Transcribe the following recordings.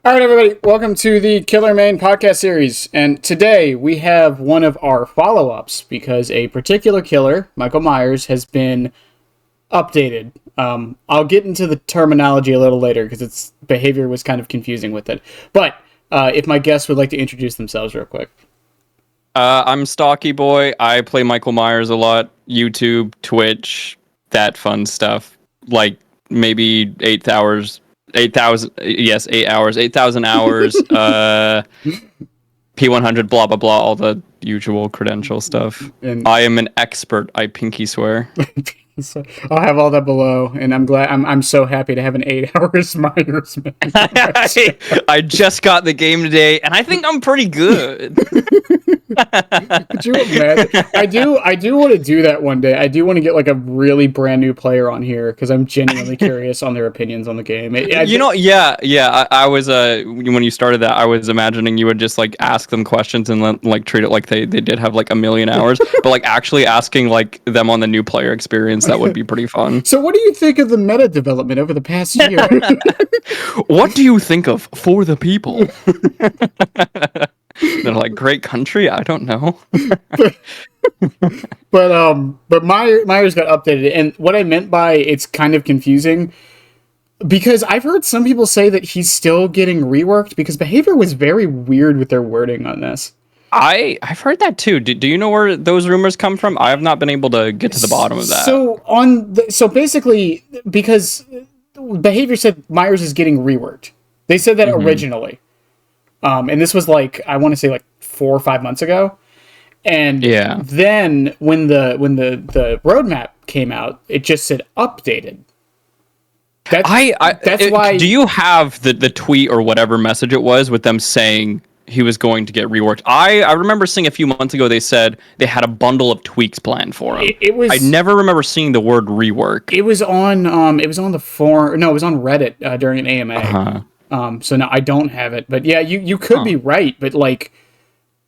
All right, everybody, welcome to the Killer Main podcast series. And today we have one of our follow-ups because a particular killer, Michael Myers, has been updated. I'll get into the terminology a little later because its behavior was kind of confusing with it. But if my guests would like to introduce themselves real quick. I'm Stalky Boy. I play Michael Myers a lot. YouTube, Twitch, that fun stuff. Like maybe 8 hours. 8,000, yes, 8 hours, 8,000 hours, P100, blah, blah, blah, all the usual credential stuff. And I am an expert, I pinky swear. So I'll have all that below, and I'm so happy to have an 8 hours Myers. I just got the game today, and I think I'm pretty good. Could you imagine? I do want to do that one day. I do want to get like a really brand new player on here because I'm genuinely curious on their opinions on the game. I was when you started that, I was imagining you would just like ask them questions and like treat it like they did have like a million hours, but like actually asking like them on the new player experience, that would be pretty fun. So what do you think of the meta development over the past year? What do you think of For the People? They're like, great country? I don't know. but Myers got updated, and what I meant by it's kind of confusing, because I've heard some people say that he's still getting reworked because behavior was very weird with their wording on this. I've heard that too. Do you know where those rumors come from? I have not been able to get to the bottom of that. So basically, because behavior said Myers is getting reworked. They said that originally. And this was like, I want to say like 4 or 5 months ago. And then when the roadmap came out, it just said updated. That's why. Do you have the tweet or whatever message it was with them saying he was going to get reworked? I remember seeing a few months ago they said they had a bundle of tweaks planned for him. I never remember seeing the word rework. It was on the forum. No, it was on Reddit during an AMA. Uh-huh. So no, I don't have it, but yeah, you could be right, but like,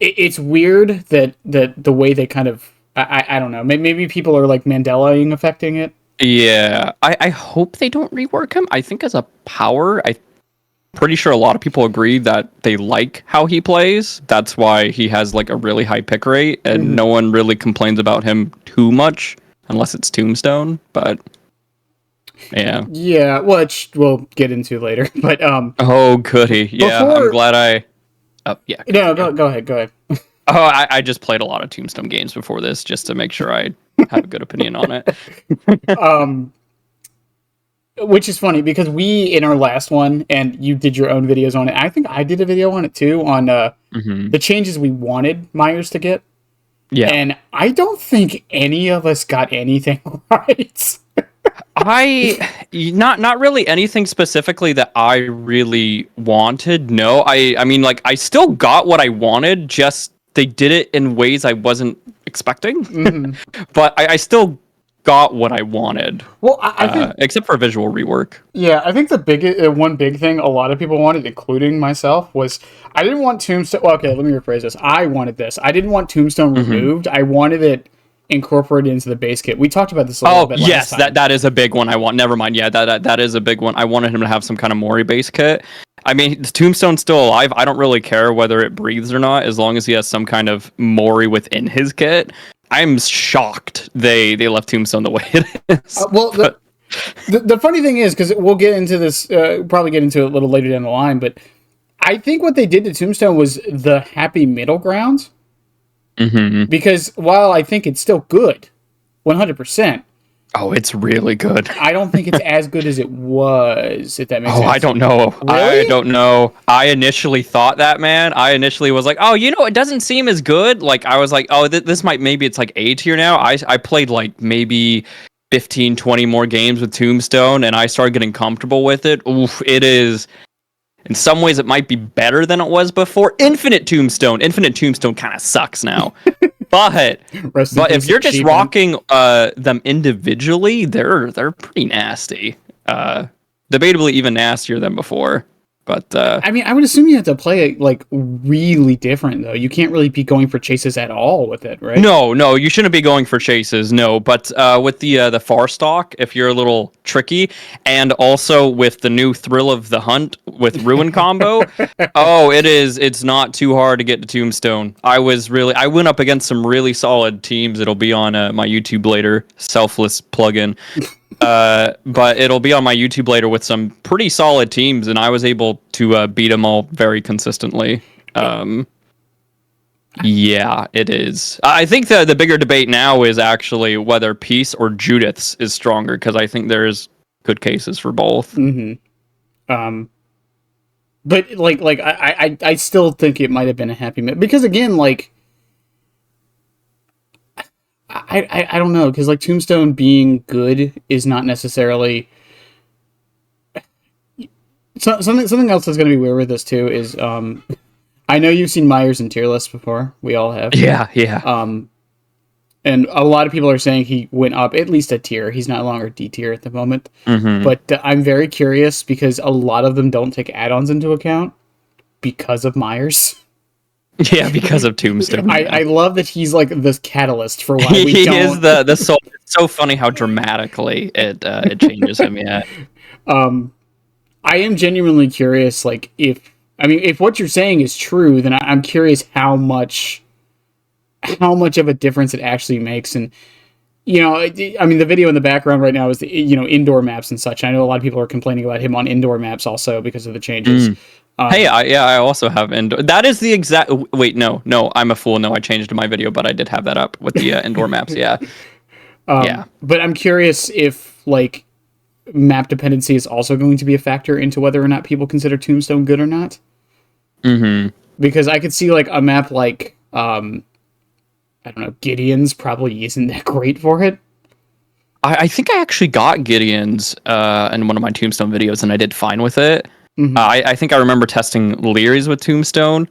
it's weird that the way they kind of, I don't know, maybe people are like Mandela-ing affecting it. Yeah, I hope they don't rework him. I think as a power, I'm pretty sure a lot of people agree that they like how he plays. That's why he has like a really high pick rate, and no one really complains about him too much, unless it's Tombstone, but... Yeah, which we'll get into later, but oh goody, yeah, I'm glad go ahead. Oh, I just played a lot of Tombstone games before this just to make sure I have a good opinion on it. Which is funny because we, in our last one, and you did your own videos on it, I think I did a video on it too, on the changes we wanted Myers to get. Yeah, and I don't think any of us got anything right. Not really anything specifically that I really wanted. No, I mean, like, I still got what I wanted, just they did it in ways I wasn't expecting. But I still got what I wanted. Well, I think, except for visual rework. Yeah, I think the one big thing a lot of people wanted, including myself, was I didn't want Tombstone. Well, okay, let me rephrase this. I wanted this. I didn't want Tombstone removed. I wanted it incorporated into the base kit. We talked about this a little bit last time. That is a big one I want. Never mind. Yeah, that is a big one. I wanted him to have some kind of Mori base kit. I mean, Tombstone's still alive. I don't really care whether it breathes or not, as long as he has some kind of Mori within his kit. I'm shocked they left Tombstone the way it is. The funny thing is, because we'll get into this, probably get into it a little later down the line, but I think what they did to Tombstone was the happy middle ground. Because while I think it's still good, 100%. Oh, it's really good. I don't think it's as good as it was, if that makes sense. I don't know. Really? I don't know. I initially thought that, man. I initially was like, it doesn't seem as good. Like, I was like, this might, maybe it's like A tier now. I played like maybe 15, 20 more games with Tombstone, and I started getting comfortable with it. Oof, it is... In some ways, it might be better than it was before. Infinite Tombstone kind of sucks now. But if you're just rocking them individually, they're pretty nasty. Debatably even nastier than before. But I mean, I would assume you have to play it like really different though. You can't really be going for chases at all with it, right? no, you shouldn't be going for chases. No, but with the far stalk, if you're a little tricky, and also with the new Thrill of the Hunt with Ruin combo, it's not too hard to get to Tombstone. I went up against some really solid teams. It'll be on my YouTube later. Selfless plugin. But it'll be on my YouTube later with some pretty solid teams, and I was able to beat them all very consistently. Yeah, it is. I think the bigger debate now is actually whether Peace or Judith's is stronger, because I think there's good cases for both. But I still think it might have been a happy mix, because again, like I don't know, because like Tombstone being good is not necessarily something else that's going to be weird with this too is I know you've seen Myers in tier lists before. We all have. Yeah. And a lot of people are saying he went up at least a tier. He's not longer D tier at the moment. But I'm very curious because a lot of them don't take add-ons into account because of Myers. Yeah, because of Tombstone. I love that he's like this catalyst for why we he don't. Is the soul. It's so funny how dramatically it changes him. Yeah. I am genuinely curious. Like, if what you're saying is true, then I'm curious how much of a difference it actually makes. And I mean, the video in the background right now is the indoor maps and such. I know a lot of people are complaining about him on indoor maps also because of the changes. I also have indoor. That is the exact. Wait, no, I'm a fool. No, I changed my video, but I did have that up with the indoor maps. Yeah, But I'm curious if like map dependency is also going to be a factor into whether or not people consider Tombstone good or not. Because I could see like a map like I don't know, Gideon's probably isn't that great for it. I think I actually got Gideon's in one of my Tombstone videos, and I did fine with it. I think I remember testing Leary's with Tombstone.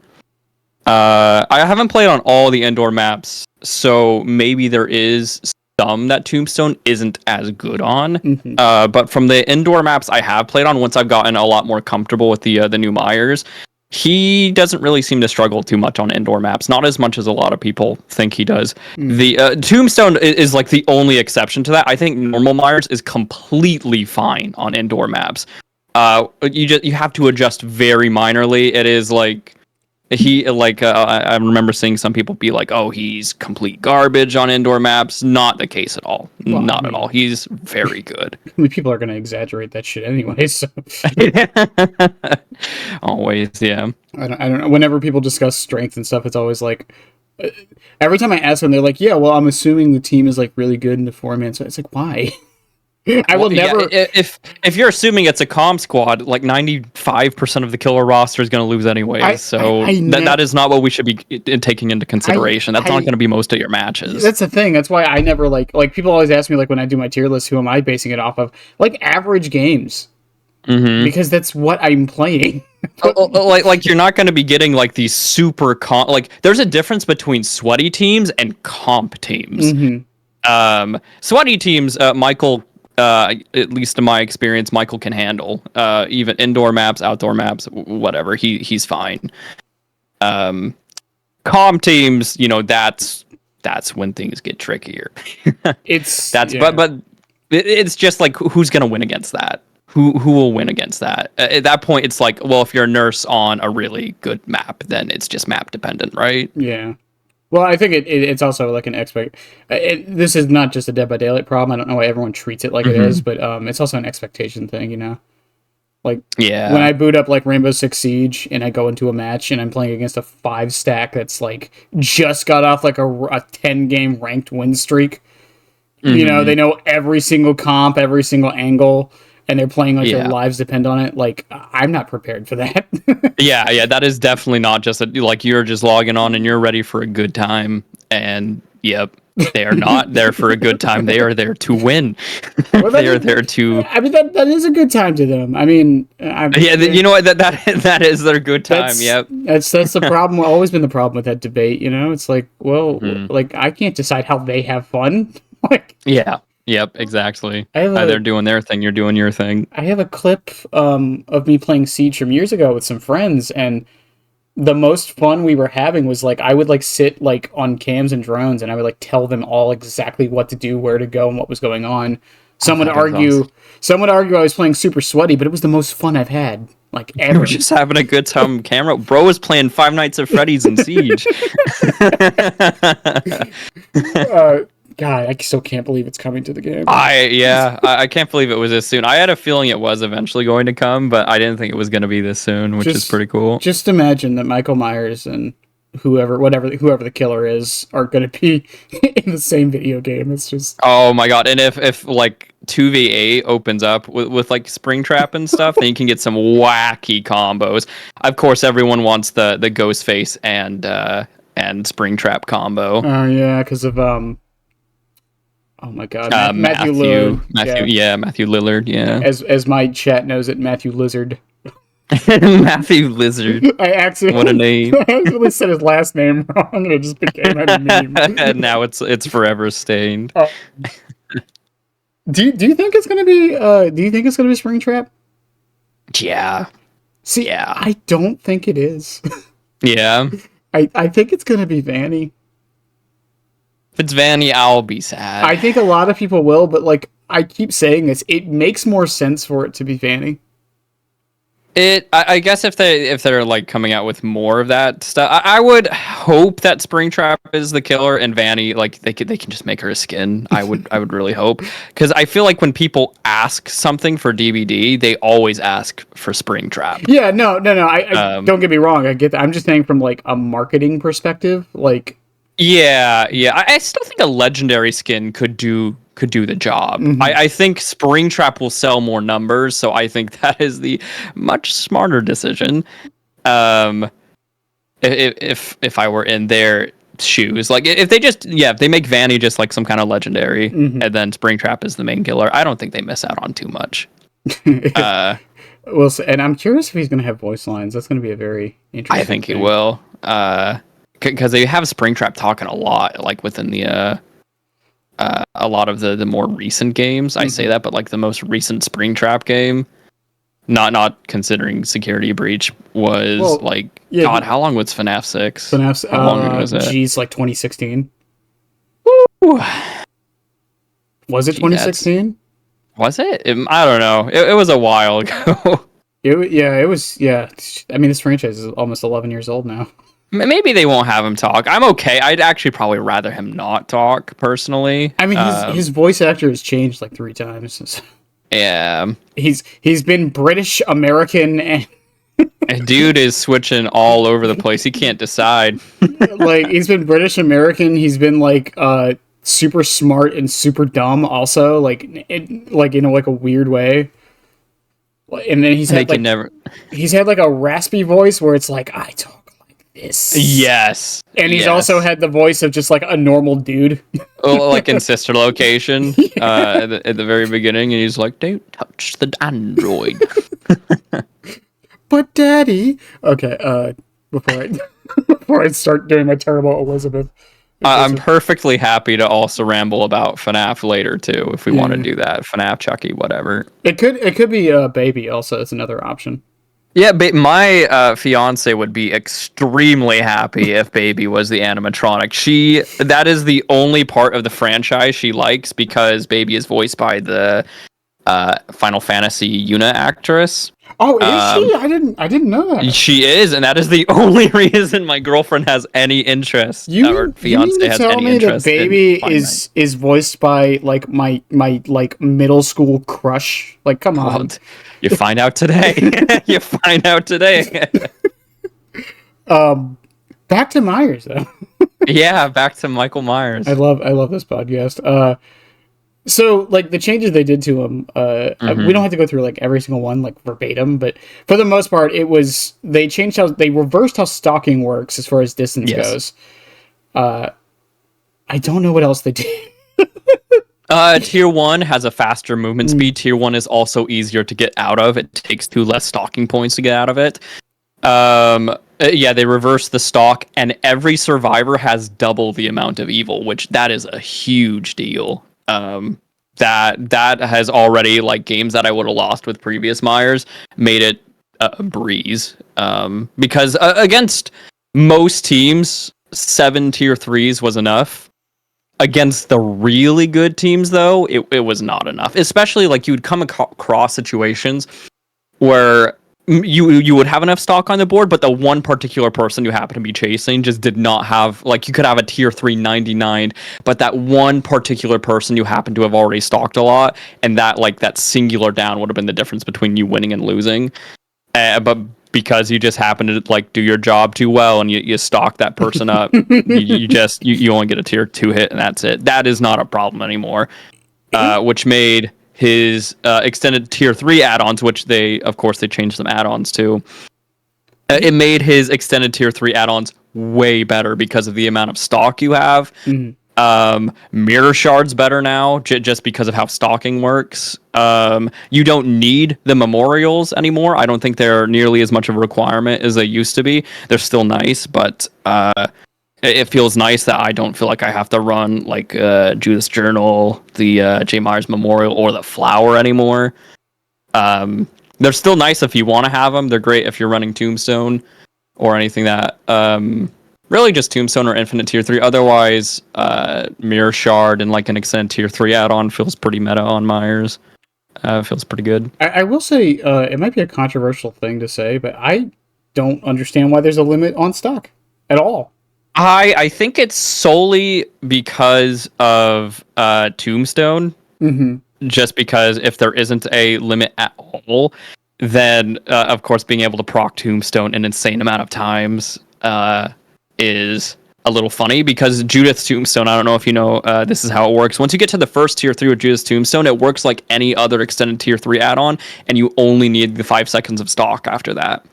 I haven't played on all the indoor maps, so maybe there is some that Tombstone isn't as good on. But from the indoor maps I have played on, once I've gotten a lot more comfortable with the new Myers, he doesn't really seem to struggle too much on indoor maps. Not as much as a lot of people think he does. The Tombstone is like the only exception to that. I think normal Myers is completely fine on indoor maps. You have to adjust very minorly. It is like I remember seeing some people be like, "Oh, he's complete garbage on indoor maps." Not the case at all. Well, not at all. He's very good. I mean, people are going to exaggerate that shit anyway. So always, yeah. I don't know. Whenever people discuss strength and stuff, it's always like every time I ask them, they're like, "Yeah, well, I'm assuming the team is like really good in the 4-man." So it's like, why? I will never. Yeah, if you're assuming it's a comm squad, like 95% of the killer roster is going to lose anyway. That is not what we should be taking into consideration. That's not going to be most of your matches. That's the thing. That's why I never like people always ask me like when I do my tier list, who am I basing it off of? Like average games, because that's what I'm playing. like you're not going to be getting like these super like there's a difference between sweaty teams and comp teams. Sweaty teams, Michael. At least in my experience, Michael can handle even indoor maps, outdoor maps, whatever. He's fine. Comm teams, that's when things get trickier. But it's just like who's gonna win against that? Who will win against that? At that point, it's like, well, if you're a nurse on a really good map, then it's just map dependent, right? Yeah. Well, I think it's also like an this is not just a Dead by Daylight problem. I don't know why everyone treats it like it is, but it's also an expectation thing, Like, when I boot up like Rainbow Six Siege and I go into a match and I'm playing against a 5 stack that's like just got off like a 10-game ranked win streak, they know every single comp, every single angle, and they're playing like their lives depend on it. Like, I'm not prepared for that. Yeah, that is definitely not just like you're just logging on and you're ready for a good time. And yep, they are not there for a good time. They are there to win. Well, they are there to. I mean, that is a good time to them. I mean, you know what? That is their good time. Yep. That's the problem. Always been the problem with that debate. It's like, well, like I can't decide how they have fun. Like, yeah. Yep, exactly. I have They're doing their thing, you're doing your thing. I have a clip of me playing Siege from years ago with some friends, and the most fun we were having was like I would like sit like on cams and drones, and I would like tell them all exactly what to do, where to go, and what was going on. Some would argue, awesome. some would argue I was playing super sweaty, but it was the most fun I've had like You ever. were just having a good time camera. Bro was playing Five Nights at Freddy's in Siege. God, I still can't believe it's coming to the game. I can't believe it was this soon. I had a feeling it was eventually going to come, but I didn't think it was going to be this soon, which is pretty cool. Just imagine that Michael Myers and whoever the killer is are going to be in the same video game. It's just Oh my god! And if like 2v8 opens up with like Springtrap and stuff, then you can get some wacky combos. Of course, everyone wants the Ghostface and Springtrap combo. oh yeah, because of oh my god, Matthew Lillard. Matthew Lillard, yeah. As my chat knows it, Matthew Lizard. Matthew Lizard. I accidentally, What a name. I accidentally said his last name wrong, and it just became a meme. And now it's forever stained. Do you think it's gonna be Springtrap? Yeah. See, Yeah. I don't think it is. Yeah. I think it's gonna be Vanny. If it's Vanny, I'll be sad. I think a lot of people will, but like I keep saying this, it makes more sense for it to be Vanny. I guess if they're like coming out with more of that stuff, I would hope that Springtrap is the killer and Vanny like they can just make her a skin. I would really hope, because I feel like when people ask something for DVD, they always ask for Springtrap. Yeah, no. I don't get me wrong. I get that. I'm just saying from like a marketing perspective, like. Yeah. I still think a legendary skin could do the job. Mm-hmm. I think Springtrap will sell more numbers, so I think that is the much smarter decision. If I were in their shoes, like if they make Vanny just like some kind of legendary, Mm-hmm. and then Springtrap is the main killer, I don't think they miss out on too much. Well, and I'm curious if he's going to have voice lines. That's going to be a very interesting. I think he will, because they have Springtrap talking a lot, like within the. A lot of the more recent games, I say that, but like the most recent Springtrap game, not considering Security Breach, was God, how long was FNAF 6? FNAF, how long was it? Geez, like 2016. Woo. Was it 2016? Was it? I don't know. It was a while ago. It was. Yeah, I mean, this franchise is almost 11 years old now. Maybe they won't have him talk. I'm okay. I'd actually probably rather him not talk, personally. I mean, his voice actor has changed like 3 times. Yeah. He's been British, American, and dude is switching all over the place. He can't decide. like he's been British, American. He's been like super smart and super dumb. Also, like in a weird way. And then he's had like a raspy voice where it's like I talk. Yes. And he's also had the voice of just like a normal dude. Like in Sister Location, at the very beginning, and he's like, "Don't touch the android." But Daddy, okay. Before I start doing my terrible Elizabeth, I'm perfectly happy to also ramble about FNAF later too, if we want to do that. FNAF, Chucky, whatever. It could be Baby. Also, it's another option. Yeah, my fiance would be extremely happy if Baby was the animatronic. That is the only part of the franchise she likes, because Baby is voiced by the Final Fantasy Yuna actress. Oh, is she? I didn't know that. She is, and that is the only reason my girlfriend has any interest. Or fiance has any interest. That Baby is voiced by like my like middle school crush. Like, come on. You find out today. You find out today. Back to Myers though. Yeah, back to Michael Myers. I love this podcast. So like the changes they did to him, we don't have to go through like every single one like verbatim, but for the most part, they reversed how stalking works as far as distance goes. I don't know what else they did. Tier 1 has a faster movement speed. Tier 1 is also easier to get out of. It takes 2 less stalking points to get out of it. They reverse the stalk, and every survivor has double the amount of evil, which that is a huge deal. that has already, like, games that I would have lost with previous Myers made it a breeze. Because against most teams, 7 tier 3s was enough. Against the really good teams, though, it was not enough. Especially, like, you would come across situations where you would have enough stock on the board, but the one particular person you happen to be chasing just did not have, like, you could have a tier 3 99, but that one particular person you happen to have already stalked a lot, and that, like, that singular down would have been the difference between you winning and losing. But because you just happen to, like, do your job too well and you stalk that person up, you only get a tier 2 hit and that's it. That is not a problem anymore. Which made his extended tier 3 add-ons, which they changed some add-ons to. It made his extended tier 3 add-ons way better because of the amount of stock you have. Mirror shards better now, just because of how stalking works. You don't need the memorials anymore. I don't think they're nearly as much of a requirement as they used to be. They're still nice, but it feels nice that I don't feel like I have to run, like, Judas Journal, the J. Myers Memorial, or the Flower anymore. They're still nice if you want to have them. They're great if you're running Tombstone or anything that... really just Tombstone or Infinite Tier 3. Otherwise, Mirror Shard and, like, an extended Tier 3 add-on feels pretty meta on Myers. Feels pretty good. I will say, it might be a controversial thing to say, but I don't understand why there's a limit on stock at all. I think it's solely because of Tombstone. Just because if there isn't a limit at all, then, of course, being able to proc Tombstone an insane amount of times is a little funny, because Judith's Tombstone, I don't know if you know, this is how it works. Once you get to the first tier 3 with Judith's Tombstone, it works like any other extended tier 3 add-on, and you only need the 5 seconds of stock after that.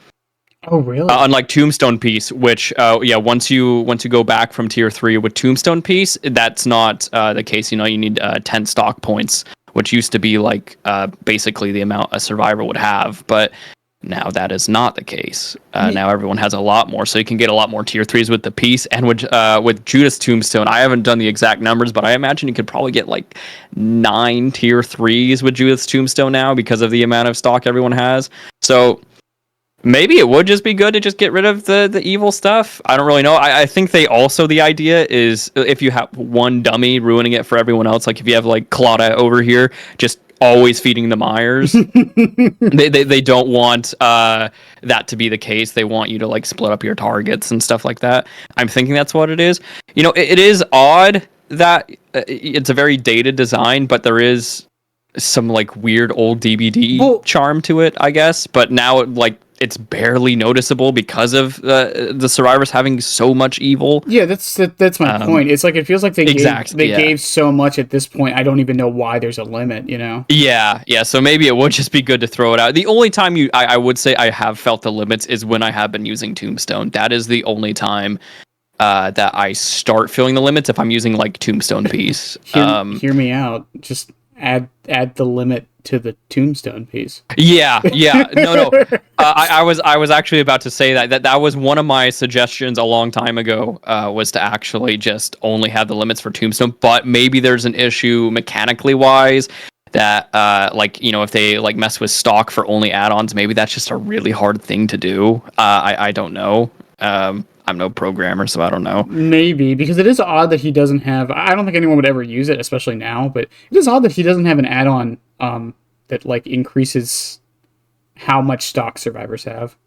Oh, really? Unlike Tombstone Piece, which, once you go back from tier 3 with Tombstone Piece, that's not the case. You know, you need 10 stock points, which used to be, like, basically the amount a survivor would have, but now that is not the case. Now everyone has a lot more, so you can get a lot more tier 3s with the piece. And with Judas Tombstone, I haven't done the exact numbers, but I imagine you could probably get, like, 9 tier 3s with Judas Tombstone now because of the amount of stock everyone has. So maybe it would just be good to just get rid of the evil stuff. I don't really know. I think the idea is, if you have one dummy ruining it for everyone else, like if you have, like, Claudia over here just always feeding the Myers, they don't want that to be the case. They want you to, like, split up your targets and stuff like that. I'm thinking that's what it is. You know, it is odd that it's a very dated design, but there is some, like, weird old DBD charm to it, I guess. But now, like, it's barely noticeable because of the survivors having so much evil. Yeah, that's my point. It's like, it feels like they gave so much at this point. I don't even know why there's a limit, you know? Yeah. So maybe it would just be good to throw it out. The only time I would say I have felt the limits is when I have been using Tombstone. That is the only time that I start feeling the limits, if I'm using, like, Tombstone Piece. Hear me out. Just add the limit to the Tombstone Piece. Yeah. No. I was actually about to say that was one of my suggestions a long time ago, was to actually just only have the limits for Tombstone. But maybe there's an issue mechanically wise that, like, you know, if they, like, mess with stock for only add-ons, maybe that's just a really hard thing to do. I don't know. I'm no programmer, so I don't know. Maybe, because it is odd that he doesn't have... I don't think anyone would ever use it, especially now, but it is odd that he doesn't have an add-on that, like, increases how much stock survivors have.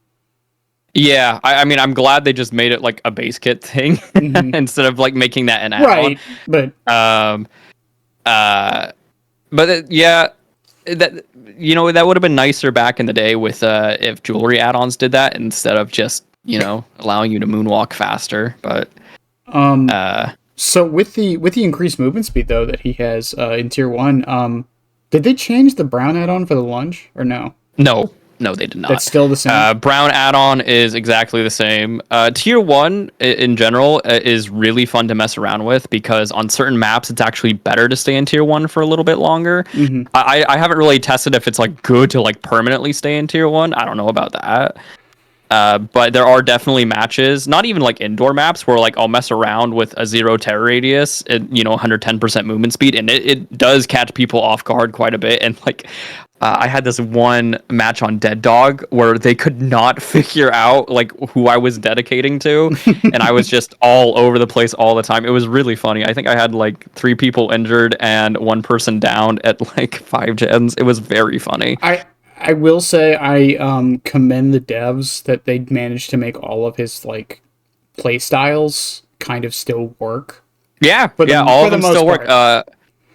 Yeah, I mean, I'm glad they just made it, like, a base kit thing instead of, like, making that an add-on. Right, but... yeah, that, you know, that would have been nicer back in the day with if jewelry add-ons did that instead of just, you know, allowing you to moonwalk faster. But so with the increased movement speed, though, that he has in tier 1, did they change the brown add-on for the lunge or no? No, they did not. That's still the same. Brown add-on is exactly the same. Tier 1 in general is really fun to mess around with, because on certain maps it's actually better to stay in tier 1 for a little bit longer. I haven't really tested if it's, like, good to, like, permanently stay in tier 1. I don't know about that. But there are definitely matches, not even like indoor maps, where like I'll mess around with a 0 terror radius and 110% movement speed, and it does catch people off guard quite a bit. And like I had this one match on Dead Dog where they could not figure out like who I was dedicating to, and I was just all over the place all the time. It was really funny. I think I had like 3 people injured and 1 person down at like 5 gens. It was very funny. I will say I commend the devs that they managed to make all of his like play styles kind of still work. Yeah, all of them still work.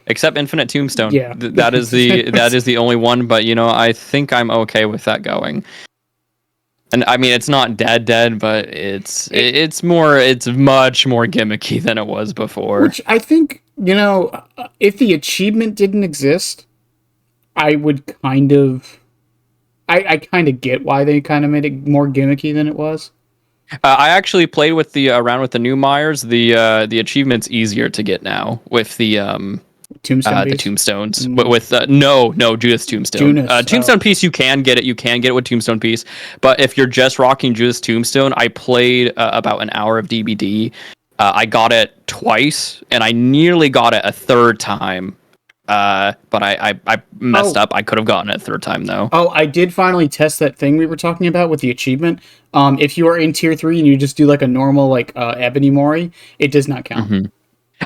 Except Infinite Tombstone. Yeah. That is the only one, but I think I'm okay with that going. And I mean, it's not dead, but it's much more gimmicky than it was before. Which I think, if the achievement didn't exist, I would kind of I kind of get why they kind of made it more gimmicky than it was. I actually played with the around with the new Myers. The achievement's easier to get now with the Tombstone the tombstones. With no Judas Tombstone. Tombstone piece you can get it with Tombstone piece. But if you're just rocking Judas Tombstone, I played about an hour of DBD. I got it twice, and I nearly got it a third time. But I messed up. I could have gotten it a third time though. Oh, I did finally test that thing we were talking about with the achievement. If you are in tier 3 and you just do like a normal like Ebony Mori, it does not count. Mm-hmm.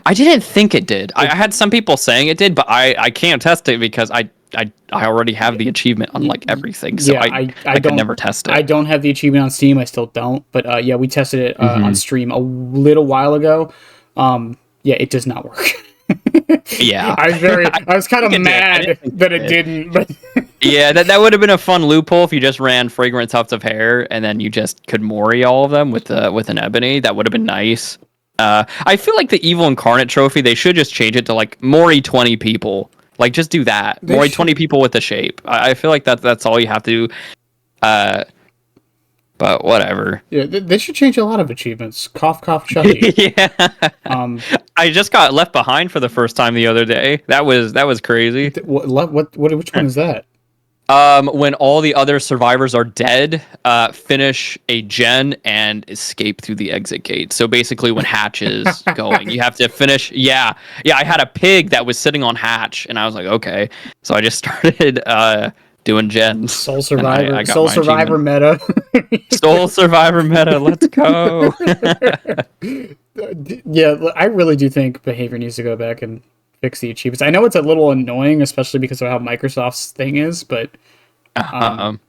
I didn't think it did. I had some people saying it did, but I can't test it because I already have the achievement on like everything. So I could never test it. I don't have the achievement on Steam. I still don't. But we tested it on stream a little while ago. It does not work. Yeah, I was kind of mad that it didn't. But yeah, that would have been a fun loophole if you just ran Fragrant Tufts of Hair and then you just could Mori all of them with an Ebony. That would have been nice. I feel like the Evil Incarnate trophy, they should just change it to like Mori 20 people. Like just do that. Mori 20 people with the shape. I feel like that's all you have to do. But whatever. Yeah, they should change a lot of achievements. Cough, cough, Chucky. Yeah. I just got left behind for the first time the other day. That was crazy. Which one is that? When all the other survivors are dead, finish a gen and escape through the exit gate. So basically, when Hatch is going, you have to finish. Yeah. I had a pig that was sitting on Hatch, and I was like, okay. So I just started doing gens. Soul Survivor. Soul Survivor meta. Soul Survivor meta. Let's go. Yeah, I really do think behavior needs to go back and fix the achievements. I know it's a little annoying, especially because of how Microsoft's thing is, but at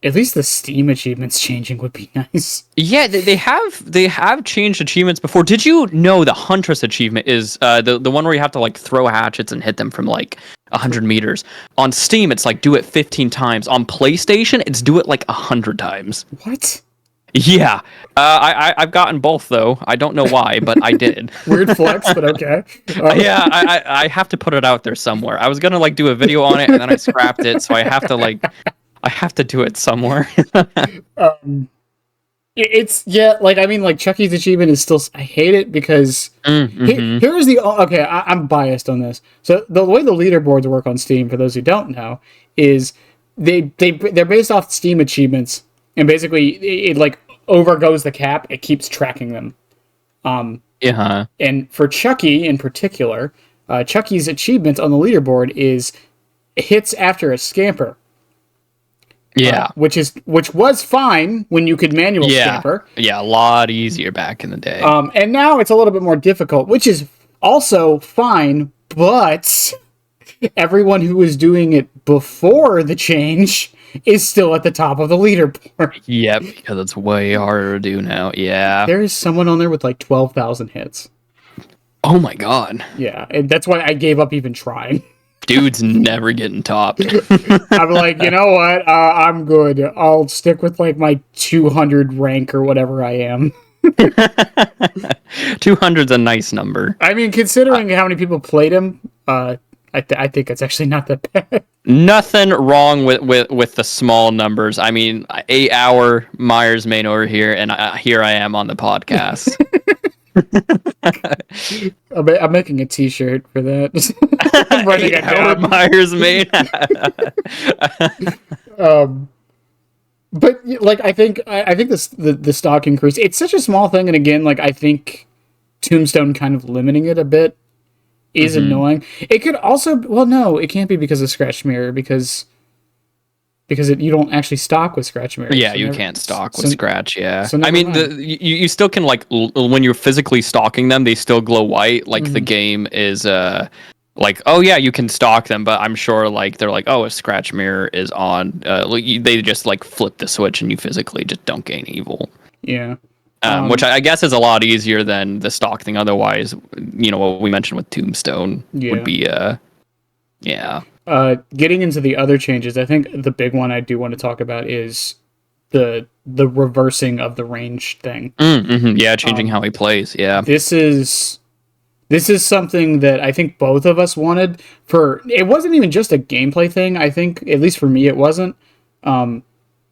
least the Steam achievements changing would be nice. Yeah, they have changed achievements before. Did you know the Huntress achievement is the one where you have to like throw hatchets and hit them from like 100 meters? On Steam, it's like do it 15 times. On PlayStation, it's do it like 100 times. What? Yeah, I've gotten both though. I don't know why, but I did. Weird flex, but okay. Yeah, I have to put it out there somewhere. I was gonna like do a video on it, and then I scrapped it, so I have to do it somewhere. Chucky's achievement is still. I hate it because here's the okay. I'm biased on this. So the way the leaderboards work on Steam, for those who don't know, is they're based off Steam achievements, and basically it like overgoes the cap. It keeps tracking them. And for Chucky in particular, Chucky's achievement on the leaderboard is hits after a scamper. Yeah, which was fine when you could manual scamper. Yeah, a lot easier back in the day. And now it's a little bit more difficult, which is also fine, but everyone who was doing it before the change is still at the top of the leaderboard. Yep, because it's way harder to do now. Yeah. There is someone on there with like 12,000 hits. Oh my god. Yeah, and that's why I gave up even trying. Dude's never getting topped. I'm like, you know what? I'm good. I'll stick with like my 200 rank or whatever I am. 200's a nice number. I mean, considering how many people played him, I think it's actually not that bad. Nothing wrong with the small numbers. I mean, 8-hour Myers main over here, and here I am on the podcast. I'm making a T-shirt for that. I'm running it down. Myers main. But like, I think the stock increase. It's such a small thing, and again, like I think Tombstone kind of limiting it a bit is annoying. It could also, well, no, it can't be because of Scratch Mirror because you don't actually stock with Scratch Mirror. Yeah, so you never, can't stalk with so, Scratch. Yeah, so I never mean, mind. you still can like when you're physically stalking them, they still glow white. Like the game is like, oh yeah, you can stalk them, but I'm sure like they're like, oh, if Scratch Mirror is on, they just like flip the switch and you physically just don't gain evil. Yeah. Which I guess is a lot easier than the stock thing. Otherwise, you know what we mentioned with Tombstone would Yeah. be yeah. Getting into the other changes, I think the big one I do want to talk about is the reversing of the range thing. Yeah, changing how he plays. Yeah. This is something that I think both of us wanted for. It wasn't even just a gameplay thing. I think, at least for me, it wasn't.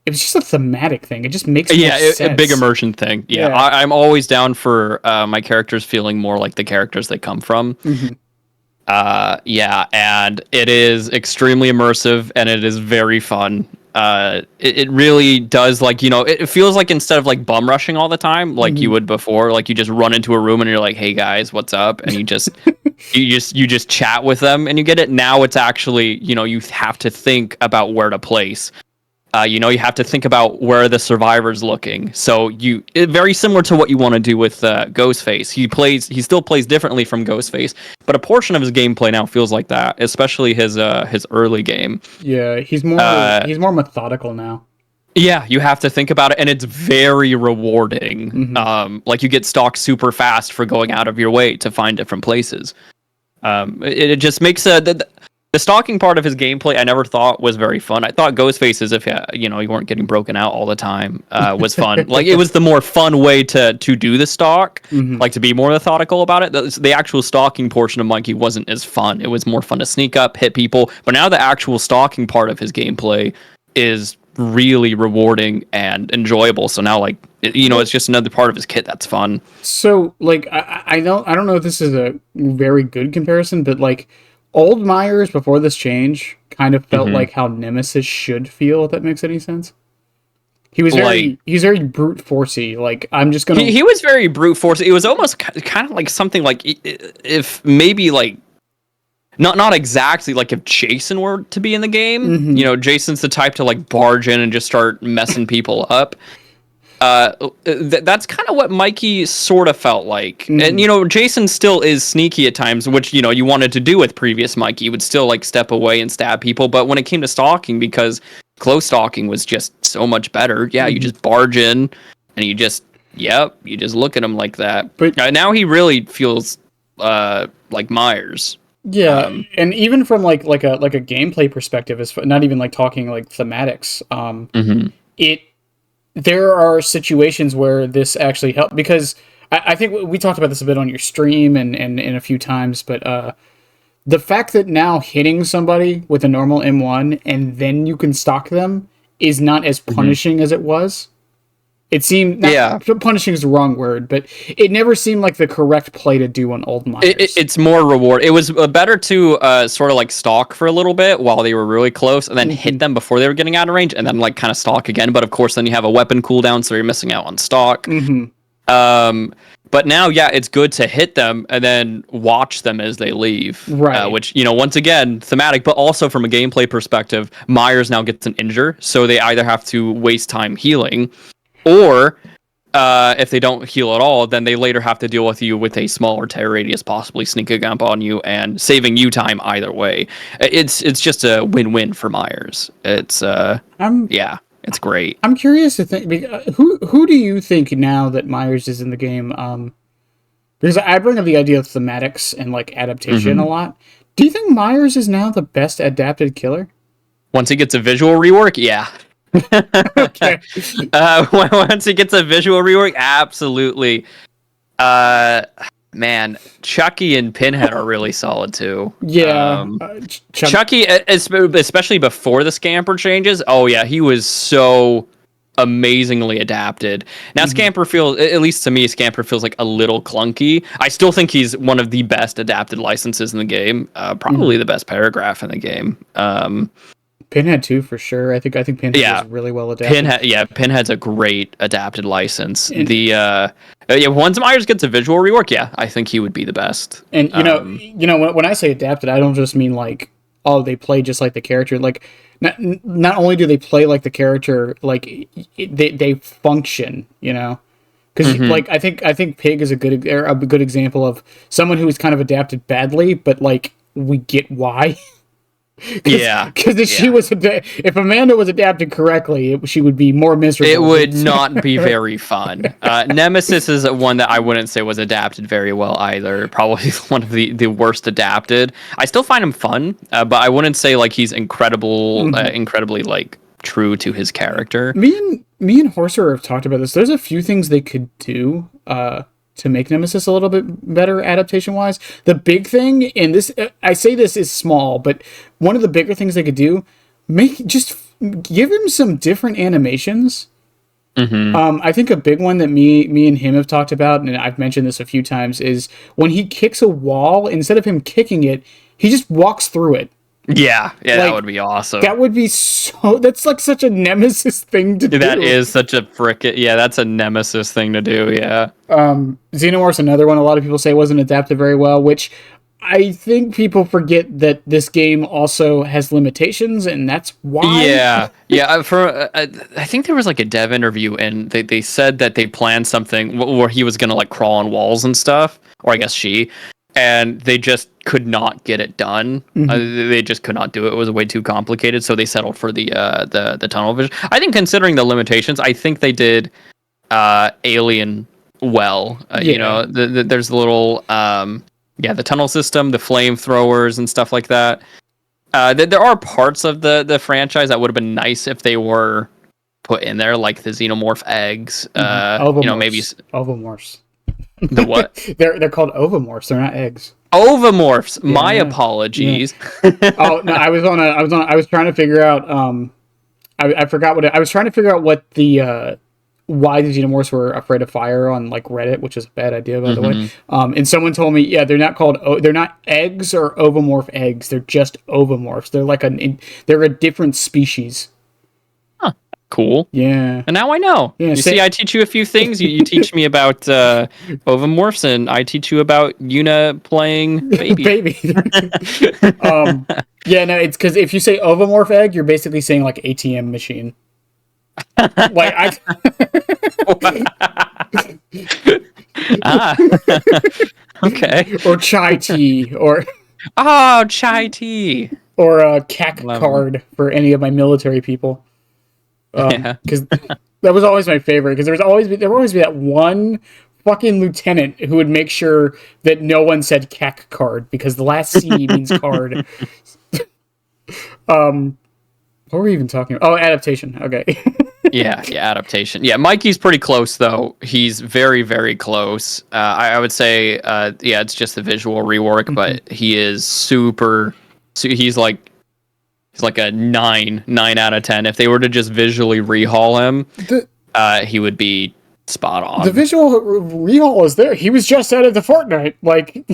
It was just a thematic thing. It just makes more sense. A big immersion thing. Yeah, Yeah. I'm always down for my characters feeling more like the characters they come from. Yeah, and it is extremely immersive and it is very fun. It really does, like, you know, it feels like instead of like bum rushing all the time like you would before, like you just run into a room and you're like, hey guys, what's up, and you just you just chat with them and you get it. Now it's actually, you know, you have to think about where to place. You know, you have to think about where the survivor's looking. So very similar to what you want to do with Ghostface. He still plays differently from Ghostface, but a portion of his gameplay now feels like that, especially his early game. Yeah, he's more methodical now. Yeah, you have to think about it, and it's very rewarding. Like you get stalked super fast for going out of your way to find different places. It just makes the stalking part of his gameplay I never thought was very fun. I thought Ghostface's, if you know, you weren't getting broken out all the time, was fun. Like it was the more fun way to do the stalk, like to be more methodical about it. The actual stalking portion of Monkey wasn't as fun. It was more fun to sneak up, hit people. But now the actual stalking part of his gameplay is really rewarding and enjoyable. So now, like, you know, it's just another part of his kit that's fun. So, like, I don't know if this is a very good comparison, but like, old Myers before this change kind of felt like how Nemesis should feel, if that makes any sense. He's very brute forcey. Like, I'm just gonna. He was very brute force. It was almost kind of like something like if maybe like not exactly like if Jason were to be in the game. You know, Jason's the type to like barge in and just start messing people up. That's kind of what Mikey sort of felt like. And, you know, Jason still is sneaky at times, which, you know, you wanted to do with previous Mikey. You would still, like, step away and stab people. But when it came to stalking, because close stalking was just so much better, yeah, you just barge in and you just look at him like that. But now he really feels like Myers. Yeah, and even from like a gameplay perspective, is not even like talking like thematics. There are situations where this actually helped, because I think we talked about this a bit on your stream and a few times, but the fact that now hitting somebody with a normal M1 and then you can stalk them is not as punishing as it was. It seemed... punishing is the wrong word, but it never seemed like the correct play to do on old Myers. It's more reward. It was better to sort of like stalk for a little bit while they were really close, and then hit them before they were getting out of range, and then like kind of stalk again. But of course, then you have a weapon cooldown, so you're missing out on stalk. But now, yeah, it's good to hit them and then watch them as they leave. Right. Which, you know, once again, thematic, but also from a gameplay perspective, Myers now gets an injure, so they either have to waste time healing, or if they don't heal at all, then they later have to deal with you with a smaller tear radius, possibly sneaking up on you and saving you time either way. It's just a win-win for Myers. It's it's great. I'm curious to think, who do you think now that Myers is in the game? Because I bring up the idea of thematics and like adaptation a lot. Do you think Myers is now the best adapted killer? Once he gets a visual rework, yeah. Okay. Once he gets a visual rework, absolutely. Man, Chucky and Pinhead are really solid too. Yeah. Chucky, especially before the Scamper changes, oh yeah, he was so amazingly adapted. Now Scamper feels, at least to me, Scamper feels like a little clunky. I still think he's one of the best adapted licenses in the game. Probably the best paragraph in the game. Pinhead too, for sure. I think Pinhead Yeah. was really well adapted. Pinhead's a great adapted license. Once Myers gets a visual rework, yeah, I think he would be the best. And when I say adapted, I don't just mean like, oh, they play just like the character. Like, not only do they play like the character, like they function. Because like I think Pig is a good example of someone who is kind of adapted badly, but like we get why. Because if Amanda was adapted correctly, she would be more miserable. It would not be very fun. Nemesis is one that I wouldn't say was adapted very well either. Probably one of the worst adapted. I still find him fun, but I wouldn't say like he's incredibly like true to his character. Me and Horser have talked about this. There's a few things they could do to make Nemesis a little bit better adaptation wise. The big thing, and this I say this is small, but one of the bigger things they could do, give him some different animations. I think a big one that me and him have talked about, and I've mentioned this a few times, is when he kicks a wall, instead of him kicking it, he just walks through it. Yeah, that would be awesome. That would be that's like such a Nemesis thing to do. That is such a that's a Nemesis thing to do, yeah. Xenomorph's another one a lot of people say wasn't adapted very well, which I think people forget that this game also has limitations, and that's why. Yeah. I think there was like a dev interview, and they said that they planned something where he was gonna like crawl on walls and stuff, or I guess she, and they just could not get it done. They just could not do it. It was way too complicated, so they settled for the tunnel vision. I think considering the limitations, I think they did Alien well. There's a little the tunnel system, the flamethrowers and stuff like that. There are parts of the franchise that would have been nice if they were put in there, like the xenomorph eggs. Maybe ovomorphs. The what? They're called ovomorphs. They're not eggs. Ovomorphs. Yeah. My apologies. Yeah. Oh no, I was trying to figure out. I forgot I was trying to figure out what the why the xenomorphs were afraid of fire on like Reddit, which is a bad idea by the way. And someone told me, they're not eggs or ovomorph eggs. They're just ovomorphs. They're like they're a different species. Cool. Yeah. And now I know. Yeah, see, I teach you a few things. You teach me about ovomorphs, and I teach you about Yuna playing baby. It's because if you say ovomorph egg, you're basically saying like ATM machine. Okay. Or chai tea, or chai tea, or a CAC card for any of my military people. Because that was always my favorite. Because there would always be that one fucking lieutenant who would make sure that no one said CAC card because the last C means card. What were we even talking about? Oh, adaptation. Okay. yeah, adaptation. Yeah, Mikey's pretty close though. He's very, very close. I would say, it's just the visual rework, but he is super. He's like a 9 out of 10. If they were to just visually rehaul him, he would be spot on. The visual rehaul is there. He was just out of the Fortnite, like.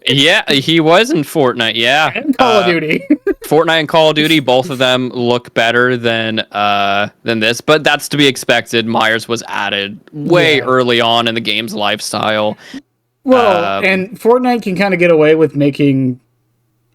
Yeah, he was in Fortnite. Yeah, and Call of Duty. Fortnite and Call of Duty, both of them look better than this, but that's to be expected. Myers was added way early on in the game's lifestyle. Well, and Fortnite can kind of get away with making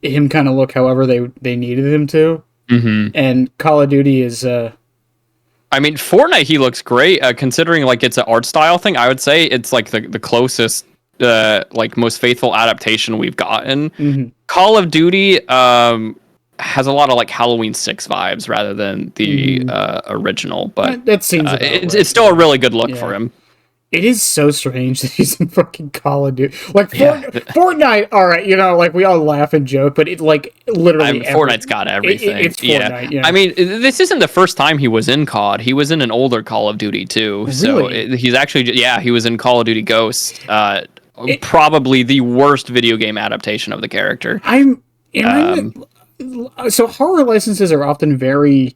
him kind of look however they needed him to. And Call of Duty is I mean, Fortnite, he looks great, considering like it's an art style thing. I would say it's like the closest like most faithful adaptation we've gotten. Call of Duty has a lot of like Halloween 6 vibes rather than the original, but that seems it's still a really good look for him. It is so strange that he's in fucking Call of Duty. Like, Fortnite, all right, like, we all laugh and joke, but it's, like, literally Fortnite's got everything. It's Fortnite, yeah. I mean, this isn't the first time he was in COD. He was in an older Call of Duty, too. Really? So, he's actually, he was in Call of Duty Ghosts. Probably the worst video game adaptation of the character. So, horror licenses are often very,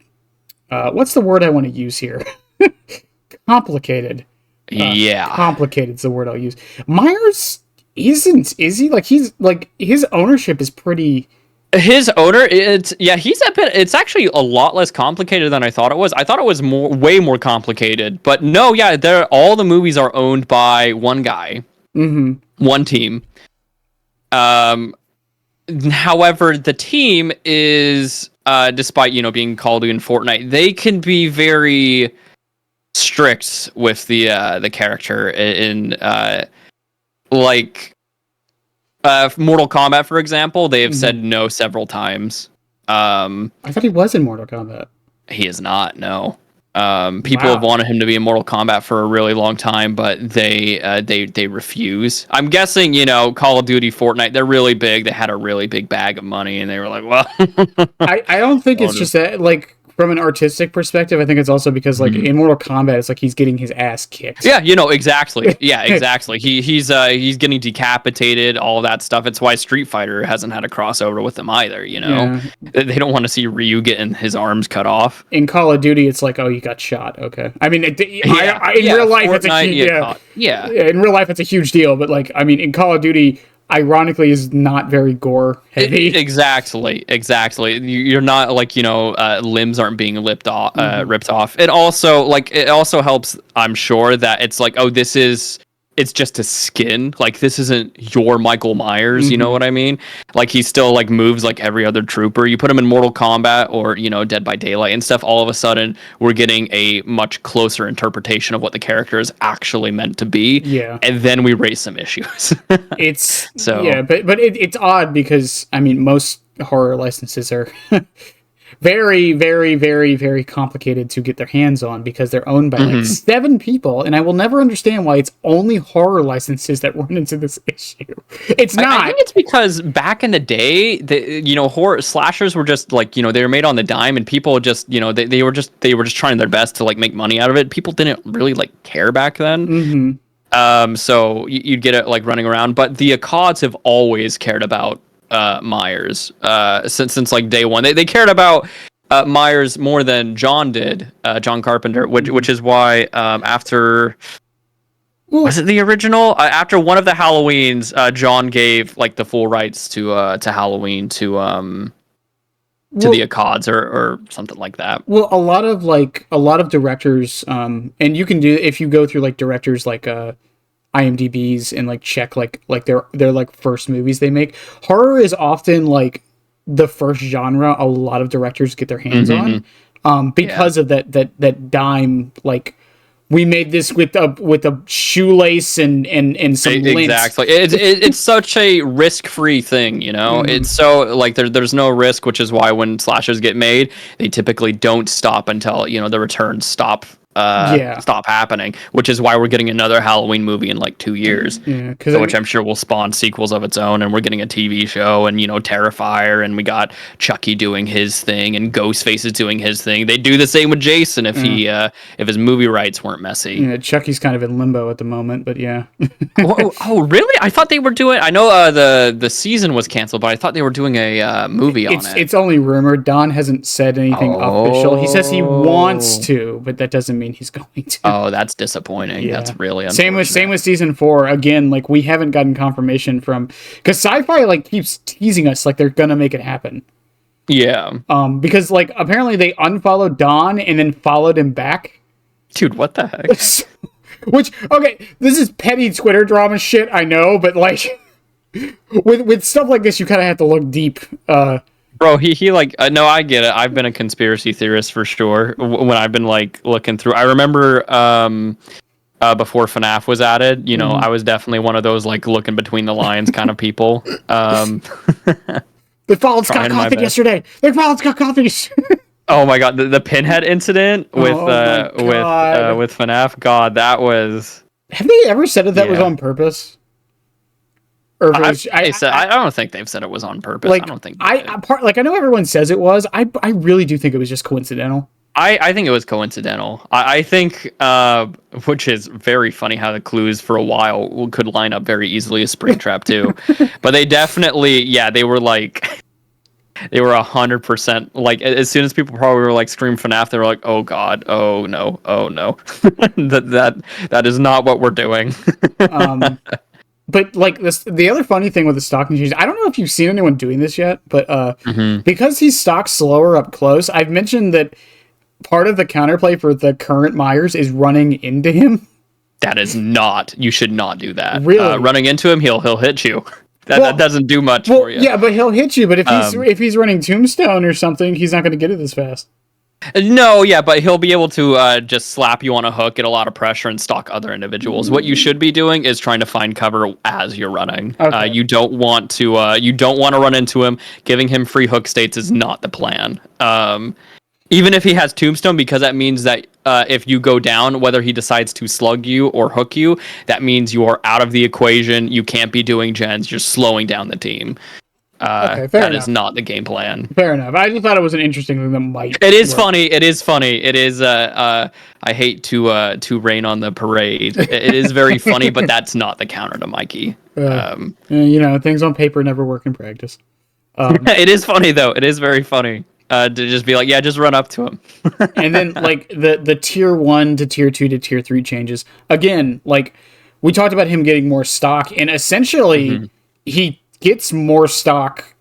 what's the word I want to use here? Complicated. Complicated's the word I'll use. Myers isn't, is he? Like, he's like, his ownership is pretty His owner, it's actually a lot less complicated than I thought it was. I thought it was way more complicated, but no, yeah, all the movies are owned by one guy, one team. However, the team is, despite being Call of Duty and Fortnite, they can be very strict with the character in like. Mortal Kombat, for example, they have said no several times. I thought he was in Mortal Kombat. He is not. No. People have wanted him to be in Mortal Kombat for a really long time, but they refuse. I'm guessing, Call of Duty, Fortnite, they're really big. They had a really big bag of money, and they were like, well. I don't think it's just that, like, from an artistic perspective, I think it's also because, like, in Mortal Kombat, it's like he's getting his ass kicked. Yeah, exactly. Yeah, exactly. He's getting decapitated, all of that stuff. It's why Street Fighter hasn't had a crossover with them either. Yeah. They don't want to see Ryu getting his arms cut off. In Call of Duty, it's like, oh, you got shot. Okay. I mean, in real life, it's a huge, in real life, it's a huge deal. But, like, I mean, in Call of Duty, ironically, is not very gore heavy. Exactly. You're not like limbs aren't being ripped off. It also helps. I'm sure that it's like, oh, it's just a skin. Like, this isn't your Michael Myers. You know what I mean? Like, he still like moves like every other trooper. You put him in Mortal Kombat or Dead by Daylight and stuff. All of a sudden, we're getting a much closer interpretation of what the character is actually meant to be. Yeah, and then we raise some issues. It's but it's odd because I mean most horror licenses are very, very, very, very complicated to get their hands on because they're owned by like 7 people, and I will never understand why it's only horror licenses that run into this issue. It's not. I think it's because back in the day, horror slashers were just like they were made on the dime, and people just they were just trying their best to like make money out of it. People didn't really like care back then. So you'd get it like running around, but the Accods have always cared about Myers since like day one. They cared about Myers more than John did, John Carpenter, which is why after was it the original? After one of the Halloweens, John gave like the full rights to Halloween to the Accods or something like that. Well, a lot of directors, and you can do if you go through like directors like IMDb's and like check like their like first movies they make. Horror is often like the first genre a lot of directors get their hands on, because of that dime. Like, we made this with a shoelace and some lint. Exactly. It's such a risk-free thing, It's so like there's no risk, which is why when slashers get made, they typically don't stop until the returns stop happening, which is why we're getting another Halloween movie in like 2 years, which I'm sure will spawn sequels of its own, and we're getting a TV show and Terrifier, and we got Chucky doing his thing and Ghostface is doing his thing. They do the same with Jason if if his movie rights weren't messy. Yeah, Chucky's kind of in limbo at the moment, but yeah. oh really? I thought they were doing. I know the season was canceled, but I thought they were doing a movie on it. It's only rumored. Don hasn't said anything official. He says he wants to, but that doesn't mean he's going to. Oh, that's disappointing. Yeah. That's really unfortunate. Same with season 4. Again, like, we haven't gotten confirmation from, because Sci-Fi like keeps teasing us like they're gonna make it happen. Yeah. Because like apparently they unfollowed Don and then followed him back. Dude, what the heck? Which, okay, this is petty Twitter drama shit, I know, but like with stuff like this, you kind of have to look deep. Bro, he like no, I get it. I've been a conspiracy theorist for sure when I've been like looking through. I remember before FNAF was added, I was definitely one of those like looking between the lines kind of people. They followed Scott Cawthon yesterday. They followed Scott Cawthon. Oh my god, the Pinhead incident with FNAF. God, that was. Have they ever said that was on purpose? Or I don't think they've said it was on purpose. Like, I don't think. I know everyone says it was. I really do think it was just coincidental. I think it was coincidental. I think, which is very funny how the clues for a while could line up very easily as Springtrap too. But they definitely, they were like, they were 100% like, as soon as people probably were like scream FNAF, they were like, oh god, oh no, that is not what we're doing. but like this, the other funny thing with the stalking change, I don't know if you've seen anyone doing this yet, but because he's stalked slower up close, I've mentioned that part of the counterplay for the current Myers is running into him. That is not. You should not do that. Really? Running into him, he'll hit you. That doesn't do much for you. Yeah, but he'll hit you. But if he's running Tombstone or something, he's not going to get it as fast. No, yeah, but he'll be able to just slap you on a hook, get a lot of pressure, and stalk other individuals. What you should be doing is trying to find cover as you're running. Okay. You don't want to run into him. Giving him free hook states is not the plan. Even if he has Tombstone, because that means that if you go down, whether he decides to slug you or hook you, that means you are out of the equation. You can't be doing gens. You're slowing down the team. That enough. Is not the game plan. Fair enough. I just thought it was an interesting thing that might. It is funny. It is funny. It is. I hate to rain on the parade. It is very funny, but that's not the counter to Mikey. Things on paper never work in practice. It is funny though. It is very funny. To just be like, yeah, just run up to him. And then like the tier 1 to tier 2 to tier 3 changes. Again, like we talked about him getting more stock, and essentially he gets more stock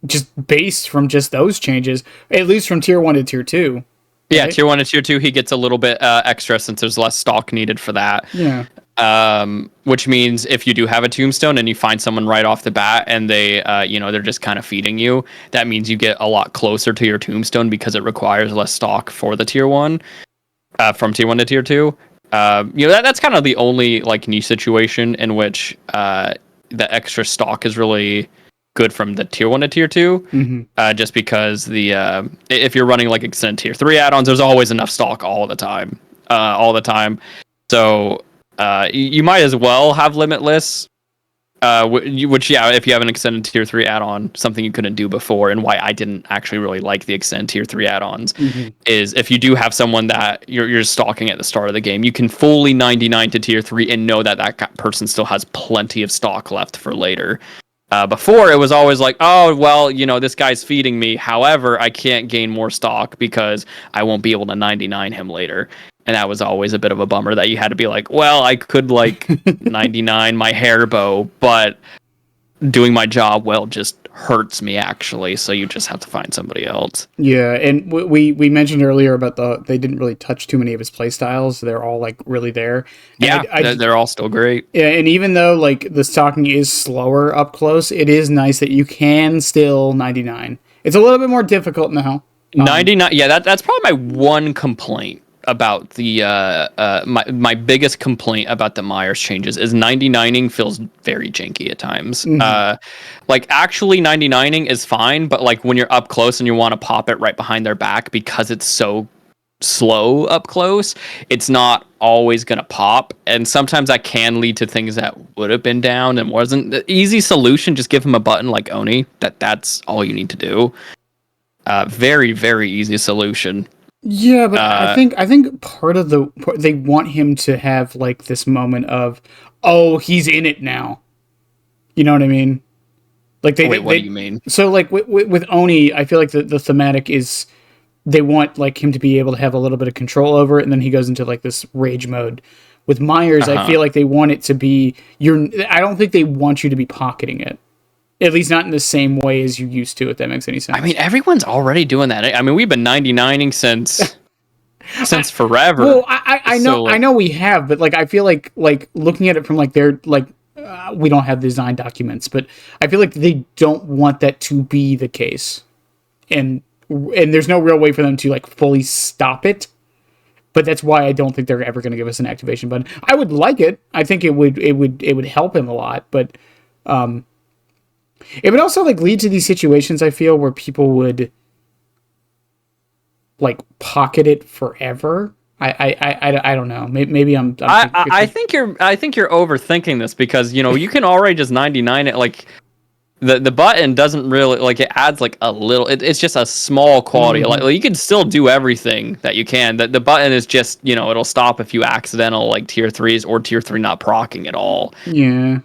just based from just those changes, at least from tier 1 to tier 2. Yeah, right? tier 1 to tier 2, he gets a little bit extra since there's less stock needed for that. Yeah. Which means if you do have a Tombstone and you find someone right off the bat and they, they're just kind of feeding you, that means you get a lot closer to your Tombstone because it requires less stock for the tier 1, from tier 1 to tier 2. That's kind of the only like niche situation in which the extra stock is really good from the tier 1 to tier 2. Just because if you're running like extended tier 3 add-ons, there's always enough stock all the time. So you might as well have limitless, which if you have an extended tier 3 add-on, something you couldn't do before, and why I didn't actually really like the extended tier 3 add-ons is if you do have someone that you're stalking at the start of the game, you can fully 99 to tier 3 and know that person still has plenty of stock left for later. Before, it was always like, oh, well, this guy's feeding me. However, I can't gain more stock because I won't be able to 99 him later. And that was always a bit of a bummer that you had to be like, well, I could 99 my hair bow, but doing my job well just hurts me actually. So you just have to find somebody else. Yeah, and we mentioned earlier about they didn't really touch too many of his playstyles. They're all like really there. And yeah, they're all still great. Yeah, and even though like the stalking is slower up close, it is nice that you can still 99. It's a little bit more difficult now. 99, yeah, that's probably my one complaint about the my biggest complaint about the Myers changes is 99ing feels very janky at times. Like actually 99ing is fine, but like when you're up close and you want to pop it right behind their back because it's so slow up close, it's not always gonna pop, and sometimes that can lead to things that would have been down and wasn't. The easy solution, just give him a button like Oni. That's all you need to do. Very, very easy solution. Yeah, but I think part of they want him to have like this moment of, oh, he's in it now. You know what I mean? Like what do you mean? So like with Oni, I feel like the thematic is they want like him to be able to have a little bit of control over it, and then he goes into like this rage mode. With Myers, I feel like they want it to be I don't think they want you to be pocketing it. At least not in the same way as you used to, if that makes any sense. I mean, everyone's already doing that. I mean, we've been 99ing since forever. Well, I know we have, but like I feel like looking at it from like their like we don't have design documents, but I feel like they don't want that to be the case, and there's no real way for them to like fully stop it. But that's why I don't think they're ever going to give us an activation button. I would like it. I think it would help him a lot, but it would also like lead to these situations, I feel, where people would like pocket it forever. I don't know. Maybe I think you're overthinking this because you can already just 99 it. Like the button doesn't really like it adds like a little. It's just a small quality. Like you can still do everything that you can. The button is just it'll stop if you accidental like tier 3s or tier 3 not proccing at all. Yeah.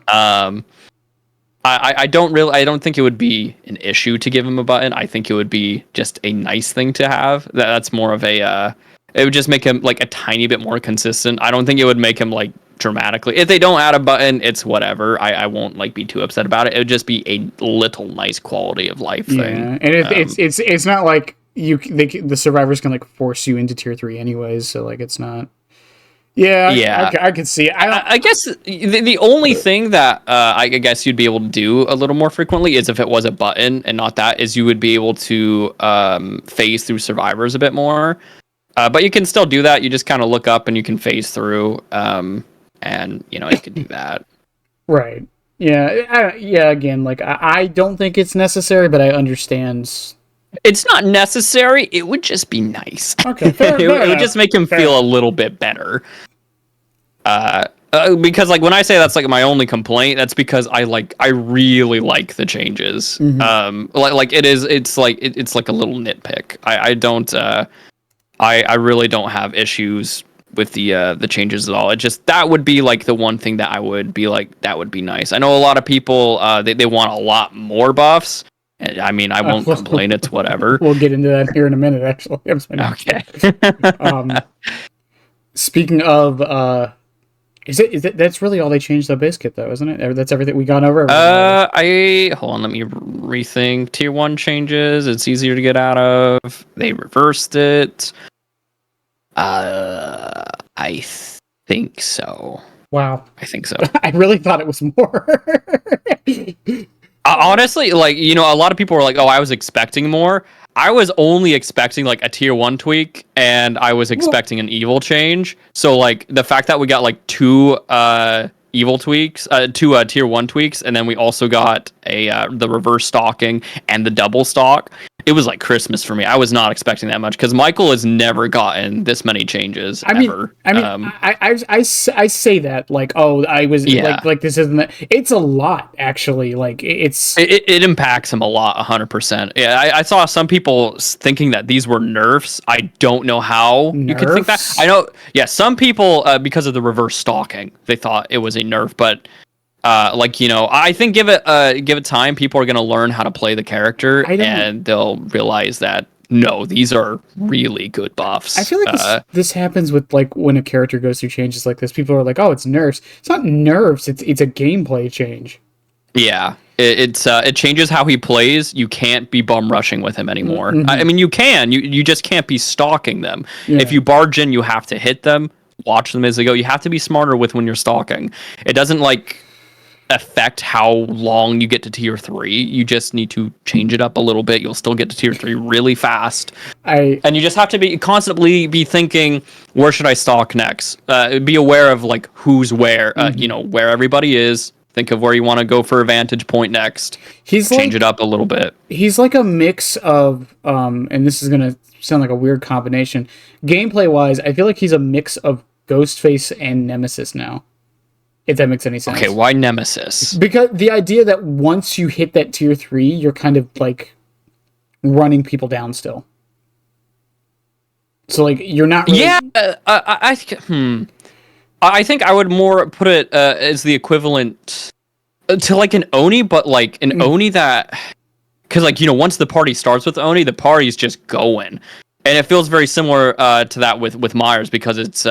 I don't think it would be an issue to give him a button. I think it would be just a nice thing to have. That's more of a it would just make him like a tiny bit more consistent. I don't think it would make him like dramatically. If they don't add a button, it's whatever. I won't like be too upset about it. It would just be a little nice quality of life thing. And it's not like the survivors can like force you into tier 3 anyways, so like it's not. Yeah. I could see it. I guess the only thing that I guess you'd be able to do a little more frequently is if it was a button and not that, is you would be able to phase through survivors a bit more. But you can still do that. You just kind of look up and you can phase through, and you can do that. Right. Yeah. Again, like I don't think it's necessary, but I understand. It's not necessary. It would just be nice. Okay. It would just make him feel a little bit better. Because like when I say that's like my only complaint, that's because I really like the changes. Mm-hmm. It's like a little nitpick. I don't. I really don't have issues with the changes at all. It just, that would be like the one thing that I would be like, that would be nice. I know a lot of people they want a lot more buffs. And I mean, I won't complain. It's whatever. We'll get into that here in a minute. Actually, okay. Speaking of, is it that's really all they changed the base kit though, isn't it? That's everything we gone over. Hold on. Let me rethink. Tier 1 changes. It's easier to get out of. They reversed it. I think so. Wow. I think so. I really thought it was more. Honestly, like, a lot of people were like, oh, I was expecting more. I was only expecting like a tier 1 tweak, and I was expecting an evil change. So like the fact that we got like 2 evil tweaks, 2 tier 1 tweaks, and then we also got the reverse stalking and the double stalk. It was like Christmas for me. I was not expecting that much because Michael has never gotten this many changes ever. I say that like, oh, I was like this isn't that. It's a lot actually. Like it impacts him a lot, 100%. Yeah, I saw some people thinking that these were nerfs. I don't know how you could think that. I know, yeah, some people because of the reverse stalking, they thought it was a nerf, but. I think give it time. People are going to learn how to play the character, and they'll realize that no, these are really good buffs. I feel like this happens with like when a character goes through changes like this. People are like, "Oh, it's nerfs." It's not nerfs. It's a gameplay change. Yeah, it changes how he plays. You can't be bum rushing with him anymore. Mm-hmm. I mean, you can. You just can't be stalking them. Yeah. If you barge in, you have to hit them. Watch them as they go. You have to be smarter with when you're stalking. It doesn't like affect how long you get to tier 3. You just need to change it up a little bit. You'll still get to tier 3 really fast. And you just have to constantly be thinking, where should I stalk next? Be aware of like who's where, where everybody is. Think of where you want to go for a vantage point next. Change it up a little bit. He's like a mix of, and this is going to sound like a weird combination. Gameplay wise, I feel like he's a mix of Ghostface and Nemesis now. If that makes any sense. Okay, why Nemesis? Because the idea that once you hit that tier 3, you're kind of like running people down still. So like you're not really... Yeah, I think I would more put it as the equivalent to like an Oni, but like an Oni that... Because like, once the party starts with Oni, the party's just going. And it feels very similar to that with Myers because it's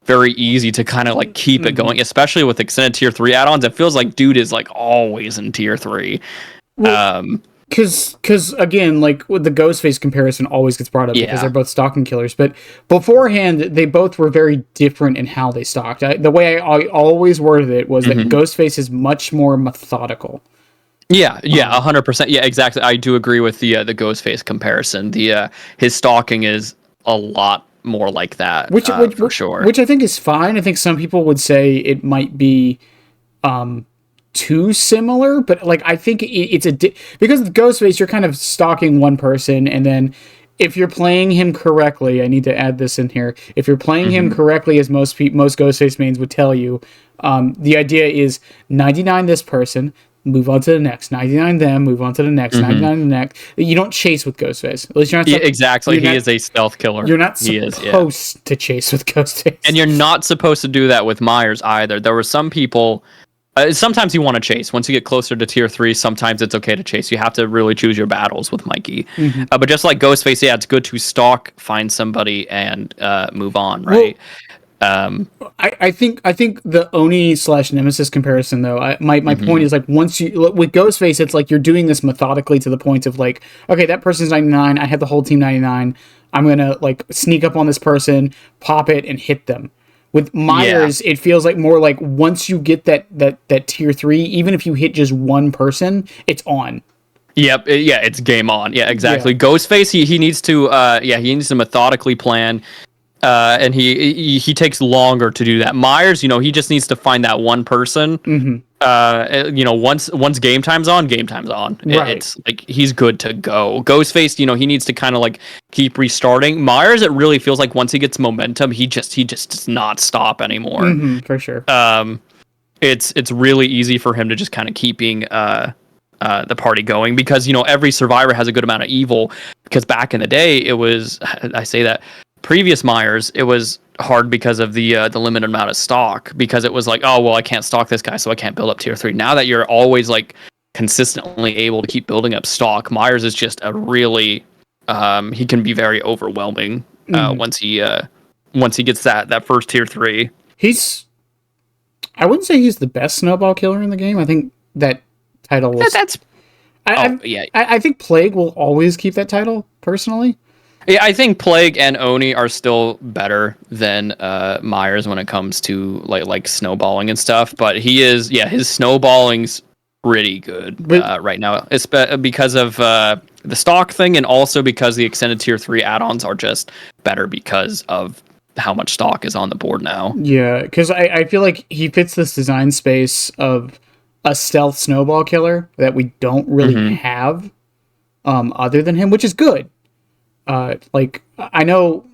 very easy to kind of like keep it going, especially with extended tier 3 add-ons. It feels like dude is like always in tier 3. Because again, like with the Ghostface comparison always gets brought up because they're both stalking killers. But beforehand, they both were very different in how they stalked. The way I always worded it was that Ghostface is much more methodical. Yeah, 100%. Yeah, exactly. I do agree with the Ghostface comparison. His stalking is a lot more like that, for sure. Which I think is fine. I think some people would say it might be too similar, but like I think it's because with Ghostface you're kind of stalking one person, and then if you're playing him correctly, I need to add this in here. If you're playing him correctly, as most Ghostface mains would tell you, the idea is 99 this person. Move on to the next. 99 them, move on to the next. 99 the next. You don't chase with Ghostface. At least you're not. Exactly. He is a stealth killer. You're not supposed to chase with Ghostface. And you're not supposed to do that with Myers either. There were some people... sometimes you want to chase. Once you get closer to tier 3, sometimes it's okay to chase. You have to really choose your battles with Mikey. But just like Ghostface, it's good to stalk, find somebody, and move on, right? I think the Oni/Nemesis comparison though, my point is like once you with Ghostface, it's like you're doing this methodically to the point of like, okay, that person's 99, I had the whole team 99, I'm gonna like sneak up on this person, pop it, and hit them. With Myers, it feels like more like once you get that tier 3, even if you hit just one person, it's on. Yep. Yeah, it's game on. Yeah, exactly. Yeah. Ghostface, he needs to he needs to methodically plan. And he takes longer to do that. Myers, he just needs to find that one person. Once game time's on, game time's on. Right. It's like he's good to go. Ghostface, he needs to kind of like keep restarting. Myers, it really feels like once he gets momentum, he just does not stop anymore. For sure. It's really easy for him to just kind of keeping the party going because every survivor has a good amount of evil. Because back in the day, it was I say that. Previous Myers, it was hard because of the limited amount of stock, because it was like, oh well, I can't stock this guy, so I can't build up tier 3. Now that you're always like consistently able to keep building up stock, Myers is just a really he can be very overwhelming once he gets that first tier 3. I wouldn't say he's the best snowball killer in the game. I think that title will I think Plague will always keep that title personally. Yeah, I think Plague and Oni are still better than Myers when it comes to like snowballing and stuff. But his snowballing's pretty good right now. It's because of the stock thing, and also because the extended tier 3 add-ons are just better because of how much stock is on the board now. Yeah, because I feel like he fits this design space of a stealth snowball killer that we don't really have other than him, which is good. Like I know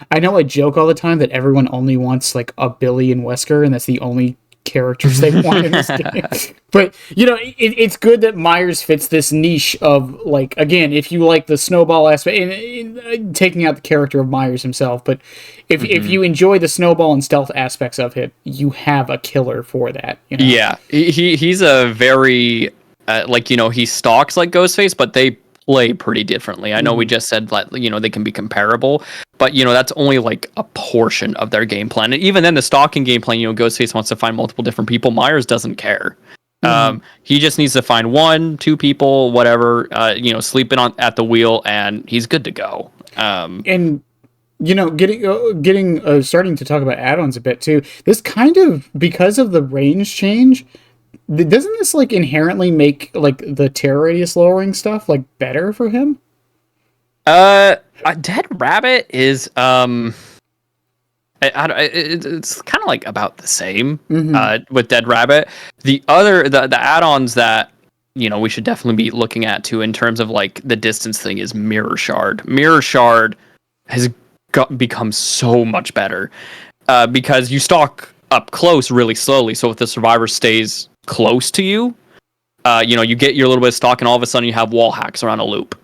I joke all the time that everyone only wants like a Billy and Wesker, and that's the only characters they want in this game. But it's good that Myers fits this niche of like, again, if you like the snowball aspect, and taking out the character of Myers himself, but if you enjoy the snowball and stealth aspects of it, you have a killer for that. Yeah, he's a very he stalks like Ghostface, but they play pretty differently. I know we just said that they can be comparable, but that's only like a portion of their game plan. And even then, the stalking game plan, Ghostface wants to find multiple different people. Myers doesn't care. He just needs to find 1-2 people, whatever, sleeping at the wheel, and he's good to go. And getting starting to talk about add-ons a bit too. This kind of, because of the range change, doesn't this like inherently make like the terror radius lowering stuff like better for him? Dead Rabbit is it's kind of like about the same with Dead Rabbit. The add-ons that we should definitely be looking at too in terms of like the distance thing is Mirror Shard. Mirror Shard has become so much better because you stalk up close really slowly. So if the survivor stays close to you, you get your little bit of stock, and all of a sudden you have wall hacks around a loop.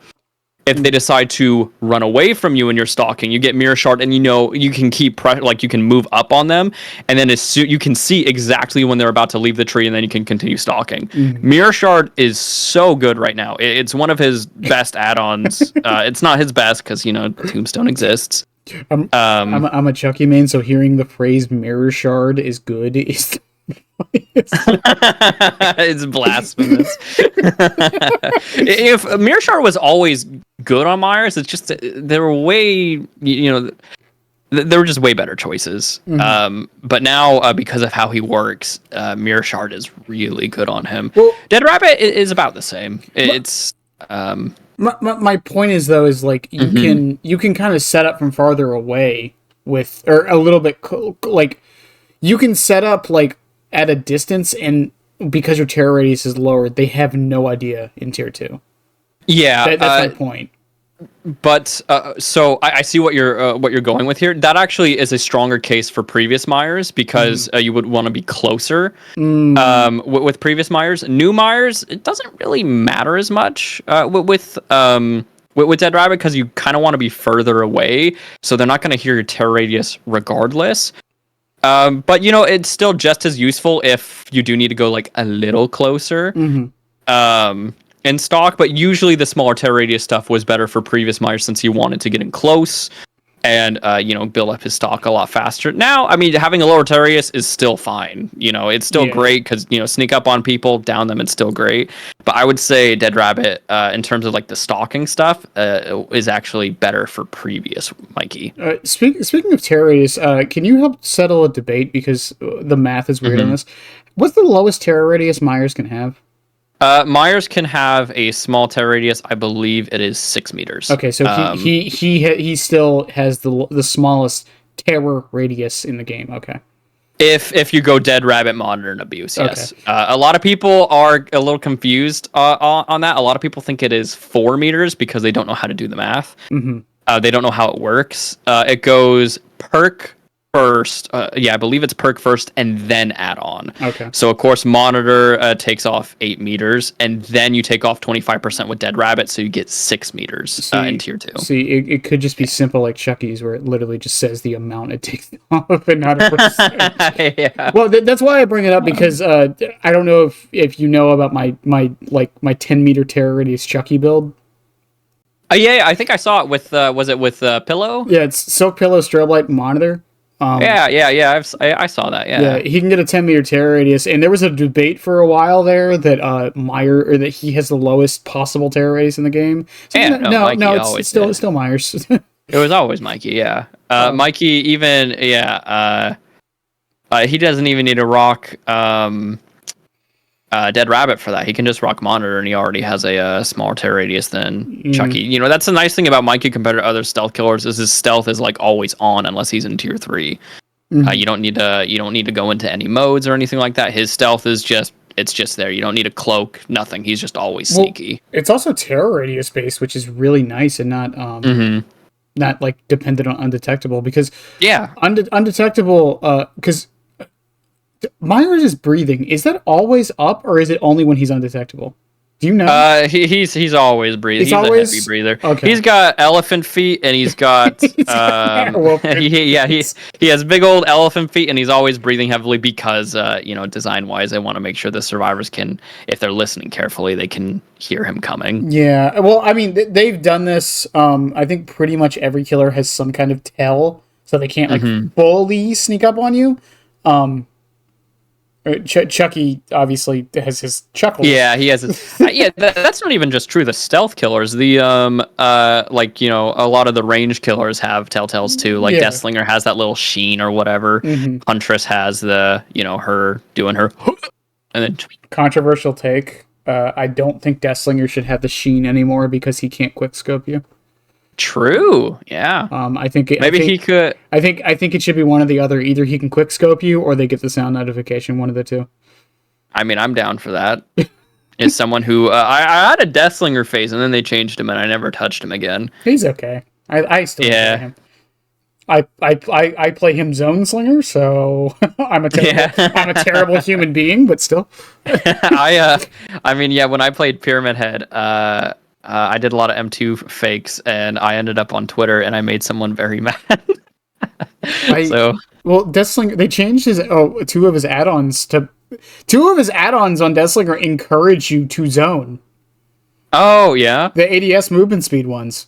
If they decide to run away from you and you're stalking, you get Mirror Shard, and you can keep you can move up on them, and then you can see exactly when they're about to leave the tree, and then you can continue stalking. Mirror Shard is so good right now. It's one of his best add-ons. It's not his best because Tombstone exists. I'm a Chucky main, so hearing the phrase Mirror Shard is good is it's blasphemous. If Mirror Shard was always good on Myers, it's just there were way there were just way better choices. But now because of how he works, Mirror Shard is really good on him. Well, Dead Rabbit is about the same. It's my point is though is like you can kind of set up from farther away with, or a little bit like you can set up like at a distance, and because your terror radius is lower, they have no idea in tier 2. Yeah, that's my point. But so I see what you're going with here. That actually is a stronger case for previous Myers because you would want to be closer with previous Myers. New Myers, it doesn't really matter as much with Dead Rabbit because you kind of want to be further away, so they're not going to hear your terror radius regardless. But it's still just as useful if you do need to go like a little closer. In stock, but usually the smaller terror radius stuff was better for previous Myers since you wanted to get in close. and build up his stock a lot faster. Now, I mean, having a lower tear radius is still fine. It's still great because sneak up on people, down them, it's still great. But I would say Dead Rabbit, in terms of like the stalking stuff, is actually better for previous Mikey. Speaking of tear radius, can you help settle a debate, because the math is weird on this? What's the lowest tear radius Myers can have? Myers can have a small tear radius. I believe it is 6 meters. Okay, so he still has the smallest terror radius in the game. Okay. If you go Dead Rabbit monitor and abuse, yes. Okay. A lot of people are a little confused on that. A lot of people think it is 4 meters because they don't know how to do the math. Mm-hmm. They don't know how it works. It goes Perk first. I believe it's Perk first and then add-on. Okay. So, of course, monitor takes off 8 meters, and then you take off 25% with Dead Rabbit, so you get 6 meters in tier 2. See, it could just be simple like Chucky's, where it literally just says the amount it takes off and not a percentage. Yeah. Well, that's why I bring it up, because I don't know if you know about my 10-meter terror radius Chucky build. Yeah, I think I saw it with, was it with Pillow? Yeah, it's Silk Pillow, Strobe Light, Monitor. I saw that. Yeah, he can get a 10-meter tear radius, and there was a debate for a while there that that he has the lowest possible tear radius in the game. So it's still Myers. It was always Mikey. Yeah, Mikey even he doesn't even need to rock Dead Rabbit for that. He can just rock Monitor, and he already has a smaller tear radius than Chucky. That's the nice thing about Mikey compared to other stealth killers, is his stealth is like always on unless he's in tier 3. You don't need to go into any modes or anything like that. His stealth is just there. You don't need a cloak, nothing. He's just always sneaky. It's also terror radius based, which is really nice, and not not like dependent on undetectable, because undetectable, because Myers' breathing, is that always up, or is it only when he's undetectable? Do you know? He's always breathing. He's always a heavy breather. Okay. He's got elephant feet, and he's got he has big old elephant feet, and he's always breathing heavily because design wise, they want to make sure the survivors can, if they're listening carefully, they can hear him coming. Yeah, well, I mean, they've done this. I think pretty much every killer has some kind of tell, so they can't fully sneak up on you. Chucky obviously has his chuckles. Yeah, he has his. That's not even just true. The stealth killers, a lot of the range killers have telltales too. Like Deathslinger has that little sheen or whatever. Huntress has the her doing her, and then controversial take. I don't think Deathslinger should have the sheen anymore because he can't quickscope you. True. Yeah. I think he could. I think it should be one or the other. Either he can quickscope you, or they get the sound notification. One of the two. I mean, I'm down for that. Is someone who I had a Deathslinger phase, and then they changed him, and I never touched him again. He's okay. I still play him. I play him Zone Slinger, so I'm a terrible human being, but still. When I played Pyramid Head, I did a lot of M2 fakes, and I ended up on Twitter, and I made someone very mad. Deathslinger, they changed two of his add-ons on Deathslinger encourage you to zone. Oh, yeah? The ADS movement speed ones.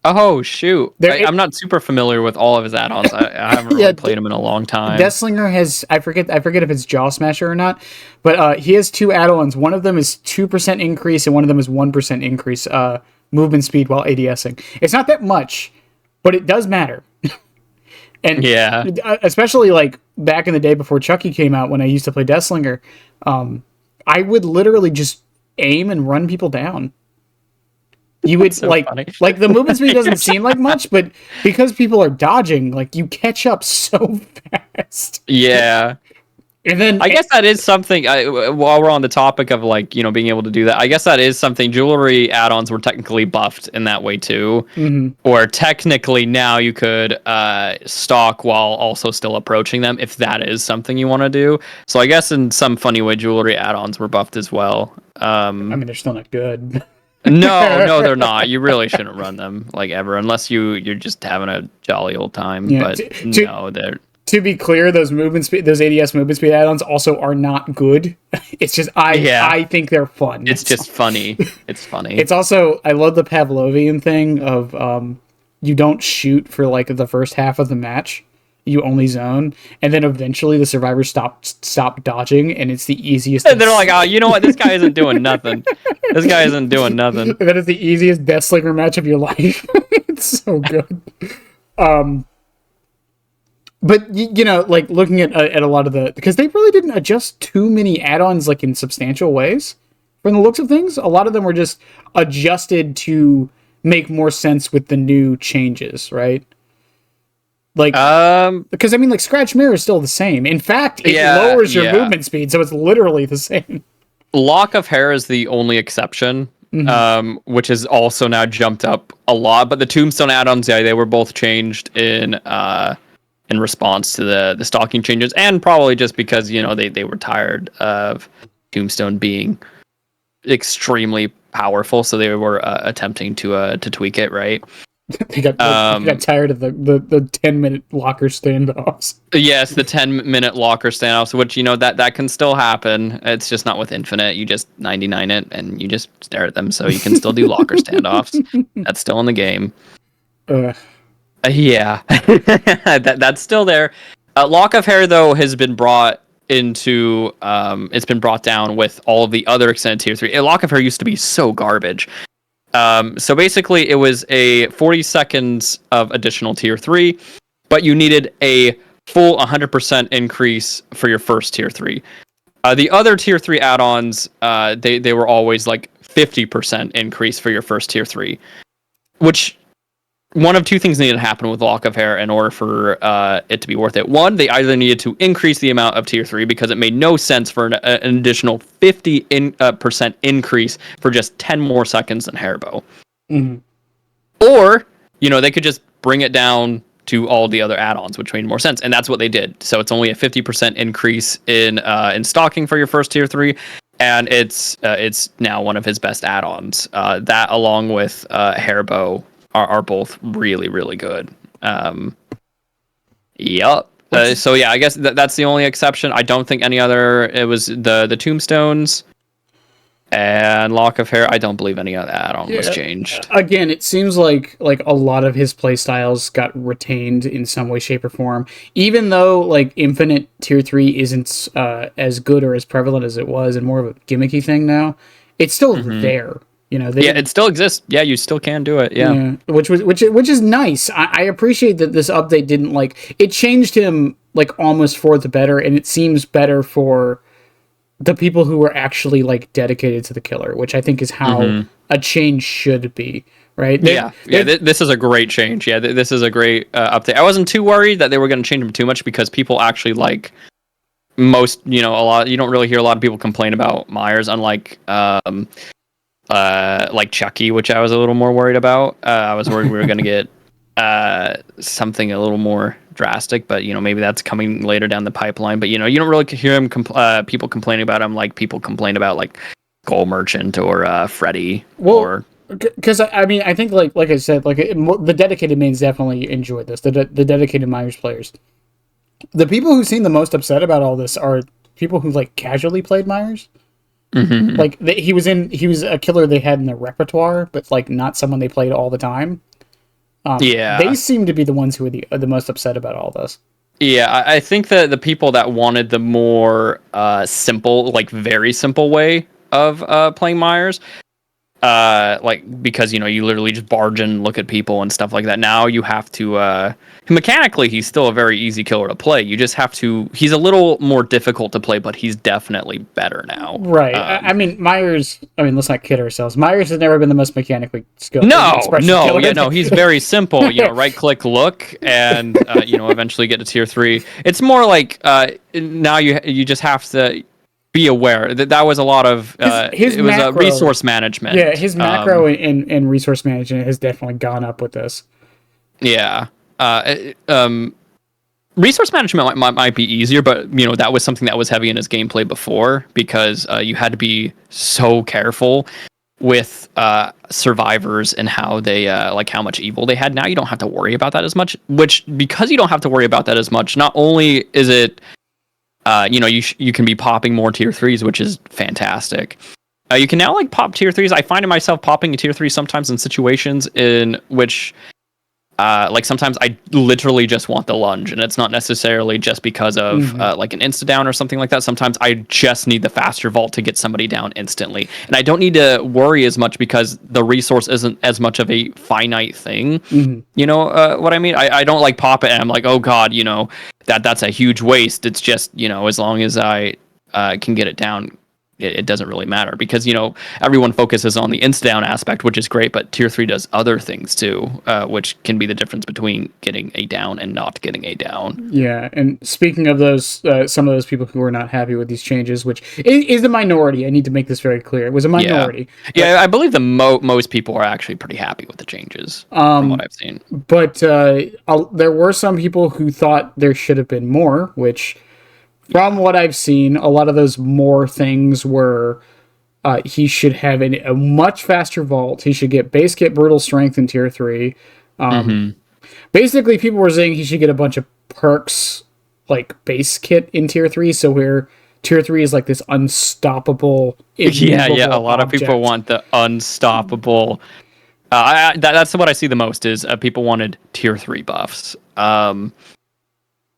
Oh, shoot. I'm not super familiar with all of his add-ons. I haven't really played him in a long time. Deathslinger has, I forget if it's Jaw Smasher or not, but he has 2 add-ons. One of them is 2% increase, and one of them is 1% increase movement speed while ADSing. It's not that much, but it does matter. And especially like back in the day before Chucky came out, when I used to play Deathslinger, I would literally just aim and run people down. You would so like the movement speed doesn't seem like much, but because people are dodging, like you catch up so fast. Yeah. And then I guess that is something, while we're on the topic of being able to do that, I guess that is something. Jewelry add-ons were technically buffed in that way too. Or technically now you could stalk while also still approaching them, if that is something you want to do. So I guess in some funny way, jewelry add-ons were buffed as well. I mean, they're still not good. No, they're not. You really shouldn't run them ever, unless you're just having a jolly old time. Yeah, but they're. To be clear, those ADS movement speed add-ons also are not good. It's just I think they're fun. It's just funny. It's funny. It's also, I love the Pavlovian thing of you don't shoot for like the first half of the match. You only zone, and then eventually the survivors stop dodging, and it's the easiest. And they're like, oh, you know what? This guy isn't doing nothing. This guy isn't doing nothing. That is the easiest Deathslinger match of your life. It's so good. But you know, like looking at a lot of because they really didn't adjust too many add-ons like in substantial ways. From the looks of things, a lot of them were just adjusted to make more sense with the new changes, right? Like, because I mean, like Scratch Mirror is still the same. In fact, it lowers your movement speed, so it's literally the same. Lock of Hair is the only exception, which is also now jumped up a lot. But the Tombstone add-ons, they were both changed in response to the stalking changes, and probably just because they were tired of Tombstone being extremely powerful, so they were attempting to tweak it, right? They got tired of the 10-minute locker standoffs. Yes, the 10-minute locker standoffs, which that can still happen. It's just not with Infinite. You just 99 it and you just stare at them, so you can still do locker standoffs. That's still in the game. Yeah, that's still there. Lock of Hair though has been brought into it's been brought down with all of the other extended tier 3. Lock of Hair used to be so garbage. So basically it was a 40 seconds of additional tier 3, but you needed a full 100% increase for your first tier 3. The other tier 3 add-ons, they were always like 50% increase for your first tier 3, which one of two things needed to happen with Lock of Hair in order for it to be worth it. One, they either needed to increase the amount of tier 3 because it made no sense for an additional 50% increase for just 10 more seconds than Hairbow. Mm-hmm. Or, they could just bring it down to all the other add-ons, which made more sense, and that's what they did. So it's only a 50% increase in stalking for your first tier 3, and it's now one of his best add-ons. That along with Hairbow are both really, really good. Yup. So yeah, I guess that's the only exception. I don't think any other. It was the Tombstones and Lock of Hair. I don't believe any other add-on was changed. Again, it seems like a lot of his playstyles got retained in some way, shape, or form. Even though like Infinite Tier 3 isn't as good or as prevalent as it was, and more of a gimmicky thing now, it's still there. It still exists. Yeah, you still can do it. Yeah, which is nice. I appreciate that this update didn't it changed him almost for the better, and it seems better for the people who are actually dedicated to the killer, which I think is how a change should be. Right? This is a great change. Yeah, this is a great update. I wasn't too worried that they were going to change him too much because people actually a lot. You don't really hear a lot of people complain about Myers, unlike Chucky, which I was a little more worried about. I was worried we were going to get something a little more drastic, but maybe that's coming later down the pipeline. But you don't really hear him people complaining about him like people complain about Gold Merchant or Freddy. Because I mean, I think like I said, the dedicated mains definitely enjoyed this. The dedicated Myers players, the people who seem the most upset about all this are people who casually played Myers. Mm-hmm. He was a killer they had in their repertoire, but not someone they played all the time. They seem to be the ones who are the most upset about all this. Yeah, I think that the people that wanted the more simple, very simple way of playing Myers, because you literally just barge in and look at people and stuff like that. Now you have to mechanically he's still a very easy killer to play. You just have to. He's a little more difficult to play, but he's definitely better now. Right. I mean, Myers. I mean, let's not kid ourselves. Myers has never been the most mechanically skilled. No. He's very simple. Right click, look, and eventually get to tier 3. It's more now you just have to be aware that was a lot of it was a resource management. Yeah, his macro and resource management has definitely gone up with this. Yeah. Resource management might be easier, but that was something that was heavy in his gameplay before because you had to be so careful with survivors and how they how much evil they had. Now you don't have to worry about that as much, which because you don't have to worry about that as much, not only is it you can be popping more tier 3s, which is fantastic. You can now pop tier 3s. I find myself popping a tier 3 sometimes in situations in which like sometimes I literally just want the lunge, and it's not necessarily just because of like an insta down or something like that. Sometimes I just need the faster vault to get somebody down instantly, and I don't need to worry as much because the resource isn't as much of a finite thing. You know what I mean? I don't like pop it and I'm like, oh god, you know, that's a huge waste. It's just, you know, as long as I can get it down, it doesn't really matter, because, you know, everyone focuses on the insta-down aspect, which is great, but tier 3 does other things too, which can be the difference between getting a down and not getting a down. Yeah, and speaking of those, some of those people who are not happy with these changes, which is a minority, I need to make this very clear. It was a minority. Yeah, I believe the most people are actually pretty happy with the changes, from what I've seen. But there were some people who thought there should have been more, which, from what I've seen, a lot of those more things were he should have a much faster vault. He should get base kit brutal strength in tier 3. Basically, people were saying he should get a bunch of perks like base kit in tier 3. So where tier 3 is like this unstoppable. Yeah. A lot of people want the unstoppable. That's what I see the most is people wanted tier 3 buffs.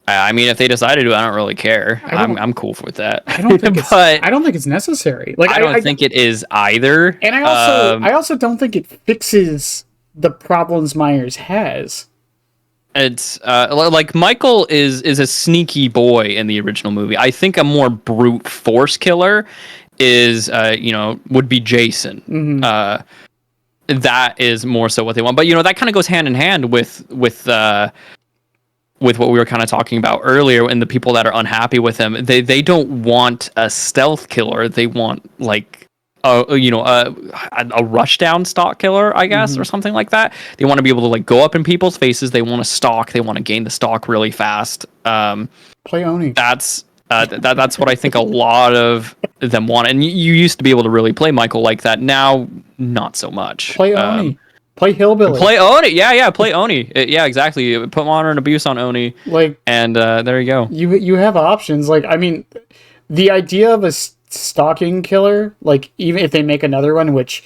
I mean, if they decided to, I don't really care. I'm cool with that. I don't think I don't think it's necessary. Like I don't think it is either. And I also don't think it fixes the problems Myers has. It's like Michael is a sneaky boy in the original movie. I think a more brute force killer is would be Jason. That is more so what they want. But that kind of goes hand in hand with what we were kind of talking about earlier, and the people that are unhappy with him, they don't want a stealth killer. They want like a rush down stalk killer, I guess, or something like that. They want to be able to like go up in people's faces. They want to stalk. They want to gain the stalk really fast. Play Oni. That's what I think a lot of them want. And you used to be able to really play Michael like that. Now, not so much. Play Oni. Play Hillbilly. Play Oni. Yeah, play Oni. Yeah, exactly. Put modern abuse on Oni. And there you go. You have options. Like, I mean, the idea of a stalking killer, like, even if they make another one, which,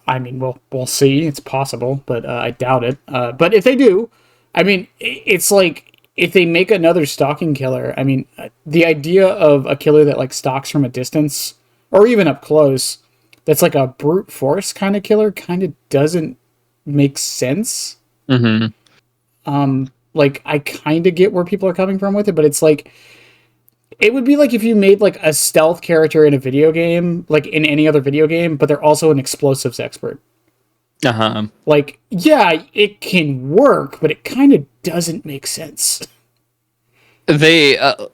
I mean, we'll see. It's possible, but I doubt it. But if they do, I mean, it's like, if they make another stalking killer, I mean, the idea of a killer that, like, stalks from a distance, or even up close, that's like a brute force kind of killer, kind of doesn't makes sense. Like, I kind of get where people are coming from with it, but it's like, it would be like if you made like a stealth character in a video game, like in any other video game, but they're also an explosives expert. Like, yeah, it can work, but it kind of doesn't make sense. I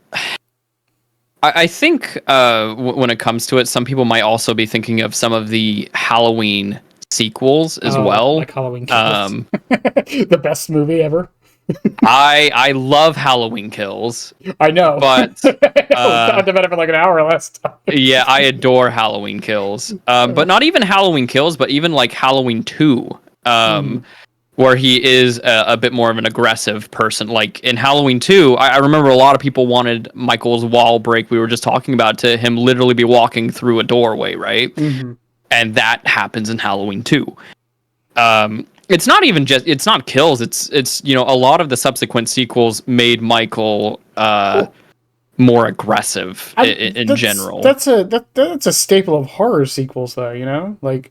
think when it comes to it, some people might also be thinking of some of the Halloween sequels as well. Like Halloween Kills. The best movie ever. I love Halloween Kills. I know. But talked about it for like an hour last time. Yeah, I adore Halloween Kills. But not even Halloween Kills, but even like Halloween 2. Where he is a bit more of an aggressive person. Like in Halloween 2, I remember a lot of people wanted Michael's wall break. We were just talking about to him literally be walking through a doorway, right? And that happens in Halloween 2. It's not even just, it's not kills. It's a lot of the subsequent sequels made Michael more aggressive in general. That's a staple of horror sequels, though. Like.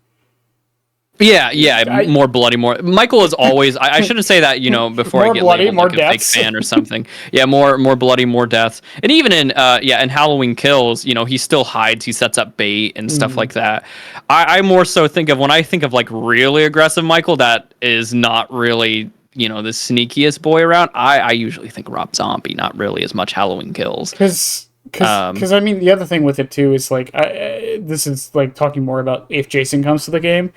Yeah, more bloody, more. Michael is always. I shouldn't say that, before I get bloody, labeled like a fake fan or something. Yeah, more bloody, more deaths, and even in Halloween Kills, he still hides. He sets up bait and stuff like that. I more so think of when I think of like really aggressive Michael, that is not really the sneakiest boy around. I usually think Rob Zombie, not really as much Halloween Kills. Because I mean, the other thing with it too is like, this is like talking more about if Jason comes to the game.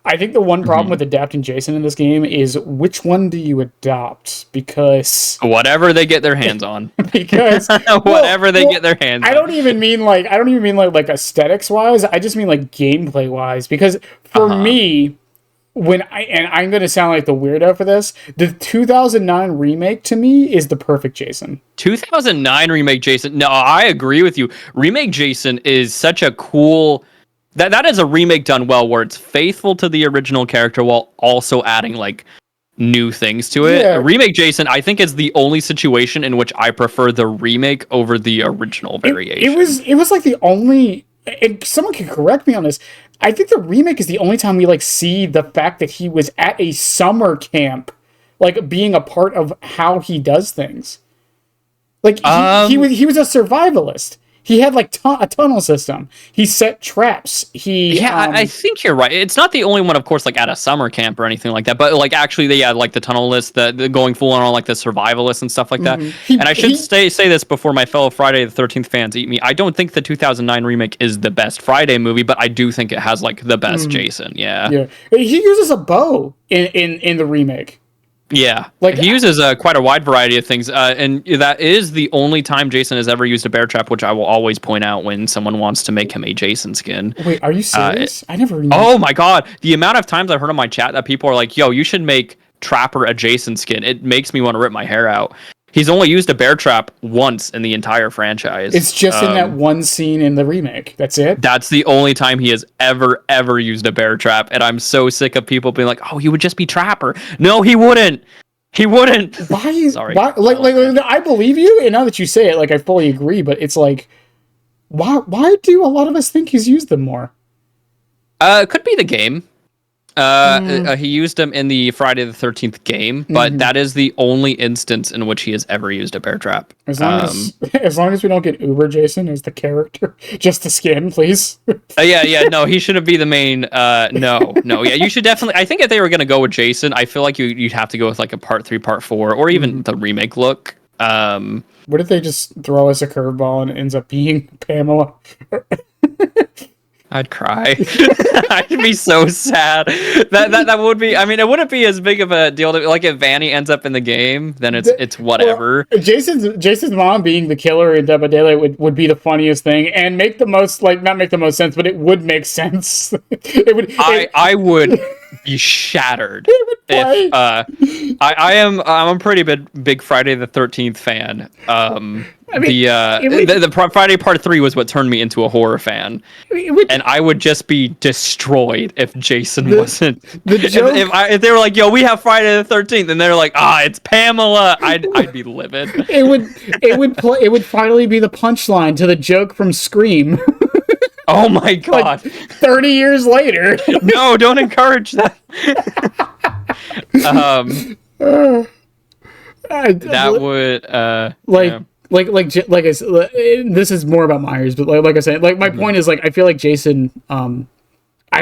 I think the one problem with adapting Jason in this game is which one do you adopt? Because whatever they get their hands on. Because whatever they get their hands on. I don't even mean like aesthetics wise. I just mean like gameplay wise. Because for me, I'm going to sound like the weirdo for this, the 2009 remake to me is the perfect Jason. 2009 remake Jason. No, I agree with you. Remake Jason is such a cool. That is a remake done well, where it's faithful to the original character while also adding like new things to it. Yeah. Remake Jason, I think, is the only situation in which I prefer the remake over the original variation. It was like the only, and someone can correct me on this. I think the remake is the only time we like see the fact that he was at a summer camp, like being a part of how he does things. Like he was a survivalist. He had like a tunnel system. He set traps. I think you're right. It's not the only one, of course, like at a summer camp or anything like that. But like actually, they had like the tunnel list, the going full on like the survivalist and stuff like that. And I should say this before my fellow Friday the 13th fans eat me. I don't think the 2009 remake is the best Friday movie, but I do think it has like the best Jason. Yeah. Yeah. He uses a bow in the remake. Yeah, like he uses quite a wide variety of things, and that is the only time Jason has ever used a bear trap, which I will always point out when someone wants to make him a Jason skin. Wait, are you serious? I never remember. Oh my god, the amount of times I've heard on my chat that people are like, yo, you should make Trapper a Jason skin. It makes me want to rip my hair out. He's only used a bear trap once in the entire franchise. It's just in that one scene in the remake. That's it? That's the only time he has ever used a bear trap, and I'm so sick of people being like, oh, he would just be Trapper. No, he wouldn't. He wouldn't. Sorry. Like, I believe you, and now that you say it, like, I fully agree, but it's like, why do a lot of us think he's used them more? It could be the game. He used them in the Friday the 13th game, but that is the only instance in which he has ever used a bear trap. As long as we don't get Uber Jason as the character, just the skin, please. No, he shouldn't be the main. No, yeah, you should definitely. I think if they were gonna go with Jason, I feel like you'd have to go with like a part 3, part 4, or even the remake look. What if they just throw us a curveball and it ends up being Pamela? I'd cry. I'd be so sad. That would be. I mean, it wouldn't be as big of a deal. Like if Vanny ends up in the game, then it's whatever. Well, Jason's mom being the killer in Dead by Daylight would be the funniest thing and make the most not make the most sense, but it would make sense. I would be shattered if I'm a pretty big Friday the 13th fan. I mean, the Friday Part 3 was what turned me into a horror fan, and I would just be destroyed if Jason wasn't. If they were like, "Yo, we have Friday the 13th," and they're like, it's Pamela," I'd be livid. It would finally be the punchline to the joke from Scream. Oh my god! Like 30 years later. No, don't encourage that. That would Like I said, this is more about Myers, but like I said, like my point is, like, I feel like Jason, I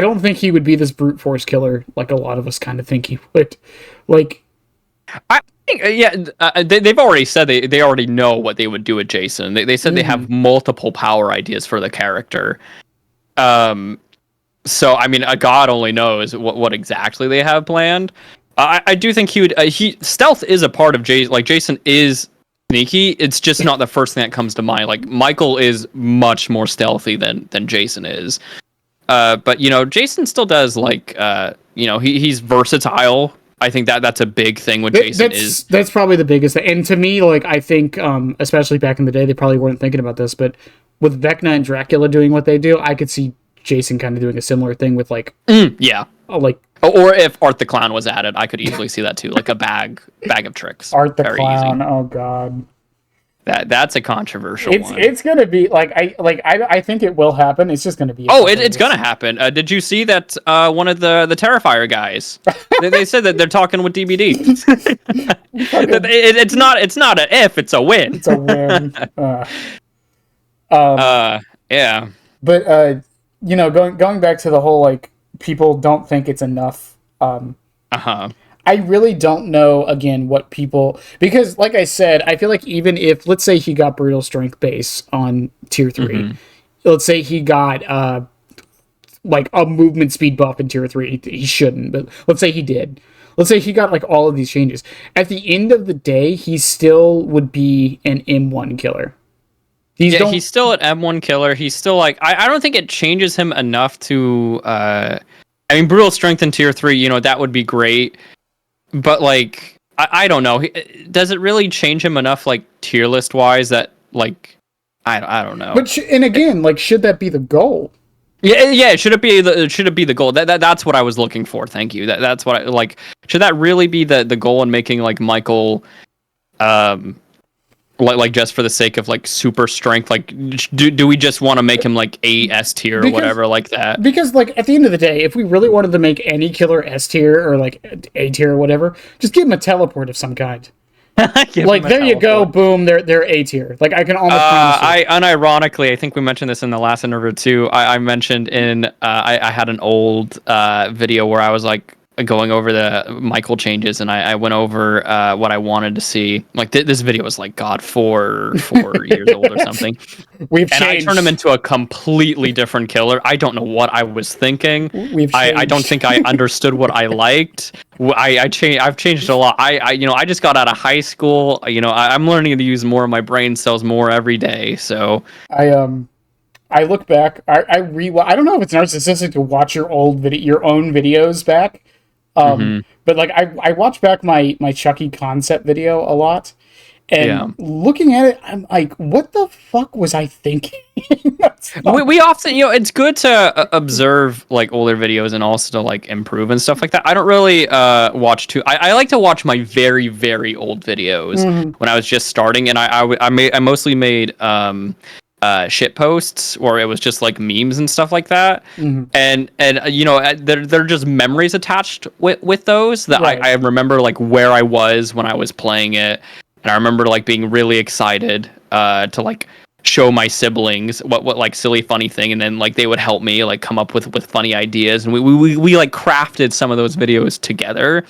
don't think he would be this brute force killer like a lot of us kind of think he would. Like, I think, they've already said they already know what they would do with Jason. They said they have multiple power ideas for the character. So I mean, God only knows what exactly they have planned. I do think he would. Stealth is a part of Jason. Like, Jason is sneaky. It's just not the first thing that comes to mind. Like, Michael is much more stealthy than Jason is. But Jason still does, like, he's versatile. I think that's a big thing with Jason. That's probably the biggest thing. And to me, like, I think, especially back in the day, they probably weren't thinking about this, but with Vecna and Dracula doing what they do, I could see Jason kind of doing a similar thing with, like, or if Art the Clown was added, I could easily see that too, like a bag of tricks. Art the Clown, easy. Oh god, that's a controversial one. It's gonna be I think it will happen. It's just gonna be. It's gonna happen. Did you see that one of the Terrifier guys? they said that they're talking with DBD. It's not an if, it's a win. It's a win. Yeah. But going back to the whole, like, people don't think it's enough. I really don't know, again, what people... Because, like I said, I feel like even if... Let's say he got Brutal Strength base on Tier 3. Let's say he got, like, a movement speed buff in Tier 3. He shouldn't, but let's say he did. Let's say he got, like, all of these changes. At the end of the day, he still would be an M1 killer. He's still an M1 killer. He's still, like... I don't think it changes him enough to... I mean, Brutal Strength in Tier 3, that would be great. But, like, I don't know. Does it really change him enough, like, tier list-wise that, like... I don't know. And again, like, should that be the goal? Yeah. Should it be the goal? That's what I was looking for. Thank you. That's what I like. Should that really be the goal in making like Michael, like just for the sake of like super strength? Like, do we just want to make him like a S tier or whatever like that? Because like at the end of the day, if we really wanted to make any killer S tier or like A tier or whatever, just give him a teleport of some kind. Like there you go, boom, they're A tier. Like I can almost promise you. I unironically, I think we mentioned this in the last interview too. I mentioned in I had an old video where I was like going over the Michael changes, and I went over what I wanted to see. Like this video was like 4 years old or something. We've changed. I turned him into a completely different killer. I don't know what I was thinking. I don't think I understood what I liked. I've changed a lot. I just got out of high school. I'm learning to use more of my brain cells more every day. So I look back. I don't know if it's narcissistic to watch your own videos back. But like I watch back my Chucky concept video a lot, and looking at it, I'm like, what the fuck was I thinking? we often, it's good to observe like older videos and also to like improve and stuff like that. I don't really watch too. I like to watch my very, very old videos when I was just starting, and I mostly made shit posts where it was just like memes and stuff like that, and they're just memories attached with those that I remember like where I was when I was playing it, and I remember like being really excited to like show my siblings what like silly funny thing, and then like they would help me like come up with funny ideas, and we like crafted some of those videos together.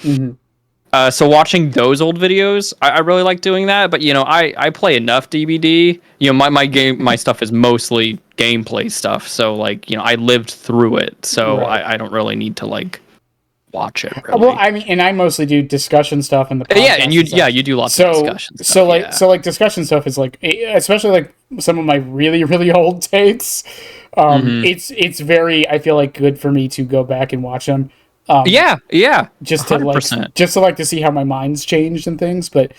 So watching those old videos, I really like doing that. But I play enough DBD. My stuff is mostly gameplay stuff. So like I lived through it, so I don't really need to like watch it. Really. Well, I mean, and I mostly do discussion stuff in the podcast. And you do lots of discussion stuff. So like discussion stuff is like, especially like some of my really really old takes. It's very, I feel like, good for me to go back and watch them. Just to 100%. like to see how my mind's changed and things, but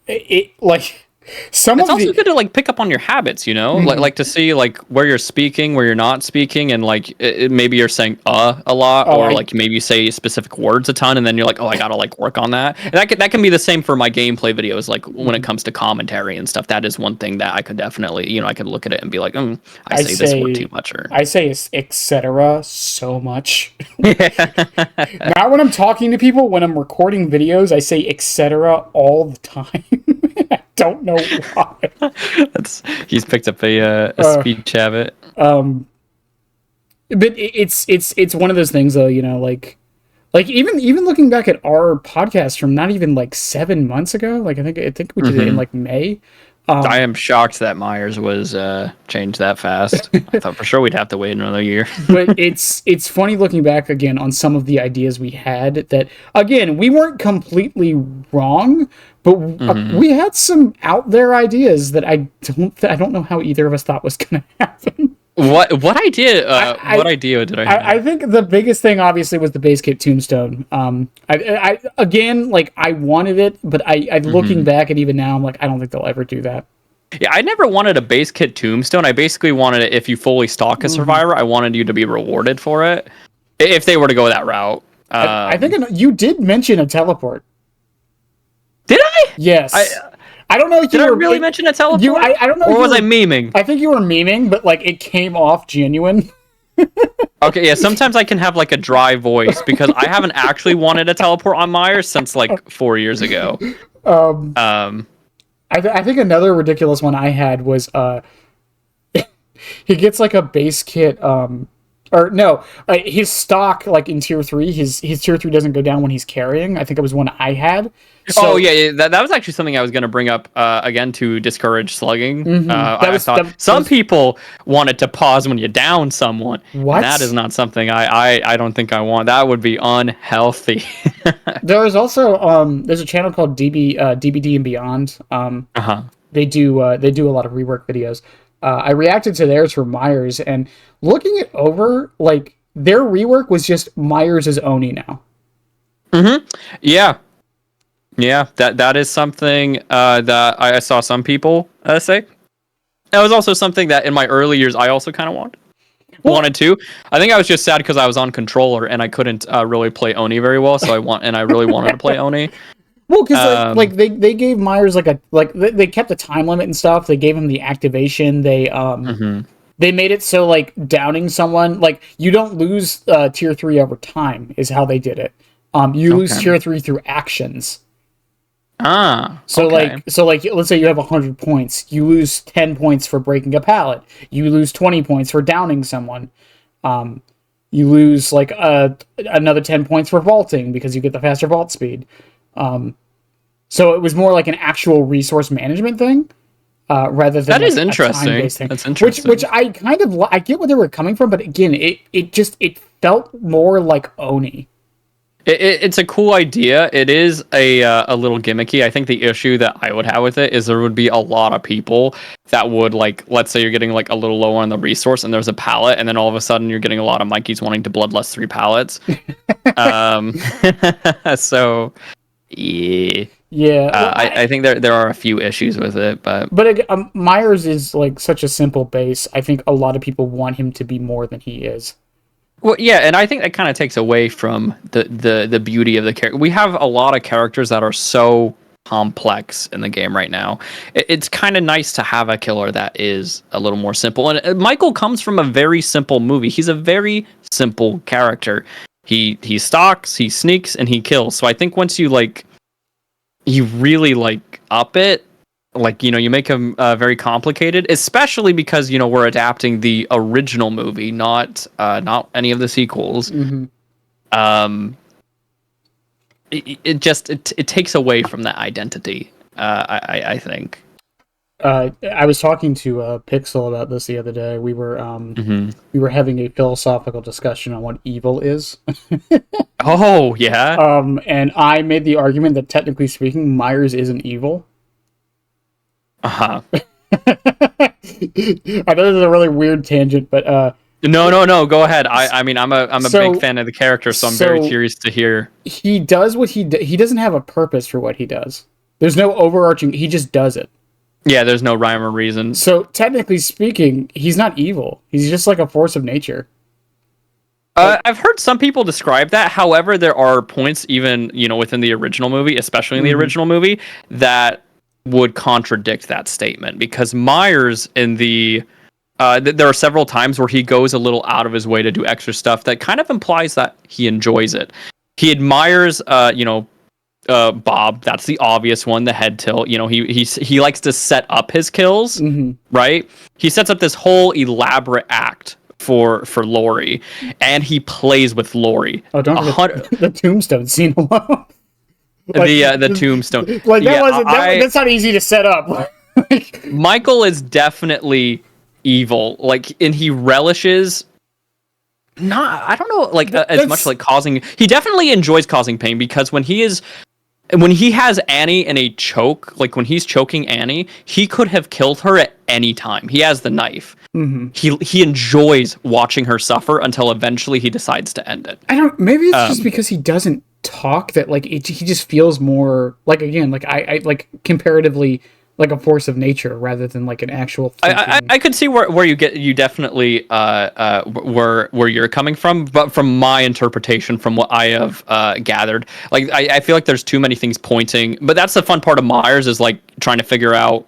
it like it's also good to like pick up on your habits, like to see like where you're speaking, where you're not speaking, and like maybe you're saying a lot, or like maybe you say specific words a ton, and then you're like, I gotta like work on that. And that can be the same for my gameplay videos. Like when it comes to commentary and stuff, that is one thing that I could definitely, I could look at it and be like, I say this word too much, or I say etc. so much. Not when I'm talking to people. When I'm recording videos, I say etc. all the time. Don't know why. He's picked up a speech habit. But it's one of those things though, like even looking back at our podcast from not even like 7 months ago, like I think we did it in like May. I am shocked that Myers was changed that fast. I thought for sure we'd have to wait another year. But it's funny looking back again on some of the ideas we had that, again, we weren't completely wrong, but we had some out there ideas that I don't know how either of us thought was going to happen. What idea? What idea did I have? I think the biggest thing obviously was the base kit Tombstone. I again, like, I wanted it, but I looking back and even now I'm like, I don't think they'll ever do that. Yeah, I never wanted a base kit Tombstone. I basically wanted it, if you fully stalk a survivor, I wanted you to be rewarded for it. If they were to go that route. I think you did mention a teleport. Did I? Yes. I don't know if Did I really mention a teleport? I don't know. Or was I memeing? I think you were memeing, but like it came off genuine. Okay, yeah, sometimes I can have like a dry voice because I haven't actually wanted a teleport on Myers since like 4 years ago. I think another ridiculous one I had was he gets like a base kit or no, his stock, like in tier 3, his tier 3 doesn't go down when he's carrying. I think it was one I had. So, that was actually something I was going to bring up again to discourage slugging. Some people wanted to pause when you down someone. What? That is not something I don't think I want. That would be unhealthy. There is also there's a channel called DBD and Beyond. They do a lot of rework videos. I reacted to theirs for Myers, and looking it over, like, their rework was just Myers' Oni now. Yeah, that is something that I saw some people say. That was also something that in my early years I also kind of wanted. wanted to. I think I was just sad because I was on controller and I couldn't really play Oni very well. So I really wanted to play Oni. Well, because they gave Myers they kept the time limit and stuff. They gave him the activation. They made it so like downing someone, like you don't lose tier 3 over time is how they did it. You lose tier 3 through actions. So let's say you have 100 points. You lose 10 points for breaking a pallet. You lose 20 points for downing someone. You lose like another 10 points for vaulting because you get the faster vault speed. So it was more like an actual resource management thing. Rather than that is interesting. Thing. That's interesting. Which I kind of I get where they were coming from, but again, it felt more like Oni. It's a cool idea. It is a little gimmicky. I think the issue that I would have with it is there would be a lot of people that would like, let's say you're getting like a little low on the resource and there's a pallet, and then all of a sudden you're getting a lot of Mikeys wanting to bloodlust 3 pallets. So yeah. Yeah, I think there are a few issues with it, but Myers is like such a simple base. I think a lot of people want him to be more than he is. Well, yeah, and I think that kind of takes away from the beauty of the character. We have a lot of characters that are so complex in the game right now. It's kind of nice to have a killer that is a little more simple. And Michael comes from a very simple movie. He's a very simple character. He stalks, he sneaks, and he kills. So I think once you really like up it, like, you know, you make him very complicated, especially because, you know, we're adapting the original movie, not any of the sequels. It takes away from that identity. I think. I was talking to Pixel about this the other day. We were having a philosophical discussion on what evil is. Oh yeah. And I made the argument that technically speaking, Myers isn't evil. I know this is a really weird tangent, but no, go ahead. I mean, I'm a big fan of the character, so I'm very curious to hear. He does what he doesn't have a purpose for what he does. There's no overarching. He just does it. Yeah, there's no rhyme or reason. So technically speaking, he's not evil. He's just like a force of nature. I've heard some people describe that. However, there are points, even, you know, within the original movie, especially in the original movie, that would contradict that statement, because Myers in the there are several times where he goes a little out of his way to do extra stuff that kind of implies that he enjoys it. He admires Bob, that's the obvious one, the head tilt. You know, he likes to set up his kills, right? He sets up this whole elaborate act for Lori, and he plays with Lori. Oh, don't forget the Tombstone scene alone. The Tombstone. Like that's not easy to set up. Michael is definitely evil, like, and he relishes I don't know, like, as much like causing. He definitely enjoys causing pain, because when he has Annie in a choke, like when he's choking Annie, he could have killed her at any time. He has the knife. He enjoys watching her suffer until eventually he decides to end it. Maybe it's just because he doesn't talk that, like, he just feels more like, again, like I like comparatively like a force of nature rather than like an actual I could see where you definitely where you're coming from, but from my interpretation, from what I have gathered, like I feel like there's too many things pointing, but that's the fun part of Myers, is like trying to figure out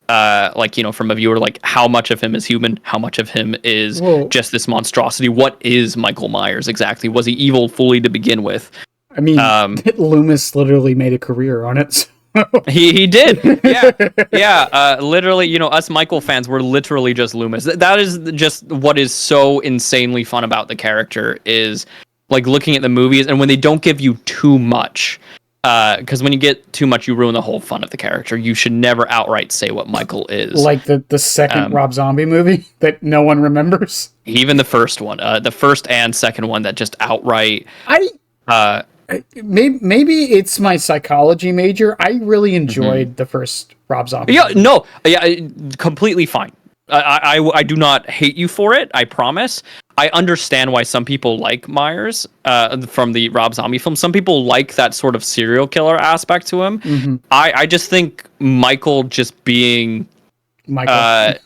like, you know, from a viewer, like how much of him is human, how much of him is just this monstrosity. What is Michael Myers exactly? Was he evil fully to begin with? I mean, Loomis literally made a career on it. So. He did. Yeah. Literally, you know, us Michael fans, we're literally just Loomis. That is just what is so insanely fun about the character, is like looking at the movies, and when they don't give you too much, because when you get too much, you ruin the whole fun of the character. You should never outright say what Michael is. Like the second Rob Zombie movie that no one remembers. Even the first one, the first and second one, that just outright. Maybe it's my psychology major. I really enjoyed the first Rob Zombie. Yeah, movie. No, yeah, completely fine. I do not hate you for it, I promise. I understand why some people like Myers from the Rob Zombie film. Some people like that sort of serial killer aspect to him. I just think Michael just being Michael,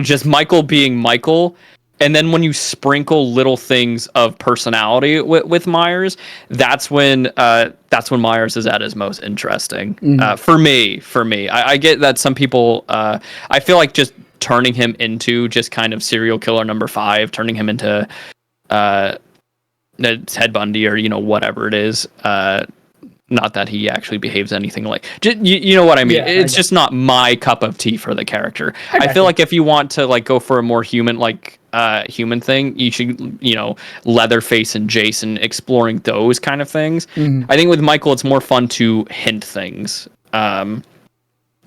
just Michael being Michael, And then when you sprinkle little things of personality with Myers, that's when Myers is at his most interesting. For me, I get that some people. I feel like just turning him into just kind of serial killer number 5, turning him into Ted Bundy or whatever it is. Not that he actually behaves anything like, you know what I mean? Yeah, it's just not my cup of tea for the character. I feel you. like if you want to like go for a more human thing, you should, Leatherface and Jason exploring those kind of things. I think with Michael, it's more fun to hint things.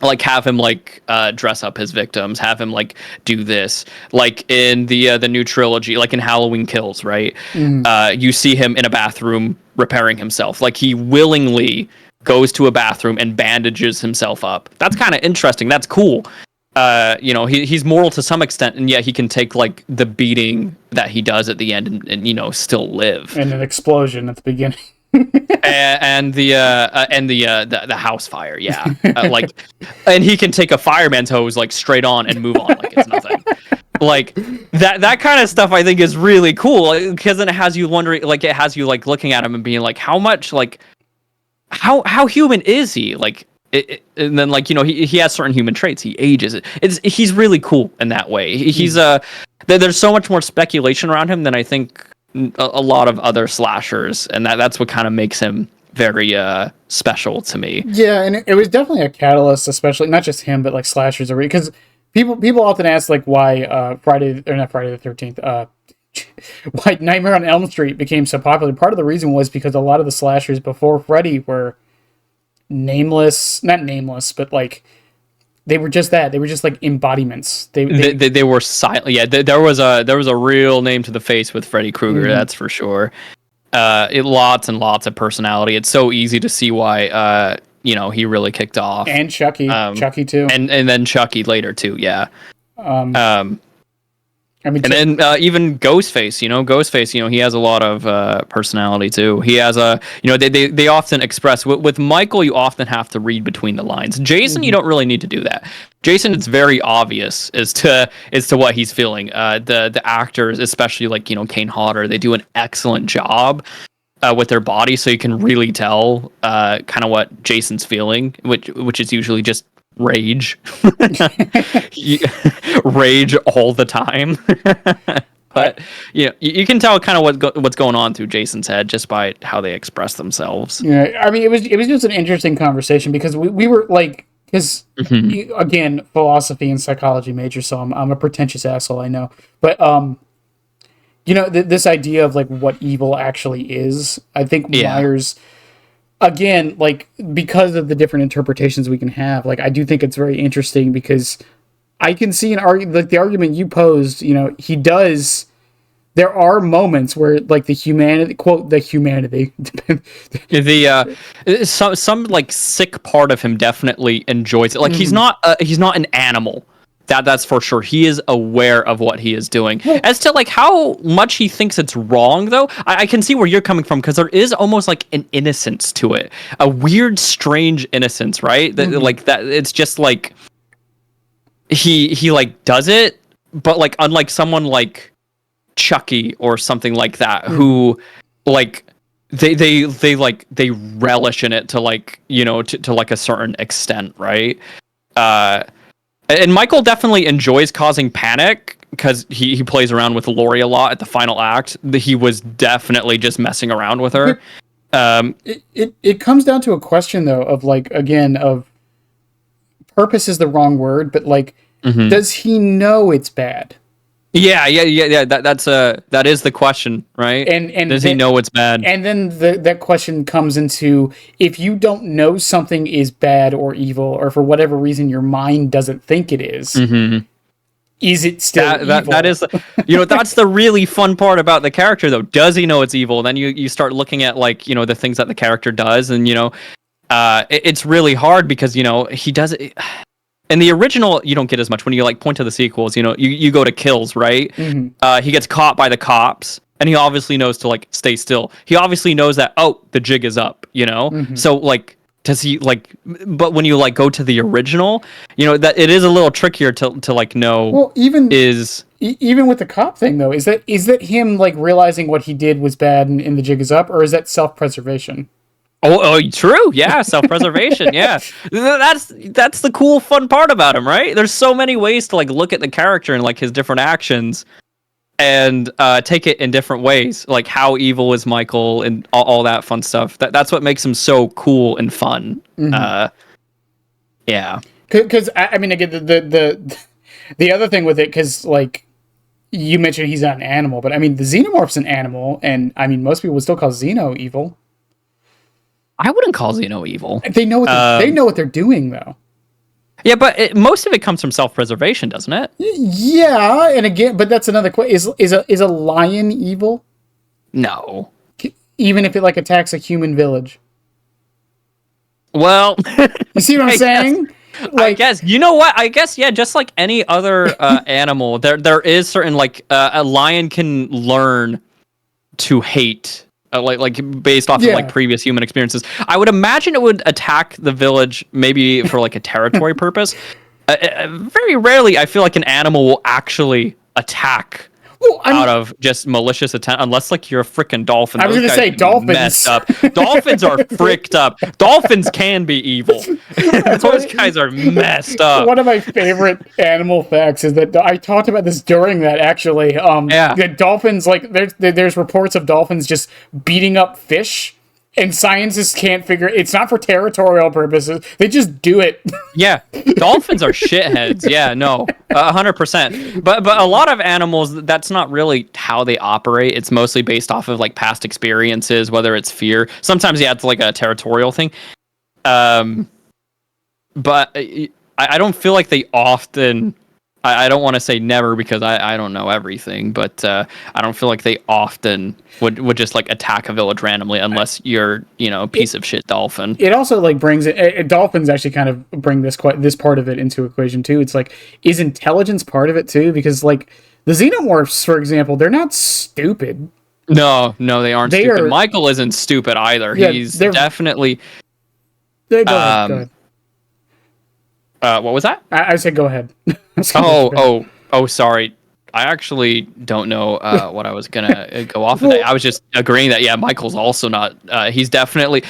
Like have him like dress up his victims, have him like do this, like in the new trilogy, like in Halloween Kills, right? You see him in a bathroom repairing himself, like he willingly goes to a bathroom and bandages himself up. That's kind of interesting. That's cool. He's moral to some extent, and yet he can take like the beating that he does at the end and still live. And an explosion at the beginning. and the house fire, and he can take a fireman's hose like straight on and move on like it's nothing. Like that kind of stuff I think is really cool, because then it has you wondering, like it has you like looking at him and being like, how much, like how human is he? Like and then like he has certain human traits. He ages. He's really cool in that way. He's there's so much more speculation around him than I think a lot of other slashers, and that's what kind of makes him very special to me. Yeah, and it was definitely a catalyst, especially not just him, but like slashers, because people often ask like why not Friday the 13th, why Nightmare on Elm Street became so popular. Part of the reason was because a lot of the slashers before Freddy were not nameless, but like they were just that. They were just like embodiments. They were silent. Yeah, there was a real name to the face with Freddy Krueger. That's for sure. Lots and lots of personality. It's so easy to see why he really kicked off. And Chucky, Chucky too, and then Chucky later too. Yeah. And then even Ghostface, he has a lot of personality too. He has they often express with Michael. You often have to read between the lines. Jason, you don't really need to do that. Jason, it's very obvious as to what he's feeling. The actors, especially like Kane Hodder, they do an excellent job with their body, so you can really tell kind of what Jason's feeling, which is usually just rage. Rage all the time. But you can tell kind of what's going on through Jason's head just by how they express themselves. Yeah, I mean, it was just an interesting conversation, because we were like, because again, philosophy and psychology major, so I'm a pretentious asshole, I know, but this idea of like what evil actually is, I think Myers, again, like, because of the different interpretations we can have, like, I do think it's very interesting, because I can see the argument you posed, he does, there are moments where, like, the humanity, some like sick part of him definitely enjoys it. Like, he's not an animal. That's for sure. He is aware of what he is doing. As to like how much he thinks it's wrong, though, I can see where you're coming from, because there is almost like an innocence to it, a weird, strange innocence, right? That like that. It's just like he like does it, but like unlike someone like Chucky or something like that, who like they relish in it to like to like a certain extent, right? And Michael definitely enjoys causing panic, because he plays around with Laurie a lot at the final act. He was definitely just messing around with her. It comes down to a question, though, of like, again, of purpose is the wrong word, but like, does he know it's bad? Yeah. That is the question, right? And does he know it's bad? And then that question comes into, if you don't know something is bad or evil, or for whatever reason your mind doesn't think it is it still evil? That is, that's the really fun part about the character, though. Does he know it's evil? Then you start looking at like the things that the character does, and it's really hard, because he does it. In the original, you don't get as much. When you like point to the sequels, you go to kills, right? He gets caught by the cops, and he obviously knows to like stay still. He obviously knows that, the jig is up, So like does he like? But when you like go to the original, you know that it is a little trickier to like know. Well, even with the cop thing though, is that him like realizing what he did was bad and the jig is up, or is that self-preservation? Oh, true. Yeah, self-preservation. Yeah, that's the cool, fun part about him, right? There's so many ways to like look at the character and like his different actions, and take it in different ways. Like how evil is Michael and all that fun stuff. That's what makes him so cool and fun. Yeah. Because I mean, again, the other thing with it, because like you mentioned, he's not an animal, but I mean, the xenomorph's an animal, and I mean, most people would still call Xeno evil. I wouldn't call Xeno evil. They know what they're doing, though. Yeah, but most of it comes from self-preservation, doesn't it? Yeah, and again, but that's another question. Is a lion evil? No. Even if it like attacks a human village. Well, you see what I'm saying? Like, I guess, you know what? I guess, yeah, just like any other animal, there is certain, like, a lion can learn to hate, like based off of, like, previous human experiences. I would imagine it would attack the village maybe for, like, a territory purpose. Very rarely, I feel like an animal will actually attack out of just malicious intent, unless like you're a freaking dolphin. I was going to say dolphins. Messed up. Dolphins are fricked up. Dolphins can be evil. Those guys are messed up. One of my favorite animal facts is that I talked about this during that actually. The dolphins, like there's reports of dolphins just beating up fish. And scientists can't figure it's not for territorial purposes. They just do it. Yeah, dolphins are shitheads. Yeah, no, 100%. But a lot of animals, that's not really how they operate. It's mostly based off of like past experiences, whether it's fear. Sometimes it's like a territorial thing. But I don't feel like they often. I don't want to say never because I don't know everything, but I don't feel like they often would just like attack a village randomly unless you're, a piece of shit dolphin. It also like brings it dolphins actually kind of bring this part of it into equation too. It's like, is intelligence part of it too? Because like the xenomorphs, for example, they're not stupid. No, they aren't stupid. Michael isn't stupid either. Yeah, he's definitely. Go ahead. What was that? I said go ahead. Sorry. I actually don't know what I was gonna go off of. I was just agreeing that Michael's also not. He's definitely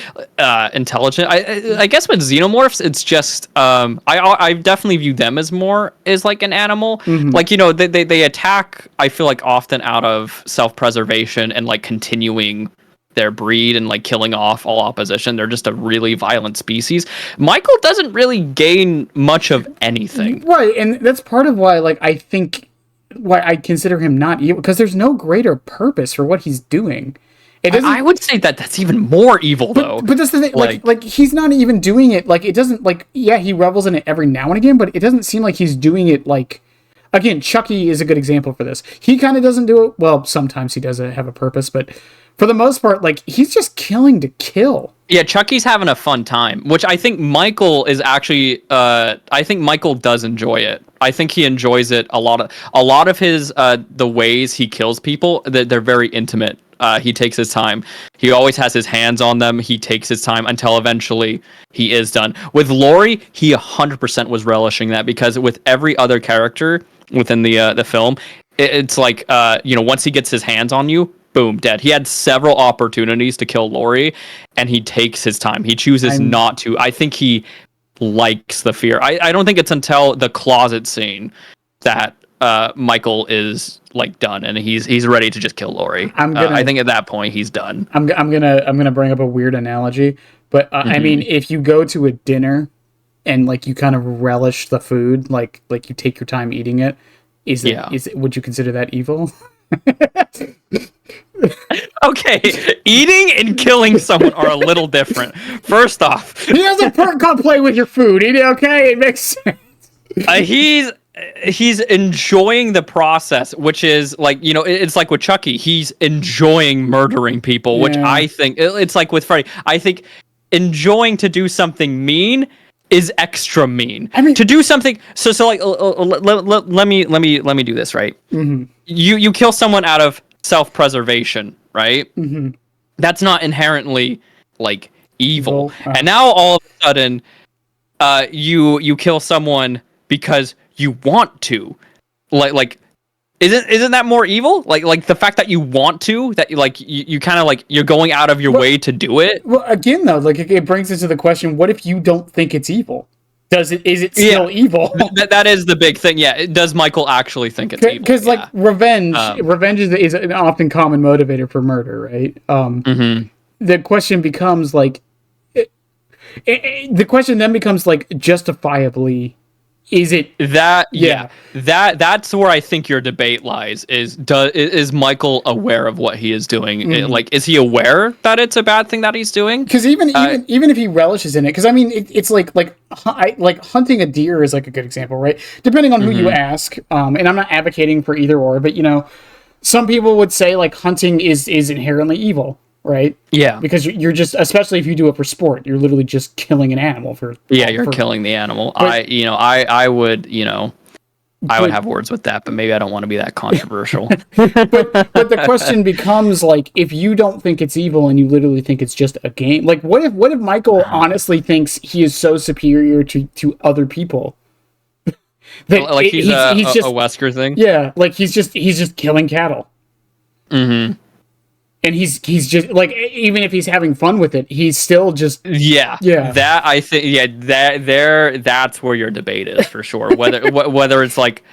intelligent. I guess with xenomorphs, it's just I definitely view them as more as like an animal. Mm-hmm. Like they attack. I feel like often out of self-preservation and like continuing their breed and like killing off all opposition. They're just a really violent species. Michael doesn't really gain much of anything. Right, and that's part of why like I think why I consider him not evil, because there's no greater purpose for what he's doing. I would say that's even more evil though. But that's the thing, like he's not even doing it like it doesn't like he revels in it every now and again, but it doesn't seem like he's doing it like again, Chucky is a good example for this. He kind of doesn't do it well, sometimes he does have a purpose, but for the most part, like, he's just killing to kill. Yeah, Chucky's having a fun time, which I think Michael is actually, I think Michael does enjoy it. I think he enjoys it a lot of his, the ways he kills people, they're very intimate. He takes his time. He always has his hands on them. He takes his time until eventually he is done. With Laurie, he 100% was relishing that because with every other character within the film, it's like, once he gets his hands on you, boom, dead. He had several opportunities to kill Laurie, and he takes his time. He chooses not to. I think he likes the fear. I don't think it's until the closet scene that Michael is like done, and he's ready to just kill Laurie. I think at that point he's done. I'm gonna bring up a weird analogy, but I mean, if you go to a dinner and like you kind of relish the food, like you take your time eating it, would you consider that evil? Okay, eating and killing someone are a little different. First off, he has a perk called play with your food. Okay, it makes sense. He's enjoying the process, which is like, it's like with Chucky. He's enjoying murdering people, which I think it's like with Freddy. I think enjoying to do something mean is extra mean. I mean, to do something so like let me do this, right? Mm-hmm. You kill someone out of self-preservation, right? Mm-hmm. That's not inherently like evil. Oh. And now all of a sudden, you kill someone because you want to. Like isn't that more evil? Like the fact that you want to, that you kind of like you're going out of your way to do it. Well, again though, like it brings us to the question: what if you don't think it's evil? Is it still evil? That is the big thing. Yeah, does Michael actually think it's evil? Because like revenge is an often common motivator for murder, right? The question becomes like, the question then becomes like, justifiably, is it that? Yeah, that's where I think your debate lies. Is Michael aware of what he is doing? Like, is he aware that it's a bad thing that he's doing? Because even if he relishes in it, because I mean, it's like hunting a deer is like a good example, right? Depending on who you ask, and I'm not advocating for either or, but some people would say like hunting is inherently evil. Right? Yeah. Because you're just, especially if you do it for sport, you're literally just killing an animal for. Yeah, you're killing the animal. But, I would have words with that, but maybe I don't want to be that controversial. but the question becomes like, if you don't think it's evil and you literally think it's just a game, like what if Michael honestly thinks he is so superior to other people? Like he's just a Wesker thing? Yeah, like he's just killing cattle. Mm-hmm. And he's just like, even if he's having fun with it, he's still just That I think that's where your debate is for sure. Whether it's like,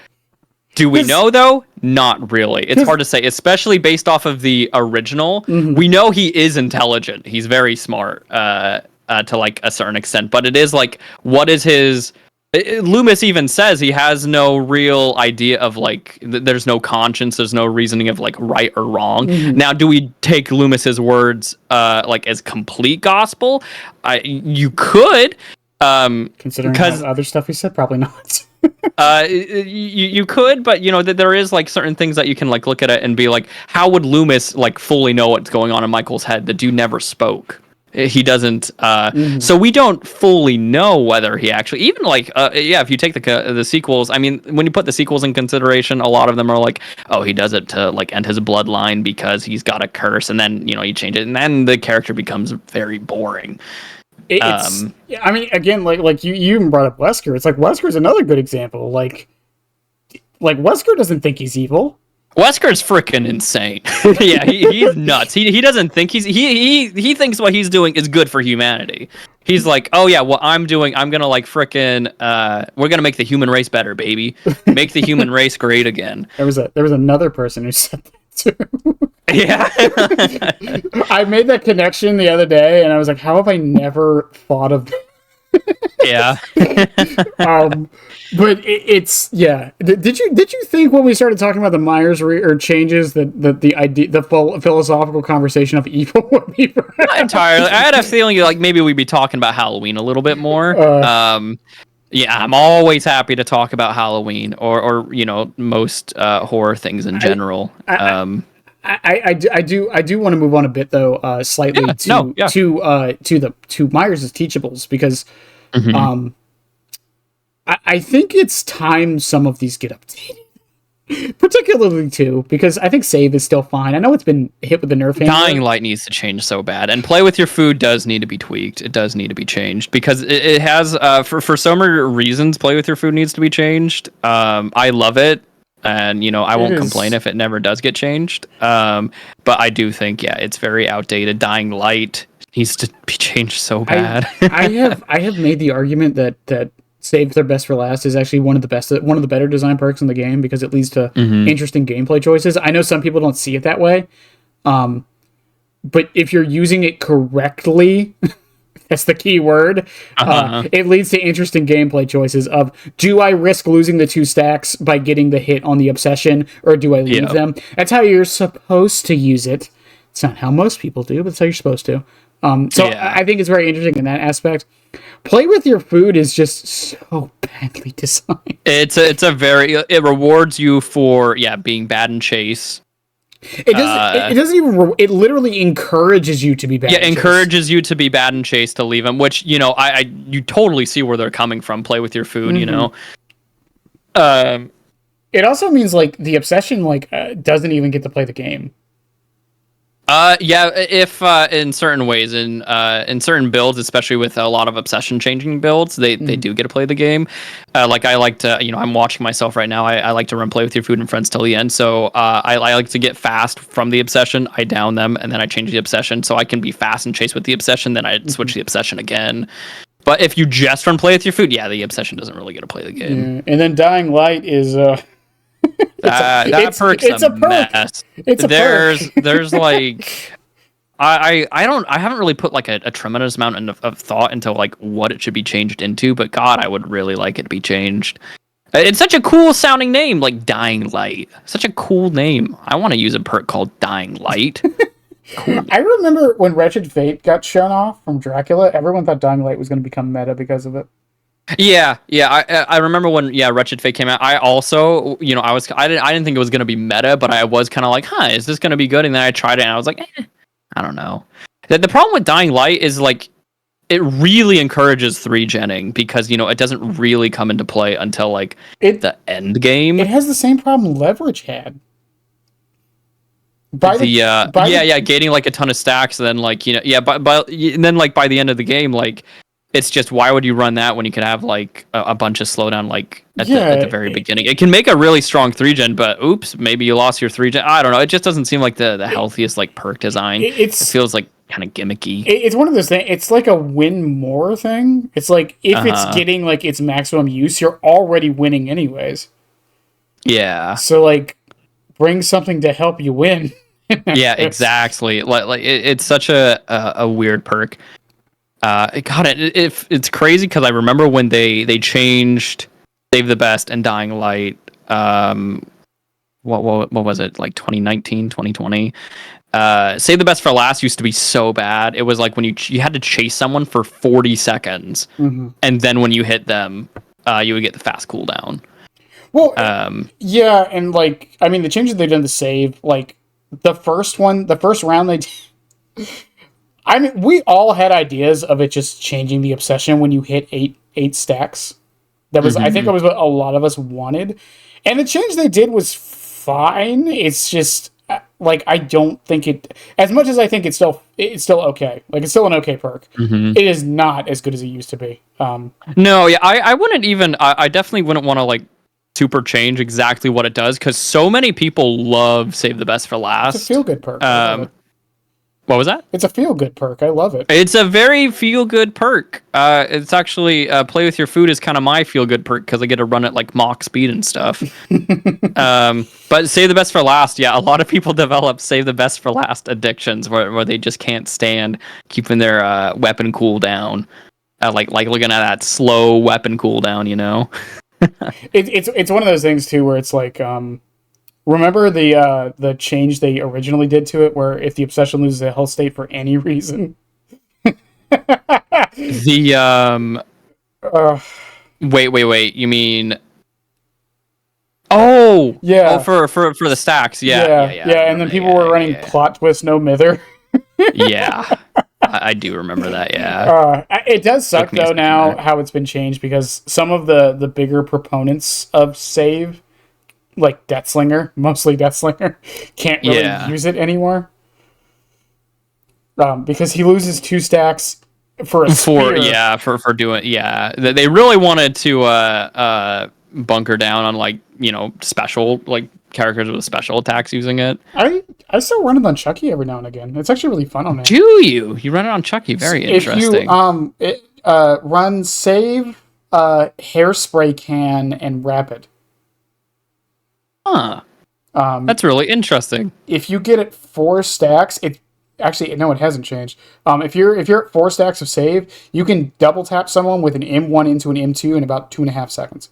do we know though? Not really. It's hard to say, especially based off of the original. Mm-hmm. We know he is intelligent. He's very smart to like a certain extent, but it is like, what is his? Loomis even says he has no real idea of like there's no conscience, there's no reasoning of like right or wrong. Mm-hmm. Now, do we take Loomis's words like as complete gospel? You could, considering other stuff he said, probably not. You could, but there is like certain things that you can like look at it and be like, how would Loomis like fully know what's going on in Michael's head? The dude never spoke. He doesn't, so we don't fully know whether he actually, even like, if you take the sequels, I mean, when you put the sequels in consideration, a lot of them are like, oh, he does it to like end his bloodline because he's got a curse, and then you change it, and then the character becomes very boring. I mean, again, like you even brought up Wesker. It's like Wesker's another good example. Like Wesker doesn't think he's evil. Wesker's freaking insane. Yeah, he's nuts. He doesn't think he thinks what he's doing is good for humanity. He's like, oh yeah, what I'm gonna like freaking we're gonna make the human race better, baby. Make the human race great again. There was another person who said that too. Yeah. I made that connection the other day and I was like, how have I never thought of that? Yeah. But it's Did you think when we started talking about the Myers or changes that the idea, the full philosophical conversation of evil would be? Not entirely. I had a feeling like maybe we'd be talking about Halloween a little bit more. Yeah, I'm always happy to talk about Halloween or most horror things in general. I do want to move on a bit though, slightly to Myers' teachables, because I think it's time some of these get updated, particularly too, because I think save is still fine. I know it's been hit with the nerf. Dying light needs to change so bad, and play with your food does need to be tweaked. It does need to be changed because it has for some reasons play with your food needs to be changed. I love it. And I won't complain if it never does get changed. But I do think it's very outdated. Dying light needs to be changed so bad. I have made the argument that save their best for last is actually one of the better design perks in the game, because it leads to interesting gameplay choices. I know some people don't see it that way, but if you're using it correctly. That's the key word. It leads to interesting gameplay choices of, do I risk losing the 2 stacks by getting the hit on the obsession, or do I leave them? That's how you're supposed to use it. It's not how most people do, but it's how you're supposed to. I think it's very interesting in that aspect. Play with your food is just so badly designed. It rewards you for being bad in chase. It doesn't even. It literally encourages you to be bad. Yeah, encourages you to be bad in chase, to leave them. Which you totally see where they're coming from. Play with your food. It also means like the obsession doesn't even get to play the game. Yeah, if in certain ways, in certain builds, especially with a lot of obsession changing builds, they do get to play the game. Like I like to, I'm watching myself right now. I like to run play with your food and friends till the end. So I like to get fast from the obsession. I down them and then I change the obsession so I can be fast and chase with the obsession. Then I switch the obsession again. But if you just run play with your food, yeah, the obsession doesn't really get to play the game. Yeah. And then Dying Light is That perk's it's a a perk. mess. It's a perk. There's like I haven't really put like a tremendous amount of thought into like what it should be changed into, but God, I would really like it to be changed. It's such a cool sounding name, like Dying Light. Such a cool name. I want to use a perk called Dying Light. Cool. I remember when Wretched Fate got shown off from Dracula, everyone thought Dying Light was going to become meta because of it. Yeah. I remember when Wretched Fate came out. I also, I didn't think it was gonna be meta, but I was kind of like, is this gonna be good? And then I tried it, and I was like, I don't know. The problem with Dying Light is like, it really encourages 3-genning because it doesn't really come into play until like the end game. It has the same problem Leverage had. Gating like a ton of stacks, and then like and then like by the end of the game, like. It's just, why would you run that when you could have like a bunch of slowdown like at the very beginning? It can make a really strong 3-gen, but oops, maybe you lost your 3-gen. I don't know. It just doesn't seem like the healthiest like perk design. It feels like kind of gimmicky. It's one of those things. It's like a win more thing. It's like if it's getting like its maximum use, you're already winning anyways. Yeah. So like, bring something to help you win. Yeah, exactly. Like it's such a weird perk. It's crazy because I remember when they changed Save the Best and Dying Light. What was it, like 2019, 2020? Save the Best for Last used to be so bad. It was like when you had to chase someone for 40 seconds, and then when you hit them, you would get the fast cooldown. Well, yeah, and like the changes they've done to save, like the first round they did. We all had ideas of it just changing the obsession when you hit eight stacks. That was, I think, it was what a lot of us wanted, and the change they did was fine. It's just like I don't think it, as much as I think it's still okay. Like it's still an okay perk. It is not as good as it used to be. No, yeah, I wouldn't even. I definitely wouldn't want to like super change exactly what it does because so many people love Save the Best for Last. It's a feel good perk. What was that? It's a feel-good perk. I love it. It's a very feel-good perk. It's actually, Play With Your Food is kind of my feel-good perk because I get to run at like Mach speed and stuff. But Save the Best for Last, yeah, a lot of people develop Save the Best for Last addictions where they just can't stand keeping their weapon cooldown. Like looking at that slow weapon cooldown, It's one of those things, too, where it's like... remember the change they originally did to it, where if the obsession loses a health state for any reason, wait, you mean? Oh, yeah. Oh, for the stacks, yeah. And then people were running plot twist no mither. Yeah, I do remember that. Yeah, it does suck though now how it's been changed because some of the bigger proponents of save, like mostly Deathslinger, can't really use it anymore. Because he loses 2 stacks for a spear. For doing they really wanted to bunker down on like special like characters with special attacks using it. I still run it on Chucky every now and again. It's actually really fun on it. Do you run it on Chucky? Very interesting. If you run save, hairspray can, and rapid. Huh. That's really interesting. If you get it 4 stacks, it hasn't changed. If you're at 4 stacks of save, you can double tap someone with an M1 into an M2 in about 2.5 seconds.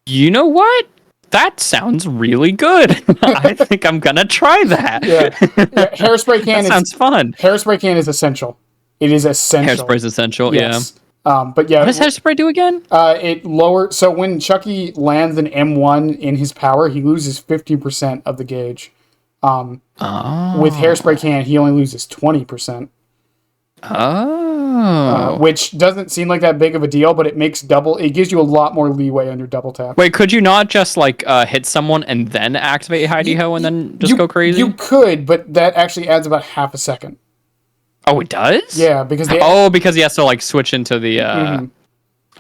You know what? That sounds really good. I think I'm gonna try that. Yeah. Hairspray can sounds fun. Hairspray can is essential. It is essential. Hairspray's essential. Yes. But yeah, what does Hairspray do again? It lowers. So when Chucky lands an M1 in his power, he loses 50% of the gauge. With Hairspray can, he only loses 20%. Oh. which doesn't seem like that big of a deal, but it gives you a lot more leeway on your double tap. Wait, could you not just like hit someone and then activate Hidey Ho and then just go crazy? You could, but that actually adds about half a second. Oh, it does? Yeah, because because he has to like switch into the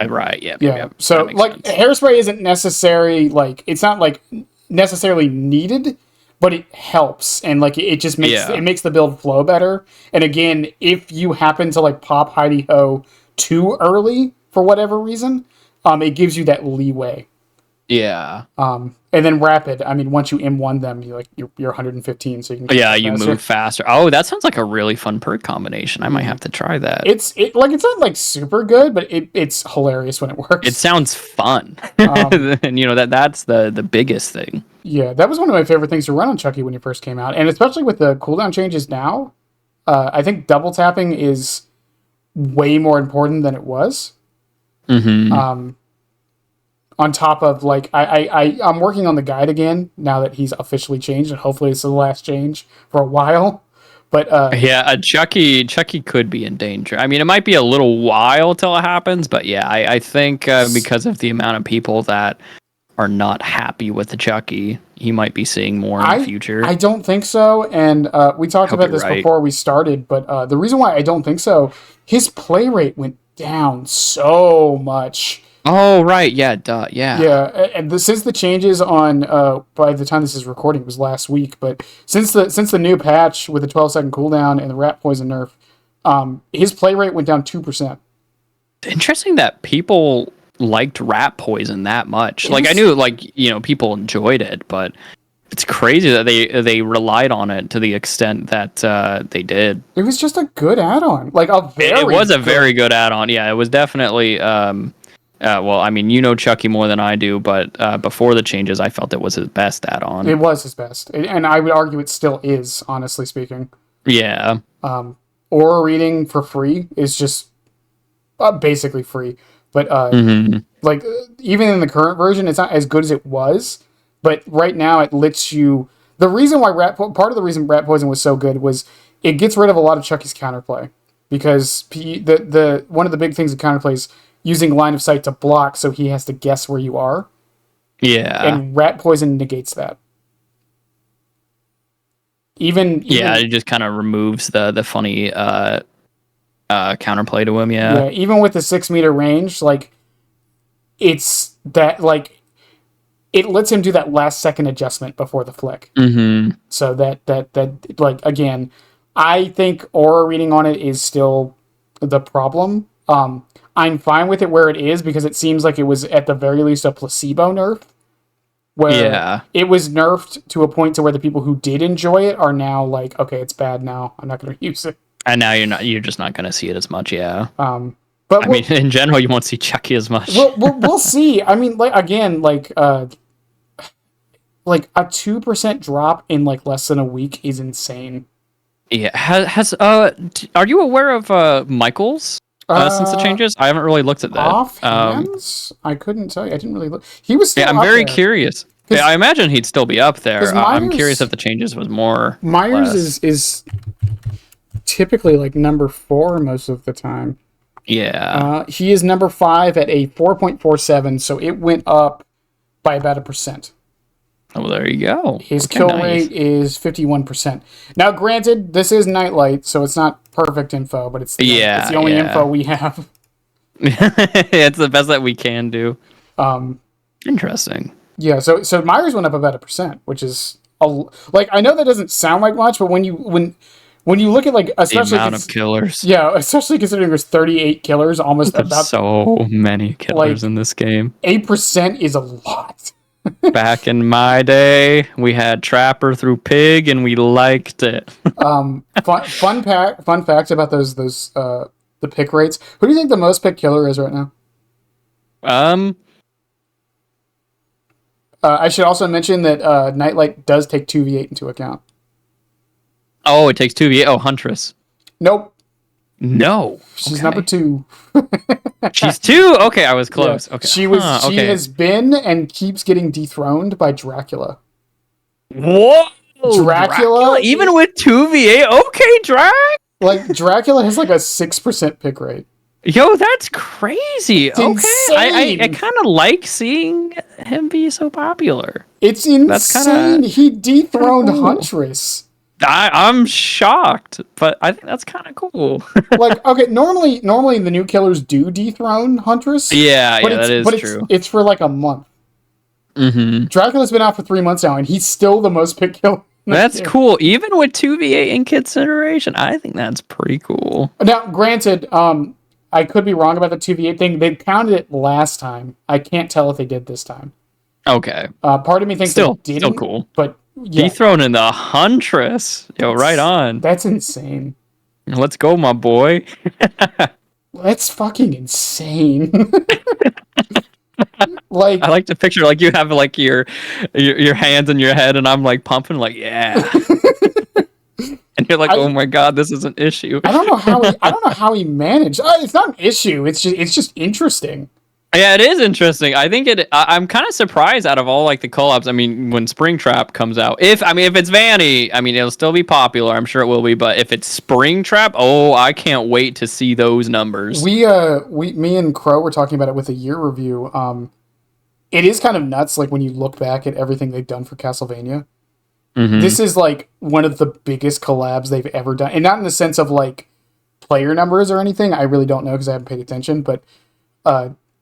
right, yeah. So like sense. Hairspray isn't necessary, like it's not like necessarily needed, but it helps, and like it just makes it makes the build flow better. And again, if you happen to like pop Hidey Ho too early for whatever reason, it gives you that leeway. Yeah. And then rapid. I mean, once you M1 them, you're 115, so you can. Yeah, you move faster. Oh, that sounds like a really fun perk combination. I might have to try that. It's not like super good, but it's hilarious when it works. It sounds fun, and you know that's the biggest thing. Yeah, that was one of my favorite things to run on Chucky when it first came out, and especially with the cooldown changes now. I think double tapping is way more important than it was. Mm-hmm. On top of like I'm working on the guide again now that he's officially changed, and hopefully it's the last change for a while. But Chucky could be in danger. I mean, it might be a little while till it happens, but yeah, I think because of the amount of people that are not happy with the Chucky, he might be seeing more in the future. I don't think so, and we talked about this before we started. But the reason why I don't think so, his play rate went down so much. Oh, right. Yeah, yeah. Yeah, and since the changes on, by the time this is recording, it was last week, but since the new patch with the 12-second cooldown and the rat poison nerf, his play rate went down 2%. Interesting that people liked rat poison that much. Like, I knew, like, you know, people enjoyed it, but it's crazy that they relied on it to the extent that they did. It was just a good add-on. Like, it was a very good add-on. Yeah, it was definitely... well, I mean, you know Chucky more than I do, but before the changes, I felt it was his best add-on. It was his best, and I would argue it still is, honestly speaking. Yeah. Aura reading for free is just basically free, but like even in the current version, it's not as good as it was. But right now, it lets you. The reason why part of the reason rat poison was so good was it gets rid of a lot of Chucky's counterplay, because the one of the big things in counterplay is using line of sight to block, so he has to guess where you are. Yeah. And rat poison negates that. Even it just kind of removes the funny counterplay to him. Yeah. Even with the 6 meter range, like it's that like it lets him do that last second adjustment before the flick. Mm-hmm. So that like again, I think aura reading on it is still the problem. I'm fine with it where it is because it seems like it was at the very least a placebo nerf. Where it was nerfed to a point to where the people who did enjoy it are now like, okay, it's bad now. I'm not going to use it. And now you're just not going to see it as much, yeah. But I mean, in general, you won't see Chucky as much. We'll see. I mean, like again, like a 2% drop in like less than a week is insane. Yeah. Are you aware of Michael's? Since the changes, I haven't really looked at that. Offhands? I couldn't tell you. I didn't really look. He was still I'm very curious. Yeah, I imagine he'd still be up there. I'm curious if the changes was more. Myers is typically like number 4 most of the time. Yeah. He is number 5 at a 4.47, so it went up by about 1%. Oh, well, there you go. His kill rate is 51%. Now, granted, this is Nightlight, so it's not perfect info, but it's the only info we have. It's the best that we can do. Interesting. Yeah, so Myers went up about 1%, which is like I know that doesn't sound like much, but when you look at like especially the amount of killers, especially considering there's 38 killers, almost about so many killers in this game. 8% is a lot. Back in my day, we had Trapper through Pig, and we liked it. Fun facts about those the pick rates. Who do you think the most picked killer is right now? I should also mention that Nightlight does take 2v8 into account. Oh, it takes 2v8. Oh, Huntress. Nope. No. She's number 2. She's 2? Okay, I was close. Yeah. Okay. She has been and keeps getting dethroned by Dracula. What? Dracula? Even with 2v8? Okay, Drac? Like Dracula has like a 6% pick rate. Yo, that's crazy. It's okay, insane. I kind of like seeing him be so popular. It's insane. That's kinda he dethroned cool. Huntress. I'm shocked, but I think that's kind of cool. Like, okay, normally the new killers do dethrone Huntress. Yeah, but that is true. It's for like a month. Mm-hmm. Dracula's been out for 3 months now, and he's still the most picked killer. That's cool. Even with 2v8 in consideration, I think that's pretty cool. Now, granted, I could be wrong about the 2v8 thing. They counted it last time. I can't tell if they did this time. Okay. Part of me thinks they didn't. Still cool. But yeah. Dethroning the Huntress. Yo, right on. That's insane. Let's go, my boy. That's fucking insane. Like, I like to picture like you have like your hands in your head, and I'm like pumping, like yeah. And you're like, oh my god, this is an issue. I don't know how he managed. It's not an issue. It's just interesting. Yeah, it is interesting. I think I'm kind of surprised out of all like the collabs. I mean, when Springtrap comes out, if it's Vanny, I mean, it'll still be popular. I'm sure it will be. But if it's Springtrap, oh, I can't wait to see those numbers. Me and Crow were talking about it with a year review. It is kind of nuts. Like when you look back at everything they've done for Castlevania, this is like one of the biggest collabs they've ever done, and not in the sense of like player numbers or anything. I really don't know because I haven't paid attention, but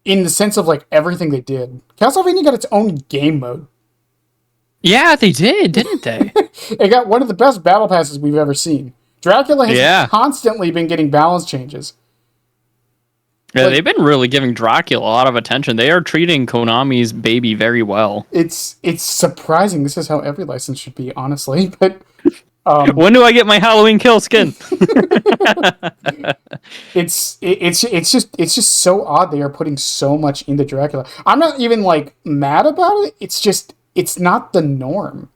in the sense of like everything they did, Castlevania got its own game mode. Yeah, they did, didn't they? It got one of the best battle passes we've ever seen. Dracula has constantly been getting balance changes. Yeah, like, they've been really giving Dracula a lot of attention. They are treating Konami's baby very well. It's surprising. This is how every license should be, honestly. But when do I get my Halloween kill skin? It's just so odd they are putting so much into Dracula. I'm not even like mad about it. It's just it's not the norm.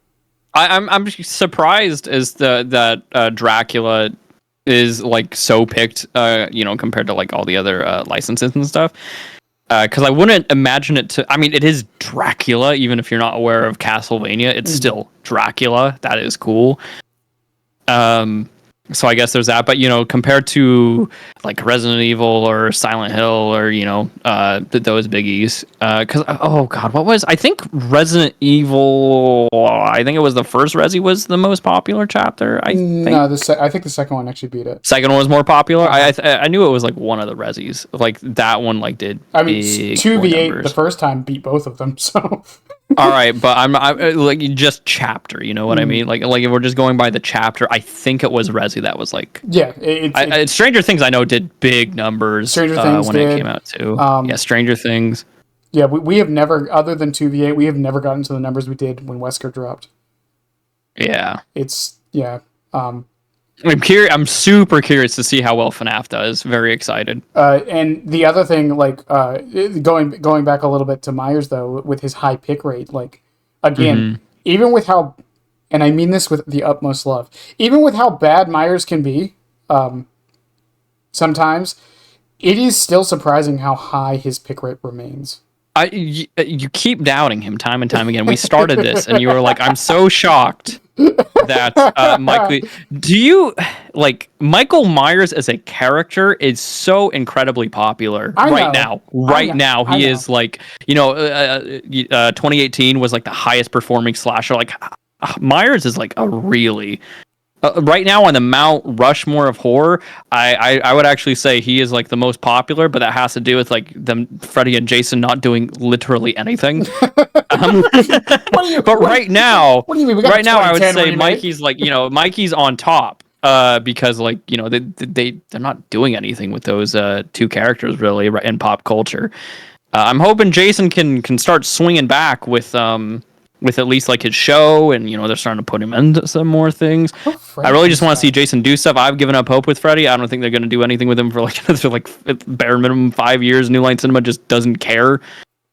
I'm surprised as that Dracula is like so picked, compared to like all the other licenses and stuff. Because I wouldn't imagine it to. I mean, it is Dracula. Even if you're not aware of Castlevania, it's still Dracula. That is cool. So I guess there's that, but compared to like Resident Evil or Silent Hill or those biggies, because oh god, I think Resident Evil, I think it was the first Resi was the most popular chapter. I think the second one actually beat it. Second one was more popular. I knew it was like one of the Resis, like that one like did. I mean, 2v8 the first time beat both of them, so. All right, but I'm like just chapter. You know what I mean? Like if we're just going by the chapter, I think it was Resi that was like. Yeah, Stranger Things I know did big numbers. Stranger Things when it came out too. Stranger Things. Yeah, we have never, other than 2v8, we have never gotten to the numbers we did when Wesker dropped. Yeah. I'm curious. I'm super curious to see how well FNAF does. Very excited. And the other thing, like going back a little bit to Myers though, with his high pick rate, like again, even with how, and I mean this with the utmost love, even with how bad Myers can be, sometimes it is still surprising how high his pick rate remains. You keep doubting him time and time again. We started this, and you were like, "I'm so shocked that Michael." Do you like Michael Myers as a character is so incredibly popular right now? He is like 2018 was like the highest performing slasher. Like Myers is like a really. Right now on the Mount Rushmore of horror, I would actually say he is like the most popular, but that has to do with like them Freddy and Jason not doing literally anything. But right now, what do you mean? Right now, I would say Mikey's like Mikey's on top because like they're not doing anything with those two characters really in pop culture. I'm hoping Jason can start swinging back with at least like his show, and they're starting to put him into some more things. I really just want to see Jason do stuff. I've given up hope with Freddy. I don't think they're going to do anything with him for like bare minimum 5 years. New Line Cinema just doesn't care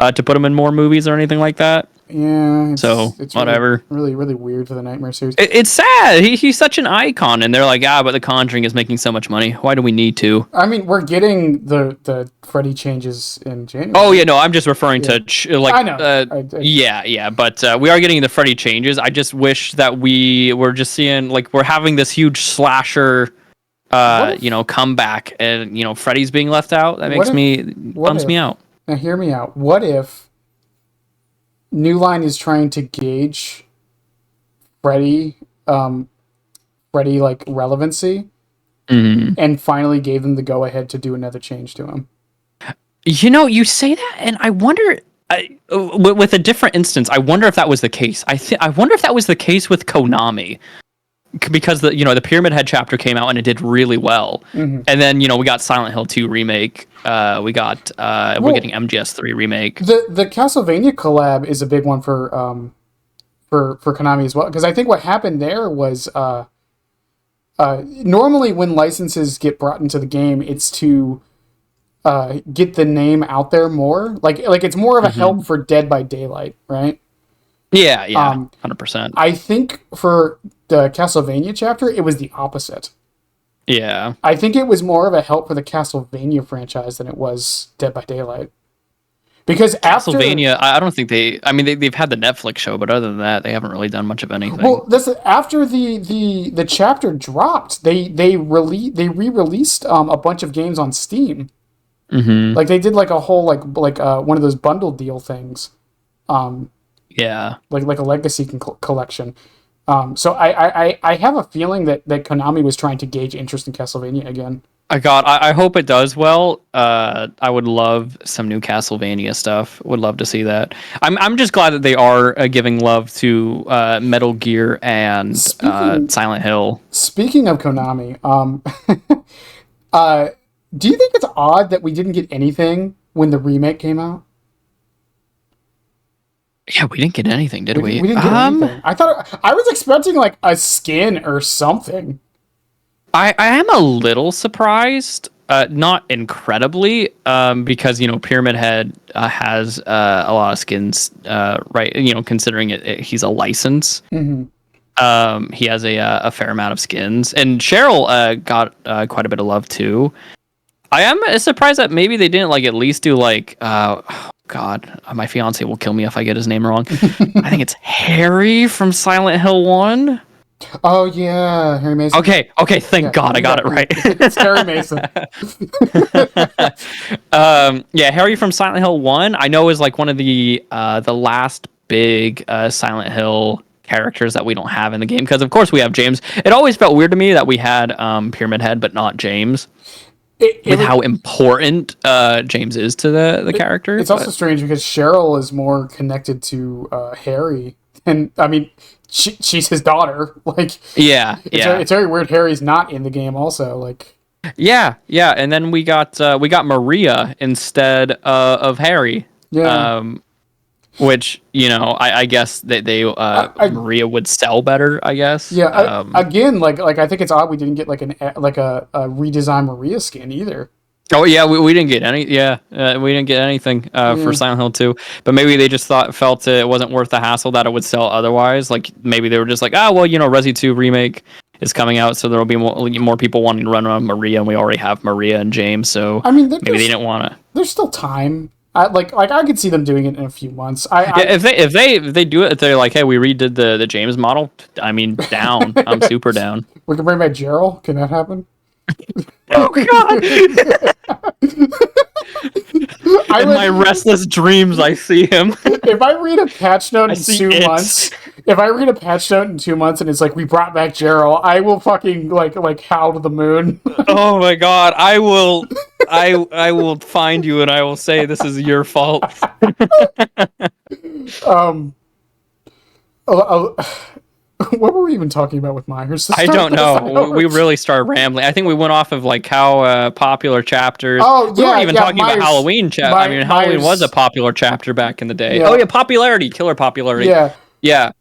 to put him in more movies or anything like that. Yeah. It's whatever. Really, really weird for the Nightmare series. It's sad. He's such an icon, and they're like, but The Conjuring is making so much money. Why do we need to? I mean, we're getting the Freddy changes in January. Oh yeah, no, I'm just referring to I know. But we are getting the Freddy changes. I just wish that we were just seeing like we're having this huge slasher come back, and Freddy's being left out. That bums me out. Now hear me out. What if New Line is trying to gauge Freddy like relevancy, and finally gave them the go ahead to do another change to him? You say that, and I wonder. With a different instance, I wonder if that was the case. I wonder if that was the case with Konami, because the Pyramid Head chapter came out and it did really well, and then we got Silent Hill 2 remake. We're getting MGS 3 remake. The Castlevania collab is a big one for Konami as well, because I think what happened there was normally when licenses get brought into the game, it's to get the name out there more. Like it's more of a help for Dead by Daylight, right? Yeah, 100%. I think for the Castlevania chapter, it was the opposite. Yeah. I think it was more of a help for the Castlevania franchise than it was Dead by Daylight. Because Castlevania, I don't think they've had the Netflix show, but other than that, they haven't really done much of anything. Well, after the chapter dropped, they re-released a bunch of games on Steam. Like they did like a whole like one of those bundle deal things. Yeah. Like a legacy collection. So I have a feeling that Konami was trying to gauge interest in Castlevania again. I hope it does well. I would love some new Castlevania stuff. Would love to see that. I'm just glad that they are giving love to Metal Gear and Silent Hill. Speaking of Konami, do you think it's odd that we didn't get anything when the remake came out? Yeah, we didn't get anything, did we? We didn't get anything. I was expecting like a skin or something. I am a little surprised, not incredibly, because Pyramid Head has a lot of skins, right? Considering he's a license. He has a fair amount of skins, and Cheryl got quite a bit of love too. I am surprised that maybe they didn't at least do God, my fiance will kill me if I get his name wrong. I think it's Harry from Silent Hill 1. Oh yeah, Harry Mason. Okay, thank God I got it right. It's Harry Mason. Harry from Silent Hill 1, I know is one of the last big Silent Hill characters that we don't have in the game, because of course we have James. It always felt weird to me that we had Pyramid Head but not James. How important James is to the character. It's also strange because Cheryl is more connected to Harry, and I mean, she's his daughter. It's very weird. Harry's not in the game. Also, yeah, and then we got Maria instead of Harry. Yeah. Which I guess they Maria would sell better, I guess. Yeah. Again, I think it's odd we didn't get a redesigned Maria skin either. Oh yeah, we didn't get any. Yeah, we didn't get anything for Silent Hill 2. But maybe they just felt it wasn't worth the hassle that it would sell otherwise. Maybe they were just Resi 2 remake is coming out, so there'll be more people wanting to run on Maria, and we already have Maria and James. So maybe they didn't want to. There's still time. I could see them doing it in a few months. If they do it, if they're like, hey, we redid the James model. I mean, down. I'm super down. We can bring back Gerald. Can that happen? Oh God! In my restless dreams, I see him. If I read a patch note in 2 months, and it's we brought back Gerald, I will fucking howl to the moon. Oh my God! I will find you and I will say this is your fault. What were we even talking about with Myers? I don't know. We really started rambling. I think we went off of how popular chapters. Oh yeah, we weren't even talking Myers, about Halloween. Halloween was a popular chapter back in the day. Yeah. Oh yeah, popularity, killer popularity. Yeah.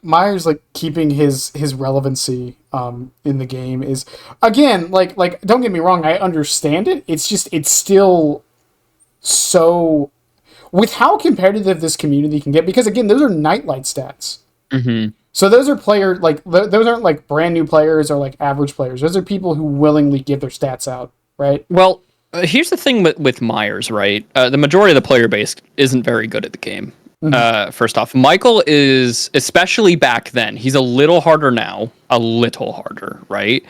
Myers keeping his relevancy in the game is, again, don't get me wrong, I understand it. It's just it's still so, with how competitive this community can get, because again, those are nightlight stats. So those are players those aren't brand new players or average players. Those are people who willingly give their stats out, right? Well, here's the thing with Myers, right? The majority of the player base isn't very good at the game. First off, Michael is, especially back then, he's a little harder now, right?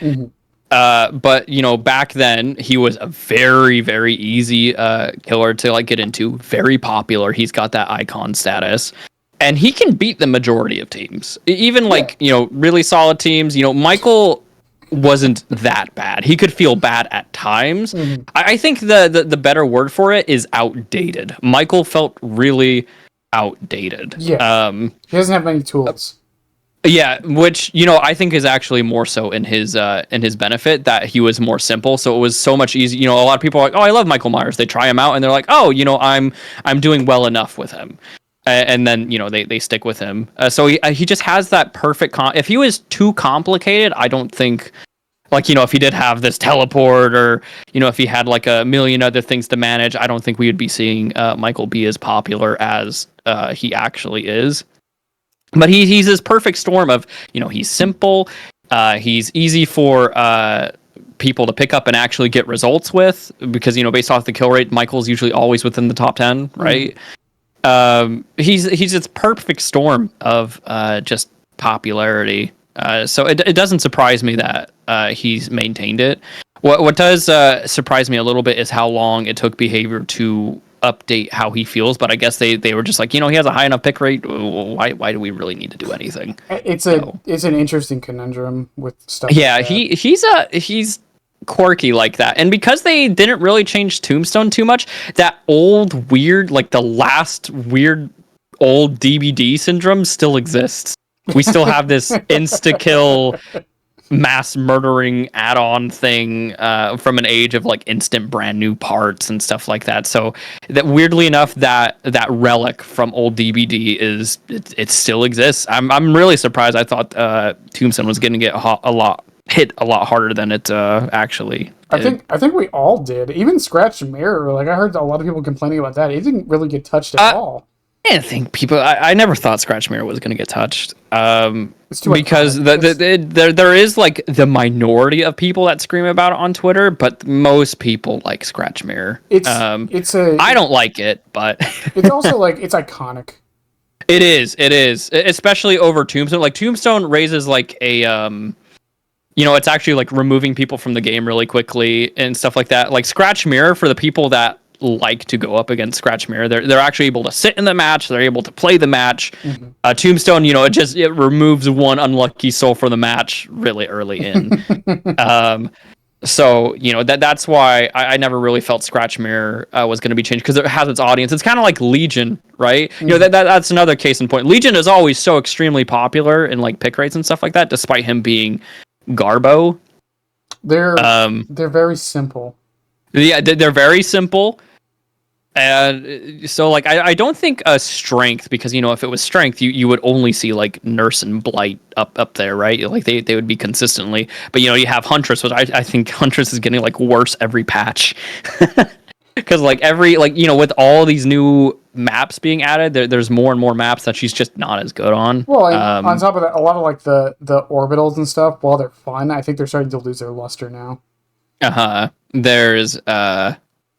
But back then he was a very, very easy killer to like get into. Very popular. He's got that icon status, and he can beat the majority of teams. Even like really solid teams. Michael wasn't that bad. He could feel bad at times. Mm-hmm. I think the better word for it is outdated. Michael felt really outdated. Yeah. He doesn't have many tools. Yeah, which I think is actually more so in his benefit, that he was more simple. So it was so much easier. A lot of people are like, "Oh, I love Michael Myers." They try him out and they're like, "Oh, I'm doing well enough with him," and then they stick with him. So he just has that perfect. If he was too complicated, I don't think. Like, if he did have this teleport, or if he had like a million other things to manage, I don't think we would be seeing Michael be as popular as he actually is. But he's this perfect storm of, he's simple, he's easy for people to pick up and actually get results with, because, based off the kill rate, Michael's usually always within the top 10, right? He's this perfect storm of just popularity. So it doesn't surprise me that he's maintained it. What does surprise me a little bit is how long it took Behavior to update how he feels, but I guess they were just like, he has a high enough pick rate. Why do we really need to do anything? It's an interesting conundrum with stuff. Yeah, like he's quirky like that, and because they didn't really change Tombstone too much, that old weird, like the last weird old DBD syndrome still exists. We still have this insta kill mass murdering add-on thing from an age of like instant brand new parts and stuff like that. So that, weirdly enough, that relic from old DBD it still exists. I'm really surprised. I thought Tombstone was going to get hit a lot harder than it actually did. I think we all did. Even Scratch Mirror, like I heard a lot of people complaining about that. It didn't really get touched at all. I didn't think people. I never thought Scratch Mirror was going to get touched. It's too because there is like the minority of people that scream about it on Twitter, but most people like Scratch Mirror. I don't like it, but it's also like it's iconic. It is, especially over Tombstone. Like Tombstone raises like a it's actually like removing people from the game really quickly and stuff like that. Like Scratch Mirror, for the people that like to go up against Scratch Mirror, they're actually able to sit in the match, they're able to play the match. Tombstone, it removes one unlucky soul from the match really early in. So that's why I never really felt Scratch Mirror was going to be changed, because it has its audience. It's kind of like Legion, right? That's another case in point. Legion is always so extremely popular in like pick rates and stuff like that, despite him being Garbo. They're very simple. Yeah, they're very simple. And so, like, I don't think strength, because, if it was strength, you would only see, like, Nurse and Blight up there, right? Like, they would be consistently. But, you have Huntress, which I think Huntress is getting, like, worse every patch. Because, like, with all these new maps being added, there's more and more maps that she's just not as good on. Well, on top of that, a lot of, like, the orbitals and stuff, while they're fun, I think they're starting to lose their luster now. There's,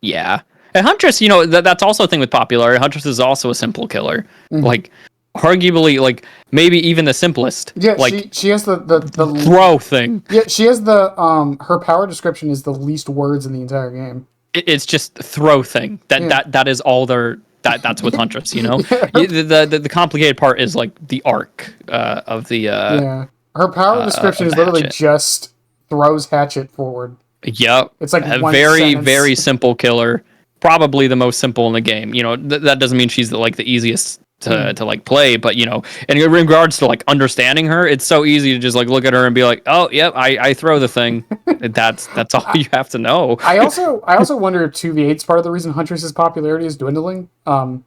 yeah. And Huntress, that's also a thing with popularity. Huntress is also a simple killer. Like, arguably, like, maybe even the simplest. Yeah, like, she has the throw thing. Yeah, she has her power description is the least words in the entire game. It's just throw thing. That is all that's with Huntress, The complicated part is, like, the arc of the... yeah. Her power description is literally just throws hatchet forward. Yep. It's like a one very, sentence. very simple killer. Probably the most simple in the game. That doesn't mean she's the easiest to like play, but in regards to like understanding her, it's so easy to just like look at her and be like, oh yep, I throw the thing. That's all you have to know. I also wonder if 2v8's part of the reason Huntress's popularity is dwindling. I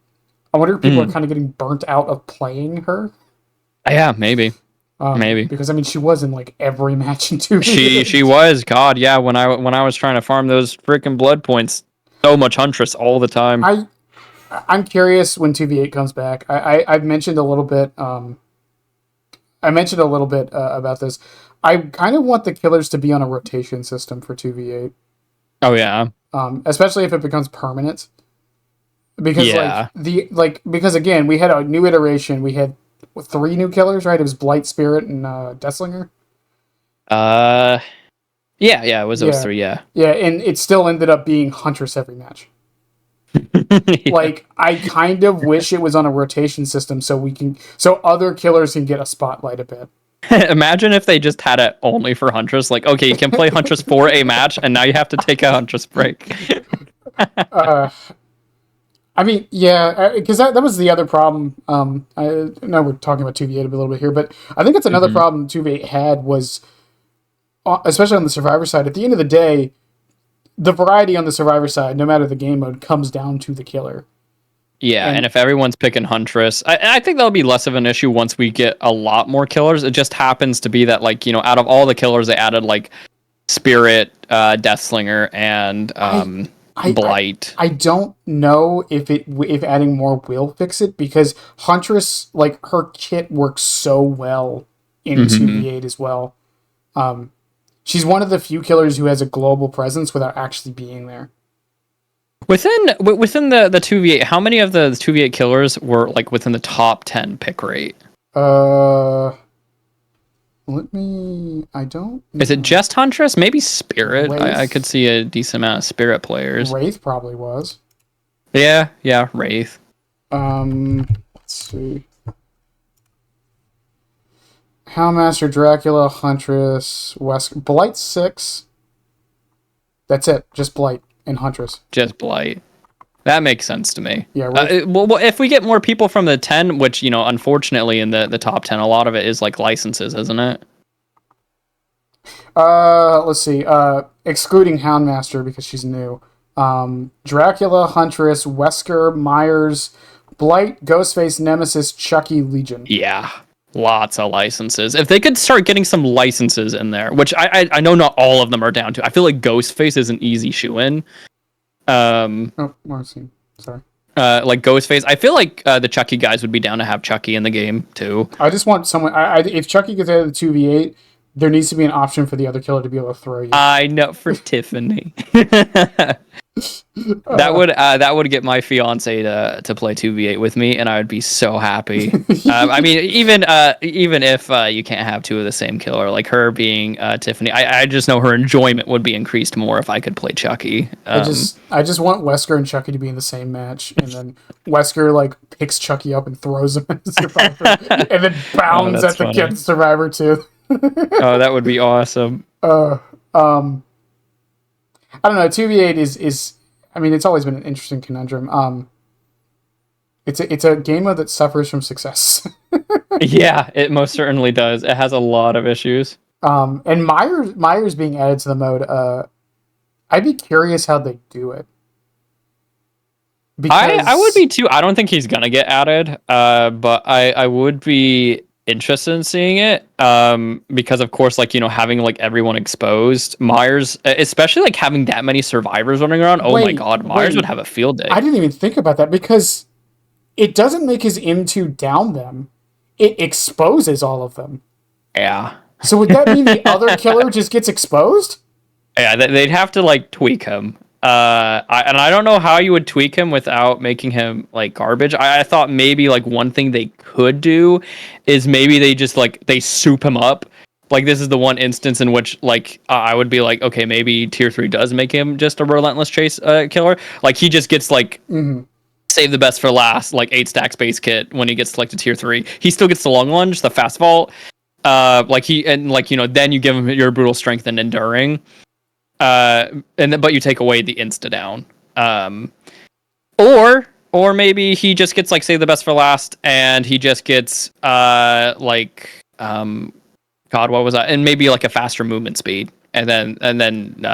wonder if people are kind of getting burnt out of playing her. Yeah, maybe. Maybe, because she was in like every match in 2v8. She was. God, yeah. When I was trying to farm those freaking blood points, so much Huntress all the time. I'm curious when 2v8 comes back. I've mentioned a little bit. About this. I kind of want the killers to be on a rotation system for 2v8. Oh yeah. Especially if it becomes permanent. Because because again, we had a new iteration. We had 3 new killers, right? It was Blight, Spirit, and Deathslinger. Yeah, it was those Yeah. three, yeah. Yeah, and it still ended up being Huntress every match. Yeah. Like, I kind of wish it was on a rotation system so other killers can get a spotlight a bit. Imagine if they just had it only for Huntress. Like, okay, you can play Huntress for a match, and now you have to take a Huntress break. Uh, I mean, yeah, because that was the other problem. I know we're talking about 2v8 a little bit here, but I think it's another problem 2v8 had was, especially on the Survivor side, at the end of the day, the variety on the Survivor side, no matter the game mode, comes down to the killer. Yeah, and if everyone's picking Huntress, I think that'll be less of an issue once we get a lot more killers. It just happens to be that, like, out of all the killers, they added, like, Spirit, Deathslinger, and Blight. I don't know if adding more will fix it, because Huntress, like, her kit works so well in 2v8 as well. She's one of the few killers who has a global presence without actually being there. Within the 2v8, how many of the 2v8 killers were, like, within the top 10 pick rate? I don't know. Is it just Huntress? Maybe Spirit? I could see a decent amount of Spirit players. Wraith probably was. Yeah, Wraith. Let's see. Houndmaster, Dracula, Huntress, Blight 6. That's it. Just Blight and Huntress. Just Blight. That makes sense to me. Yeah. Well, if we get more people from the 10, which, unfortunately in the top 10, a lot of it is like licenses, isn't it? Let's see. Excluding Houndmaster because she's new. Dracula, Huntress, Wesker, Myers, Blight, Ghostface, Nemesis, Chucky, Legion. Yeah. Lots of licenses. If they could start getting some licenses in there, which I know not all of them are down to. I feel like Ghostface is an easy shoe-in. Marcy. Sorry. Like Ghostface. I feel like the Chucky guys would be down to have Chucky in the game, too. I just want someone... if Chucky gets out of the 2v8, there needs to be an option for the other killer to be able to throw you. I know, for Tiffany. That would get my fiance to play 2v8 with me, and I would be so happy. I mean, even if you can't have two of the same killer, like her being Tiffany, I just know her enjoyment would be increased more if I could play Chucky. I just want Wesker and Chucky to be in the same match, and then Wesker like picks Chucky up and throws him at the Survivor, and then bounds at the Survivor too. Oh, that would be awesome. I don't know. 2v8 is. I mean, it's always been an interesting conundrum. It's a game mode that suffers from success. Yeah, it most certainly does. It has a lot of issues. And Myers being added to the mode. I'd be curious how they do it. Because I would be too. I don't think he's gonna get added. But I would be interested in seeing it, because of course, like, having like everyone exposed, Myers, especially like having that many survivors running around, my god, Myers would have a field day. I didn't even think about that, because it doesn't make his M2 down them, it exposes all of them. Yeah, so would that mean the other killer just gets exposed? Yeah, they'd have to like tweak him. I don't know how you would tweak him without making him like garbage. I thought maybe like one thing they could do is maybe they just like they soup him up. Like, this is the one instance in which like I would be like, okay, maybe tier 3 does make him just a relentless chase killer. Like, he just gets like save the best for last, like 8 stack space kit when he gets selected tier 3. He still gets the long lunge, the fast vault. Then you give him your brutal strength and enduring. But you take away the insta down. Or maybe he just gets like save the best for last, and he just gets God, what was that? And maybe like a faster movement speed, and then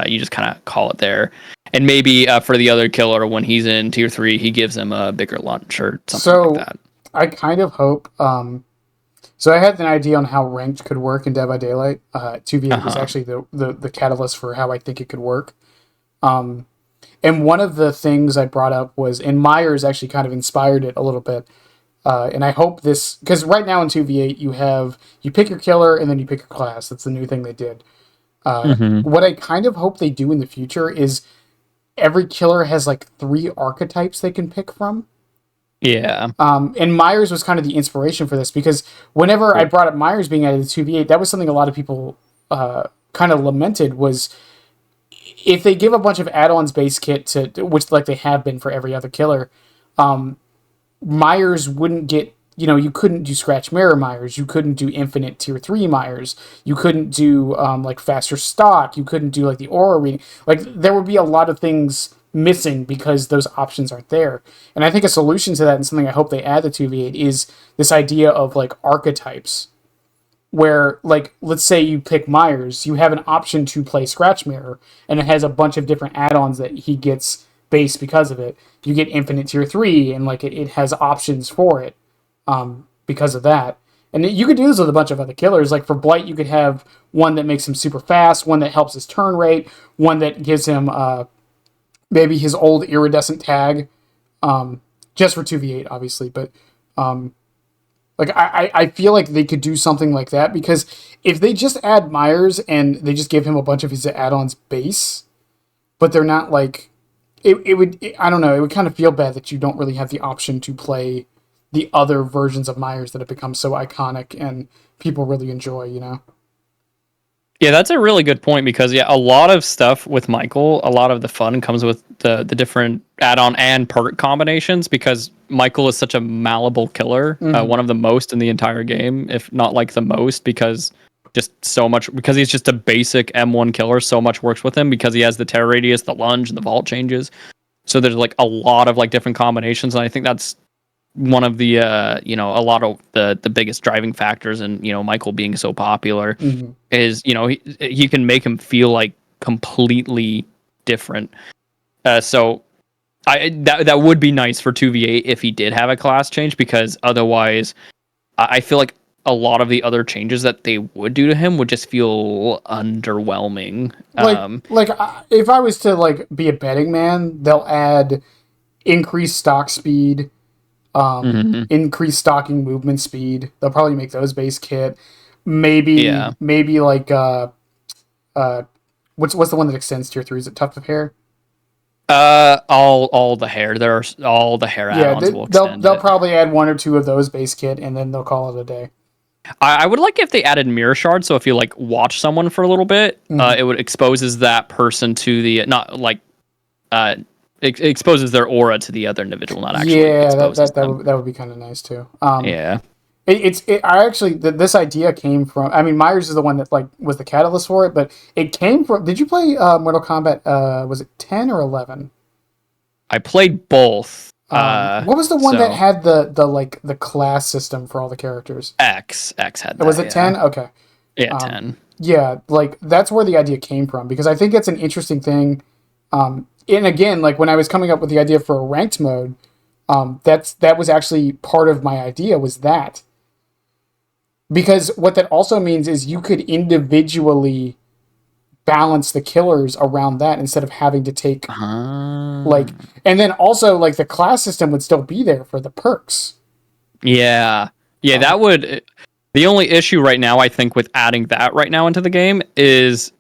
you just kind of call it there. And maybe for the other killer, when he's in tier 3, he gives him a bigger lunge or something like that. I kind of hope. So I had an idea on how ranked could work in Dead by Daylight. 2v8 was actually the catalyst for how I think it could work. And one of the things I brought up was, and Myers actually kind of inspired it a little bit. And I hope this, because right now in 2v8 you pick your killer and then you pick your class. That's the new thing they did. What I kind of hope they do in the future is every killer has like 3 archetypes they can pick from. Yeah. And Myers was kind of the inspiration for this, because whenever I brought up Myers being added to 2v8, that was something a lot of people kind of lamented was if they give a bunch of add-ons base kit to, which like they have been for every other killer, Myers wouldn't get, you couldn't do scratch mirror Myers, you couldn't do infinite tier 3 Myers, you couldn't do like faster stock, you couldn't do like the aura reading. Like there would be a lot of things missing because those options aren't there. And I think a solution to that, and something I hope they add to 2v8, is this idea of like archetypes, where like let's say you pick Myers, you have an option to play scratch mirror, and it has a bunch of different add-ons that he gets base because of it. You get infinite tier 3, and like it has options for it because of that. And you could do this with a bunch of other killers. Like for Blight, you could have one that makes him super fast, one that helps his turn rate, one that gives him maybe his old iridescent tag, just for 2v8, obviously. But like I feel like they could do something like that, because if they just add Myers and they just give him a bunch of his add-ons base, but they're not like it would I don't know, it would kind of feel bad that you don't really have the option to play the other versions of Myers that have become so iconic and people really enjoy, Yeah, that's a really good point, because a lot of stuff with Michael, a lot of the fun comes with the different add-on and perk combinations, because Michael is such a malleable killer, one of the most in the entire game, if not like the most, because he's just a basic M1 killer. So much works with him because he has the terror radius, the lunge, and the vault changes. So there's like a lot of like different combinations, and I think that's one of the a lot of the biggest driving factors in Michael being so popular is he can make him feel like completely different. So that would be nice for 2v8 if he did have a class change, because otherwise I feel like a lot of the other changes that they would do to him would just feel underwhelming. If I was to like be a betting man, they'll add increased stock speed, increased stalking movement speed. They'll probably make those base kit. Maybe like what's the one that extends tier 3? Is it Tuft of Hair? All the hair. All the hair add-ons will extend. They'll probably add one or two of those base kit, and then they'll call it a day. I would like if they added mirror shard, so if you like watch someone for a little bit, it would exposes that person to the exposes their aura to the other individual, not actually. Yeah, that would be kind of nice too. Yeah. This idea came from, I mean, Myers is the one that like was the catalyst for it, but it came from, did you play Mortal Kombat, was it 10 or 11? I played both. What was the one that had the class system for all the characters? X had that. Was it 10? Okay. Yeah, 10. Yeah, like that's where the idea came from, because I think it's an interesting thing. And again, like when I was coming up with the idea for a ranked mode, that was actually part of my idea, was that. Because what that also means is you could individually balance the killers around that instead of having to take and then also like the class system would still be there for the perks. Yeah. That would. The only issue right now, I think, with adding that right now into the game is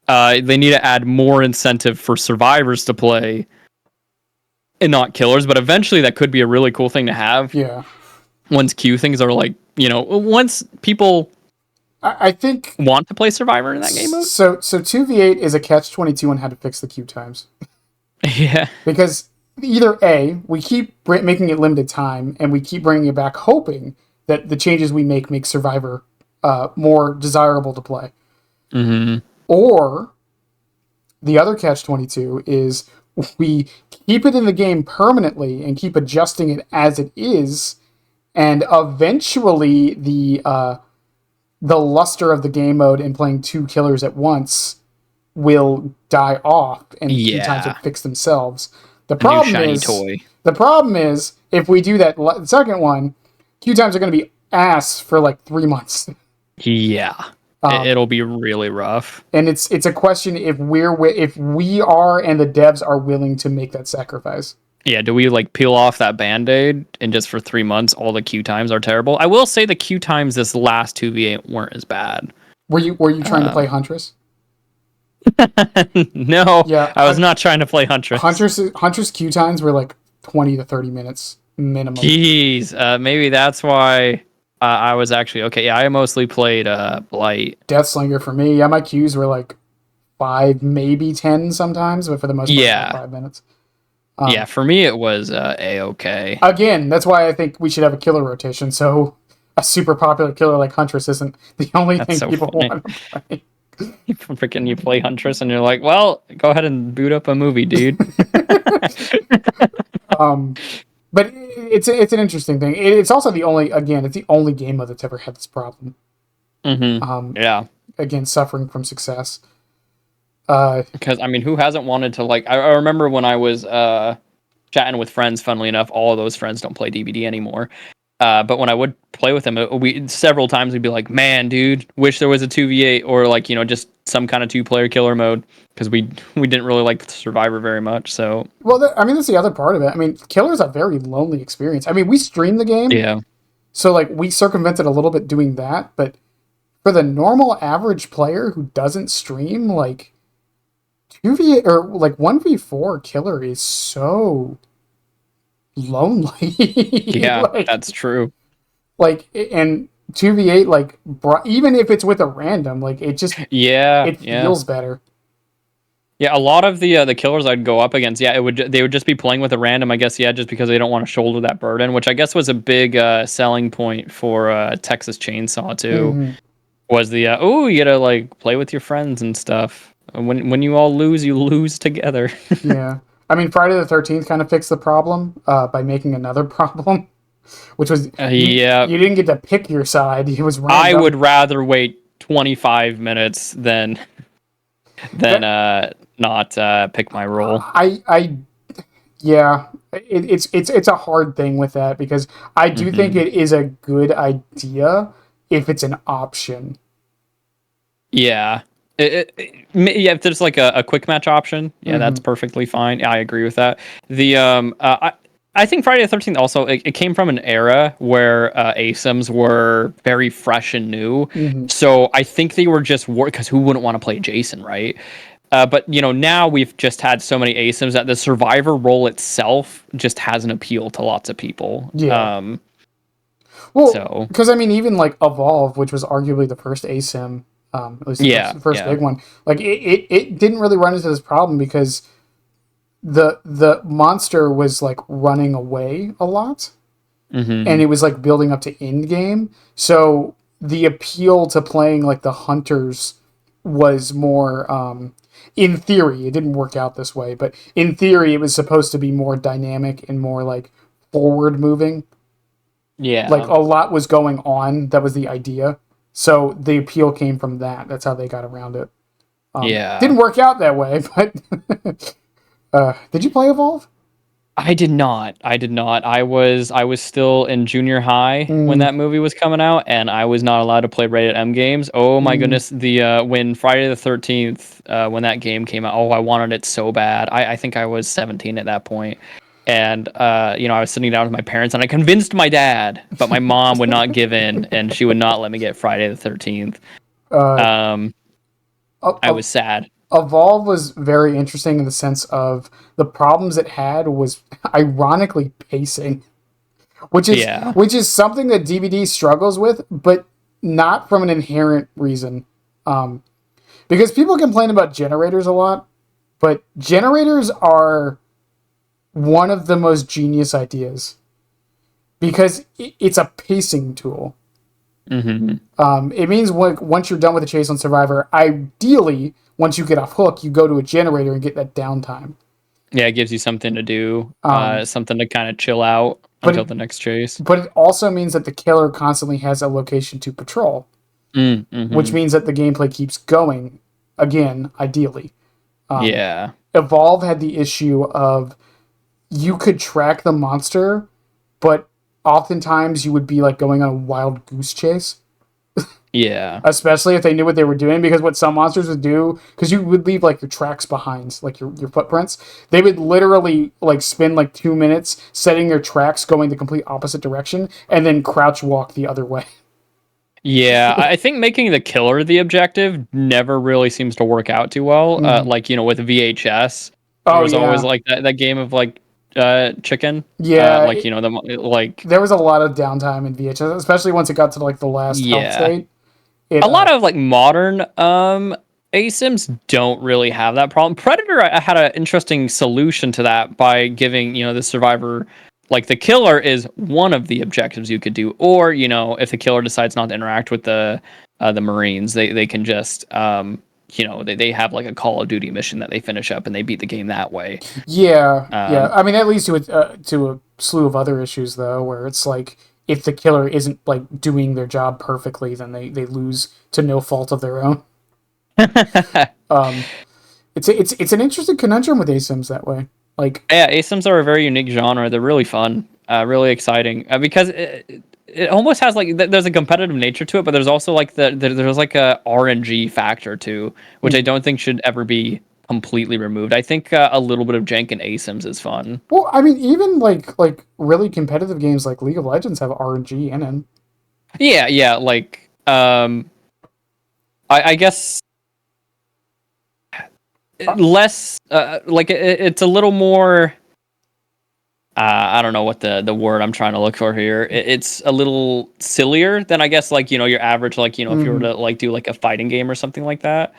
they need to add more incentive for survivors to play and not killers. But eventually that could be a really cool thing to have. Yeah. Once Q things are like, once people I think want to play survivor in that game mode. So 2v8 is a catch-22 on how to fix the queue times. Yeah. Because either A, we keep making it limited time, and we keep bringing it back hoping that the changes we make survivor more desirable to play. Or the other catch-22 is we keep it in the game permanently and keep adjusting it as it is, and eventually the luster of the game mode in playing two killers at once will die off, and queue times will fix themselves. The problem is if we do that second one, queue times are going to be ass for like 3 months. Yeah, it'll be really rough. And it's a question if we are and the devs are willing to make that sacrifice. Yeah, do we like peel off that band-aid and just for 3 months all the queue times are terrible? I will say the queue times this last 2v8 weren't as bad. Were you trying to play Huntress? No, I was not trying to play Huntress. Huntress queue times were like 20 to 30 minutes minimum. Jeez, maybe that's why I was actually okay. Yeah, I mostly played Blight. Deathslinger for me. Yeah, my queues were like 5, maybe 10 sometimes, but for the most part, it's like Yeah, 5 minutes. yeah. For me, it was a-okay. Again, that's why I think we should have a killer rotation. So a super popular killer like Huntress isn't the only That's thing so people funny. want to play. Freaking, you play Huntress, and you're like, well, go ahead and boot up a movie, dude. um, but it's an interesting thing. It's also the only it's the only game mode that's ever had this problem. Yeah. Again, suffering from success. Because I mean, who hasn't wanted to like? I remember when I was chatting with friends. Funnily enough, all of those friends don't play DVD anymore. But when I would play with them, we several times we'd be like, "Man, dude, wish there was a 2v8 or like just some kind of 2-player killer mode," because we didn't really like Survivor very much. So well, I mean, that's the other part of it. I mean, killer's a very lonely experience. I mean, we stream the game, yeah, so like we circumvented a little bit doing that, but for the normal average player who doesn't stream, like 2v or like 1v4 killer is so lonely. yeah, like, that's true. like, and 2v8, like, even if it's with a random, like it just Yeah, it feels better. Yeah, a lot of the killers I'd go up against, they would just be playing with a random, I guess, just because they don't want to shoulder that burden, which I guess was a big selling point for Texas Chainsaw too. Mm-hmm. Was the you gotta like play with your friends and stuff. And when you all lose, you lose together. Yeah, I mean, Friday the 13th kind of fixed the problem by making another problem, which was Yeah, you didn't get to pick your side; it was random. I would rather wait 25 minutes than not pick my role. Yeah, it's a hard thing with that because I do think it is a good idea if it's an option. Yeah. If there's like a quick match option, that's perfectly fine. Yeah, I agree with that. The I think Friday the 13th also it came from an era where ASIMs were very fresh and new. So I think they were just because who wouldn't want to play Jason, right? But now we've just had so many ASIMs that the survivor role itself just has an appeal to lots of people. Yeah. Well, because I mean, even like Evolve, which was arguably the first ASIM, at least the first big one, like it didn't really run into this problem because the monster was like running away a lot, and it was like building up to end game. So the appeal to playing like the hunters was more. In theory, it didn't work out this way, but in theory, it was supposed to be more dynamic and more like forward moving. Yeah. Like a lot was going on. That was the idea. So the appeal came from that. That's how they got around it. Didn't work out that way, but did you play Evolve? I did not. I was still in junior high when that movie was coming out, and I was not allowed to play rated M games. Oh my goodness! When Friday the 13th, when that game came out, I wanted it so bad. I think I was 17 at that point, and I was sitting down with my parents, and I convinced my dad, but my mom would not give in, and she would not let me get Friday the 13th. I was sad. Evolve was very interesting in the sense of the problems it had was ironically pacing, which is something that DVD struggles with, but not from an inherent reason. Because people complain about generators a lot, but generators are one of the most genius ideas because it's a pacing tool. It means once you're done with the chase on Survivor, ideally, once you get off hook, you go to a generator and get that downtime. Yeah, it gives you something to do, something to kind of chill out until the next chase. But it also means that the killer constantly has a location to patrol, which means that the gameplay keeps going, again, ideally. Evolve had the issue of you could track the monster, but oftentimes you would be like going on a wild goose chase. Yeah. Especially if they knew what they were doing, because what some monsters would do, because you would leave like your tracks behind, like your footprints, they would literally like spend like 2 minutes setting their tracks going the complete opposite direction and then crouch walk the other way. Yeah, I think making the killer the objective never really seems to work out too well. Like, with VHS, there was always like that game of like, chicken. Yeah, Like, you know, like, there was a lot of downtime in VHS, especially once it got to like the last health yeah. state. It, A lot of like modern ASIMs don't really have that problem. Predator, I had an interesting solution to that by giving, you know, the survivor, like, the killer is one of the objectives you could do, or, you know, if the killer decides not to interact with the Marines, they can just you know, they have like a Call of Duty mission that they finish up and they beat the game that way. yeah. I mean, that leads to a slew of other issues though, where it's like if the killer isn't like doing their job perfectly, then they lose to no fault of their own. Um, it's an interesting conundrum with ASIMs that way. Like, Yeah, ASIMs are a very unique genre. They're really fun, really exciting, because it almost has like there's a competitive nature to it, but there's also like there's like a RNG factor too, which I don't think should ever be completely removed. I think a little bit of jank in ASIMs is fun. well, I mean, even like really competitive games like League of Legends have RNG in them. Yeah, like I guess less like it's a little more. I don't know what the word I'm trying to look for here. It's a little sillier than, I guess, like, you know, your average, like, you know, if you were to like do like a fighting game or something like that.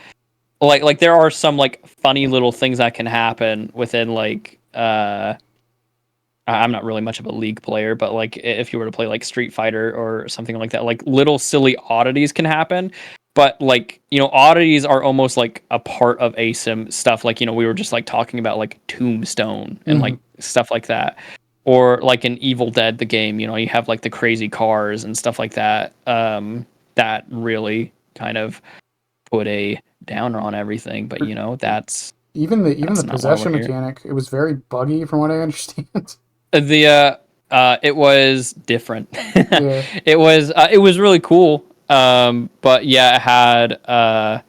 Like there are some like funny little things that can happen within like I'm not really much of a League player, but like if you were to play like Street Fighter or something like that, like little silly oddities can happen. But like, you know, oddities are almost like a part of ASIM stuff. Like, you know, we were just like talking about like Tombstone and like stuff like that. Or like in Evil Dead, the game, you know, you have like the crazy cars and stuff like that. That really kind of put a downer on everything. But, you know, that's Even the not why we're possession here. mechanic, it was very buggy from what I understand. It was different. Yeah. It was really cool. But yeah, it had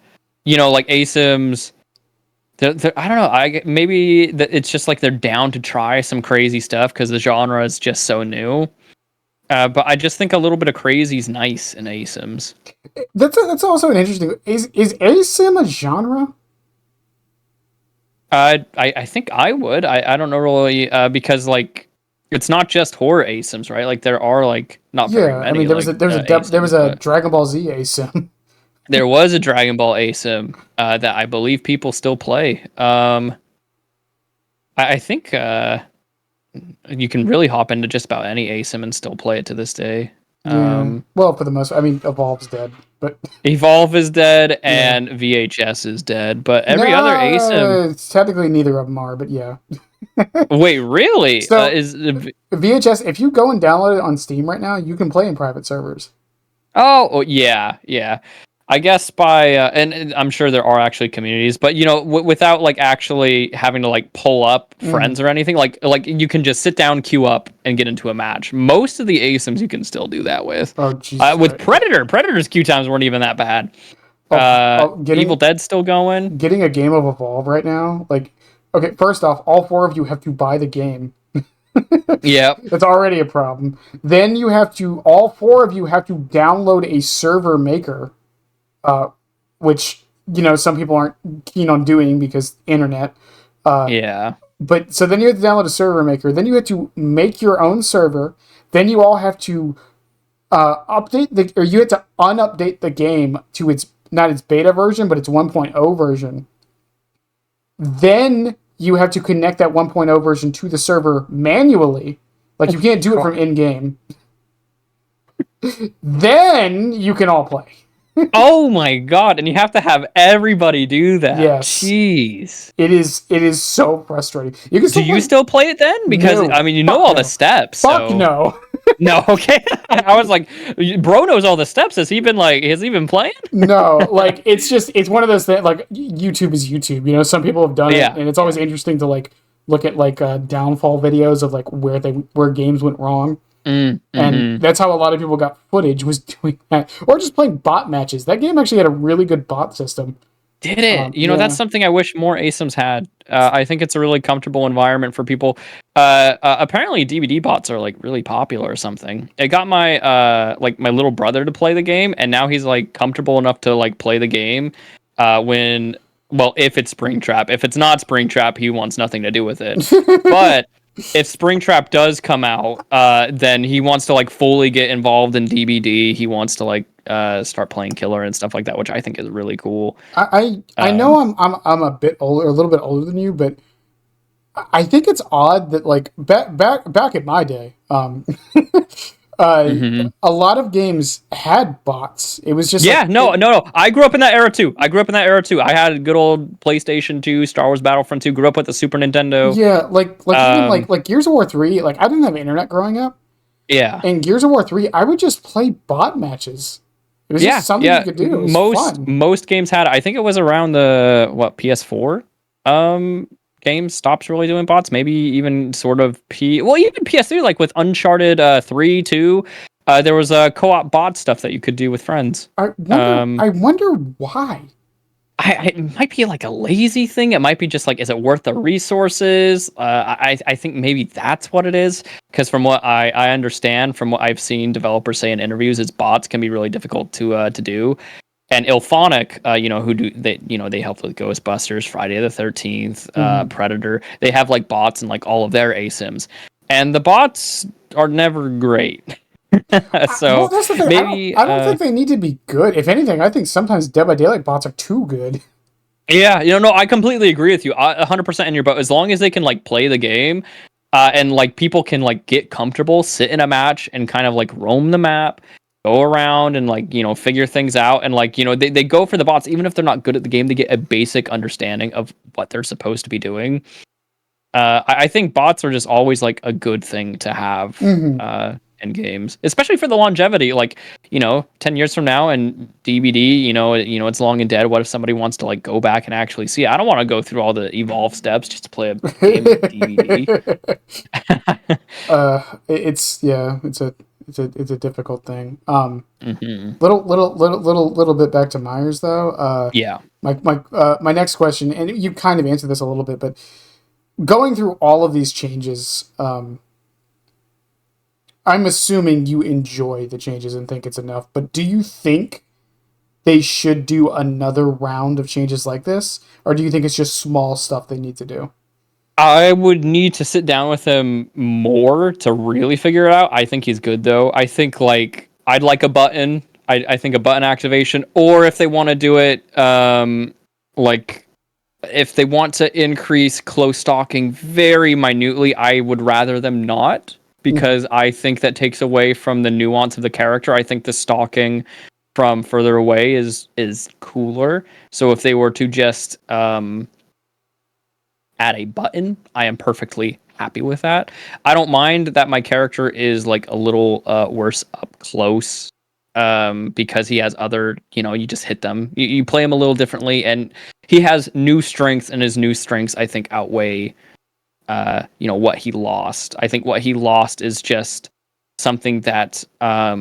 you know, like ASIMs. I don't know. Maybe it's just like they're down to try some crazy stuff because the genre is just so new. But I just think a little bit of crazy is nice in ASIMs. That's also an interesting. Is ASIM a genre? I think I would. I don't know really because like it's not just horror ASIMs, right? Like there are like not very Yeah, I many mean like there was ASIMs, a but Dragon Ball Z ASIM. there was a Dragon Ball ASIM that I believe people still play. I think you can really hop into just about any ASIM and still play it to this day. Yeah. Well, for the most, I mean, Evolve's dead, but Evolve is dead and VHS is dead, but every other ASIM. it's technically neither of them are. But yeah. Wait, really? So Is VHS, if you go and download it on Steam right now, you can play in private servers. Oh, yeah. I guess by and I'm sure there are actually communities, but you know, without like actually having to like pull up friends or anything, like you can just sit down, queue up, and get into a match. Most of the ASIMs you can still do that with. Oh, Jesus. With Predator's queue times weren't even that bad. Evil Dead's still going. Getting a game of Evolve right now, like, okay, first off, all four of you have to buy the game. Yeah, that's already a problem. Then all four of you have to download a server maker. Which, you know, some people aren't keen on doing because internet. Yeah. But so then you have to download a server maker. Then you have to make your own server. Then you all have to you have to unupdate the game to not its beta version, but its 1.0 version. Then you have to connect that 1.0 version to the server manually. Like, you can't do it from in-game. Then you can all play. Oh my god! And you have to have everybody do that. Yes. Jeez. It is so frustrating. Do you still play it then? Because No. I mean, you know all the steps. Fuck so. no. No, okay. I was like, bro knows all the steps. Has he been playing? No, like it's one of those things. Like, YouTube is YouTube. You know, some people have done it, and it's always interesting to like look at like downfall videos of like where games went wrong. And that's how a lot of people got footage, was doing that, or just playing bot matches. That game actually had a really good bot system. Did it? You know, that's something I wish more ASIMs had. I think it's a really comfortable environment for people. Apparently, DVD bots are like really popular or something. It got my my little brother to play the game, and now he's like comfortable enough to like play the game if it's Springtrap. If it's not Springtrap, he wants nothing to do with it. But if Springtrap does come out, then he wants to like fully get involved in DBD. He wants to like start playing Killer and stuff like that, which I think is really cool. I know I'm a bit older, a little bit older than you, but I think it's odd that like back in my day, Mhm. a lot of games had bots. It was just Yeah, no. I grew up in that era too. I had a good old PlayStation 2, Star Wars Battlefront 2. Grew up with the Super Nintendo. yeah, like even Um, like Gears of War 3. Like I didn't have internet growing up, yeah, and Gears of War 3, I would just play bot matches. It was just something you yeah. could do. It was Most fun. most games had. I think it was around the PS4. Games stops really doing bots. Maybe even sort of well, even PS3, like with Uncharted 3, 2. There was co-op bot stuff that you could do with friends. I wonder why. It might be like a lazy thing. It might be just like, is it worth the resources? I think maybe that's what it is. Because from what I understand, from what I've seen developers say in interviews, is bots can be really difficult to do. And Ilphonic, who do they, they help with Ghostbusters, Friday the 13th, Predator. They have like bots and like all of their ASIMs, and the bots are never great. Well, So that's the thing. maybe I don't think they need to be good. If anything, I think sometimes Dead by Daylight bots are too good. yeah, no, I completely agree with you. 100% in your boat. As long as they can like play the game, and like people can like get comfortable, sit in a match, and kind of like roam the map, go around and like figure things out, and like they go for the bots even if they're not good at the game. They get a basic understanding of what they're supposed to be doing. I think bots are just always like a good thing to have. In games, especially for the longevity, like 10 years from now and DVD, it's long and dead. What if somebody wants to like go back and actually see it? I don't want to go through all the evolve steps just to play a game with DVD. It's yeah, it's a difficult thing. Mm-hmm. Little bit back to Myers though. Yeah. My next question, and you kind of answered this a little bit, but going through all of these changes, I'm assuming you enjoy the changes and think it's enough, but do you think they should do another round of changes like this? Or do you think it's just small stuff they need to do? I would need to sit down with him more to really figure it out. I think he's good though. I think like I'd like a button. I think a button activation, or if they want to do it, like if they want to increase close stalking very minutely, I would rather them not, because I think that takes away from the nuance of the character. I think the stalking from further away is cooler. So if they were to just add a button, I am perfectly happy with that. I don't mind that my character is like a little worse up close, because he has other, you just hit them. You play him a little differently, and he has new strengths, and his new strengths I think outweigh what he lost. I think what he lost is just something that I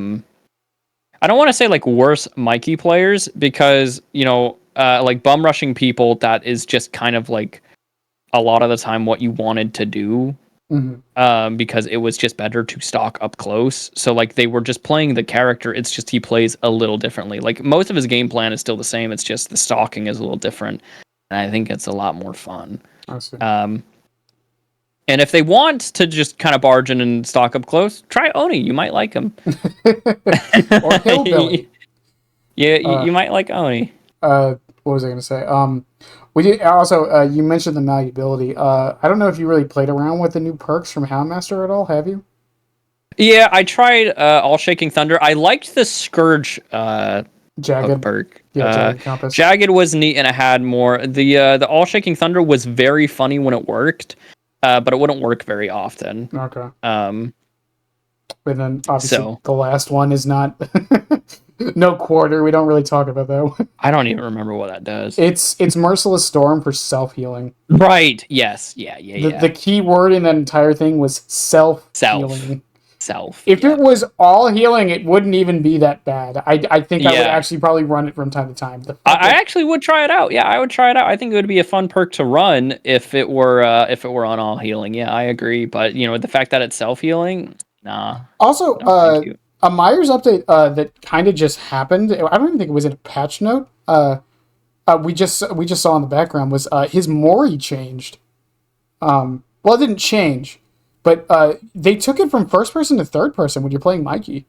don't want to say like worse Mikey players, because like bum rushing people, that is just kind of like a lot of the time what you wanted to do, because it was just better to stalk up close. So like they were just playing the character. It's just he plays a little differently. Like most of his game plan is still the same. It's just the stalking is a little different, and I think it's a lot more fun. I see. And if they want to just kind of barge in and stalk up close, try Oni. You might like him. Or Hillbilly. Yeah, you might like Oni. What was I going to say? We did also. You mentioned the malleability. I don't know if you really played around with the new perks from Houndmaster at all. Have you? Yeah, I tried All Shaking Thunder. I liked the Scourge Jagged perk. Yeah, Jagged Compass. Jagged was neat, and it had more. The All Shaking Thunder was very funny when it worked, but it wouldn't work very often. Okay. And then obviously the last one is not no quarter. We don't really talk about that one. I don't even remember what that does. It's Merciless Storm for self-healing. Right. Yes. Yeah. The key word in that entire thing was self-healing. If it was all healing, it wouldn't even be that bad. I think I would actually probably run it from time to time. I actually would try it out. Yeah, I would try it out. I think it would be a fun perk to run if it were on all healing. Yeah, I agree. But the fact that it's self-healing, nah. Also, a Myers update that kind of just happened. I don't even think it was in a patch note. We just saw in the background was his Mori changed. Well, it didn't change. But they took it from first person to third person when you're playing Mikey.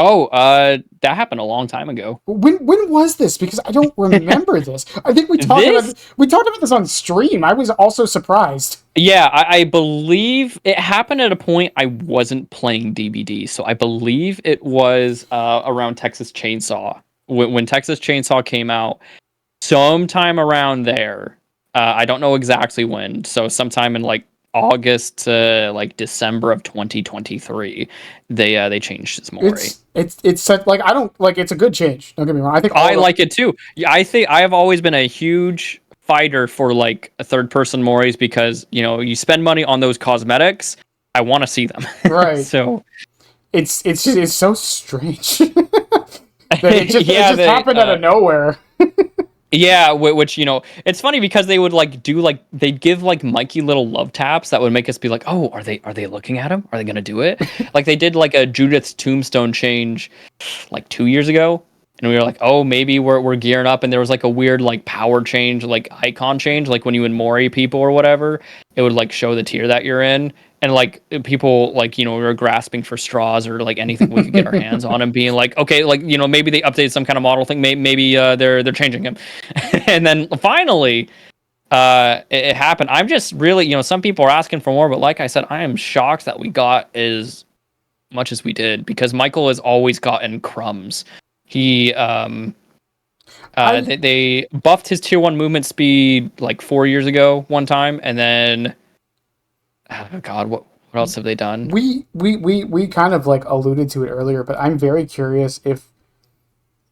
Oh, that happened a long time ago. When was this? Because I don't remember this. I think we talked about this on stream. I was also surprised. Yeah, I believe it happened at a point I wasn't playing DBD, so I believe it was around Texas Chainsaw. When Texas Chainsaw came out, sometime around there. I don't know exactly when, so sometime in like August to like December of 2023, they changed Mori. It's such, like, I don't like, it's a good change. Don't get me wrong. I think I like it too. Yeah, I think I have always been a huge fighter for like a third person Moris because you spend money on those cosmetics. I want to see them. Right. So it's so strange. It just happened out of nowhere. Yeah, which it's funny because they would like do like they'd give like Mikey little love taps that would make us be like, oh, are they looking at him? Are they gonna do it? Like they did like a Judith's Tombstone change like 2 years ago, and we were like, oh, maybe we're gearing up, and there was like a weird like power change, like icon change, like when you Mori people or whatever, it would like show the tier that you're in. And like people like we were grasping for straws or like anything we could get our hands on and being like, okay, like maybe they updated some kind of model thing, maybe they're changing him. And then finally it happened. I'm just really some people are asking for more, but like I said, I am shocked that we got as much as we did because Michael has always gotten crumbs. He they buffed his tier 1 movement speed like 4 years ago one time, and then oh God, what else have they done? We kind of like alluded to it earlier, but I'm very curious if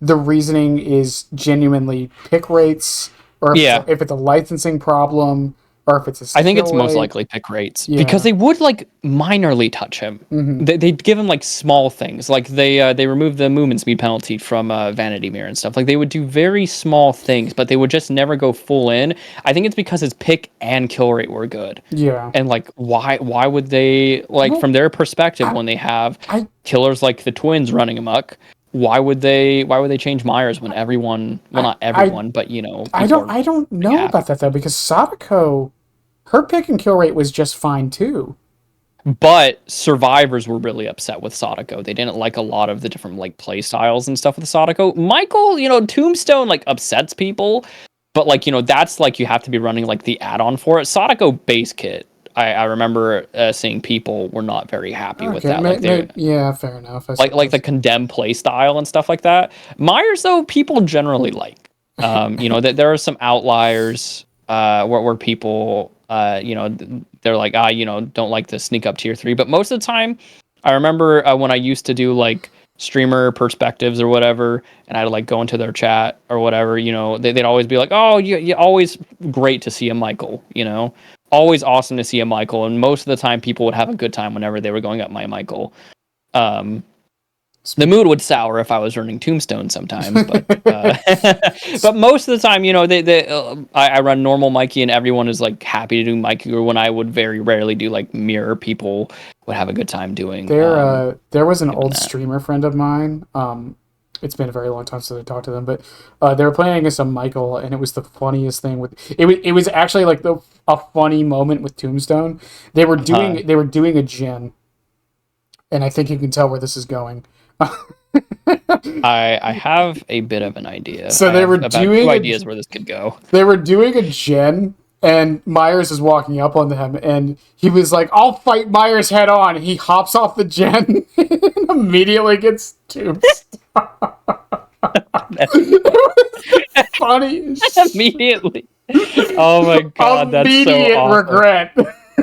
the reasoning is genuinely pick rates, or if it's a licensing problem, or if it's a skill I think it's most rate. likely pick rates because they would like minorly touch him. Mm-hmm. They'd give him like small things, like they removed the movement speed penalty from Vanity Mirror and stuff. Like they would do very small things, but they would just never go full in. I think it's because his pick and kill rate were good. Yeah, and like why would they from their perspective when they have killers like the twins running amok? Why would they change Myers when everyone? Well, not everyone, but I don't know about that though, because Sadako, her pick and kill rate was just fine too. But survivors were really upset with Sadako. They didn't like a lot of the different like play styles and stuff with Sadako. Michael, Tombstone like upsets people, but like that's like you have to be running like the add-on for it. Sadako base kit. I remember seeing people were not very happy with that. Yeah, fair enough. Like the condemned play style and stuff like that. Myers though, people generally like. That there are some outliers where people they're like don't like the sneak up tier 3, but most of the time I remember when I used to do like streamer perspectives or whatever, and I'd like go into their chat or whatever, they'd always be like, oh, you always great to see a Michael, always awesome to see a Michael, and most of the time people would have a good time whenever they were going up my Michael. The mood would sour if I was running Tombstone sometimes, but but most of the time, I run normal Mikey, and everyone is like happy to do Mikey. Or when I would very rarely do like mirror, people would have a good time doing. There was an old streamer friend of mine. It's been a very long time since I talked to them, but they were playing against a Michael, and it was the funniest thing with it. It was actually like a funny moment with Tombstone. They were doing a gen, and I think you can tell where this is going. I have a bit of an idea. So they were doing 2 ideas where this could go. They were doing a gen, and Myers is walking up on them, and he was like, "I'll fight Myers head on." He hops off the gen and immediately gets tombstone. Funny. Immediately. Oh my God, that's so awesome. Regret.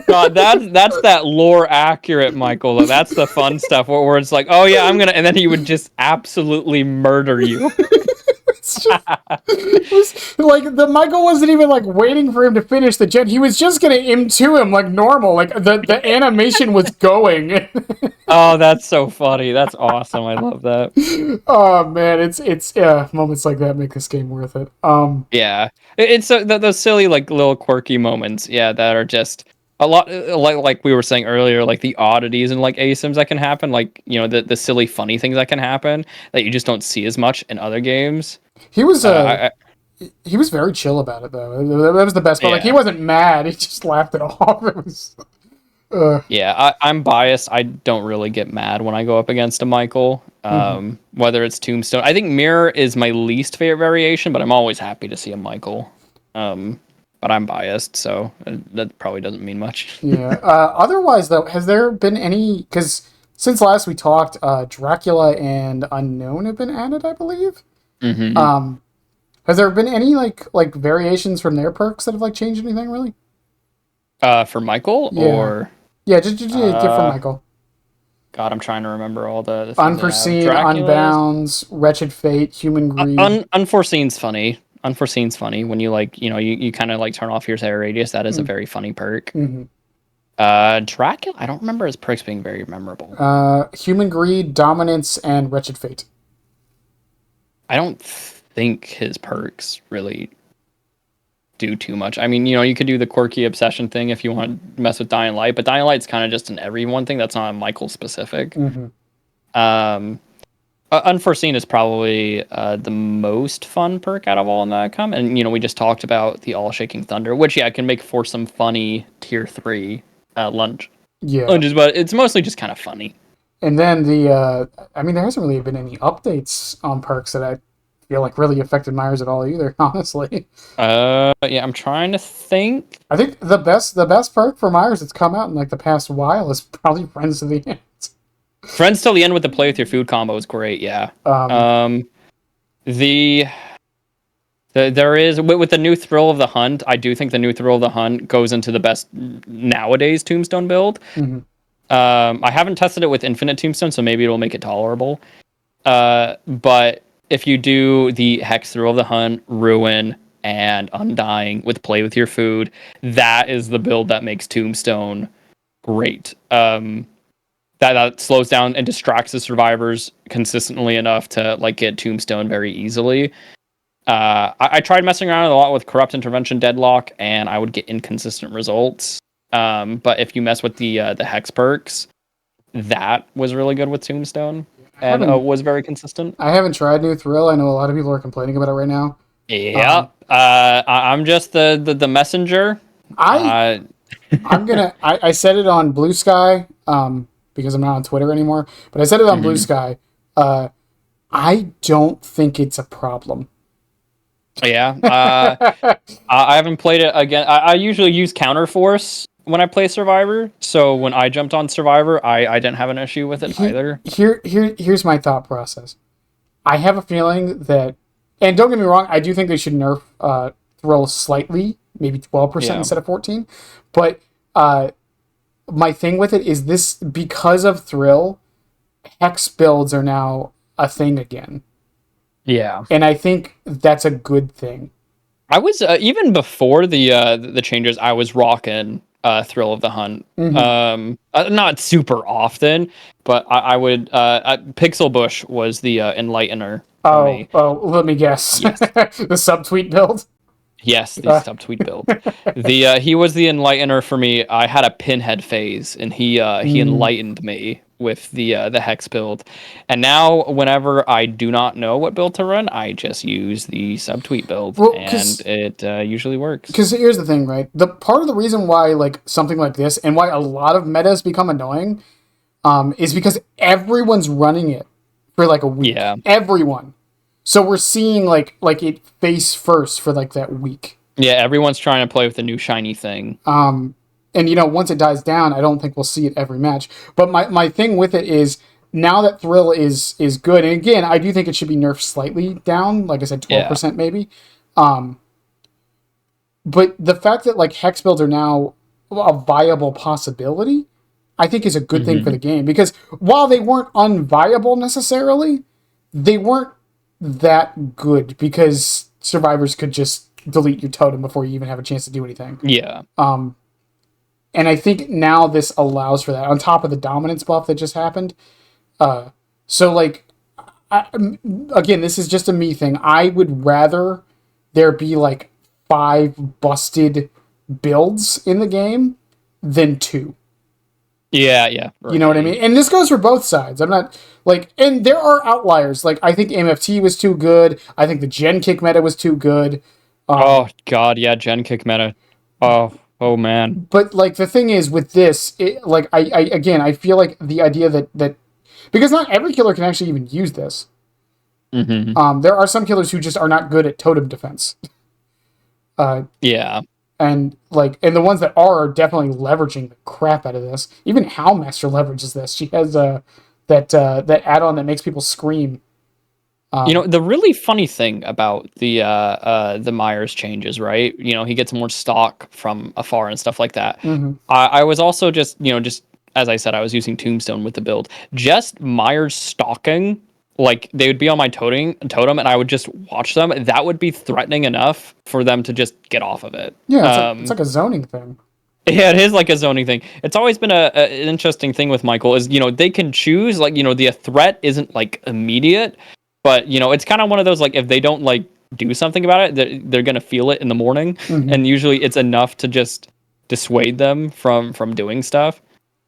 God, that's that lore accurate Michael though. That's the fun stuff where it's like, oh yeah, I'm gonna, and then he would just absolutely murder you. Like the Michael wasn't even like waiting for him to finish the gen. He was just gonna to him like normal. Like the animation was going. Oh, that's so funny. That's awesome. I love that. Oh man, it's moments like that make this game worth it. Yeah, it's those silly like little quirky moments. Yeah, that are just a lot like we were saying earlier, like the oddities and like ASIMs that can happen, like the silly funny things that can happen that you just don't see as much in other games. He was he was very chill about it though. That was the best part. Yeah. Like he wasn't mad. He just laughed it off. Yeah, I'm biased. I don't really get mad when I go up against a Michael. Whether it's Tombstone, I think Mirror is my least favorite variation, but I'm always happy to see a Michael. But I'm biased, so that probably doesn't mean much. Yeah. Otherwise, though, has there been any? Because since last we talked, Dracula and Unknown have been added, I believe. Has there been any like variations from their perks that have like changed anything really? For Michael Yeah. or just different Michael. God, I'm trying to remember all the things Unforeseen, Unbounds, Wretched Fate, Human Greed. Unforeseen's funny. Unforeseen's funny when you like, you kind of like turn off your terror radius. That is a very funny perk. Dracula, I don't remember his perks being very memorable. Human Greed, Dominance, and Wretched Fate. I don't think his perks really do too much. I mean, you could do the quirky obsession thing if you want to mess with Dying Light, but Dying Light's kind of just an everyone thing. That's not Michael specific. Unforeseen is probably the most fun perk out of all in that come. And, we just talked about the All Shaking Thunder, which, can make for some funny tier 3 lunges, but it's mostly just kind of funny. And then there hasn't really been any updates on perks that I feel like really affected Myers at all either, honestly. I'm trying to think. I think the best perk for Myers that's come out in like the past while is probably Friends to the End. Friends till the end with the play with your food combo is great, yeah. There is with the new Thrill of the Hunt. I do think the new Thrill of the Hunt goes into the best nowadays Tombstone build. I haven't tested it with Infinite Tombstone, so maybe it'll make it tolerable. But if you do the Hex Thrill of the Hunt, Ruin, and Undying with Play with Your Food, that is the build that makes Tombstone great. That slows down and distracts the survivors consistently enough to like get Tombstone very easily. I tried messing around a lot with Corrupt Intervention Deadlock, and I would get inconsistent results. But if you mess with the Hex perks, that was really good with Tombstone and was very consistent. I haven't tried New Thrill. I know a lot of people are complaining about it right now. Yeah, I'm just the messenger. I said it on Blue Sky. Because I'm not on Twitter anymore, but I said it on Blue Sky. I don't think it's a problem. Yeah. I haven't played it again. I usually use Counterforce when I play Survivor, so when I jumped on Survivor, I didn't have an issue with it either. Here's my thought process. I have a feeling that, and don't get me wrong, I do think they should nerf Thrill slightly, maybe 12% instead of 14%, but my thing with it is this, because of Thrill, Hex builds are now a thing again. Yeah. And I think that's a good thing. I was, even before the changes, I was rocking Thrill of the Hunt. Not super often, but I would, Pixel Bush was the Enlightener for me. Oh, let me guess. Yes. The subtweet build? Yes, the subtweet build. He was the Enlightener for me. I had a Pinhead phase, and he enlightened me with the Hex build. And now, whenever I do not know what build to run, I just use the subtweet build, and it usually works. Because here's the thing, right? The part of the reason why like something like this, and why a lot of metas become annoying, is because everyone's running it for like a week. Yeah. Everyone. So we're seeing like it face first for like that week. Yeah, everyone's trying to play with the new shiny thing. And once it dies down, I don't think we'll see it every match. But my thing with it is, now that Thrill is good, and again, I do think it should be nerfed slightly down, like I said, 12% maybe. But the fact that like Hex builds are now a viable possibility, I think is a good thing for the game, because while they weren't unviable necessarily, they weren't that good, because survivors could just delete your totem before you even have a chance to do anything. Yeah. And I think now this allows for that, on top of the dominance buff that just happened. So like, again, this is just a me thing. I would rather there be like 5 busted builds in the game than 2. Yeah. Right. You know what I mean? And this goes for both sides. I'm not like, and there are outliers. Like, I think MFT was too good. I think the Gen Kick meta was too good. Oh God, yeah, Gen Kick meta. Oh, Oh man. But like the thing is with this, like I feel like the idea that because not every killer can actually even use this. There are some killers who just are not good at totem defense. Yeah. And the ones that are definitely leveraging the crap out of this. Even Howlmaster leverages this. She has that add-on that makes people scream. The really funny thing about the Myers changes, right? He gets more stock from afar and stuff like that. Mm-hmm. I was also just as I said, I was using Tombstone with the build. Just Myers stalking, like they would be on my totem, and I would just watch them. That would be threatening enough for them to just get off of it. Yeah, it's like a zoning thing. Yeah, it is like a zoning thing. It's always been an interesting thing with Michael is, they can choose, like, the threat isn't like immediate, but, it's kind of one of those, like, if they don't like do something about it, they're going to feel it in the morning. Mm-hmm. And usually it's enough to just dissuade them from doing stuff,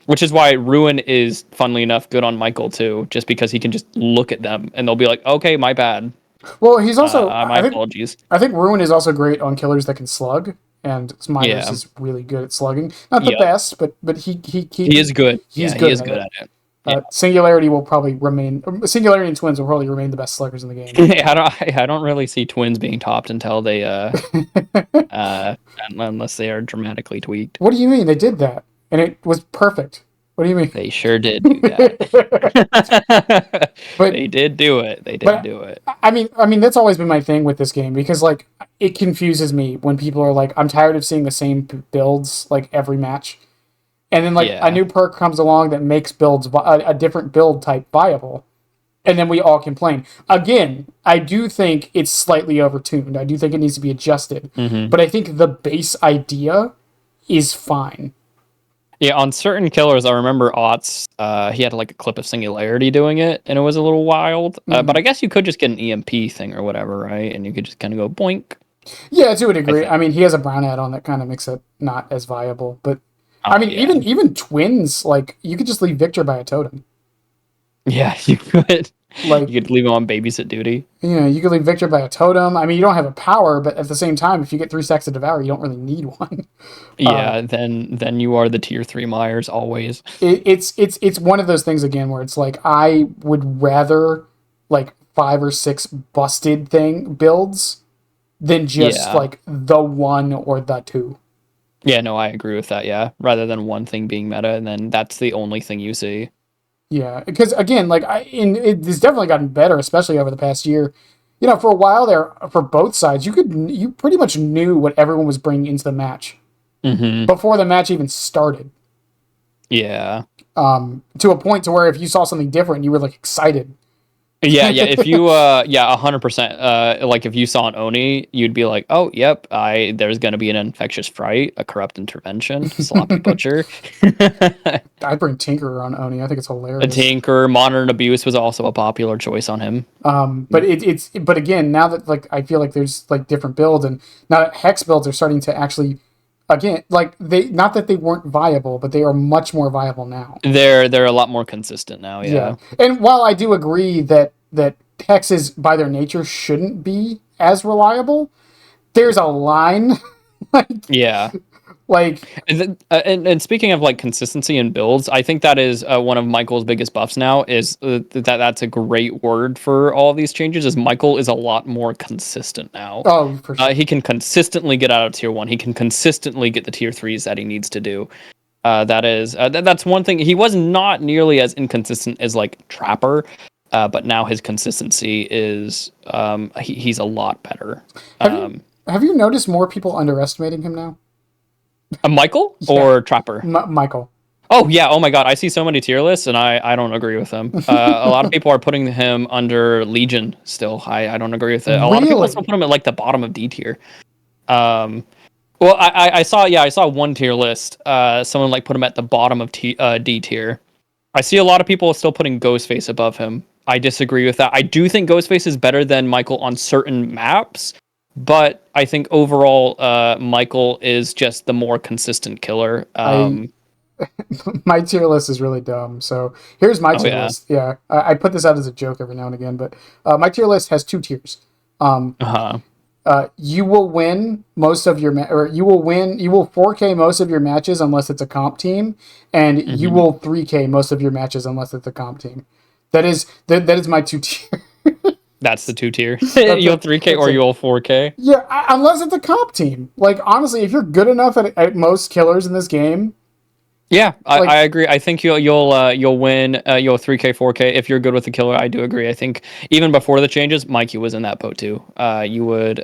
which is why Ruin is, funnily enough, good on Michael too, just because he can just look at them and they'll be like, okay, my bad. Well, he's also, my apologies. I think Ruin is also great on killers that can slug. And Myers is really good at slugging. Not the best, but he is good. He's good. He is good at it. Singularity will probably remain. Singularity and Twins will probably remain the best sluggers in the game. I don't really see Twins being topped until they unless they are dramatically tweaked. What do you mean? They did that, and it was perfect. What do you mean? They sure did do that. But they did do it. They did do it. I mean that's always been my thing with this game, because like it confuses me when people are like, I'm tired of seeing the same builds like every match, and then like a new perk comes along that makes builds a different build type viable, and then we all complain. Again, I do think it's slightly overtuned. I do think it needs to be adjusted, but I think the base idea is fine. Yeah, on certain killers, I remember Otts, he had like a clip of Singularity doing it, and it was a little wild. But I guess you could just get an EMP thing or whatever, right? And you could just kind of go boink. Yeah, to a degree. I mean, he has a brown add-on that kind of makes it not as viable. But even Twins, like you could just leave Victor by a totem. Yeah, you could. Like you could leave him on babysit duty. You could leave Victor by a totem. I mean, you don't have a power, but at the same time, if you get 3 stacks to devour, you don't really need one. Yeah, then you are the tier 3 Myers always. It's one of those things again where it's like I would rather like 5 or 6 busted builds than just like the 1 or the 2. Yeah, no, I agree with that. Yeah, rather than one thing being meta and then that's the only thing you see. Yeah, because again, like it's definitely gotten better, especially over the past year. For a while there, for both sides, you pretty much knew what everyone was bringing into the match before the match even started. Yeah. To a point to where if you saw something different, you were like excited. Yeah. If you, 100%. Like if you saw an Oni, you'd be like, "Oh, yep, there's gonna be an infectious fright, a corrupt intervention, sloppy butcher." I bring Tinkerer on Oni. I think it's hilarious. A Tinker, Modern Abuse was also a popular choice on him. But again, now that like I feel like there's like different builds, and now that Hex builds are starting to actually, again, like they not that they weren't viable, but they are much more viable now. They're a lot more consistent now. Yeah. And while I do agree that hexes by their nature shouldn't be as reliable, there's a line. And speaking of like consistency in builds, I think that is one of Michael's biggest buffs now. Is that's a great word for all of these changes. Is Michael is a lot more consistent now. Oh, for sure. He can consistently get out of tier 1. He can consistently get the tier 3s that he needs to do. That's one thing. He was not nearly as inconsistent as like Trapper. But now his consistency is he's a lot better. Have you noticed more people underestimating him now? Michael or Trapper? Michael. Oh yeah! Oh my God! I see so many tier lists, and I don't agree with them. A lot of people are putting him under Legion still. I don't agree with it. A lot of people still put him at like the bottom of D tier. Well, I saw one tier list. Someone like put him at the bottom of D tier. I see a lot of people still putting Ghostface above him. I disagree with that. I do think Ghostface is better than Michael on certain maps, but I think overall, Michael is just the more consistent killer. My tier list is really dumb. So here's my tier list. Yeah, I put this out as a joke every now and again, but my tier list has 2 tiers. you will win most of your or you will 4K most of your matches unless it's a comp team, and you will 3K most of your matches unless it's a comp team. That is my 2-tier. That's the 2-tier. You'll 3K or you'll 4K. Yeah, unless it's a comp team. Like, honestly, if you're good enough at most killers in this game. Yeah, I agree. I think you'll win. You'll 3K, 4K if you're good with the killer. I do agree. I think even before the changes, Mikey was in that boat too. You would.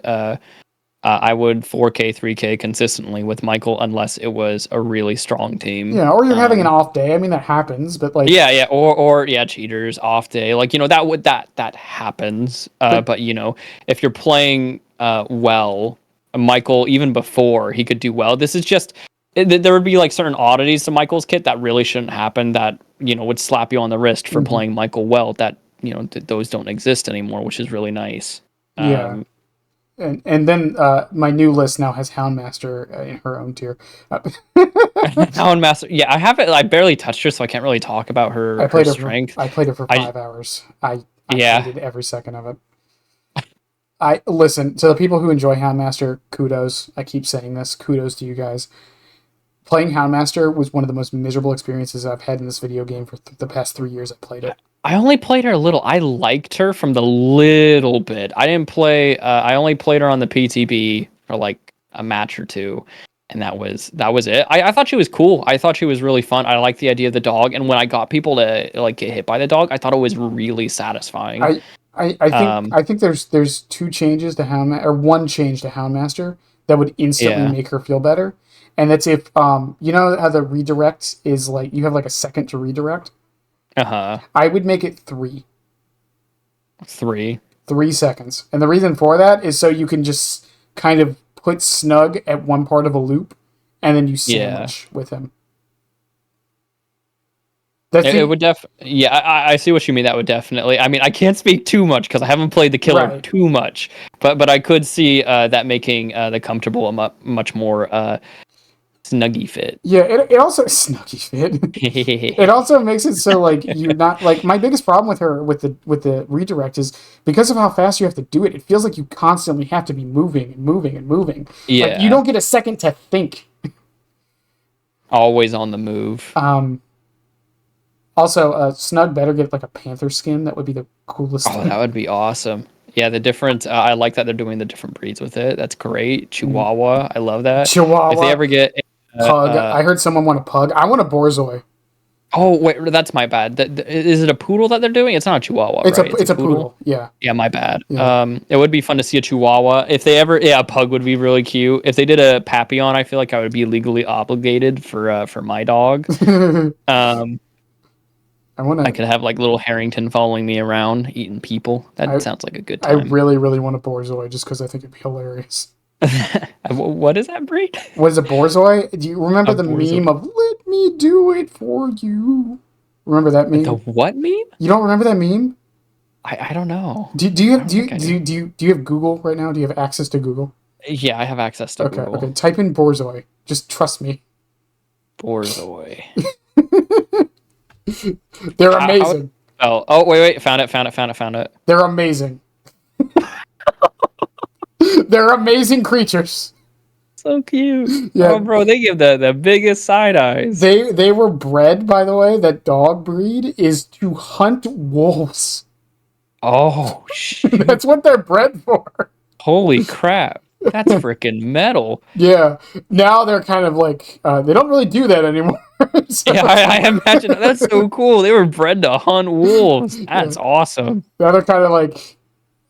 I would 4K, 3K consistently with Michael unless it was a really strong team. Yeah, or you're having an off day. I mean, that happens, but like... Yeah, or cheaters, off day. Like, that happens. But if you're playing well, Michael, even before he could do well, this is just... There would be like certain oddities to Michael's kit that really shouldn't happen that, would slap you on the wrist for playing Michael well that, those don't exist anymore, which is really nice. Yeah. And then my new list now has Houndmaster in her own tier. Houndmaster, yeah, I haven't. I barely touched her, so I can't really talk about her strength. I played her for 5 hours. I hated every second of it. I listen to the people who enjoy Houndmaster. Kudos. I keep saying this. Kudos to you guys. Playing Houndmaster was one of the most miserable experiences I've had in this video game for the past 3 years I played it. I only played her a little. I liked her from the little bit. I didn't play. I only played her on the PTB for like a match or two, and that was it. I thought she was cool. I thought she was really fun. I liked the idea of the dog, and when I got people to like get hit by the dog, I thought it was really satisfying. I think there's 2 changes to Houndmaster, or 1 change to Houndmaster that would instantly make her feel better, and that's if you know how the redirect is like you have like a second to redirect. I would make it 3. 3 seconds. And the reason for that is so you can just kind of put Snug at one part of a loop and then you sandwich with him. It would I see what you mean. That would definitely. I mean, I can't speak too much because I haven't played the killer too much, but I could see that making the comfortable a much more snuggy fit. Yeah, it also snuggy fit. It also makes it so like you're not like my biggest problem with her with the redirect is because of how fast you have to do it. It feels like you constantly have to be moving and moving and moving. Yeah, like, you don't get a second to think. Always on the move. Also, Snug better get like a panther skin. That would be the coolest thing. That would be awesome. Yeah, the different. I like that they're doing the different breeds with it. That's great. Chihuahua, I love that. Chihuahua. If they ever get pug, I heard someone want a pug. I want a Borzoi. Oh wait, that's my bad. Is it a poodle that they're doing? It's not a Chihuahua, it's right? It's a poodle. Yeah. Yeah, my bad. Yeah. It would be fun to see a Chihuahua. If they ever, a pug would be really cute. If they did a Papillon, I feel like I would be legally obligated for my dog. I could have like little Harrington following me around, eating people. That sounds like a good time. I really, really want a Borzoi just because I think it'd be hilarious. What is that breed? What is a Borzoi? Do you remember the meme of "Let me do it for you"? Remember that meme? The what meme? You don't remember that meme? I don't know. Do you have Google right now? Do you have access to Google? Yeah, I have access to Google. Okay. Type in Borzoi. Just trust me. Borzoi. They're amazing. Wait. Found it. They're amazing. They're amazing creatures. So cute. Yeah. Oh, bro, they give the biggest side eyes. They were bred, by the way, that dog breed is to hunt wolves. Oh, shit. That's what they're bred for. Holy crap. That's freaking metal. Yeah. Now they're kind of like, they don't really do that anymore. So, yeah, I imagine. That's so cool. They were bred to hunt wolves. That's awesome. Now they're kind of like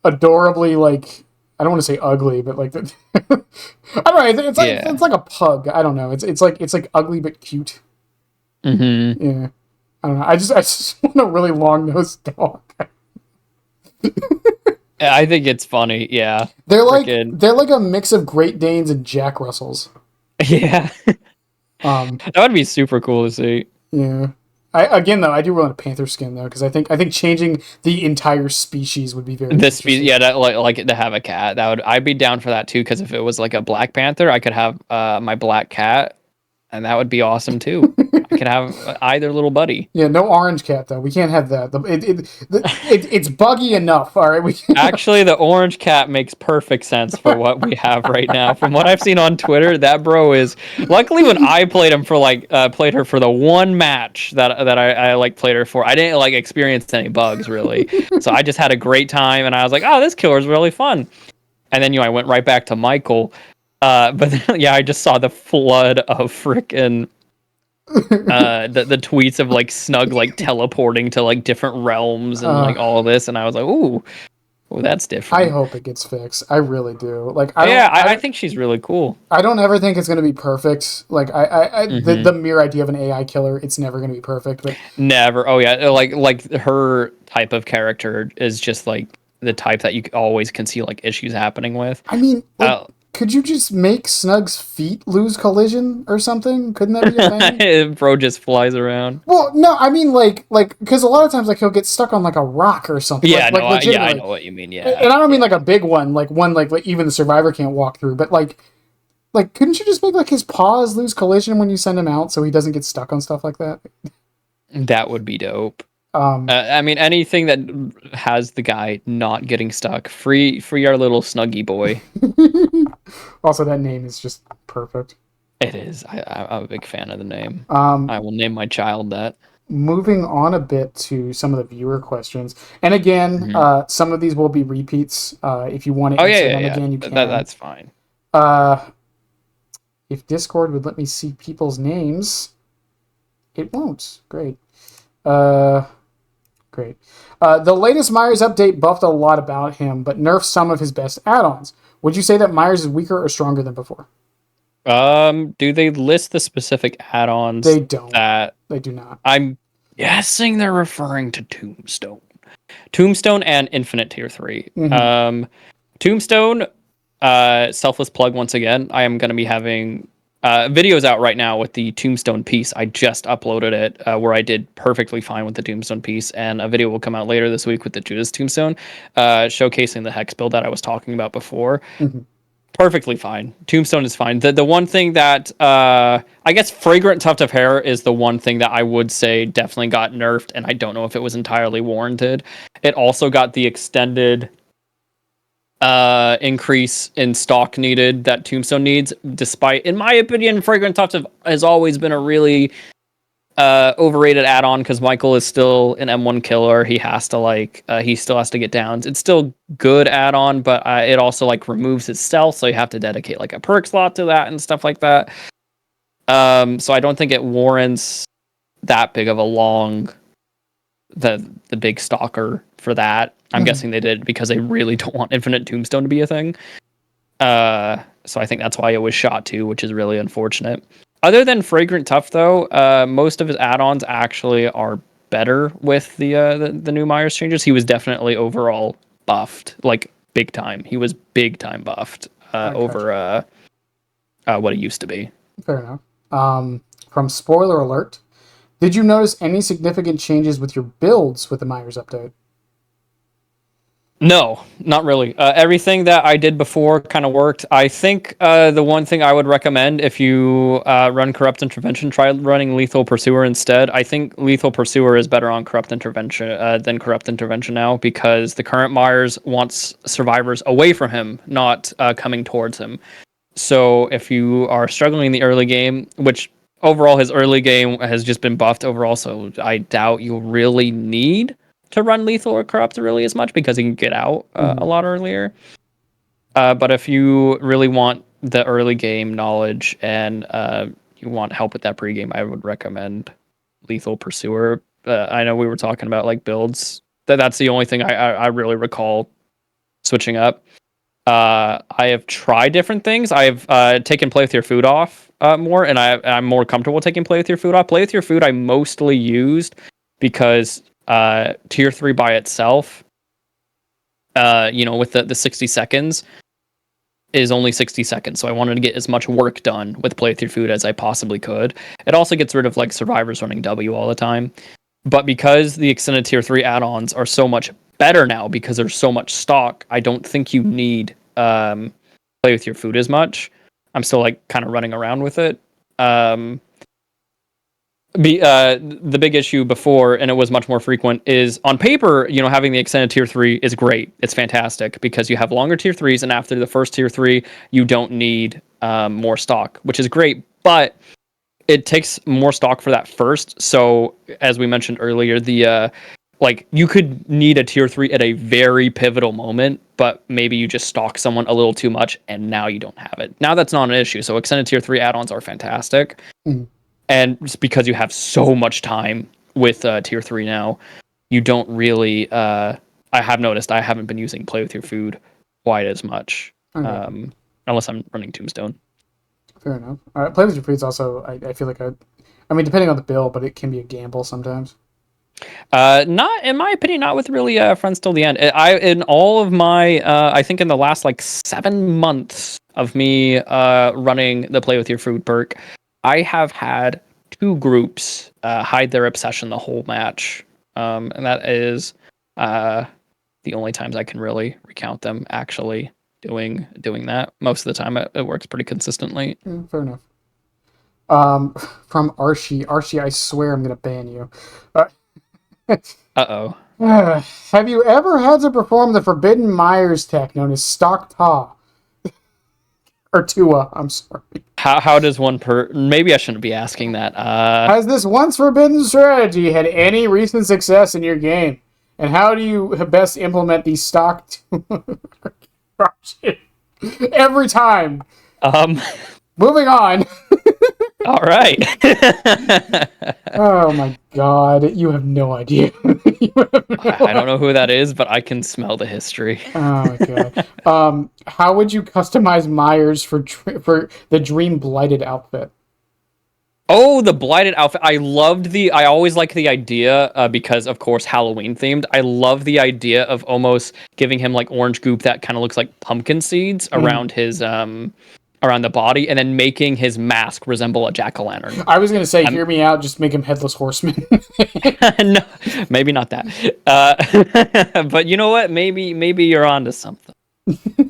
adorably like, I don't want to say ugly, but like, I don't know. It's like a pug. I don't know. It's like ugly but cute. Mm-hmm. Yeah. I don't know. I just want a really long-nosed dog. I think it's funny. Yeah. They're like a mix of Great Danes and Jack Russells. Yeah. That would be super cool to see. Yeah. I do want a panther skin though, because I think changing the entire species would be very interesting. Like to have a cat. I'd be down for that too. Because if it was like a black panther, I could have my black cat And that would be awesome too. I could have either little buddy. Yeah, no orange cat though. We can't have that. It's buggy enough. All right, we can't. Actually, the orange cat makes perfect sense for what we have right now. From what I've seen on Twitter, that bro is. Luckily, when I played him for played her for the one match that I like played her for, I didn't like experience any bugs really. So I just had a great time, and I was like, oh, this killer's really fun. And then I went right back to Michael. But then, yeah, I just saw the flood of frickin' the tweets of like Snug like teleporting to like different realms and like all of this, and I was like, ooh, that's different. I hope it gets fixed. I really do. Like, I think she's really cool. I don't ever think it's going to be perfect. Like, the mere idea of an AI killer, it's never going to be perfect. But Never. Oh yeah, like her type of character is just like the type that you always can see like issues happening with. I mean, like, could you just make Snug's feet lose collision or something? Couldn't that be a thing? Bro just flies around. Well, no, I mean, like, because a lot of times, like, he'll get stuck on, like, a rock or something. Yeah, like, I know what you mean, yeah. And I don't mean, like, a big one, like, one, like even the survivor can't walk through, but, like, couldn't you just make, like, his paws lose collision when you send him out so he doesn't get stuck on stuff like that? That would be dope. I mean, anything that has the guy not getting stuck. Free our little Snuggy boy. Also, that name is just perfect. It is. I'm a big fan of the name. I will name my child that. Moving on a bit to some of the viewer questions. And again, some of these will be repeats. If you want to answer them again, you can. That's fine. If Discord would let me see people's names, it won't. Great. Great. The latest Myers update buffed a lot about him, but nerfed some of his best add-ons. Would you say that Myers is weaker or stronger than before? Do they list the specific add-ons? They don't. They do not. I'm guessing they're referring to Tombstone. Tombstone and Infinite Tier 3. Mm-hmm. Tombstone, selfless plug once again. I am going to be having videos out right now with the Tombstone piece. I just uploaded it where I did perfectly fine with the Tombstone piece, and a video will come out later this week with the Judas Tombstone, showcasing the hex build that I was talking about before. Mm-hmm. Perfectly fine. Tombstone is fine. The one thing that I guess Fragrant Tuft of Hair is the one thing that I would say definitely got nerfed, and I don't know if it was entirely warranted. It also got the extended increase in stock needed that Tombstone needs, despite, in my opinion, Fragrant Tuft has always been a really overrated add-on because Michael is still an M1 killer. He has to he still has to get downs. It's still good add-on, but it also removes his stealth, so you have to dedicate a perk slot to that and stuff like that. So I don't think it warrants that big of a the big stalker for that. I'm guessing they did because they really don't want Infinite Tombstone to be a thing. So I think that's why it was shot too, which is really unfortunate. Other than Fragrant Tuft, though, most of his add-ons actually are better with the new Myers changes. He was definitely overall buffed, big time. He was big time buffed over what it used to be. Fair enough. From Spoiler Alert, did you notice any significant changes with your builds with the Myers update? No, not really. Everything that I did before kind of worked. I think the one thing I would recommend if you run Corrupt Intervention, try running Lethal Pursuer instead. I think Lethal Pursuer is better on Corrupt Intervention than Corrupt Intervention now, because the current Myers wants survivors away from him, not coming towards him. So if you are struggling in the early game, which overall his early game has just been buffed overall, so I doubt you'll really need to run Lethal or Corrupt really as much, because he can get out a lot earlier. But if you really want the early game knowledge and you want help with that pregame, I would recommend Lethal Pursuer. I know we were talking about builds. That's the only thing I really recall switching up. I have tried different things. I have taken Play With Your Food off more, and I'm more comfortable taking Play With Your Food off. Play With Your Food I mostly used because tier 3 by itself, with the 60 seconds is only 60 seconds, so I wanted to get as much work done with Play With Your Food as I possibly could. It also gets rid of survivors running W all the time, but because the extended tier 3 add-ons are so much better now because there's so much stock, I don't think you need Play With Your Food as much. I'm still kind of running around with it, the big issue before, and it was much more frequent, is on paper, having the extended tier 3 is great. It's fantastic because you have longer tier 3s, and after the first tier 3, you don't need more stock, which is great, but it takes more stock for that first. So as we mentioned earlier, the you could need a tier 3 at a very pivotal moment, but maybe you just stalk someone a little too much, and now you don't have it. Now that's not an issue, so extended tier 3 add-ons are fantastic. And just because you have so much time with tier 3 now, you don't really... I have noticed I haven't been using Play With Your Food quite as much, unless I'm running Tombstone. Fair enough. Play With Your Food is also, I feel like, depending on the build, but it can be a gamble sometimes. Not, in my opinion, not with really friends till the end. In all of my, I think in the last 7 months of me running the Play With Your Food perk, I have had 2 groups hide their obsession the whole match, and that is the only times I can really recount them actually doing that. Most of the time, it works pretty consistently. Fair enough. From Archie, I swear I'm gonna ban you. Uh-oh. Have you ever had to perform the Forbidden Myers tech known as Stalk Ta? Or Tua, I'm sorry. How does one maybe I shouldn't be asking that. Has this once forbidden strategy had any recent success in your game? And how do you best implement these stock every time? Moving on. All right. Oh my god, you have no idea. I don't know who that is, but I can smell the history. Oh my god. How would you customize Myers for the Dream Blighted outfit? Oh, the Blighted outfit. I always like the idea, because of course Halloween themed. I love the idea of almost giving him orange goop that kind of looks like pumpkin seeds around his around the body, and then making his mask resemble a jack-o'-lantern. I was gonna say, hear me out, just make him Headless Horseman. No, maybe not that. But you know what? Maybe you're onto something.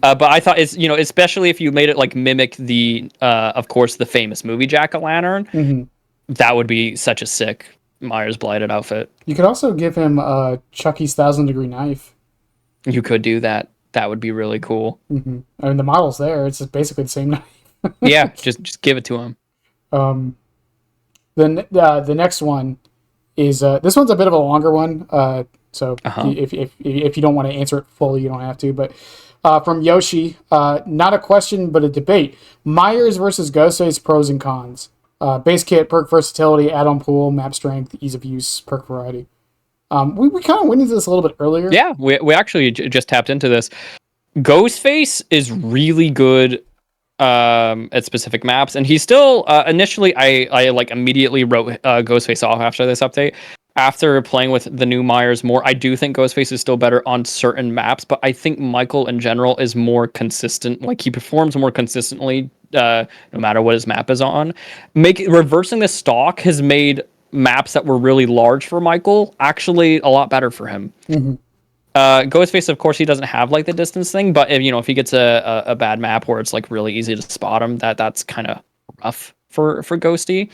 But I thought it's, especially if you made it mimic the, of course, the famous movie Jack-o'-lantern, that would be such a sick Myers Blighted outfit. You could also give him Chucky's 1,000-degree knife. You could do that. That would be really cool. I mean, the model's there. It's just basically the same knife. Yeah, just give it to him. The next one is this one's a bit of a longer one. So if you don't want to answer it fully, you don't have to. But from Yoshi, not a question but a debate: Myers versus Ghostface, pros and cons. Base kit, perk versatility, add-on pool, map strength, ease of use, perk variety. We kind of went into this a little bit earlier. Yeah, we actually just tapped into this. Ghostface is really good at specific maps, and he's still initially I immediately wrote Ghostface off after this update. After playing with the new Myers more, I do think Ghostface is still better on certain maps, but I think Michael in general is more consistent. He performs more consistently no matter what his map is on. Reversing the stalk has made maps that were really large for Michael actually a lot better for him. Ghostface, of course, he doesn't have the distance thing, but if he gets a bad map where it's really easy to spot him, that's kind of rough for Ghosty.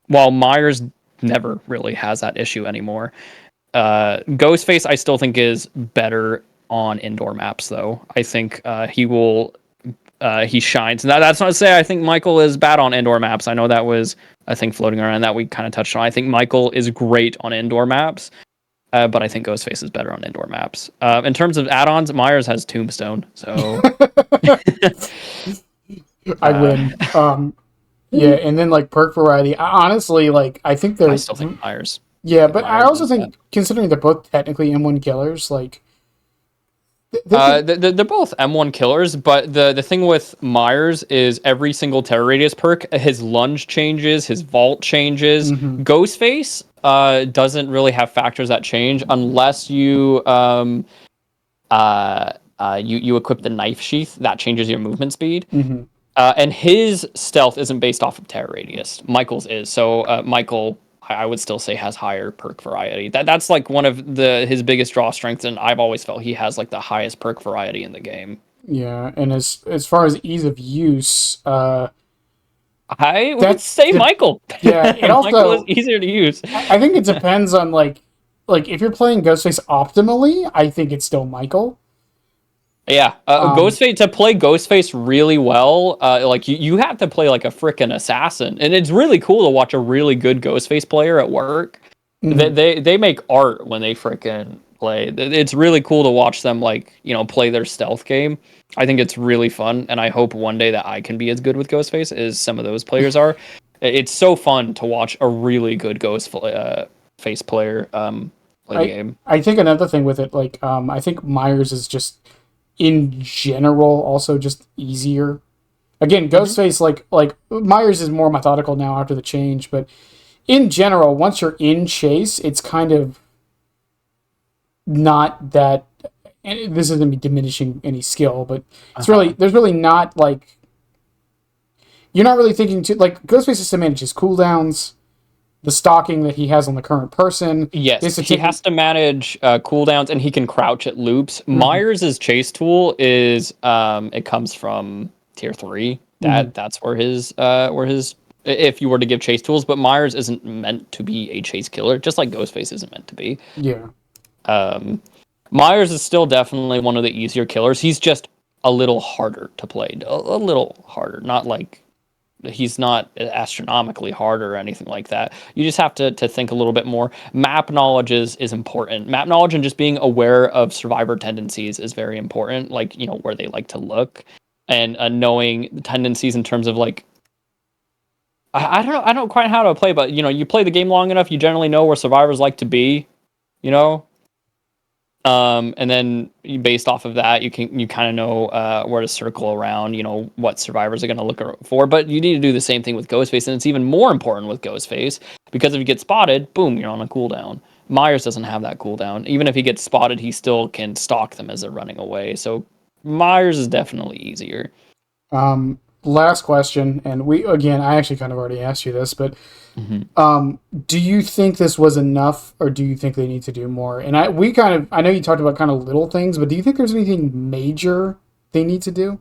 While Myers never really has that issue anymore. Ghostface, I still think is better on indoor maps, though. I think he shines. Now, that's not to say I think Michael is bad on indoor maps. I know that was a thing floating around that we kind of touched on. I think Michael is great on indoor maps, but I think Ghostface is better on indoor maps. In terms of add-ons, Myers has Tombstone, so... I win. Yeah, and then perk variety. Honestly, I think there's... I still think Myers. Yeah, but Myers, I also think, considering they're both technically M1 killers, they're both M1 killers, but the thing with Myers is every single terror radius perk, his lunge changes, his vault changes. Ghostface doesn't really have factors that change unless you you equip the knife sheath. That changes your movement speed. And his stealth isn't based off of terror radius. Michael's is. So Michael, I would still say, has higher perk variety. That's one of his biggest draw strengths, and I've always felt he has the highest perk variety in the game. Yeah, and as far as ease of use, I would That's say Michael. yeah. It Michael is also, easier to use. I think it depends on like if you're playing Ghostface optimally, I think it's still Michael. Yeah, Ghostface to play Ghostface really well. Like you have to play like a freaking assassin, and it's really cool to watch a really good Ghostface player at work. Mhm. They make art when they freaking play. It's really cool to watch them like play their stealth game. I think it's really fun, and I hope one day that I can be as good with Ghostface as some of those players are. It's so fun to watch a really good face player play the game. I think another thing with it, like I think Myers is just in general also just easier. Again, Mhm. Ghostface like Myers is more methodical now after the change, but in general, once you're in chase, it's kind of not that. And this isn't me diminishing any skill, but it's really Uh-huh. there's really not like you're not really thinking to like Ghostface has to manage his cooldowns, the stalking that he has on the current person. He Yes, has to he take. has to manage cooldowns and he can crouch at loops. Mhm, Myers' chase tool is it comes from tier 3. mhm, That's where his if you were to give chase tools, but Myers isn't meant to be a chase killer, just like Ghostface isn't meant to be. yeah. Um Myers is still definitely one of the easier killers. He's just a little harder to play. A little harder, not like he's not astronomically hard or anything like that. You just have to think a little bit more. Map knowledge is important. Map knowledge and just being aware of survivor tendencies is very important. Like where they like to look, and knowing the tendencies in terms of like I don't quite know how to play, but you play the game long enough, you generally know where survivors like to be. You know, and then based off of that, you kind of know where to circle around. What survivors are going to look for. But you need to do the same thing with Ghostface, and it's even more important with Ghostface because if you get spotted, boom, you're on a cooldown. Myers doesn't have that cooldown. Even if he gets spotted, he still can stalk them as they're running away. So Myers is definitely easier. Last question, and we again, I actually kind of already asked you this, but Mhm. do you think this was enough, or do you think they need to do more? And I know you talked about kind of little things, but do you think there's anything major they need to do?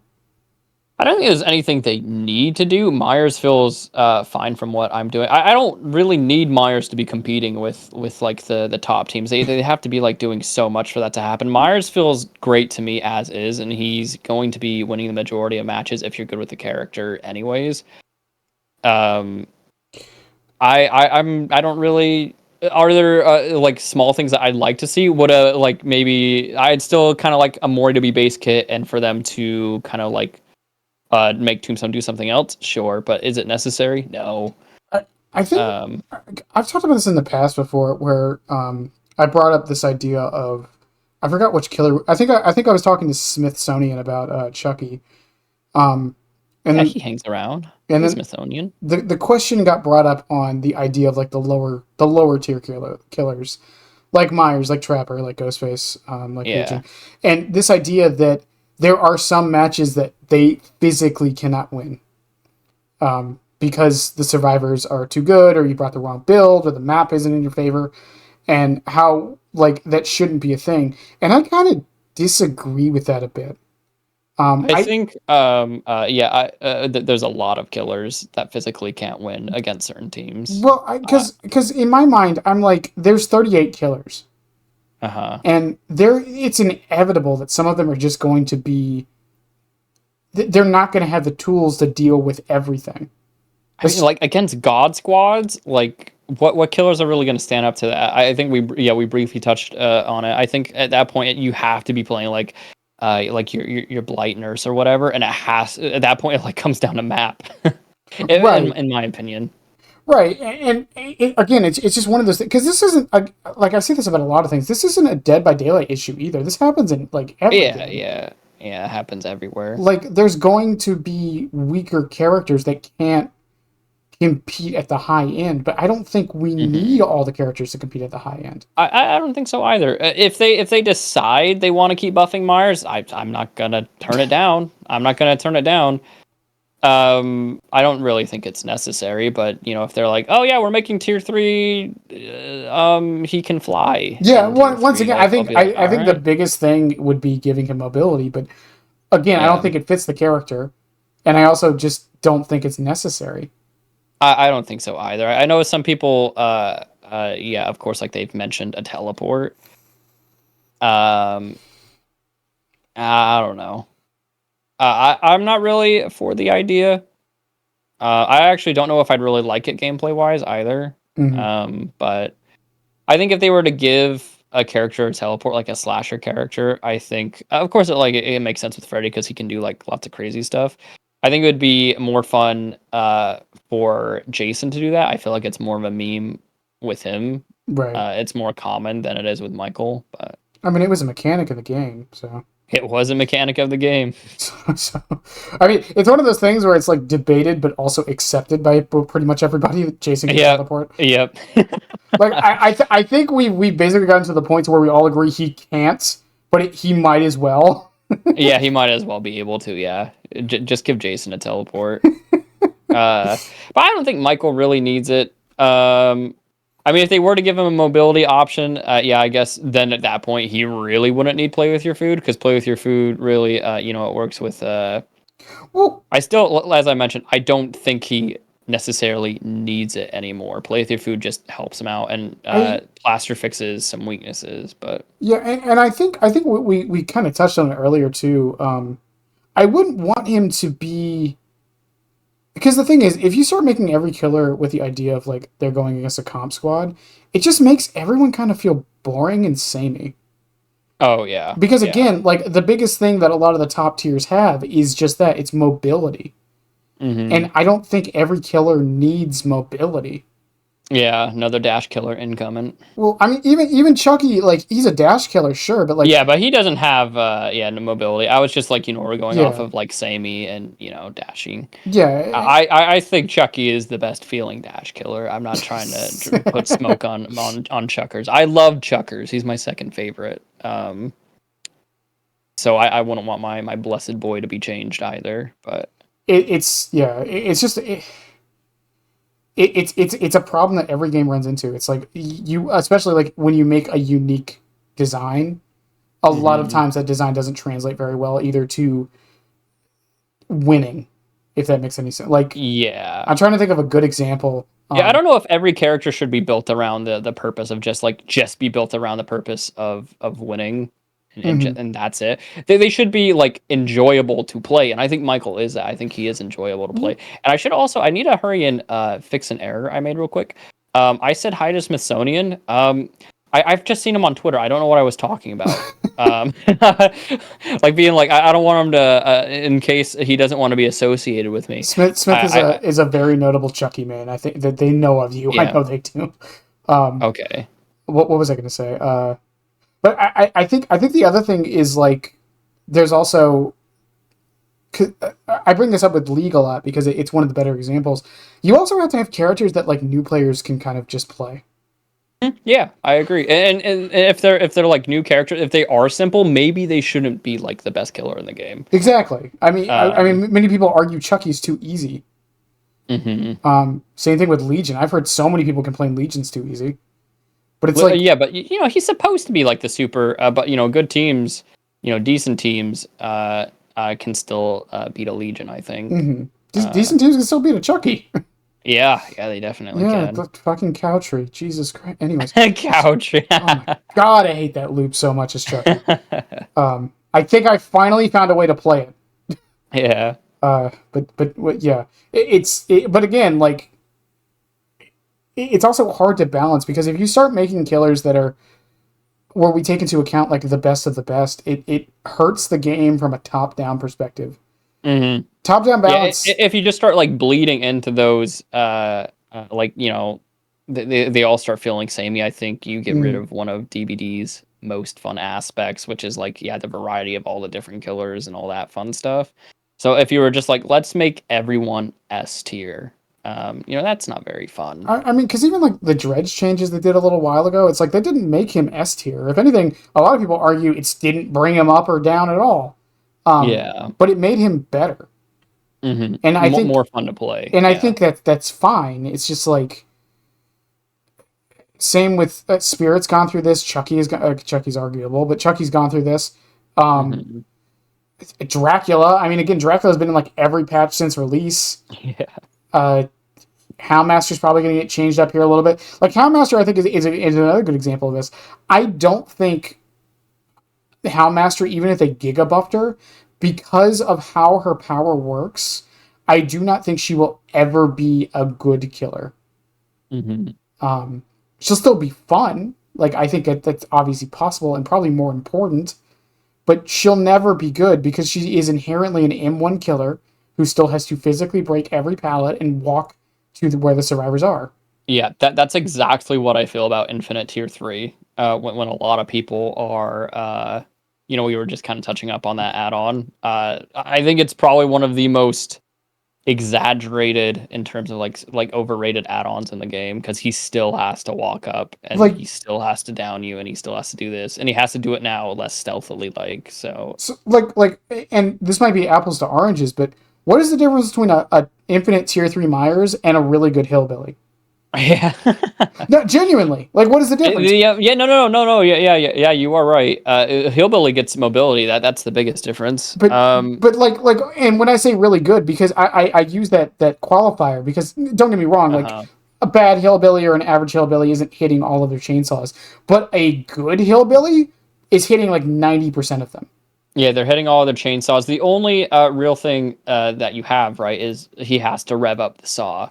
I don't think there's anything they need to do. Myers feels fine from what I'm doing. I don't really need Myers to be competing with like the top teams. They have to be like doing so much for that to happen. Myers feels great to me as is, and he's going to be winning the majority of matches if you're good with the character, anyways. Um, I don't really. Are there like small things that I'd like to see? Would like maybe I'd still kind of like a Mori to be base kit and for them to kind of like make Tombstone do something else, sure, but is it necessary? No. I think Um, I've talked about this in the past before, where I brought up this idea of I forgot which killer. I think I was talking to Smithsonian about Chucky, um, and yeah, then he hangs around and the then Smithsonian. the question got brought up on the idea of like the lower tier killers, like Myers, like Trapper, like Ghostface, like Yeah. Agent, and this idea that there are some matches that they physically cannot win, because the survivors are too good, or you brought the wrong build, or the map isn't in your favor, and how like that shouldn't be a thing. And I kind of disagree with that a bit. I I think yeah, there's a lot of killers that physically can't win against certain teams. well, Uh, because in my mind, I'm like, there's 38 killers, uh-huh. and it's inevitable that some of them are just going to be they're not going to have the tools to deal with everything. I mean, like against God squads, like what killers are really going to stand up to that? I think we briefly touched on it. I think at that point you have to be playing like your blight nurse or whatever, and it has at that point it like comes down to map. Right, In my opinion. right, and again, it's just one of those things, because this isn't like I see this about a lot of things. This isn't a Dead by Daylight issue either. This happens in like every Yeah, game. yeah, yeah. It happens everywhere. Like there's going to be weaker characters that can't compete at the high end, but I don't think we Hmm. need all the characters to compete at the high end. I don't think so either. If they decide they want to keep buffing Myers, I'm not gonna turn it down. I'm not gonna turn it down. I don't really think it's necessary, but if they're like, oh yeah, we're making tier 3, he can fly Yeah, in tier once 3, again, I'll be like, I all think the right, biggest thing would be giving him mobility, but again, I don't yeah. think it fits the character. And I also just don't think it's necessary. I don't think so either. I know some people, yeah, of course, like they've mentioned a teleport. I don't know. I'm not really for the idea. I actually don't know if I'd really like it gameplay wise either. But I think if they were to give a character a teleport, like a slasher character, I think, of course, it makes sense with Freddy because he can do like lots of crazy stuff. I think it would be more fun for Jason to do that. I feel like it's more of a meme with him. Right. It's more common than it is with Michael, but I mean, it was a mechanic of the game, so. it was a mechanic of the game. So, I mean, it's one of those things where it's like debated, but also accepted by pretty much everybody that Jason can teleport. Yep. Like, I think we basically gotten to the point where we all agree he can't, but he might as well. Yeah, he might as well be able to, yeah. Just give Jason a teleport. But I don't think Michael really needs it. I mean, if they were to give him a mobility option, yeah, I guess then at that point he really wouldn't need play with your food, because play with your food really, it works with. Well, I still, as I mentioned, I don't think he necessarily needs it anymore. Play with your food just helps him out, and plaster fixes some weaknesses. But yeah, and I think we kind of touched on it earlier too. I wouldn't want him to be. Because the thing is, if you start making every killer with the idea of, like, they're going against a comp squad, it just makes everyone kind of feel boring and samey. Oh, yeah. Because, again, like, the biggest thing that a lot of the top tiers have is just that. It's mobility. And I don't think every killer needs mobility. Yeah, another dash killer incoming. Well, I mean, even Chucky, like, he's a dash killer, sure, but, like... Yeah, but he doesn't have, no mobility. I was just, like, we're going off of, like, samey and, dashing. Yeah. I think Chucky is the best feeling dash killer. I'm not trying to put smoke on Chuckers. I love Chuckers. He's my second favorite. So I wouldn't want my blessed boy to be changed either, but... It's just... It's a problem that every game runs into. It's like especially like when you make a unique design, a lot of times that design doesn't translate very well either to winning, if that makes any sense. Like, yeah, I'm trying to think of a good example. Yeah, I don't know if every character should be built around the purpose of just be built around the purpose of winning. And that's it. They should be like enjoyable to play, and I think Michael is that. I think he is enjoyable to play. And I need to hurry and fix an error I made real quick. I said hi to Smithsonian. I've just seen him on Twitter. I don't know what I was talking about. Like being like, I don't want him to, in case he doesn't want to be associated with me. Smith is a very notable Chucky man. I think that they know of you. Yeah. I know they do. Okay. What was I going to say? But I think the other thing is, like, there's also... I bring this up with League a lot because it's one of the better examples. You also have to have characters that, like, new players can kind of just play. Yeah, I agree. And if they're like new characters, if they are simple, maybe they shouldn't be like the best killer in the game. Exactly. I mean, many people argue Chucky's too easy. Same thing with Legion. I've heard so many people complain Legion's too easy. But it's but he's supposed to be like the super. But good teams, decent teams, can still beat a Legion. I think decent teams can still beat a Chucky. Yeah, they definitely can. The fucking Cowtree. Jesus Christ. Anyways, Cowtree. Oh my god, I hate that loop so much as Chucky. I think I finally found a way to play it. Yeah. But yeah, but again, like. It's also hard to balance because if you start making killers that are where we take into account like the best of the best, it hurts the game from a top-down perspective. Top-down balance. Yeah, if you just start like bleeding into those, they all start feeling samey. I think you get rid of one of DBD's most fun aspects, which is like the variety of all the different killers and all that fun stuff. So if you were just like, let's make everyone S tier. That's not very fun. I mean, because even like the dredge changes they did a little while ago, it's like they didn't make him S tier. If anything, a lot of people argue it didn't bring him up or down at all. But it made him better. And I think more fun to play. And I think that's fine. It's just like same with Spirit's gone through this. Chucky's arguable, but Chucky's gone through this. Dracula. I mean, again, Dracula's been in like every patch since release. Yeah. Houndmaster's probably going to get changed up here a little bit. Like Houndmaster, I think is another good example of this. I don't think Houndmaster, even if they giga buffed her, because of how her power works, I do not think she will ever be a good killer. She'll still be fun. Like, I think that's obviously possible and probably more important. But she'll never be good because she is inherently an M1 killer who still has to physically break every pallet and walk to where the survivors are. Yeah, that's exactly what I feel about Infinite Tier 3. When a lot of people are, we were just kind of touching up on that add-on. I think it's probably one of the most exaggerated in terms of like overrated add-ons in the game, because he still has to walk up and he still has to down you and he still has to do this, and he has to do it now less stealthily, so and this might be apples to oranges, but what is the difference between a infinite tier 3 Myers and a really good hillbilly? Yeah. No, genuinely. Like, what is the difference? No. Yeah, you are right. Hillbilly gets mobility. That's the biggest difference. But and when I say really good, because I use that qualifier, because don't get me wrong, like a bad hillbilly or an average hillbilly isn't hitting all of their chainsaws, but a good hillbilly is hitting like 90% of them. Yeah, they're hitting all of their chainsaws. The only real thing that you have, right, is he has to rev up the saw.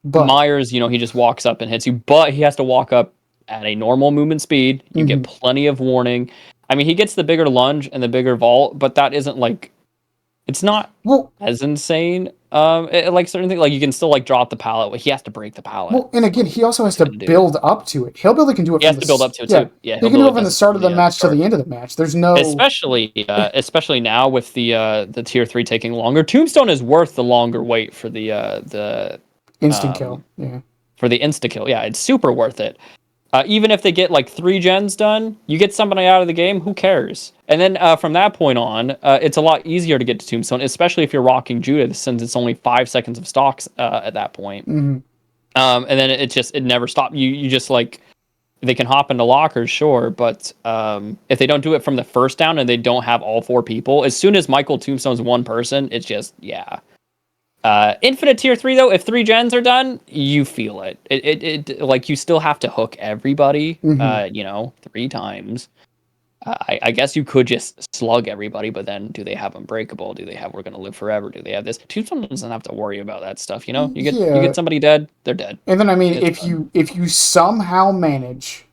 But Myers, he just walks up and hits you, but he has to walk up at a normal movement speed. You get plenty of warning. I mean, he gets the bigger lunge and the bigger vault, but that isn't it's not as insane. Like certain things, like you can still like drop the pallet, but he has to break the pallet. Well, and again, he also has to build up to it. Hillbilly can do it. He has to build up to it too. Yeah, he can do it from the start of the match to the end of the match. There's no, especially now with the tier 3 taking longer. Tombstone is worth the longer wait for the instant kill. Yeah, for the insta kill. Yeah, it's super worth it. Even if they get like 3 gens done, you get somebody out of the game, who cares? And then from that point on, it's a lot easier to get to Tombstone, especially if you're rocking Judith, since it's only 5 seconds of stalks at that point. And then it never stops. You just like, they can hop into lockers, sure, but if they don't do it from the first down and they don't have all 4 people, as soon as Michael Tombstone's one person, it's just, yeah. Infinite tier 3 though, if 3 gens are done, you feel it. It like, you still have to hook everybody 3 times. I guess you could just slug everybody, but then do they have unbreakable? Do they have we're gonna live forever? Do they have this? Tombstone doesn't have to worry about that stuff, you get somebody dead, they're dead. And then I mean, if you somehow manage,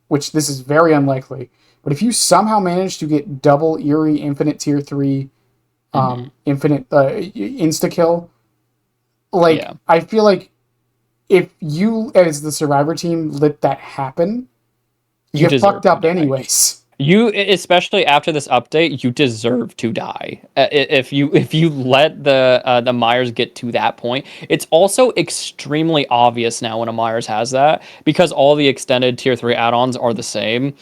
which this is very unlikely, but if you somehow manage to get double Eerie Infinite tier 3 infinite insta kill, I feel like if you as the survivor team let that happen, you get fucked up anyways. You, especially after this update, you deserve to die. If you let the Myers get to that point. It's also extremely obvious now when a Myers has that, because all the extended tier 3 add-ons are the same.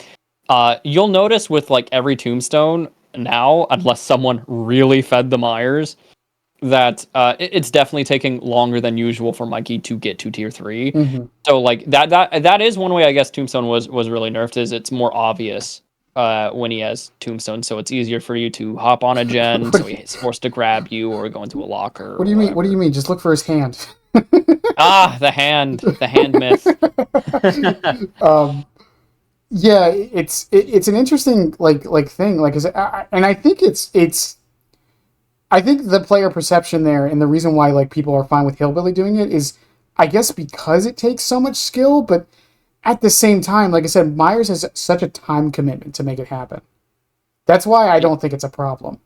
You'll notice with like every Tombstone now, unless someone really fed the Myers, that it's definitely taking longer than usual for Mikey to get to tier 3. So like that is one way I guess Tombstone was really nerfed, is it's more obvious when he has Tombstone, so it's easier for you to hop on a gen, so he's forced to grab you or go into a locker. What do you mean? What do you mean? Just look for his hand. The hand myth. Yeah, it's an interesting like thing, like, and I think I think the player perception there, and the reason why like people are fine with Hillbilly doing it, is I guess because it takes so much skill, but at the same time, like I said, Myers has such a time commitment to make it happen. That's why I don't think it's a problem.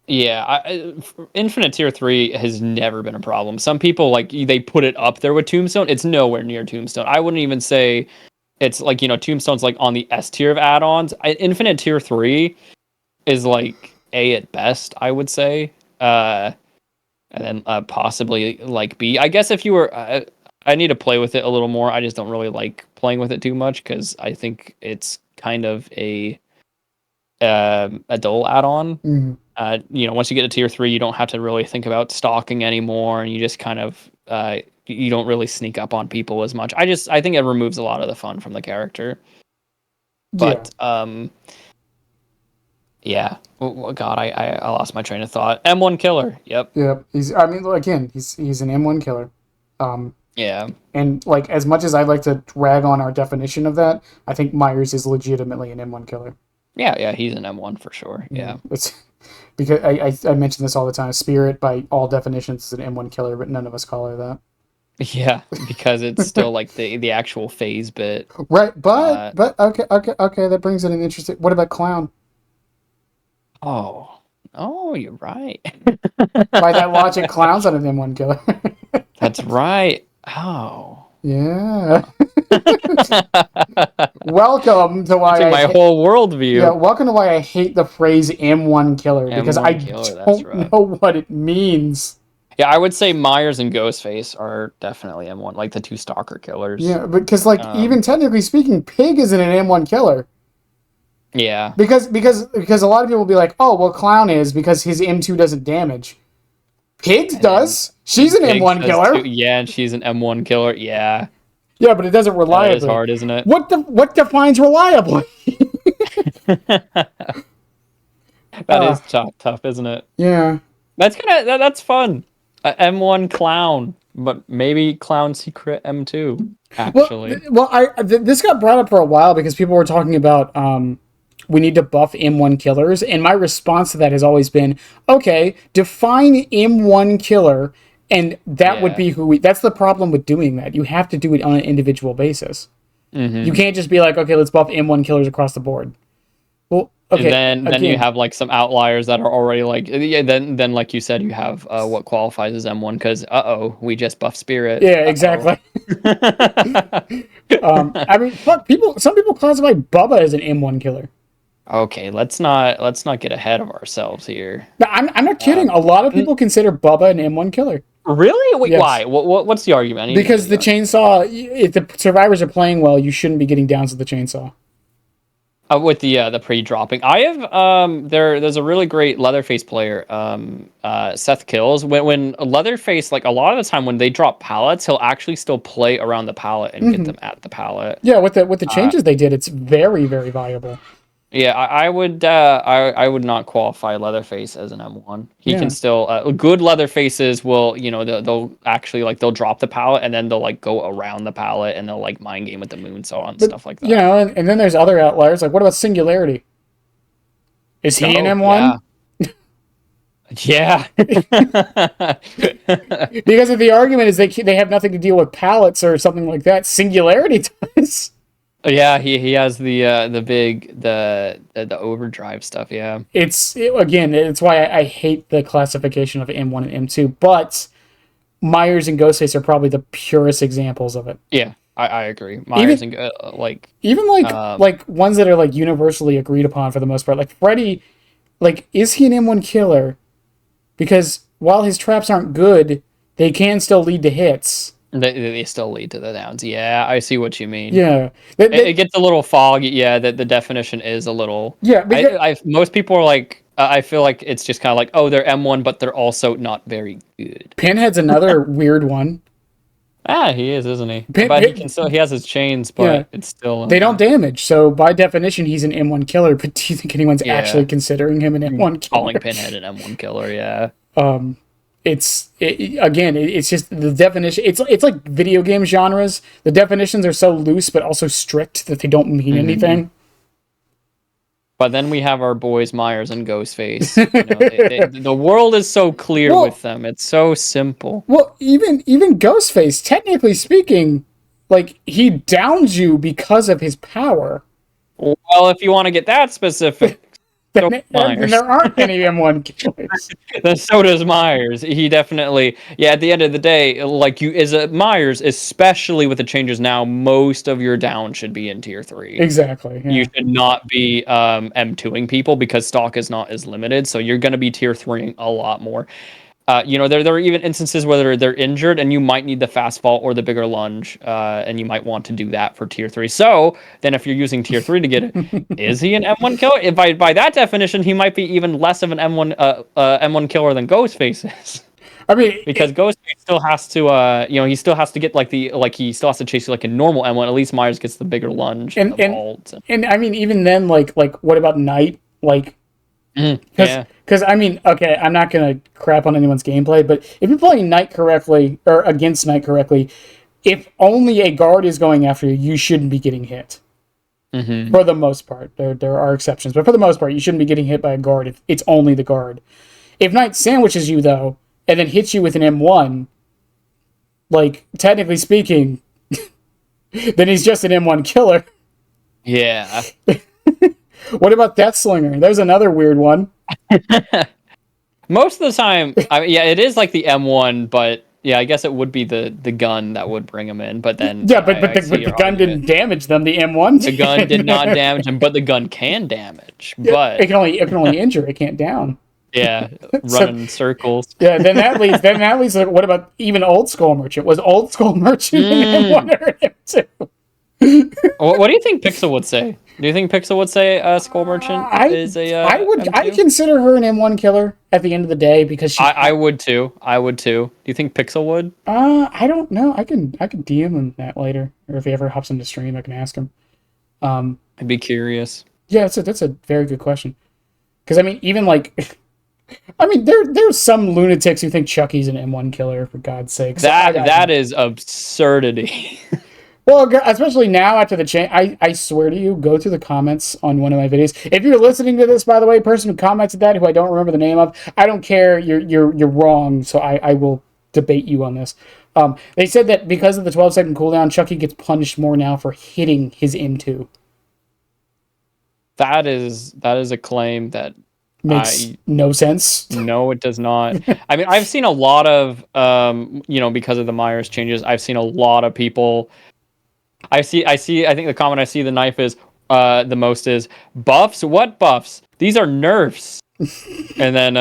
Yeah, Infinite tier 3 has never been a problem. Some people like they put it up there with Tombstone. It's nowhere near Tombstone. I wouldn't even say it's like, Tombstone's like on the S tier of add-ons. Infinite tier 3 is like A at best, I would say. And then possibly like B. I guess if you were... I need to play with it a little more. I just don't really like playing with it too much, because I think it's kind of a dull add-on. Once you get to tier 3, you don't have to really think about stalking anymore, and you just kind of... you don't really sneak up on people as much. I think it removes a lot of the fun from the character. But Yeah. Oh, God, I lost my train of thought. M1 killer. Yep. Yeah, I mean, again, he's an M1 killer. Yeah. And like, as much as I'd like to drag on our definition of that, I think Myers is legitimately an M1 killer. Yeah, he's an M1 for sure. Yeah. It's because I mention this all the time. Spirit, by all definitions, is an M1 killer, but none of us call her that. Yeah, because it's still like the actual phase bit. Right, but okay, that brings in an interesting. What about clown? Oh, you're right. By that logic, clown's not an M1 killer. That's right. Oh. Yeah. Welcome to why my whole worldview. Yeah, welcome to why I hate the phrase M1 killer, because I don't know what it means. Yeah, I would say Myers and Ghostface are definitely M1, like the two stalker killers. Yeah, because like even technically speaking, Pig isn't an M1 killer. Yeah. Because a lot of people will be like, oh, well, Clown is because his M2 doesn't damage. Pig does. She's an M1 killer. Yeah, and she's an M1 killer. Yeah. Yeah, but it doesn't reliably. That is hard, isn't it? What defines reliably? That is tough, isn't it? Yeah. That's fun. M1 clown, but maybe clown secret M2 actually. This got brought up for a while because people were talking about we need to buff M1 killers, and my response to that has always been, okay, define M1 killer, and that would be that's the problem with doing that. You have to do it on an individual basis. Mm-hmm. You can't just be like, okay, let's buff M1 killers across the board. Well, okay. And then you have like some outliers that are already like, then like you said, you have what qualifies as M1 because we just buff spirit. Yeah, exactly. I mean, fuck, some people classify Bubba as an M1 killer. Okay, let's not get ahead of ourselves here. No, I'm not kidding. A lot of people consider Bubba an M1 killer. Really? Wait, yes. Why? What's the argument? Because the chainsaw, if the survivors are playing well, you shouldn't be getting downs with the chainsaw. With the pre-dropping, I have there's a really great Leatherface player, Seth Kills. When Leatherface, like a lot of the time when they drop pallets, he'll actually still play around the pallet and get them at the pallet. Yeah, with the changes they did, it's very, very valuable. Yeah, I would not qualify Leatherface as an M1. He can still good Leatherfaces will, they'll actually like they'll drop the pallet and then they'll like go around the pallet and they'll like mind game with the moonsaw and stuff like that. Yeah, and then there's other outliers. Like what about Singularity? Is he an M1? Yeah. Because of the argument is they have nothing to deal with pallets or something like that. Singularity does. Yeah, he has the big the overdrive stuff. Yeah, it's why I hate the classification of M1 and M2. But Myers and Ghostface are probably the purest examples of it. Yeah, I agree. Myers and like ones that are like universally agreed upon for the most part. Like Freddy, like is he an M1 killer? Because while his traps aren't good, they can still lead to hits. They still lead to the downs. Yeah, I see what you mean. Yeah. It gets a little foggy. Yeah, the definition is a little... Yeah. Most people are like... I feel like it's just kind of like, oh, they're M1, but they're also not very good. Pinhead's another weird one. He is, isn't he? But he has his chains, but it's still... They don't damage, so by definition, he's an M1 killer, but do you think anyone's actually considering him an M1 killer? Calling Pinhead an M1 killer, yeah. It's just the definition. It's like video game genres. The definitions are so loose, but also strict that they don't mean anything. But then we have our boys Myers and Ghostface. The world is so clear with them. It's so simple. Well, even Ghostface, technically speaking, like he downs you because of his power. Well, if you want to get that specific. Then there aren't any M1 killers. Then so does Myers. He definitely, at the end of the day, like Myers, especially with the changes now, most of your down should be in tier 3. Exactly. Yeah. You should not be M2ing people because stalk is not as limited, so you're going to be tier 3ing a lot more. There are even instances where they're injured and you might need the fast fall or the bigger lunge, and you might want to do that for tier 3. So then if you're using tier 3 to get it, is he an M1 killer? If by that definition, he might be even less of an M1 killer than Ghostface is. I mean, because Ghostface still has to, he still has to get he still has to chase you like a normal M1. At least Myers gets the bigger lunge and I mean, even then, like what about Knight? Like, Yeah. Because I mean, okay, I'm not gonna crap on anyone's gameplay, but if you're playing Knight correctly or against Knight correctly, if only a guard is going after you, you shouldn't be getting hit. For the most part, there are exceptions, but for the most part, you shouldn't be getting hit by a guard if it's only the guard. If Knight sandwiches you though, and then hits you with an M1, like technically speaking, then he's just an M1 killer. Yeah. What about Deathslinger? There's another weird one. Most of the time, yeah, it is like the M1, but yeah, I guess it would be the gun that would bring him in. But then, yeah, but the gun didn't damage them. The M1 the gun did not damage him, but the gun can damage. Yeah, But it can only injure. It can't down. yeah, running in circles. Yeah, then that leads. Like, what about even Old Skull Merchant? Was Old Skull Merchant an M1 or an M2? What do you think Pixel would say? Do you think Pixel would say Skull Merchant is a? I'd consider her an M1 killer at the end of the day because she. I would too. I would too. Do you think Pixel would? I don't know. I can DM him that later, or if he ever hops into stream, I can ask him. I'd be curious. Yeah, that's a very good question. Because I mean, even like, I mean, there's some lunatics who think Chucky's an M1 killer. For God's sakes, that is absurdity. Well, especially now after the change, I swear to you, go through the comments on one of my videos. If you're listening to this, by the way, person who commented that, who I don't remember the name of, I don't care. You're wrong. So I will debate you on this. They said that because of the 12-second cooldown, Chucky gets punished more now for hitting his M2. That is a claim that makes no sense. No, it does not. I mean, I've seen a lot of because of the Myers changes, I've seen a lot of people. I think the comment I see the knife is the most is buffs. What buffs? These are nerfs. And then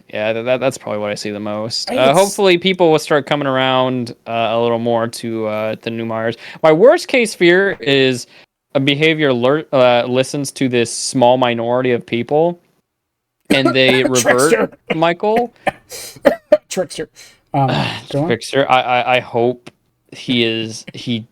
that's probably what I see the most. Hopefully people will start coming around a little more to the new Myers. My worst case fear is a behavior listens to this small minority of people and they revert. Michael Trickster. Trickster. I hope he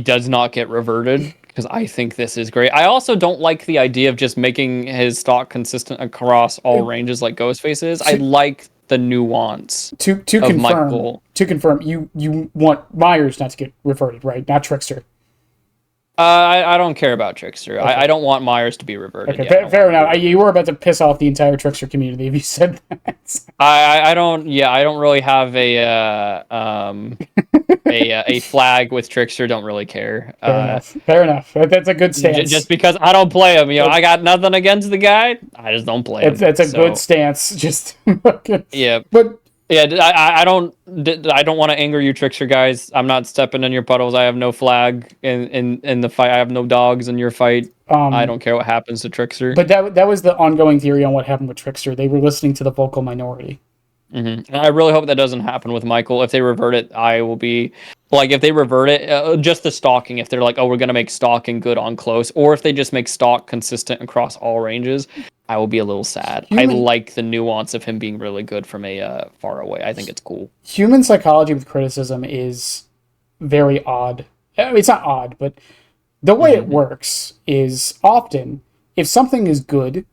does not get reverted, because I think this is great. I also don't like the idea of just making his stock consistent across all ranges like Ghostface is. I like the nuance to confirm. Michael. To confirm, you want Myers not to get reverted, right? Not Trickster. I don't care about Trickster. Okay. I don't want Myers to be reverted. Okay, fair enough. You were about to piss off the entire Trickster community if you said that. I don't really have a flag with Trickster. Don't really care. Fair enough. That's a good stance. Just because I don't play him, I got nothing against the guy. I just don't play him. That's a good stance. Just yeah, but. Yeah, I don't want to anger you, Trickster guys. I'm not stepping in your puddles. I have no flag in the fight. I have no dogs in your fight. I don't care what happens to Trickster. But that was the ongoing theory on what happened with Trickster. They were listening to the vocal minority. Mm-hmm. I really hope that doesn't happen with Michael. If they revert it, I will be like, if they revert it, just the stalking. If they're like, oh, we're gonna make stalking good on close, or if they just make stalk consistent across all ranges, I will be a little sad. I like the nuance of him being really good from a far away. I think it's cool. Human psychology with criticism is very odd. I mean, it's not odd, but the way it works is often, if something is good,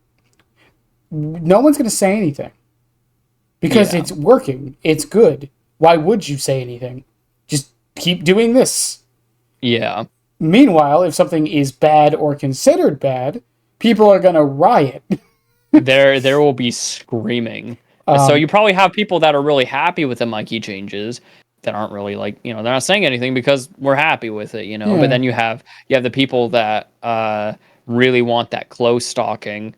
no one's going to say anything. Because it's working. It's good. Why would you say anything? Just keep doing this. Yeah. Meanwhile, if something is bad or considered bad, people are going to riot. There will be screaming. So you probably have people that are really happy with the Mikey changes that aren't really like, they're not saying anything because we're happy with it, Yeah. But then you have the people that really want that close stalking.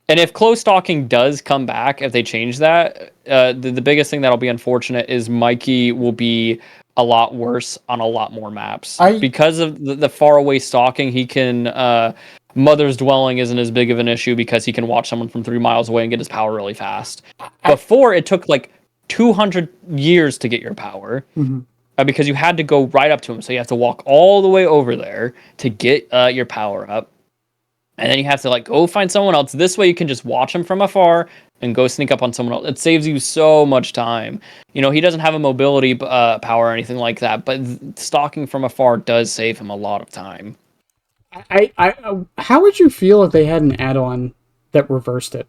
And if close stalking does come back, if they change that, the biggest thing that'll be unfortunate is Mikey will be a lot worse on a lot more maps. Because of the far away stalking, he can Mother's Dwelling isn't as big of an issue because he can watch someone from 3 miles away and get his power really fast. Before, it took like 200 years to get your power, because you had to go right up to him. So you have to walk all the way over there to get your power up. And then you have to like go find someone else. This way you can just watch him from afar and go sneak up on someone else. It saves you so much time. He doesn't have a mobility power or anything like that, but stalking from afar does save him a lot of time. How would you feel if they had an add-on that reversed it?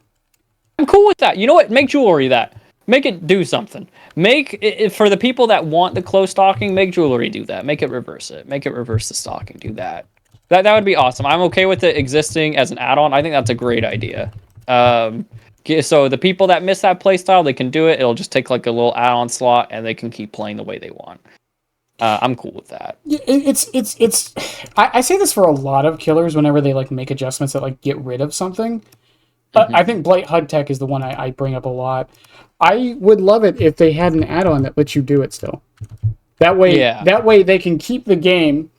I'm cool with that. You know what? Make jewelry that. Make it do something. Make it for the people that want the close stalking. Make jewelry do that. Make it reverse it. Make it reverse the stalking. Do that. That would be awesome. I'm okay with it existing as an add-on. I think that's a great idea. So the people that miss that playstyle, they can do it. It'll just take like a little add-on slot, and they can keep playing the way they want. I'm cool with that. Yeah, it's. I say this for a lot of killers whenever they like make adjustments that like get rid of something. I think Blight HUD Tech is the one I bring up a lot. I would love it if they had an add-on that lets you do it still. That way they can keep the game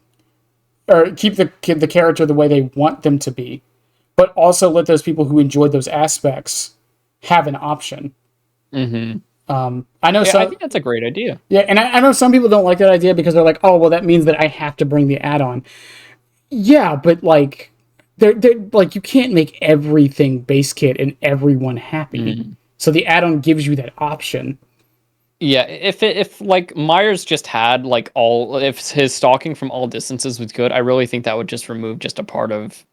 or keep the character the way they want them to be, but also let those people who enjoyed those aspects have an option. Mm-hmm. I know. I think that's a great idea. Yeah, and I know some people don't like that idea because they're like, "Oh, well, that means that I have to bring the add-on." Yeah, but like, they're like you can't make everything base kit and everyone happy. So the add-on gives you that option. Yeah, if like Myers just had like if his stalking from all distances was good, I really think that would just remove just a part of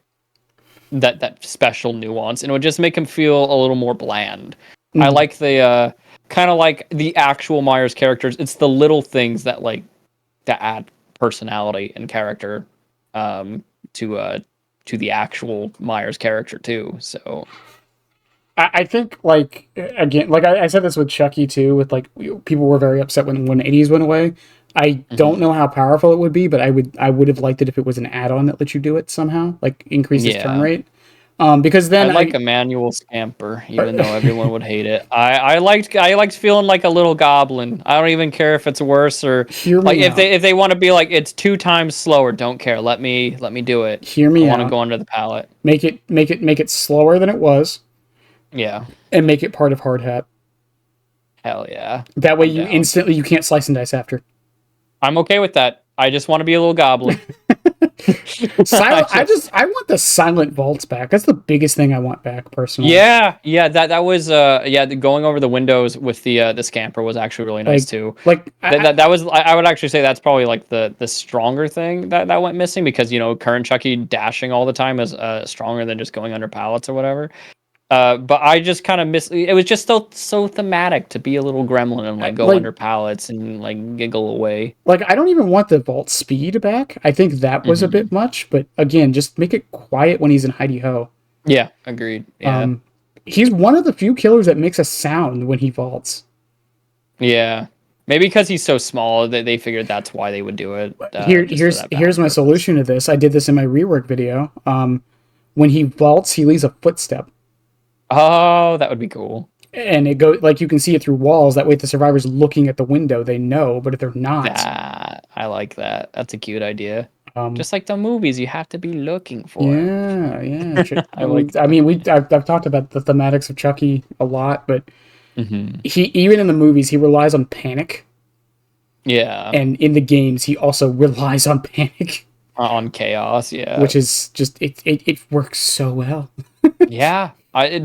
that special nuance, and it would just make him feel a little more bland. I like the kind of like the actual Myers characters. It's the little things that like that add personality and character to the actual Myers character too. So I think, like, again, like I said this with Chucky, too, with, like, people were very upset when 180s went away. I don't know how powerful it would be, but I would have liked it if it was an add-on that lets you do it somehow, like, increase its turn rate. Because then I like a manual scamper, even though everyone would hate it. I liked feeling like a little goblin. I don't even care if it's worse or like if they want to be like it's 2 times slower, don't care. Let me do it. Hear me out. I want to go under the pallet. Make it slower than it was. Yeah. And make it part of Hard Hat. Hell yeah. That way you can't slice and dice after. I'm okay with that. I just want to be a little goblin. I want the silent vaults back. That's the biggest thing I want back personally. Yeah. That was going over the windows with the scamper was actually really nice too. Like that was I would actually say that's probably like the stronger thing that went missing because current Chucky dashing all the time is stronger than just going under pallets or whatever. But I just kind of miss. It was just so thematic to be a little gremlin and like go under pallets and like giggle away. Like I don't even want the vault speed back. I think that was a bit much. But again, just make it quiet when he's in hidey ho. Yeah, agreed. Yeah, he's one of the few killers that makes a sound when he vaults. Yeah, maybe because he's so small that they figured that's why they would do it. Here's my solution to this. I did this in my rework video. When he vaults, he leaves a footstep. Oh, that would be cool. And it goes like you can see it through walls. That way, if the survivor's looking at the window, they know. But if they're not, I like that. That's a cute idea. Just like the movies, you have to be looking for. Yeah. I've talked about the thematics of Chucky a lot, but he even in the movies he relies on panic. Yeah. And in the games, he also relies on panic. On chaos, yeah. Which is just it works so well. Yeah.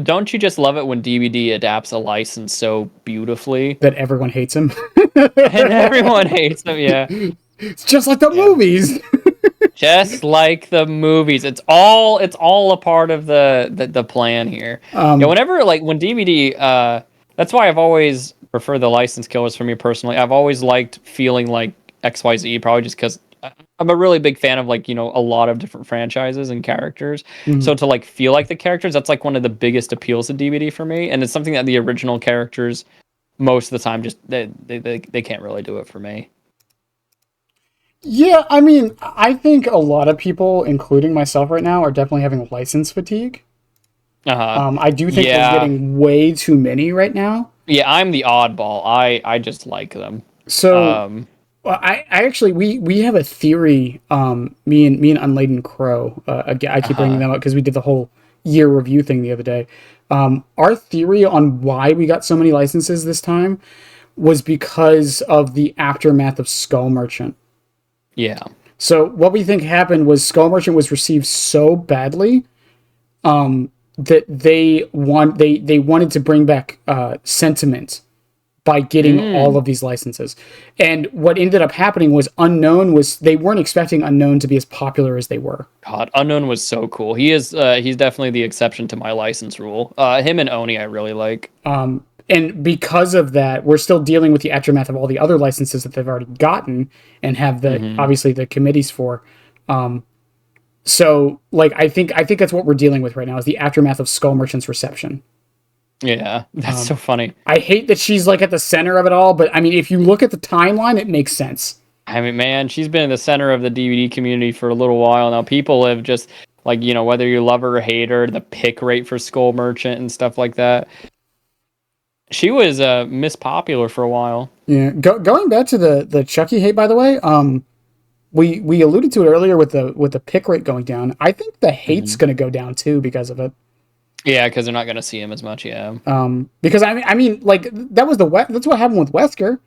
Don't you just love it when DVD adapts a license so beautifully that everyone hates him? And everyone hates him, yeah. It's just like the movies. Just like the movies. It's all a part of the plan here. Whenever like when DVD that's why I've always preferred the licensed killers for me personally. I've always liked feeling like XYZ, probably just because I'm a really big fan of like, a lot of different franchises and characters. So to like feel like the characters, that's like one of the biggest appeals of DVD for me. And it's something that the original characters most of the time just they can't really do it for me. Yeah, I mean, I think a lot of people, including myself right now, are definitely having license fatigue. I do think we're getting way too many right now. Yeah, I'm the oddball. I just like them. So well, I actually we have a theory. Me and Unladen Crow. I keep bringing them up because we did the whole year review thing the other day. Our theory on why we got so many licenses this time was because of the aftermath of Skull Merchant. Yeah. So what we think happened was Skull Merchant was received so badly that they wanted to bring back sentiment by getting all of these licenses. And what ended up happening was they weren't expecting Unknown to be as popular as they were. God, Unknown was so cool. He's definitely the exception to my license rule. Him and Oni I really like. And because of that, we're still dealing with the aftermath of all the other licenses that they've already gotten and have obviously the committees for. So like I think that's what we're dealing with right now is the aftermath of Skull Merchant's reception. Yeah, that's so funny. I hate that she's like at the center of it all, but I mean, if you look at the timeline, it makes sense. I mean, man, she's been in the center of the DVD community for a little while now. People have just like, whether you love her or hate her, the pick rate for Skull Merchant and stuff like that. She was Miss Popular for a while. Yeah, going back to the Chucky hate, by the way, we alluded to it earlier with the pick rate going down. I think the hate's going to go down too because of it. Yeah, because they're not going to see him as much. Yeah. Because I mean, like that's what happened with Wesker.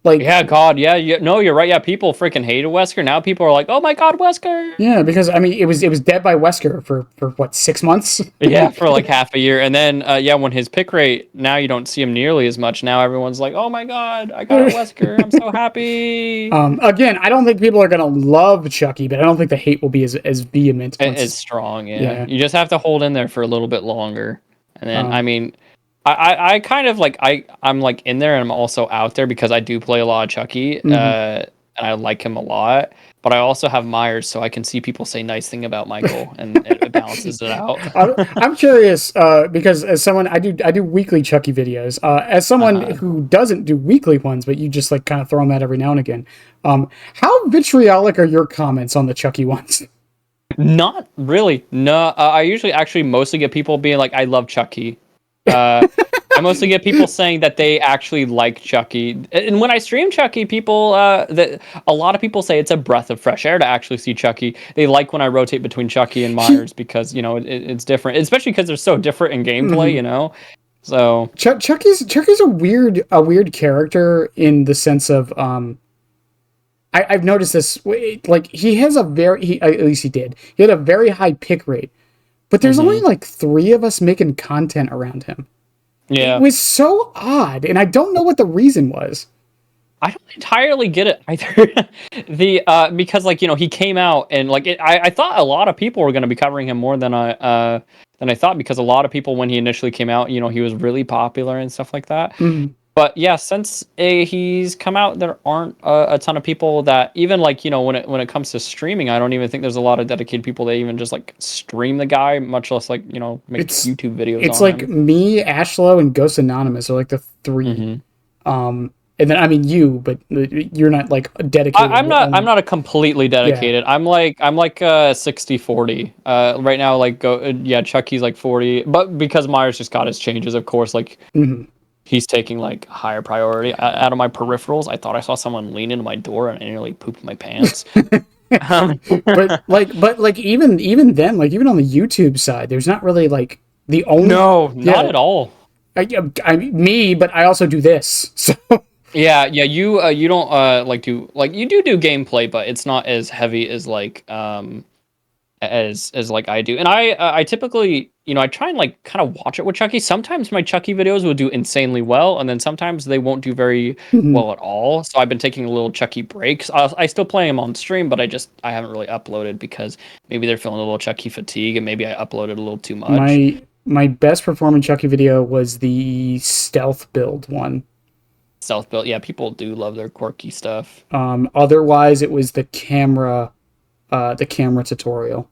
Like, yeah, God, yeah, no, you're right. Yeah, people freaking hated Wesker. Now people are like, oh my God, Wesker. Yeah, because I mean, it was dead by Wesker for what, 6 months? Yeah, for like half a year, and then when his pick rate, now you don't see him nearly as much. Now everyone's like, oh my God, I got a Wesker. I'm so happy. Again, I don't think people are gonna love Chucky, but I don't think the hate will be as vehement. It's strong. Yeah, you just have to hold in there for a little bit longer, and then I mean. I kind of like I'm like in there and I'm also out there because I do play a lot of Chucky and I like him a lot, but I also have Myers, so I can see people say nice thing about Michael and it balances it out. I'm curious because as someone I do weekly Chucky videos, as someone who doesn't do weekly ones, but you just like kind of throw them out every now and again. How vitriolic are your comments on the Chucky ones? Not really. No, I usually actually mostly get people being like, I love Chucky. I mostly get people saying that they actually like Chucky, and when I stream Chucky, people a lot of people say it's a breath of fresh air to actually see Chucky. They like when I rotate between Chucky and Myers because it's different, especially because they're so different in gameplay. So Chucky's a weird character in the sense of I've noticed this, like he has at least he had a very high pick rate. But there's only like 3 of us making content around him. Yeah. It was so odd, and I don't know what the reason was. I don't entirely get it either. Because like, he came out and like I thought a lot of people were going to be covering him more than I thought, because a lot of people when he initially came out, he was really popular and stuff like that. But yeah, since he's come out, there aren't a ton of people that even like, when it comes to streaming, I don't even think there's a lot of dedicated people that even just like stream the guy, much less like, make YouTube videos. It's like me, Ashlow, and Ghost Anonymous are like the 3. And then I mean you, but you're not like dedicated. I'm not a completely dedicated. Yeah. I'm like 60-40 right now. Like Chucky's like 40, but because Myers just got his changes, of course, like. He's taking like higher priority. Out of my peripherals, I thought I saw someone lean into my door and I nearly pooped my pants. but even then, like even on the YouTube side, there's not really like the only. No, not at all. Me, but I also do this. So yeah. You don't like do like you do gameplay, but it's not as heavy as like as like I do. And I typically, I try and like kind of watch it with Chucky. Sometimes my Chucky videos will do insanely well, and then sometimes they won't do very well at all. So I've been taking a little Chucky breaks. I still play him on stream, but I haven't really uploaded because maybe they're feeling a little Chucky fatigue, and maybe I uploaded a little too much. My best performing Chucky video was the stealth build one. Stealth build, yeah, people do love their quirky stuff. Otherwise, it was the camera tutorial.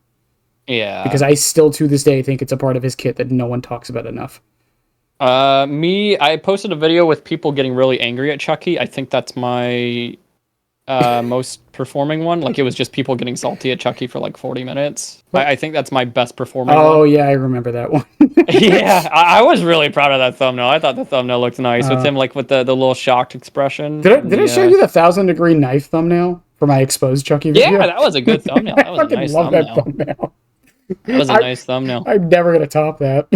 Yeah. Because I still to this day think it's a part of his kit that no one talks about enough. I posted a video with people getting really angry at Chucky. I think that's my most performing one. Like it was just people getting salty at Chucky for like 40 minutes. I think that's my best performing one. Oh yeah, I remember that one. Yeah, I was really proud of that thumbnail. I thought the thumbnail looked nice with him like with the little shocked expression. Did I show you the 1,000-degree knife thumbnail for my exposed Chucky video? Yeah, that was a good thumbnail. That was a nice thumbnail. That thumbnail. That was a nice thumbnail. I'm never gonna top that.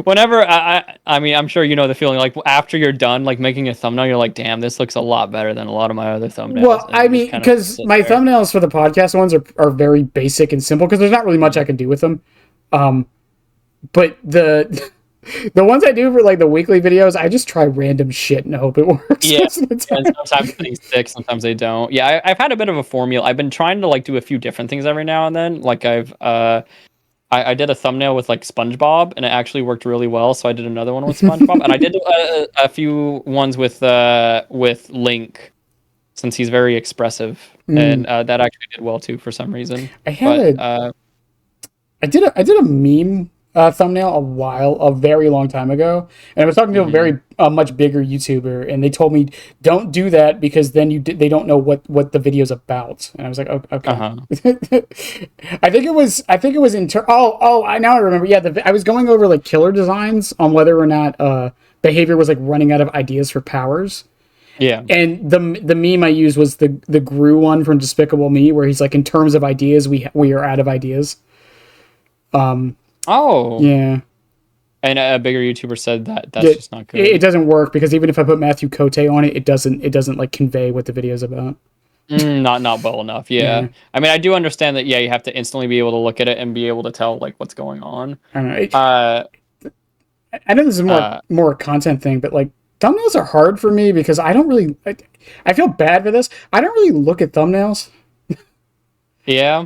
Whenever I mean, I'm sure you know the feeling. Like after you're done, like making a thumbnail, you're like, "Damn, this looks a lot better than a lot of my other thumbnails." Well, I mean, because my thumbnails for the podcast ones are very basic and simple because there's not really much I can do with them. But The ones I do for like the weekly videos, I just try random shit and hope it works. Yeah, most of the time. and sometimes they stick, sometimes they don't. Yeah, I've had a bit of a formula. I've been trying to like do a few different things every now and then. Like I did a thumbnail with like SpongeBob, and it actually worked really well. So I did another one with SpongeBob, and I did a few ones with Link, since he's very expressive, and that actually did well too for some reason. I did a meme thumbnail a very long time ago, and I was talking to a very much bigger YouTuber, and they told me don't do that because then they don't know what the video's about, and I was like, oh, okay. I think it was I now I remember. Yeah, I was going over like killer designs on whether or not behavior was like running out of ideas for powers. Yeah, and the meme I used was the Gru one from Despicable Me, where he's like, in terms of ideas, we are out of ideas. Yeah. And a bigger YouTuber said that's just not good. It doesn't work because even if I put Matthew Cote on it, it doesn't like convey what the video's about. Not well enough. Yeah. I mean, I do understand that. Yeah, you have to instantly be able to look at it and be able to tell like what's going on. I don't know. I know this is more a content thing, but like thumbnails are hard for me because I don't really. I feel bad for this. I don't really look at thumbnails. Yeah.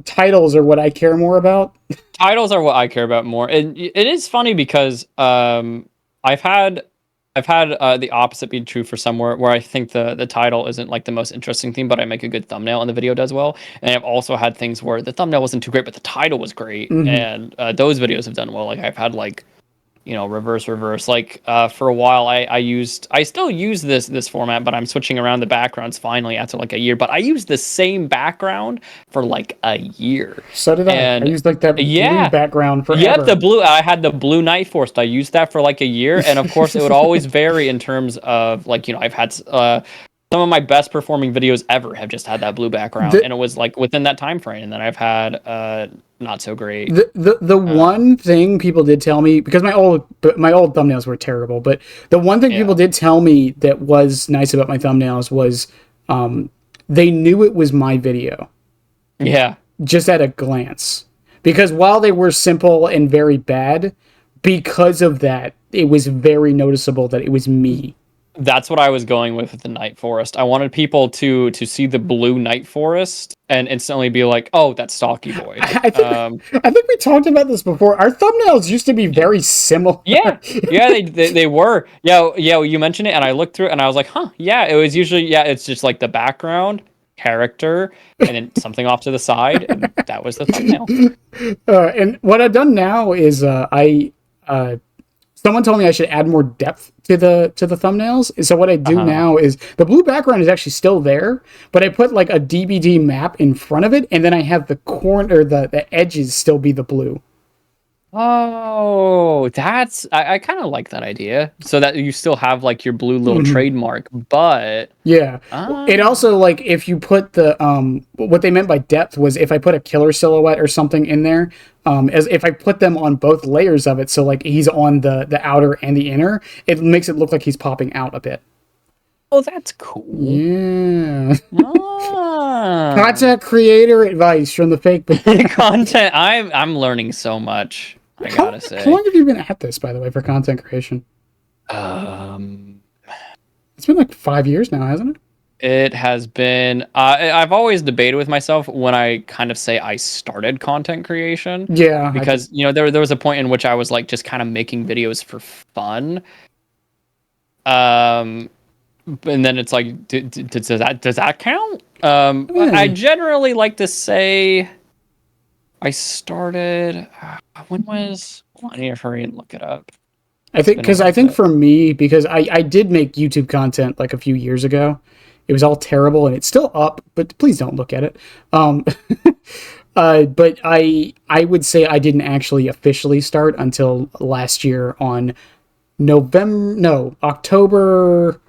Titles are what I care more about. Titles are what I care about more. And it is funny because I've had the opposite be true for somewhere where I think the title isn't like the most interesting thing, but I make a good thumbnail and the video does well. And I've also had things where the thumbnail wasn't too great, but the title was great. And those videos have done well. Like I've had like, reverse. Like for a while, I still use this format, but I'm switching around the backgrounds finally after like a year. But I used the same background for like a year. So did I. I used like that blue background forever. Yep, the blue. I had the blue Night Forest. I used that for like a year, and of course, it would always vary in terms of like I've had some of my best performing videos ever have just had that blue background, and it was like within that time frame. And then I've had not so great. The one thing people did tell me, because my old thumbnails were terrible, but the one thing people did tell me that was nice about my thumbnails was they knew it was my video. Yeah. Just at a glance. Because while they were simple and very bad, because of that, it was very noticeable that it was me. That's what I was going with the Night Forest. I wanted people to see the blue Night Forest and instantly be like, "Oh, that's Stalky Boy." I think we talked about this before. Our thumbnails used to be very similar. Yeah, they were. Yeah. You mentioned it, and I looked through it, and I was like, "Huh, yeah." It was usually it's just like the background, character, and then something off to the side, and that was the thumbnail. And what I've done now is someone told me I should add more depth to the thumbnails. And so what I do now is the blue background is actually still there, but I put like a DBD map in front of it, and then I have the corner, the edges still be the blue. Oh, I kind of like that idea. So that you still have like your blue little trademark, but yeah. It also, like, if you put the what they meant by depth was if I put a killer silhouette or something in there, as if I put them on both layers of it, so like he's on the outer and the inner, it makes it look like he's popping out a bit. Oh, that's cool. Yeah. Content creator advice from the fake content. I'm learning so much. I gotta say. How long have you been at this, by the way, for content creation? It's been like 5 years now, hasn't it? It has been. I've always debated with myself when I kind of say I started content creation. Yeah. Because there was a point in which I was like just kind of making videos for fun. And then it's like, does that count? I generally like to say I started. When was? I need to hurry and look it up. I think for me, because I did make YouTube content like a few years ago. It was all terrible, and it's still up, but please don't look at it. But I would say I didn't actually officially start until last year on October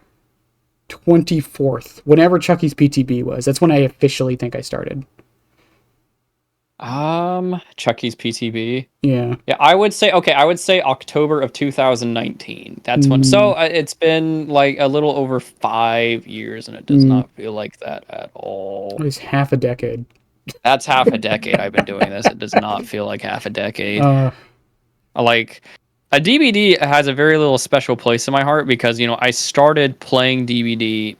24th, whenever Chucky's PTB was. That's when I officially think I started. Chucky's PTB. Yeah. Yeah, I would say October of 2019. That's when. So it's been like a little over 5 years, and it does not feel like that at all. It was half a decade. That's half a decade I've been doing this. It does not feel like half a decade. Like A DBD has a very little special place in my heart because I started playing DBD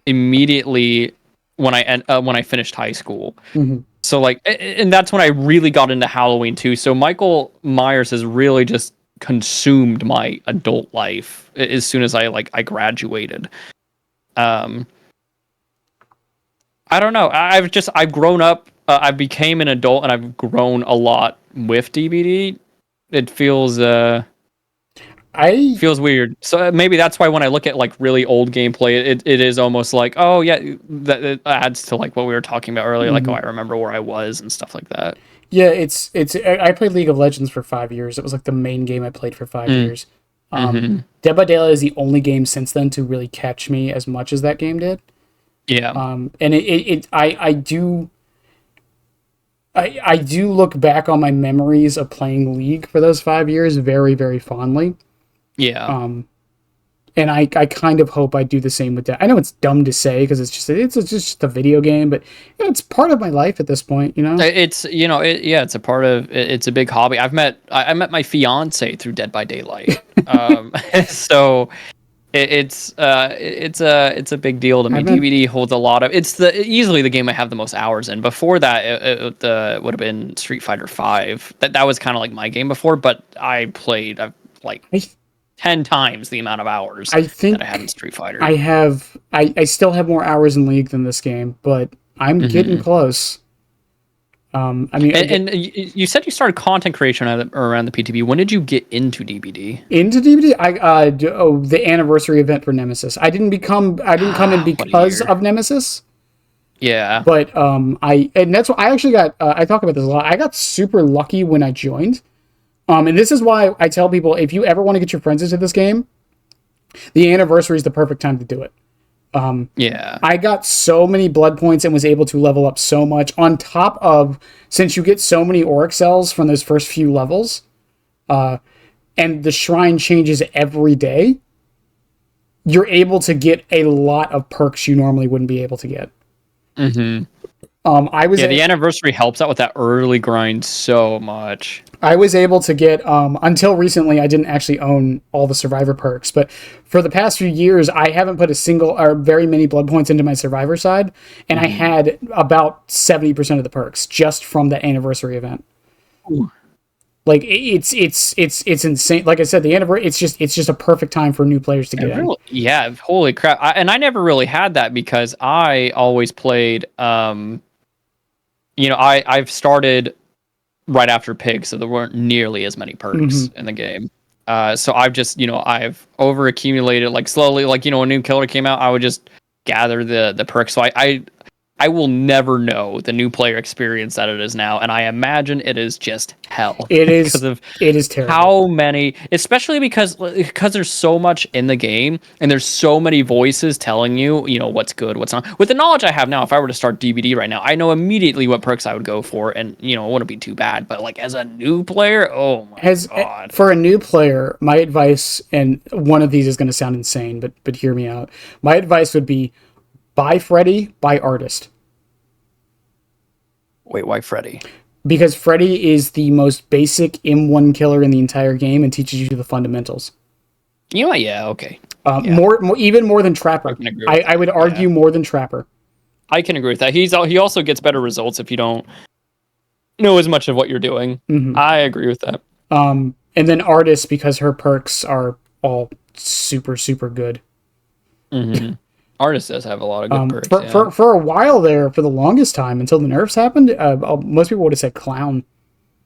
immediately when I finished high school. Mm-hmm. So like, and that's when I really got into Halloween too. So Michael Myers has really just consumed my adult life as soon as I graduated. I don't know. I've grown up. I became an adult and I've grown a lot with DBD. It feels feels weird. So maybe that's why when I look at like really old gameplay, it is almost like, oh yeah, that it adds to like what we were talking about earlier. Like, oh, I remember where I was and stuff like that. Yeah, it's. I played League of Legends for 5 years. It was like the main game I played for 5 years. Dead by Daylight is the only game since then to really catch me as much as that game did. Yeah. And I do look back on my memories of playing League for those 5 years very, very fondly. Yeah. And I kind of hope I do the same with that. I know it's dumb to say because it's just a video game, but it's part of my life at this point. It's it's a part of it's a big hobby. I met my fiance through Dead by Daylight. So it's a big deal to me. DBD holds a lot of. It's easily the game I have the most hours in. Before that, it would have been Street Fighter V. That was kind of like my game before, but I've 10 times the amount of hours that I had in Street Fighter. I still have more hours in League than this game, but I'm getting close. And you said you started content creation around the PTB. When did you get into DBD? Into DBD, the anniversary event for Nemesis. I didn't come in because of Nemesis. Yeah. But and that's what I actually got. I talk about this a lot. I got super lucky when I joined. And this is why I tell people, if you ever want to get your friends into this game, the anniversary is the perfect time to do it. Yeah. I got so many blood points and was able to level up so much on top of, since you get so many auric cells from those first few levels, and the shrine changes every day, you're able to get a lot of perks you normally wouldn't be able to get. Mm-hmm. The anniversary helps out with that early grind so much. I was able to get, until recently, I didn't actually own all the survivor perks, but for the past few years, I haven't put a single or very many blood points into my survivor side, and I had about 70% of the perks just from the anniversary event. Ooh. Like it's insane. Like I said, the anniversary, it's just a perfect time for new players to get in. Yeah, holy crap! I never really had that because I always played. I've started right after Pig, so there weren't nearly as many perks in the game. So I've just, I've over accumulated like slowly, like, when a new killer came out, I would just gather the perks. So I will never know the new player experience that it is now, and I imagine it is just hell. It is. It is terrible. How many, especially because there's so much in the game, and there's so many voices telling you, what's good, what's not. With the knowledge I have now, if I were to start DBD right now, I know immediately what perks I would go for, and it wouldn't be too bad. But like as a new player, oh my god! For a new player, my advice, and one of these is going to sound insane, but hear me out. My advice would be, buy Freddy, buy Artist. Wait, why Freddy? Because Freddy is the most basic M1 killer in the entire game and teaches you the fundamentals. Yeah, okay. Even more than Trapper. I would argue more than Trapper. I can agree with that. He also gets better results if you don't know as much of what you're doing. Mm-hmm. I agree with that. And then Artist, because her perks are all super, super good. Mm-hmm. Artist does have a lot of good perks. For a while there, for the longest time, until the nerfs happened, most people would have said Clown.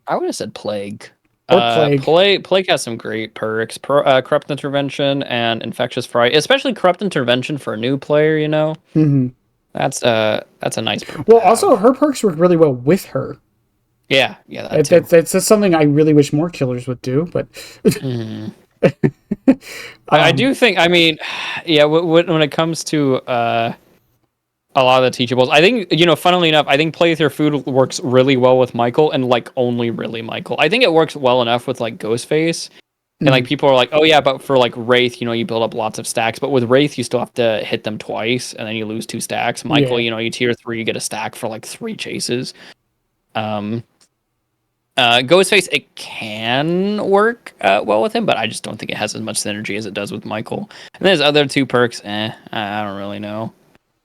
I would have said Plague. Or Plague. Plague has some great perks. Corrupt Intervention and Infectious Fright. Especially Corrupt Intervention for a new player, Mm-hmm. That's a nice perk. Well, also, her perks work really well with her. Yeah, that's something I really wish more killers would do, but... I do think, when it comes to a lot of the teachables, I think, funnily enough, I think Play with Your Food works really well with Michael, and like only really Michael. I think it works well enough with like Ghostface, and like people are like, oh yeah, but for like Wraith, you build up lots of stacks, but with Wraith you still have to hit them twice, and then you lose 2 stacks. Michael, you tier 3, you get a stack for like 3 chases. Ghostface, it can work well with him, but I just don't think it has as much synergy as it does with Michael. And there's other two perks, I don't really know.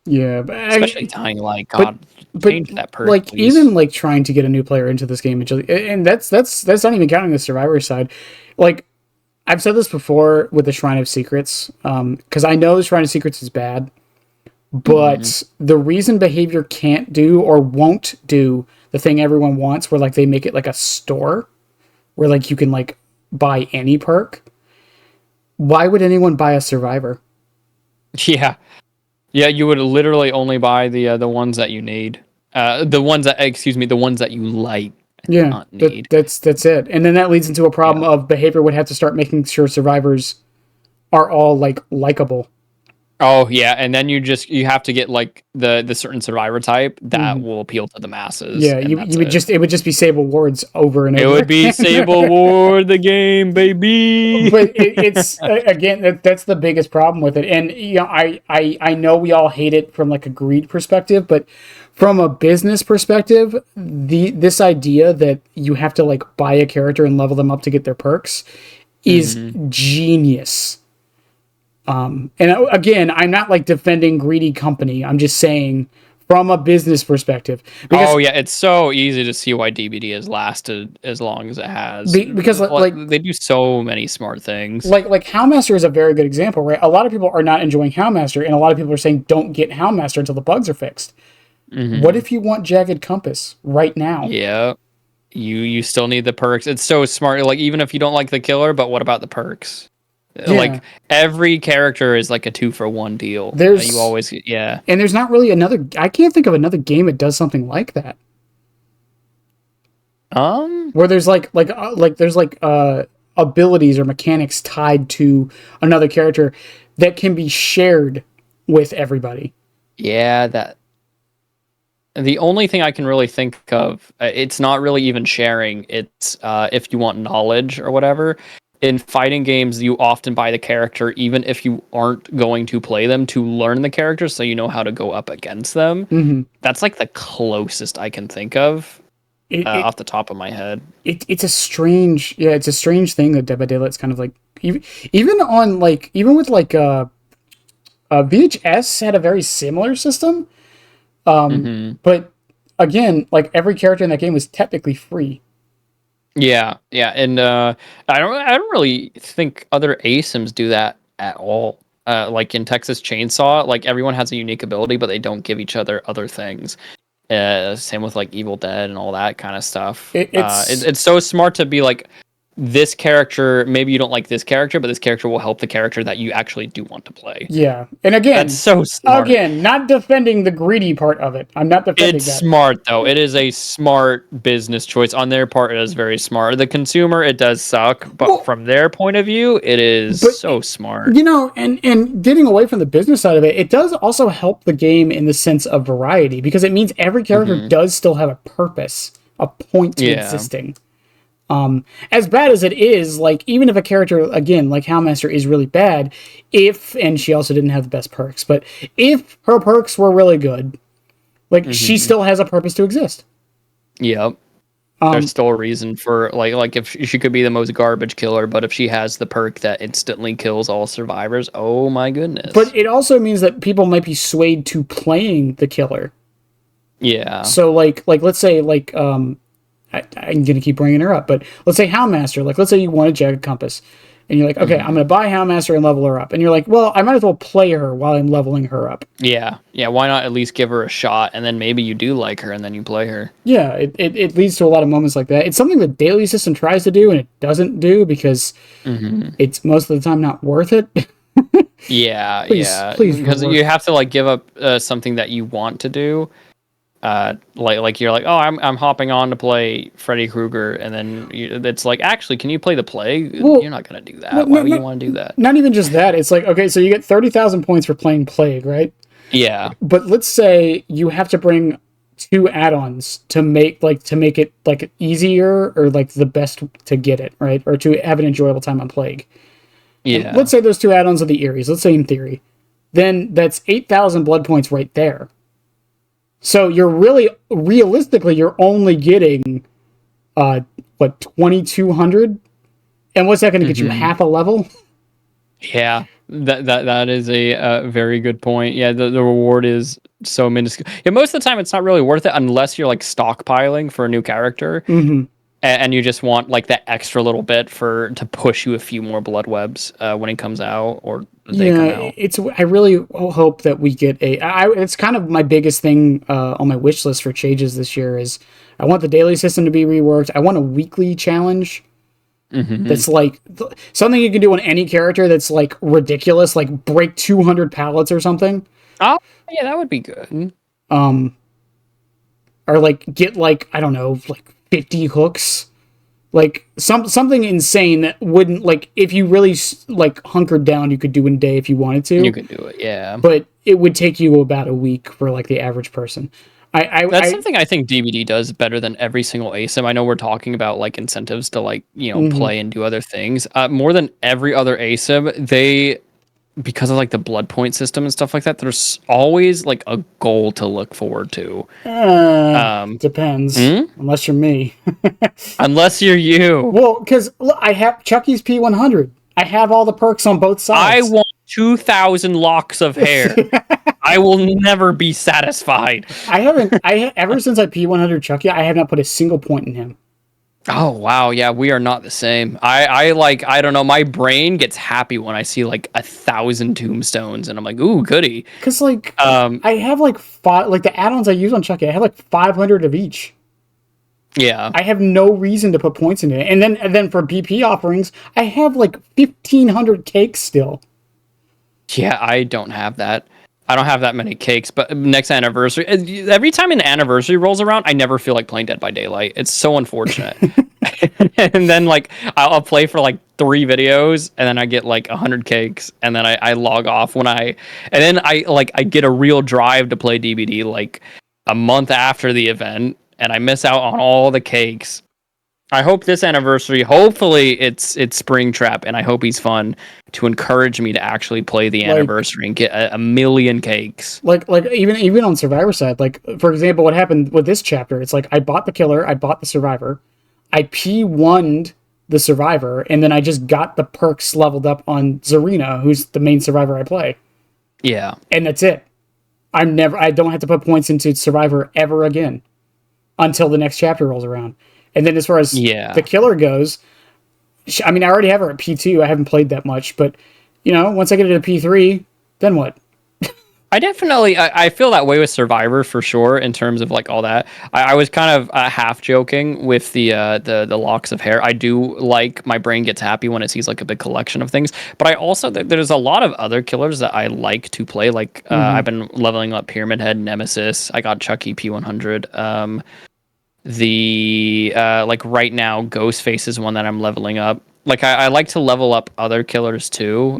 Yeah, but Especially tying like God, change that perk. Like please. even like trying to get a new player into this game, and that's not even counting the survivor side. Like I've said this before with the Shrine of Secrets, because I know the Shrine of Secrets is bad, but the reason behavior can't do or won't do the thing everyone wants, where like they make it like a store, where like you can like buy any perk. Why would anyone buy a survivor? Yeah. Yeah, you would literally only buy the ones that you need. The ones that you like. Yeah, Not need. that's it. And then that leads into a problem of behavior would have to start making sure survivors are all like likable. Oh yeah, and then you have to get like the certain survivor type that will appeal to the masses. Yeah, you would it would just be Sable Wards over and over. It would be Sable Ward the game, baby. But it's again that's the biggest problem with it. And you know, I know we all hate it from like a greed perspective, but from a business perspective, this idea that you have to like buy a character and level them up to get their perks is genius. And again, I'm not like defending greedy company. I'm just saying from a business perspective. Because, it's so easy to see why DBD has lasted as long as it has. Because like they do so many smart things. Like Houndmaster is a very good example, right? A lot of people are not enjoying Houndmaster, and a lot of people are saying don't get Houndmaster until the bugs are fixed. What if you want Jagged Compass right now? Yeah. You still need the perks. It's so smart. Like even if you don't like the killer, but what about the perks? Yeah. Like every character is like a 2-for-1 deal. There's you always and there's not really another. I can't think of another game that does something like that. Where there's abilities or mechanics tied to another character that can be shared with everybody. Yeah, that. The only thing I can really think of, it's not really even sharing. It's if you want knowledge or whatever. In fighting games, you often buy the character, even if you aren't going to play them, to learn the character so you know how to go up against them. That's like the closest I can think of off the top of my head. It's a strange thing that Dead by Daylight's kind of like even with VHS had a very similar system. But again, like every character in that game was technically free. Yeah, and I don't really think other ASIMs do that at all. Like in Texas Chainsaw, like everyone has a unique ability, but they don't give each other things. Same with like Evil Dead and all that kind of stuff. It's so smart to be like, this character, maybe you don't like this character, but this character will help the character that you actually do want to play. Yeah. And again, that's so smart. Again, not defending the greedy part of it. I'm not defending It's smart, though. It is a smart business choice. On their part, it is very smart. The consumer, it does suck, but from their point of view, it is so smart. You know, and getting away from the business side of it, it does also help the game in the sense of variety, because it means every character does still have a purpose, a point to existing. As bad as it is, like, even if a character, again, like Houndmaster is really bad, and she also didn't have the best perks, but if her perks were really good, like, she still has a purpose to exist. Yep. There's still a reason for, like if she could be the most garbage killer, but if she has the perk that instantly kills all survivors, oh my goodness. But it also means that people might be swayed to playing the killer. Yeah. So, like let's say, like, I'm going to keep bringing her up, but let's say Houndmaster, like, let's say you want a Jagged Compass, and you're like, okay, I'm going to buy Houndmaster and level her up. And you're like, well, I might as well play her while I'm leveling her up. Yeah, why not at least give her a shot, and then maybe you do like her, and then you play her. Yeah, it leads to a lot of moments like that. It's something the daily system tries to do, and it doesn't do, because it's most of the time not worth it. Please, because you have to, like, give up something that you want to do. Like you're like, oh, I'm hopping on to play Freddy Krueger, and then it's like, actually, can you play the Plague? Well, you're not gonna do that. Why would you want to do that? Not even just that. It's like, okay, so you get 30,000 points for playing Plague, right? Yeah. But let's say you have to bring 2 add-ons to make it like easier or like the best to get it, right? Or to have an enjoyable time on Plague. Yeah. And let's say those 2 add-ons are the Eries. Let's say in theory, then that's 8,000 blood points right there. So you're realistically, you're only getting what, 2200? And what's that going to get you? Half a level? Yeah, that is a very good point. Yeah, the reward is so minuscule. Yeah, most of the time it's not really worth it unless you're like stockpiling for a new character, and you just want like that extra little bit to push you a few more blood webs when it comes out or they come out. I really hope that we get it's kind of my biggest thing on my wish list for changes this year is I want the daily system to be reworked. I want a weekly challenge. That's like something you can do on any character that's like ridiculous, like break 200 pallets or something. Oh, yeah, that would be good. Or like get like, I don't know, like 50 hooks. Like something insane that wouldn't, like, if you really like hunkered down, you could do in a day if you wanted to. You could do it, yeah. But it would take you about a week for like the average person. That's something I think DBD does better than every single ASIM. I know we're talking about like incentives to like, play and do other things. More than every other ASIM, because of like the blood point system and stuff like that, there's always like a goal to look forward to. Depends. Unless you're me. Unless you're you. Well, because I have Chucky's P100. I have all the perks on both sides. I want 2,000 locks of hair. I will never be satisfied. Ever since I P100 Chucky, I have not put a single point in him. Oh, wow. Yeah, we are not the same. I don't know. My brain gets happy when I see like 1,000 tombstones and I'm like, ooh, goody. Because like, I have like the add-ons I use on Chucky, I have like 500 of each. Yeah. I have no reason to put points in it. And then for BP offerings, I have like 1,500 cakes still. Yeah, I don't have that. I don't have that many cakes, but next anniversary, every time an anniversary rolls around, I never feel like playing Dead by Daylight. It's so unfortunate. And then like I'll play for like 3 videos and then I get like 100 cakes and then I log off and then I get a real drive to play DBD like a month after the event and I miss out on all the cakes. I hope this anniversary, hopefully it's Springtrap, and I hope he's fun to encourage me to actually play the anniversary and get a million cakes. Like even on Survivor side, like for example, what happened with this chapter? It's like I bought the killer, I bought the Survivor, I P1'd the Survivor, and then I just got the perks leveled up on Zarina, who's the main Survivor I play. Yeah, and that's it. I don't have to put points into Survivor ever again until the next chapter rolls around. And then as far as the killer goes, I mean, I already have her at P2. I haven't played that much, but, once I get it to P3, then what? I feel that way with Survivor for sure in terms of like all that. I was kind of half joking with the locks of hair. I do like my brain gets happy when it sees like a big collection of things, but I also there's a lot of other killers that I like to play. Like I've been leveling up Pyramid Head, Nemesis. I got Chucky P100. Like right now Ghostface is one that I'm leveling up. Like I like to level up other killers too.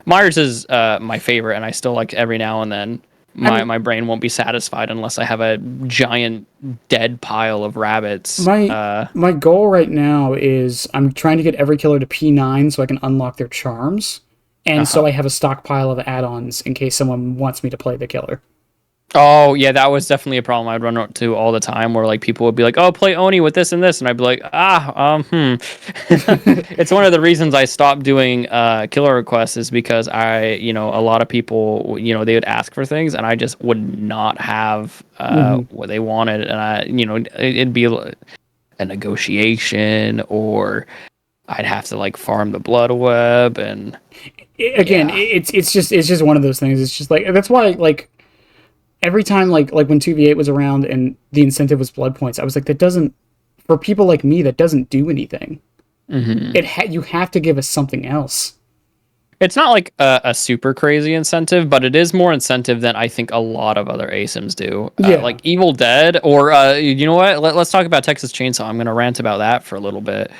Myers is my favorite, and I still like every now and then my brain won't be satisfied unless I have a giant dead pile of rabbits. My goal right now is I'm trying to get every killer to P9 so I can unlock their charms, and so I have a stockpile of add-ons in case someone wants me to play the killer. Oh, yeah, that was definitely a problem I'd run into all the time where, like, people would be like, oh, play Oni with this and this, and I'd be like, It's one of the reasons I stopped doing killer requests is because a lot of people, they would ask for things, and I just would not have what they wanted, and it'd be a negotiation, or I'd have to, like, farm the blood web, and... It's just one of those things. It's just, like, that's why, like... Every time, like when 2v8 was around and the incentive was blood points, I was like, that doesn't, for people like me, that doesn't do anything. You have to give us something else. It's not like a super crazy incentive, but it is more incentive than I think a lot of other ASIMs do. Like Evil Dead, or you know what? Let's talk about Texas Chainsaw. I'm going to rant about that for a little bit.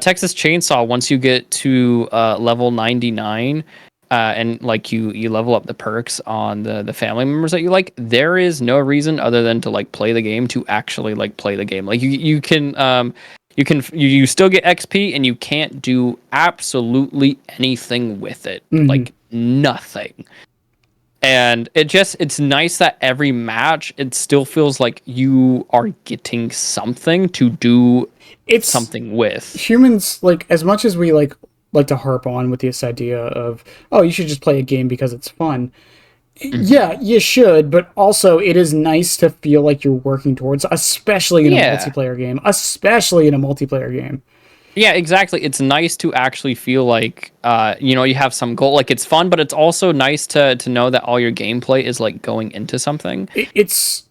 Texas Chainsaw, once you get to level 99, and like you level up the perks on the family members that you like, there is no reason other than to like play the game to actually like play the game. Like you still get XP and you can't do absolutely anything with it. Like nothing. And it's nice that every match, it still feels like you are getting something to do something with. Humans, like, as much as we like to harp on with this idea of, oh, you should just play a game because it's fun. Yeah, you should, but also it is nice to feel like you're working towards, especially in a multiplayer game. Especially in a multiplayer game. Yeah, exactly. It's nice to actually feel like, you have some goal. Like, it's fun, but it's also nice to know that all your gameplay is like going into something. It's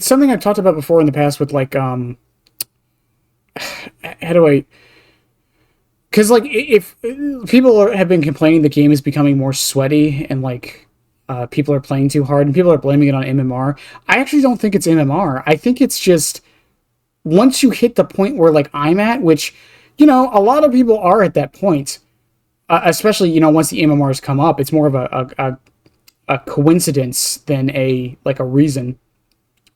something I've talked about before in the past with like, how do I? Because like, if people have been complaining the game is becoming more sweaty and like people are playing too hard and people are blaming it on MMR, I actually don't think it's MMR. I think it's just once you hit the point where like I'm at, which, a lot of people are at that point, especially, once the MMRs come up, it's more of a coincidence than a reason.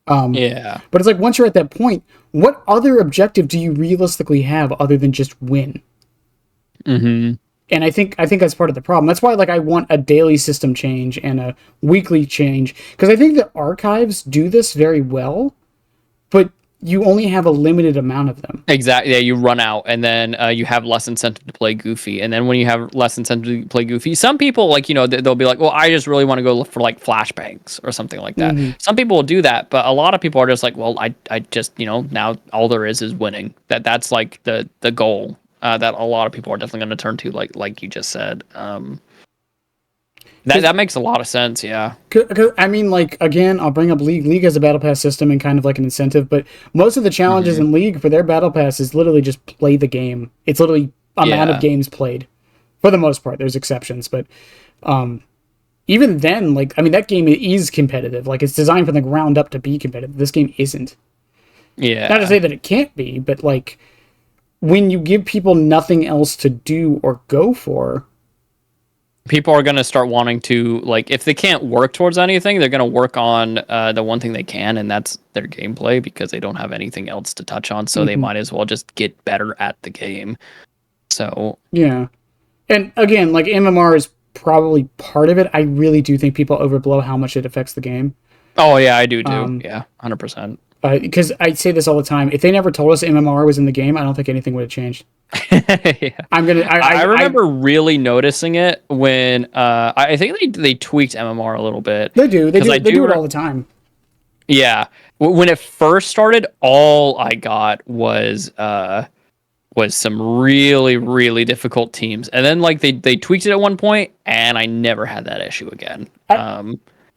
But it's like, once you're at that point, what other objective do you realistically have other than just win? Mm-hmm. And I think that's part of the problem. That's why like I want a daily system change and a weekly change, because I think that archives do this very well, but you only have a limited amount of them. Exactly. Yeah, you run out, and then you have less incentive to play goofy. And then when you have less incentive to play goofy, some people like they'll be like, well, I just really want to go for like flashbangs or something like that. Mm-hmm. Some people will do that, but a lot of people are just like, well, I just now all there is winning. That's like the goal. That a lot of people are definitely going to turn to, like you just said. That makes a lot of sense, yeah. I mean, like, again, I'll bring up League. League has a battle pass system and kind of like an incentive, but most of the challenges in League for their battle pass is literally just play the game. It's literally amount of games played. For the most part, there's exceptions, but even then, like, I mean, that game is competitive. Like, it's designed from the ground up to be competitive. This game isn't. Yeah. Not to say that it can't be, but, like, when you give people nothing else to do or go for, people are going to start wanting to, like, if they can't work towards anything, they're going to work on the one thing they can, and that's their gameplay, because they don't have anything else to touch on, so they might as well just get better at the game. So yeah. And again, like, MMR is probably part of it. I really do think people overblow how much it affects the game. Oh yeah, I do too. Yeah, 100%. Because I say this all the time. If they never told us MMR was in the game, I don't think anything would have changed. Yeah. I remember really noticing it when I think they tweaked MMR a little bit. They do it all the time. Yeah, when it first started, all I got was some really, really difficult teams, and then like they tweaked it at one point, and I never had that issue again.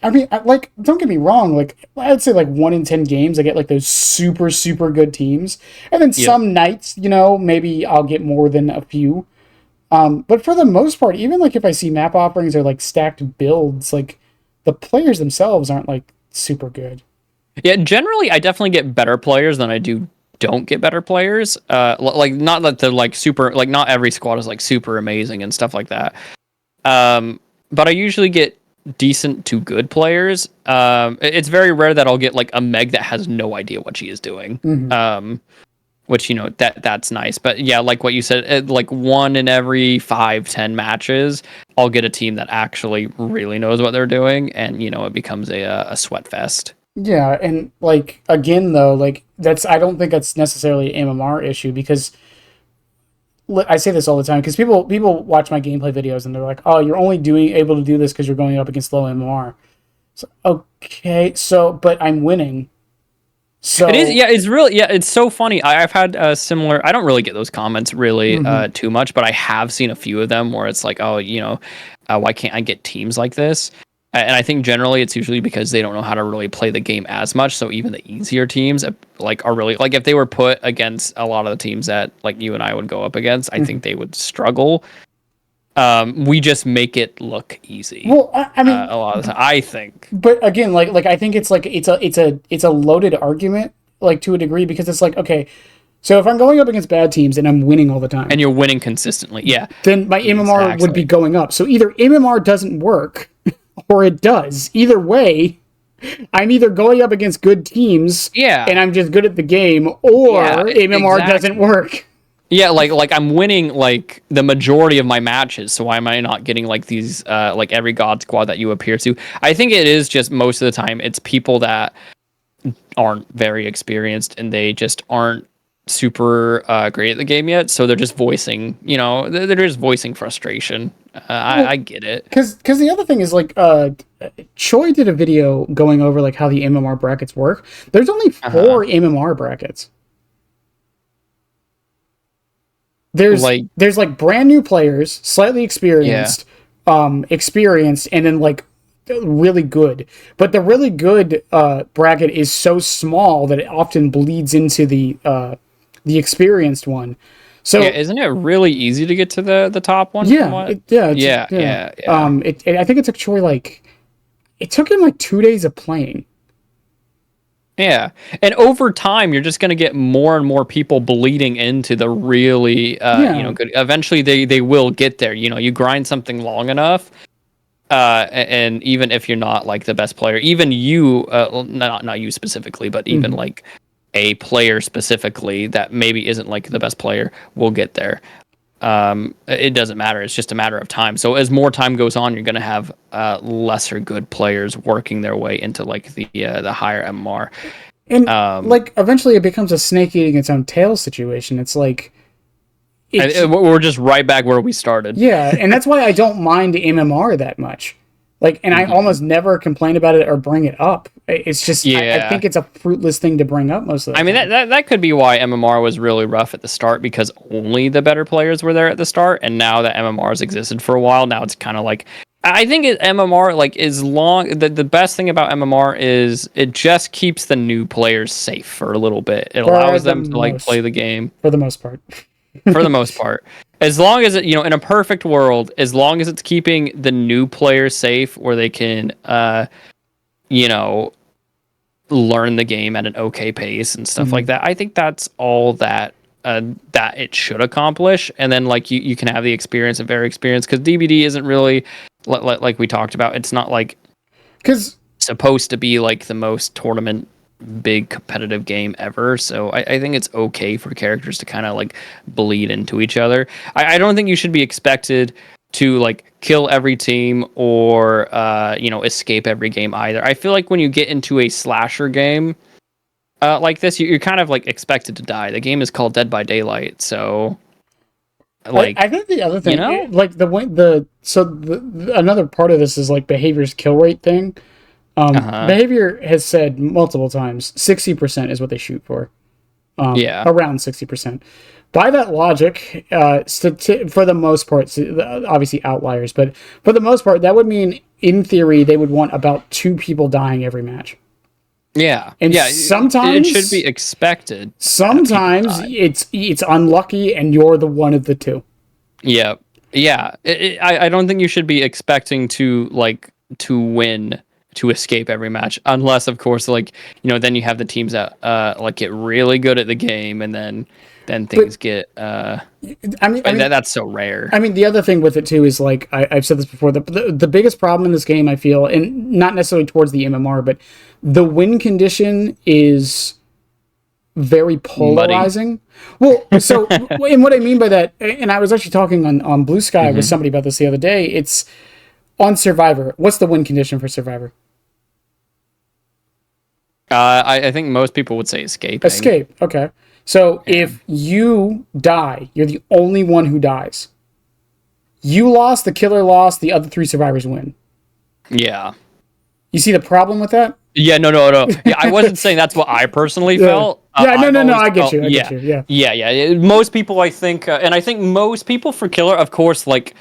I mean, like, don't get me wrong. Like, I'd say like 1 in 10 games, I get like those super, super good teams, and then some nights, maybe I'll get more than a few. But for the most part, even like if I see map offerings or like stacked builds, like the players themselves aren't like super good. Yeah, generally, I definitely get better players than I don't get better players. Like, not that they're like super, like not every squad is like super amazing and stuff like that. But I usually get decent to good players. It's very rare that I'll get like a Meg that has no idea what she is doing. Which that's nice. But yeah, like what you said, like 1 in every 5-10 matches, I'll get a team that actually really knows what they're doing, and it becomes a sweat fest. Yeah, and like again though, like I don't think that's necessarily an MMR issue, because I say this all the time, because people watch my gameplay videos and they're like, oh, you're only able to do this because you're going up against low MMR. So okay, but I'm winning. So it is, yeah. It's really, yeah. It's so funny. I've had similar. I don't really get those comments really too much, but I have seen a few of them where it's like, oh, why can't I get teams like this? And I think generally it's usually because they don't know how to really play the game as much. So even the easier teams like are really, like, if they were put against a lot of the teams that like you and I would go up against, I think they would struggle. We just make it look easy. Well, I mean, a lot of the time, I think. But again, like I think it's like it's a loaded argument, like, to a degree, because it's like, okay, so if I'm going up against bad teams and I'm winning all the time, and you're winning consistently, yeah, then my MMR would be going up. So either MMR doesn't work, or it does. Either way, I'm either going up against good teams, and I'm just good at the game, or MMR doesn't work. Yeah, like I'm winning like the majority of my matches, so why am I not getting like these like every god squad that you appear to? I think it is just most of the time it's people that aren't very experienced and they just aren't super great at the game yet, so they're just voicing, they're just voicing frustration. I get it. Because the other thing is like Choi did a video going over like how the MMR brackets work. There's only 4 MMR brackets. There's like brand new players, slightly experienced, experienced, and then like really good. But the really good bracket is so small that it often bleeds into the experienced one. So isn't it really easy to get to the top one? Yeah, I think it took Choi it took him like 2 days of playing. Yeah, and over time, you're just going to get more and more people bleeding into the really, good. Eventually, they will get there. You grind something long enough, and even if you're not like the best player, even you, not you specifically, but even like a player specifically that maybe isn't like the best player will get there. It doesn't matter. It's just a matter of time. So as more time goes on, you're going to have lesser good players working their way into like the higher MMR. And like eventually it becomes a snake eating its own tail situation. It's like we're just right back where we started. Yeah, and that's why I don't mind MMR that much. Like, and I almost never complain about it or bring it up. It's just, I think it's a fruitless thing to bring up most of the time. I mean, that could be why MMR was really rough at the start, because only the better players were there at the start, and now that MMR's existed for a while, now it's kind of like, I think MMR, like, the best thing about MMR is it just keeps the new players safe for a little bit. It allows them to, like, play the game. For the most part. For the most part. As long as it, in a perfect world, as long as it's keeping the new players safe where they can, learn the game at an okay pace and stuff like that, I think that's all that it should accomplish. And then, like, you can have the experience of very experienced, because DBD isn't really, like we talked about, it's not, like, supposed to be, like, the most tournament big competitive game ever, so I think it's okay for characters to kind of like bleed into each other. I don't think you should be expected to like kill every team or escape every game either. I feel like when you get into a slasher game like this, you're kind of like expected to die. The game is called Dead by Daylight, so like I think the other thing, like another part of this is like behavior's kill rate thing. Behavior has said multiple times 60% is what they shoot for. Around 60%. By that logic, for the most part, obviously outliers, but for the most part, that would mean, in theory, they would want about 2 people dying every match. Yeah, and sometimes it should be expected. Sometimes it's unlucky, and you're the one of the 2. Yeah. I don't think you should be expecting to win, to escape every match, unless of course then you have the teams that get really good at the game, and then things get that's so rare. I mean, the other thing with it too is, like, I've said this before, the biggest problem in this game, I feel, and not necessarily towards the MMR, but the win condition is very polarizing. Muddy. Well, so and what I mean by that, and I was actually talking on Blue Sky with somebody about this the other day, it's on Survivor. What's the win condition for Survivor? I think most people would say escape. Escape, okay. So if you die, you're the only one who dies. You lost, the killer lost, the other 3 survivors win. Yeah. You see the problem with that? Yeah, no. Yeah, I wasn't saying that's what I personally felt. No, I get you. Yeah. Most people, I think, and I think most people for killer, of course, like,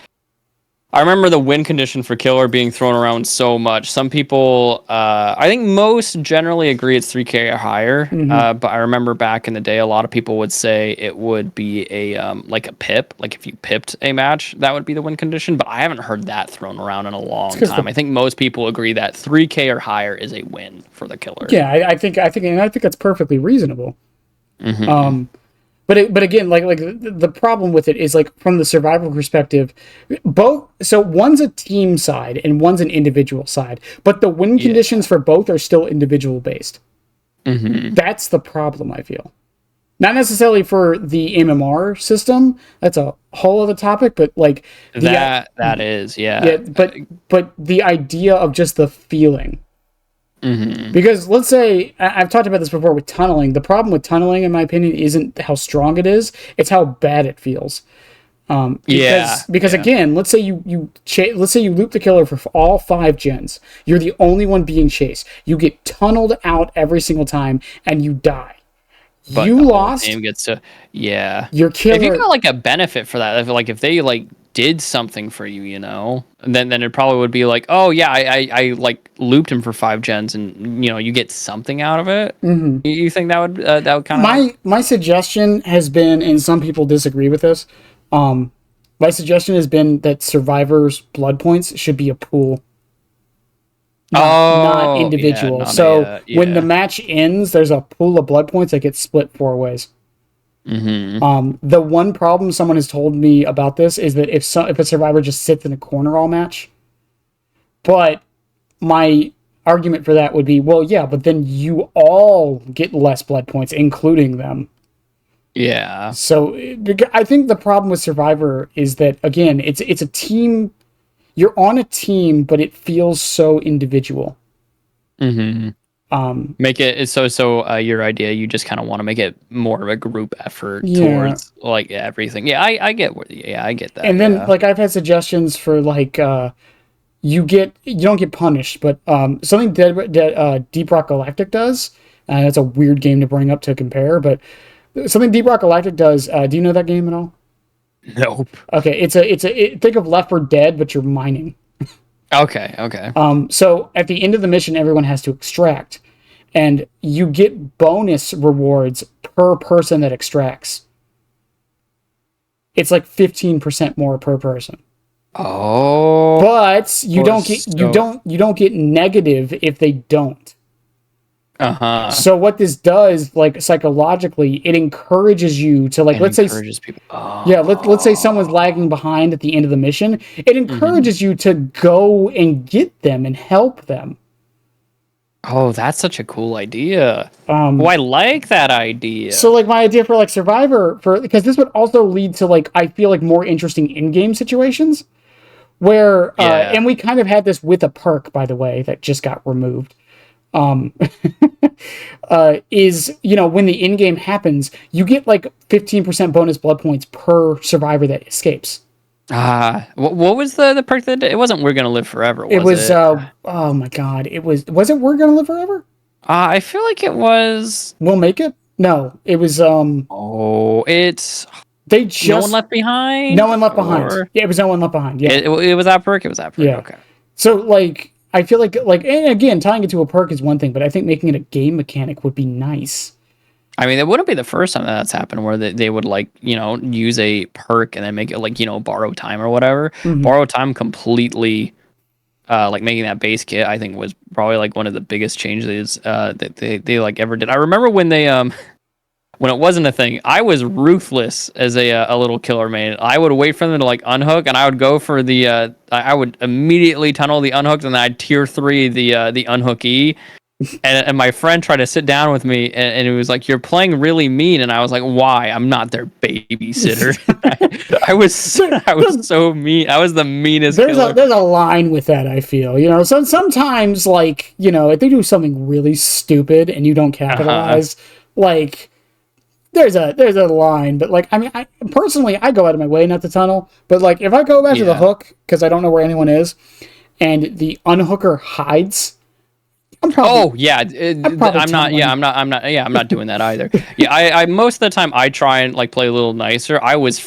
I remember the win condition for killer being thrown around so much. Some people, I think most generally agree it's 3K or higher. But I remember back in the day, a lot of people would say it would be a pip. Like, if you pipped a match, that would be the win condition. But I haven't heard that thrown around in a long time. I think most people agree that 3K or higher is a win for the killer. Yeah, I think that's perfectly reasonable. But again, like the problem with it is, like, from the survival perspective, so one's a team side and one's an individual side, but the win conditions for both are still individual based. That's the problem, I feel. Not necessarily for the MMR system. That's a whole other topic, but like that is, yeah. But the idea of just the feeling. Mm-hmm. Because let's say, I've talked about this before with tunneling. The problem with tunneling, in my opinion, isn't how strong it is; it's how bad it feels. Because again, let's say you loop the killer for all 5 gens. You're the only one being chased. You get tunneled out every single time, and you die. But you the whole lost. game gets to Your killer. If you got like a benefit for that, if they like did something for you, then it probably would be like, oh yeah, I like looped him for 5 gens, and you get something out of it. Mm-hmm. You think that would kind of my suggestion has been, and some people disagree with this. My suggestion has been that survivors' blood points should be a pool. Not individual. When the match ends, there's a pool of blood points that gets split 4 ways. Mm-hmm. The one problem someone has told me about this is that if a survivor just sits in a corner all match. But my argument for that would be, well, yeah, but then you all get less blood points, including them. Yeah. So I think the problem with Survivor is that, again, it's a team. You're on a team, but it feels so individual. Mm-hmm. Make it so. Your idea, you just kind of want to make it more of a group effort towards like everything. Yeah, I get I get that. And then like I've had suggestions for like you don't get punished, but something Deep Rock Galactic does. It's a weird game to bring up to compare, but something Deep Rock Galactic does. Do you know that game at all? Nope. Okay, think of Left 4 Dead, but you're mining. Okay. So at the end of the mission, everyone has to extract, and you get bonus rewards per person that extracts. It's like 15% more per person. Oh. But you don't get negative if they don't. Uh-huh. So what this does, like psychologically, it encourages you to let's say people. Let's say someone's lagging behind at the end of the mission. It encourages you to go and get them and help them. Oh, that's such a cool idea. I like that idea. So like my idea for like Survivor, because this would also lead to like I feel like more interesting in-game situations where and we kind of had this with a perk, by the way, that just got removed. Is when the in-game happens, you get like 15% bonus blood points per survivor that escapes. What was the perk that it wasn't We're Gonna Live Forever, was it? It was oh my god, was it We're Gonna Live Forever? I feel like it was We'll Make It? No, it was it's they just No One Left Behind? No One Left Behind. Yeah, it was No One Left Behind. Yeah. It was that perk? It was that perk. Yeah. Okay. So like I feel like and again, tying it to a perk is one thing, but I think making it a game mechanic would be nice. I mean, it wouldn't be the first time that's happened where they would use a perk and then make it borrow time or whatever. Mm-hmm. Borrow time completely, making that base kit, I think was probably one of the biggest changes that they ever did. I remember when they when it wasn't a thing, I was ruthless as a little killer main. I would wait for them to unhook, and I would go for the I would immediately tunnel the unhooked, and then I'd tier 3 the unhook E. And my friend tried to sit down with me, and it was like, "You're playing really mean," and I was like, "Why? I'm not their babysitter." I was so mean. I was the meanest. There's a line with that. I feel So sometimes if they do something really stupid and you don't capitalize, there's a line. But I personally go out of my way not to tunnel. But if I go back to the hook because I don't know where anyone is, and the unhooker hides. I'm not doing that either. Yeah, I most of the time I try and play a little nicer. I was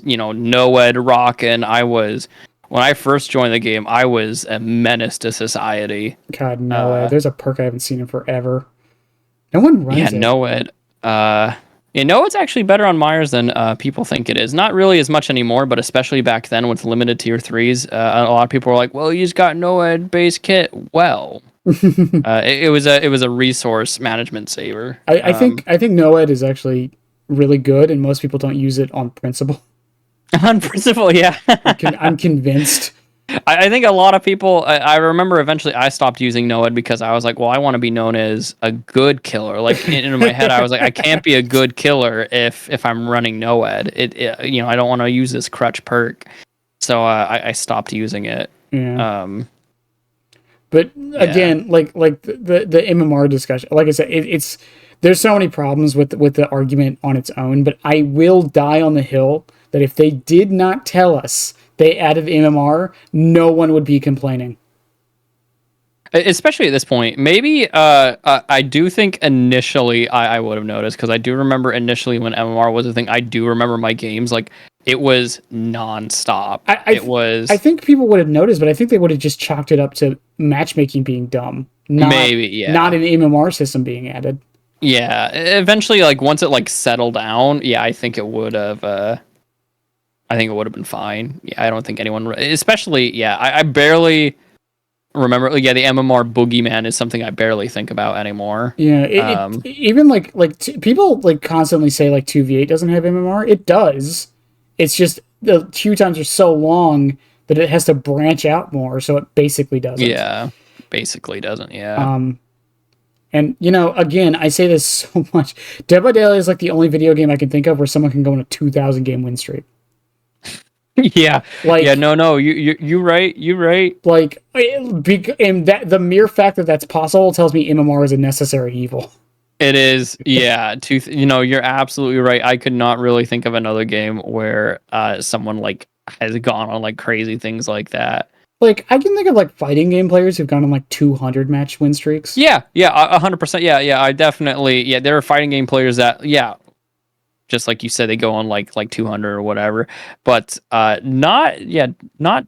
no-ed rocking. When I first joined the game, I was a menace to society. God, no-ed. There's a perk I haven't seen in forever. No one runs it. Yeah, no-ed. No-ed's actually better on Myers than people think it is. Not really as much anymore, but especially back then with limited tier 3s, a lot of people were like, well, you just got no-ed base kit. Well... it was a resource management saver. I think no-ed is actually really good, and most people don't use it on principle. On principle, yeah. I'm convinced. I think a lot of people. I remember eventually I stopped using Noed because I was like, well, I want to be known as a good killer. Like in my head, I was like, I can't be a good killer if I'm running Noed. I don't want to use this crutch perk, so I stopped using it. Yeah. Um, But again, like the MMR discussion, like I said, it's there's so many problems with the argument on its own. But I will die on the hill that if they did not tell us they added MMR, no one would be complaining. Especially at this point, maybe I do think initially I would have noticed because I do remember initially when MMR was a thing. I do remember my games like it was nonstop. I think people would have noticed, but I think they would have just chalked it up to matchmaking being dumb, not an MMR system being added. Yeah, eventually, like once it like settled down, yeah, I think it would have. I think it would have been fine. Yeah, I don't think anyone, especially, yeah, I barely remember. Yeah, the MMR boogeyman is something I barely think about anymore. Yeah, even people like constantly say like 2v8 doesn't have MMR. It does. It's just the queue times are so long that it has to branch out more, so it basically doesn't. Yeah, basically doesn't. Yeah. And again, I say this so much. Dead by Daylight is like the only video game I can think of where someone can go on a 2,000 game win streak. Yeah, no, you right. Like, and that the mere fact that that's possible tells me MMR is a necessary evil. It is, yeah. You're absolutely right. I could not really think of another game where someone like has gone on like crazy things like that. Like, I can think of like fighting game players who've gone on like 200 match win streaks. Yeah, 100%. Yeah. I definitely, there are fighting game players that, just like you said, they go on like 200 or whatever, but not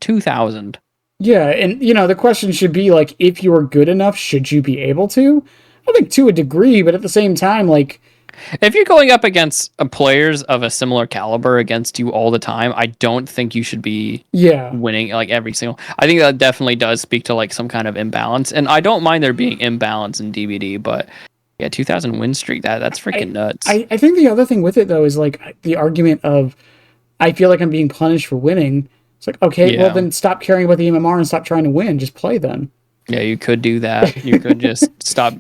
2,000. Yeah, and the question should be like, if you are good enough, should you be able to? I think to a degree, but at the same time, like, if you're going up against players of a similar caliber against you all the time, I don't think you should be winning like every single. I think that definitely does speak to like some kind of imbalance, and I don't mind there being imbalance in DBD, but. Yeah, 2,000 win streak. That's freaking nuts. I think the other thing with it though is like the argument of, I feel like I'm being punished for winning. It's like, okay, well then stop caring about the MMR and stop trying to win. Just play then. Yeah, you could do that. You could just start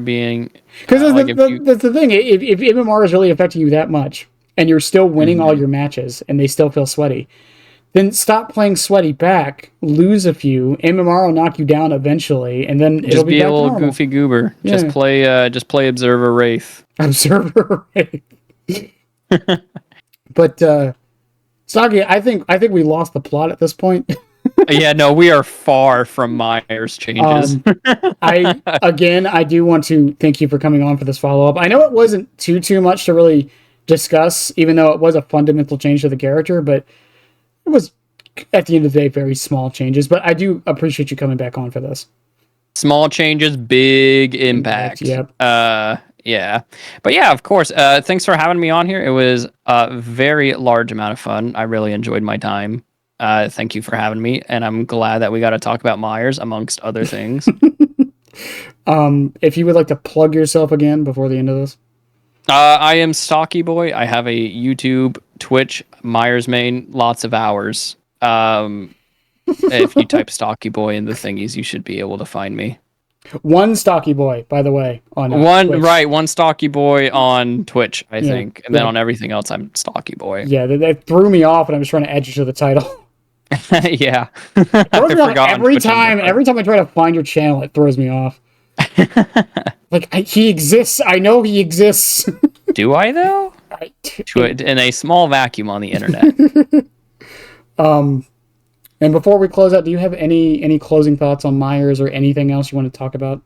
being. Because that's the thing. If MMR is really affecting you that much, and you're still winning all your matches, and they still feel sweaty, then stop playing sweaty back, lose a few, MMR will knock you down eventually, and then it'll be back to normal. Just be a little goofy goober. Yeah. Just play Observer Wraith. Observer Wraith. But Stalky, I think we lost the plot at this point. Yeah, no, we are far from Myers changes. I do want to thank you for coming on for this follow-up. I know it wasn't too much to really discuss, even though it was a fundamental change to the character, but it was, at the end of the day, very small changes, but I do appreciate you coming back on for this. Small changes, big impact. Yep. Yeah. But yeah, of course. Thanks for having me on here. It was a very large amount of fun. I really enjoyed my time. Thank you for having me, and I'm glad that we got to talk about Myers, amongst other things. If you would like to plug yourself again before the end of this. I am Stocky Boy. I have a YouTube, Twitch, Myers main, lots of hours. If you type Stocky Boy in the thingies, you should be able to find me. One Stocky Boy, by the way, on Twitch. One Stocky Boy on Twitch, I think, and then on everything else, I'm Stocky Boy. Yeah, that threw me off when I was trying to add you to the title. Yeah, every time I try to find your channel, it throws me off. Like, he exists. I know he exists. Do I though? In a small vacuum on the internet. And before we close out, do you have any closing thoughts on Myers or anything else you want to talk about?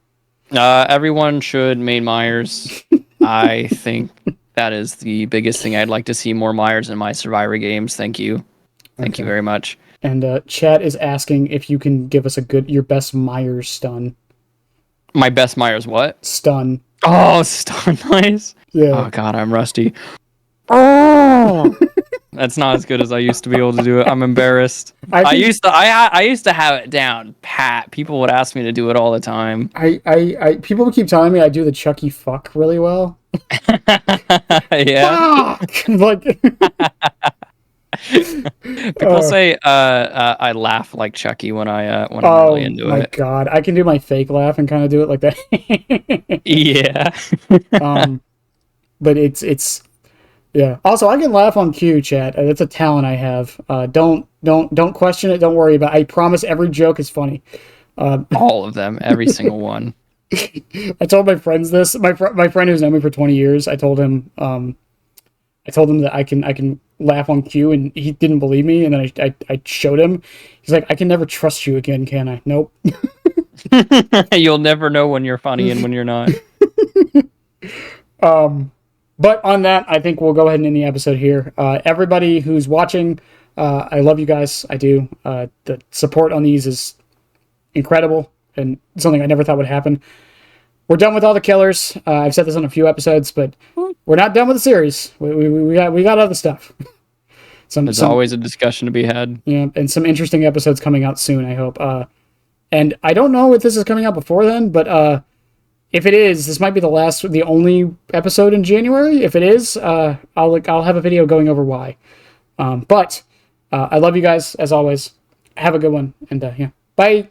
Everyone should main Myers. I think that is the biggest thing. I'd like to see more Myers in my Survivor games. Thank you. Thank you very much. And chat is asking if you can give us your best Myers stun. My best Myers what? Stun. Oh, stun, nice. Yeah. Oh god, I'm rusty. Oh, that's not as good as I used to be able to do it. I'm embarrassed. I used to have it down pat. People would ask me to do it all the time. People keep telling me I do the Chucky fuck really well. Yeah. Fuck! Like, People say I laugh like Chucky when I'm really into my it. God, I can do my fake laugh and kind of do it like that. Yeah. But it's yeah. Also, I can laugh on cue, chat. That's a talent I have. Don't question it. Don't worry about it. I promise every joke is funny. All of them, every single one. I told my friends this. My friend who's known me for 20 years. I told him that I can laugh on cue, and he didn't believe me. And then I showed him. He's like, I can never trust you again, can I? Nope. You'll never know when you're funny and when you're not. But on that, I think we'll go ahead and end the episode here. Everybody who's watching, I love you guys. I do. The support on these is incredible and something I never thought would happen. We're done with all the killers. I've said this on a few episodes, but we're not done with the series. We got other stuff. There's always a discussion to be had. Yeah, and some interesting episodes coming out soon, I hope. And I don't know if this is coming out before then, but if it is, this might be the only episode in January. If it is, I'll have a video going over why. But I love you guys as always. Have a good one, and yeah, bye.